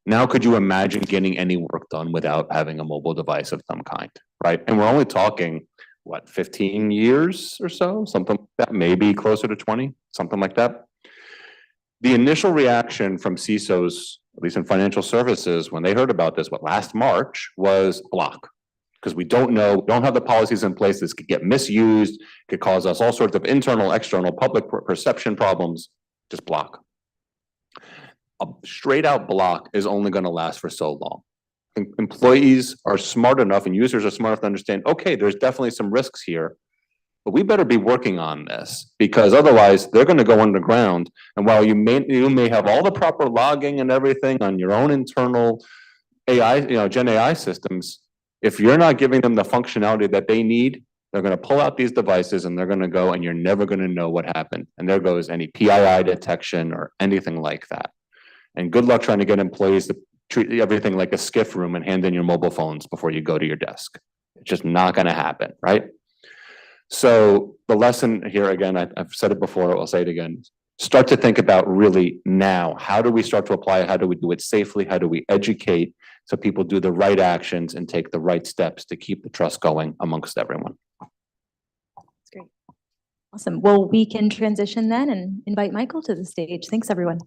S3: Now, could you imagine getting any work done without having a mobile device of some kind, right? And we're only talking, 15 years or so? Something like that, maybe closer to 20, something like that. The initial reaction from CISOs, at least in financial services, when they heard about this, last March, was block. Because we don't have the policies in place. This could get misused, could cause us all sorts of internal, external, public perception problems. Just block. A straight out block is only going to last for so long. Employees are smart enough and users are smart enough to understand, okay, there's definitely some risks here, but we better be working on this because otherwise they're going to go underground. And while you may have all the proper logging and everything on your own internal AI, Gen AI systems, if you're not giving them the functionality that they need, they're going to pull out these devices and they're going to go and you're never going to know what happened. And there goes any PII detection or anything like that. And good luck trying to get employees to treat everything like a skiff room and hand in your mobile phones before you go to your desk. It's just not going to happen, right? So the lesson here, again, I've said it before, I'll say it again. Start to think about really now, how do we start to apply it? How do we do it safely? How do we educate so people do the right actions and take the right steps to keep the trust going amongst everyone?
S5: That's great. Awesome. Well, we can transition then and invite Michael to the stage. Thanks, everyone.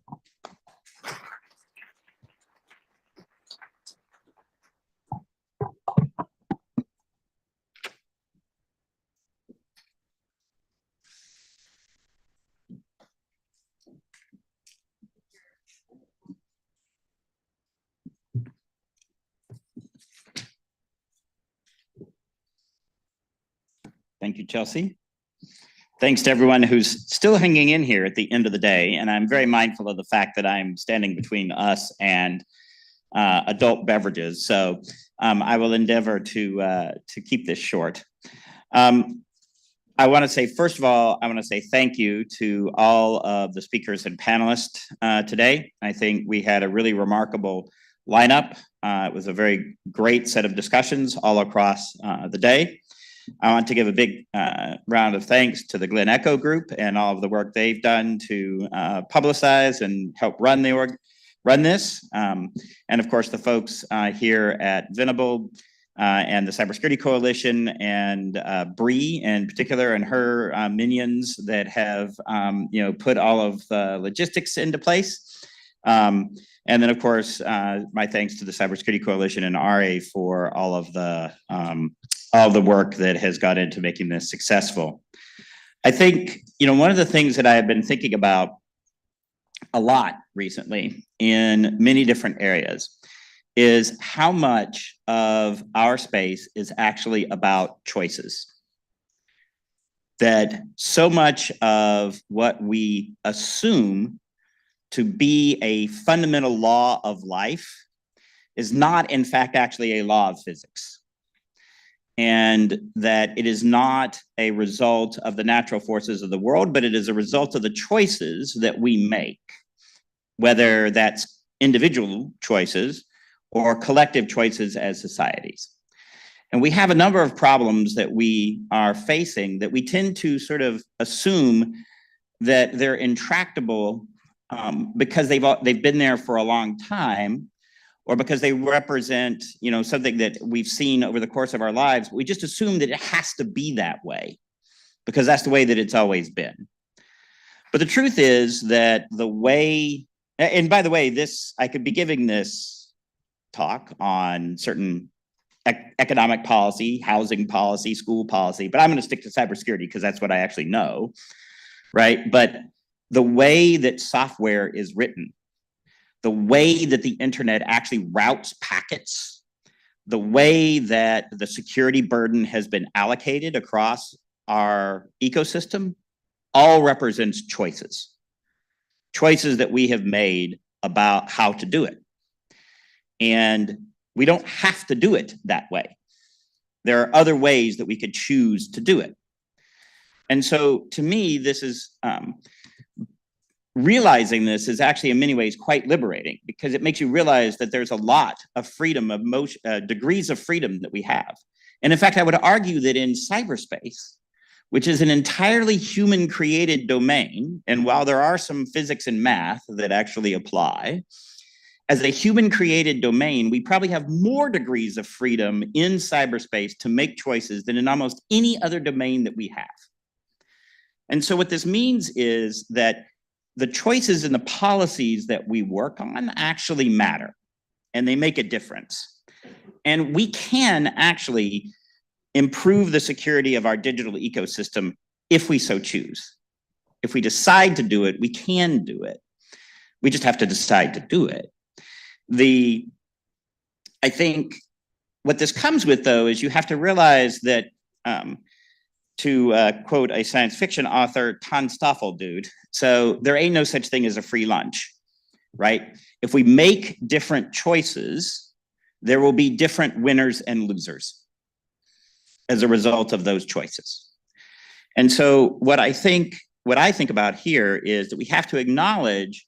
S11: Thank you, Chelsea. Thanks to everyone who's still hanging in here at the end of the day. And I'm very mindful of the fact that I'm standing between us and adult beverages. So I will endeavor to keep this short. I want to say, first of all, I want to say thank you to all of the speakers and panelists today. I think we had a really remarkable lineup. It was a very great set of discussions all across the day. I want to give a big round of thanks to the Glen Echo Group and all of the work they've done to publicize and help run this. And of course, the folks here at Venable and the Cybersecurity Coalition and Bree in particular and her minions that have put all of the logistics into place. And then, of course, my thanks to the Cybersecurity Coalition and RA for all of the work that has gone into making this successful. I think, one of the things that I have been thinking about a lot recently in many different areas is how much of our space is actually about choices. That so much of what we assume to be a fundamental law of life is not, in fact, actually a law of physics. And that it is not a result of the natural forces of the world, but it is a result of the choices that we make, whether that's individual choices or collective choices as societies. And we have a number of problems that we are facing that we tend to sort of assume that they're intractable because they've been there for a long time, or because they represent, something that we've seen over the course of our lives. We just assume that it has to be that way because that's the way that it's always been. But the truth is that the way, and by the way, I could be giving this talk on certain economic policy, housing policy, school policy, but I'm going to stick to cybersecurity because that's what I actually know, right? But the way that software is written, the way that the internet actually routes packets, the way that the security burden has been allocated across our ecosystem, all represents choices. Choices that we have made about how to do it. And we don't have to do it that way. There are other ways that we could choose to do it. And so to me, this is, realizing this is actually in many ways quite liberating because it makes you realize that there's a lot of freedom, of degrees of freedom that we have. And in fact, I would argue that in cyberspace, which is an entirely human created domain, and while there are some physics and math that actually apply, as a human created domain, we probably have more degrees of freedom in cyberspace to make choices than in almost any other domain that we have. And so what this means is that the choices and the policies that we work on actually matter, and they make a difference. And we can actually improve the security of our digital ecosystem if we so choose. If we decide to do it, we can do it. We just have to decide to do it. I think what this comes with, though, is you have to realize that, to quote a science fiction author, Ton Stoffel dude, so there ain't no such thing as a free lunch, right? If we make different choices, there will be different winners and losers as a result of those choices. And so what I think about here is that we have to acknowledge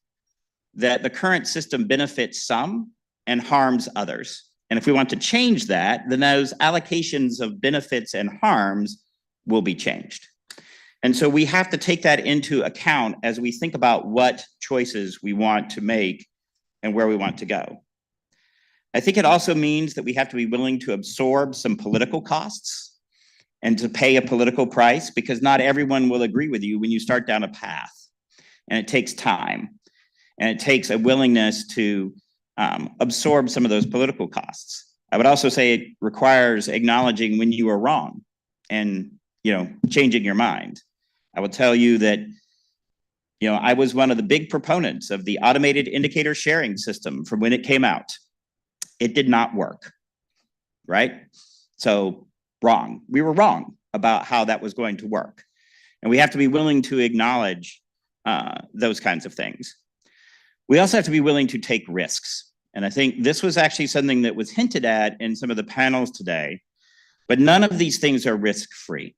S11: that the current system benefits some and harms others. And if we want to change that, then those allocations of benefits and harms will be changed. And so we have to take that into account as we think about what choices we want to make and where we want to go. I think it also means that we have to be willing to absorb some political costs and to pay a political price, because not everyone will agree with you when you start down a path. And it takes time. And it takes a willingness to absorb some of those political costs. I would also say it requires acknowledging when you are wrong and changing your mind. I will tell you that, I was one of the big proponents of the automated indicator sharing system from when it came out. It did not work, right? So wrong. We were wrong about how that was going to work. And we have to be willing to acknowledge those kinds of things. We also have to be willing to take risks. And I think this was actually something that was hinted at in some of the panels today, but none of these things are risk-free.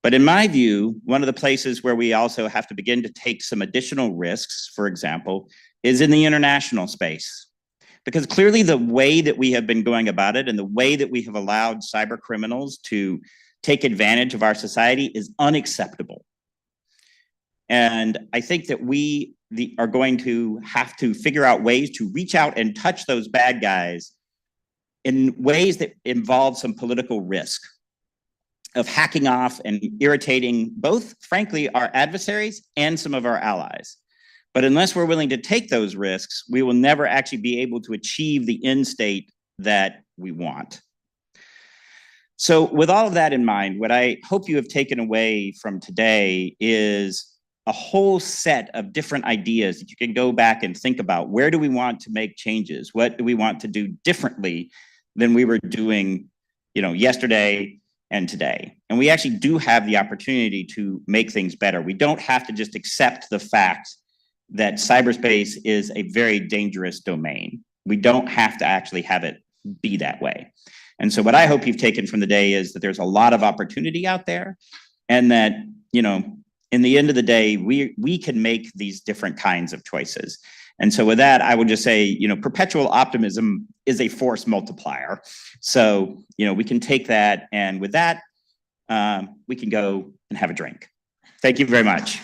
S11: But in my view, one of the places where we also have to begin to take some additional risks, for example, is in the international space, Because clearly the way that we have been going about it and the way that we have allowed cyber criminals to take advantage of our society is unacceptable. And I think that we are going to have to figure out ways to reach out and touch those bad guys in ways that involve some political risk of hacking off and irritating both, frankly, our adversaries and some of our allies. But unless we're willing to take those risks, we will never actually be able to achieve the end state that we want. So with all of that in mind, what I hope you have taken away from today is a whole set of different ideas that you can go back and think about. Where do we want to make changes? What do we want to do differently than we were doing, yesterday and today? And we actually do have the opportunity to make things better. We don't have to just accept the fact that cyberspace is a very dangerous domain. We don't have to actually have it be that way. And so what I hope you've taken from the day is that there's a lot of opportunity out there, and that, in the end of the day, we can make these different kinds of choices. And so with that, I would just say, perpetual optimism is a force multiplier. So, we can take that, and with that, we can go and have a drink. Thank you very much.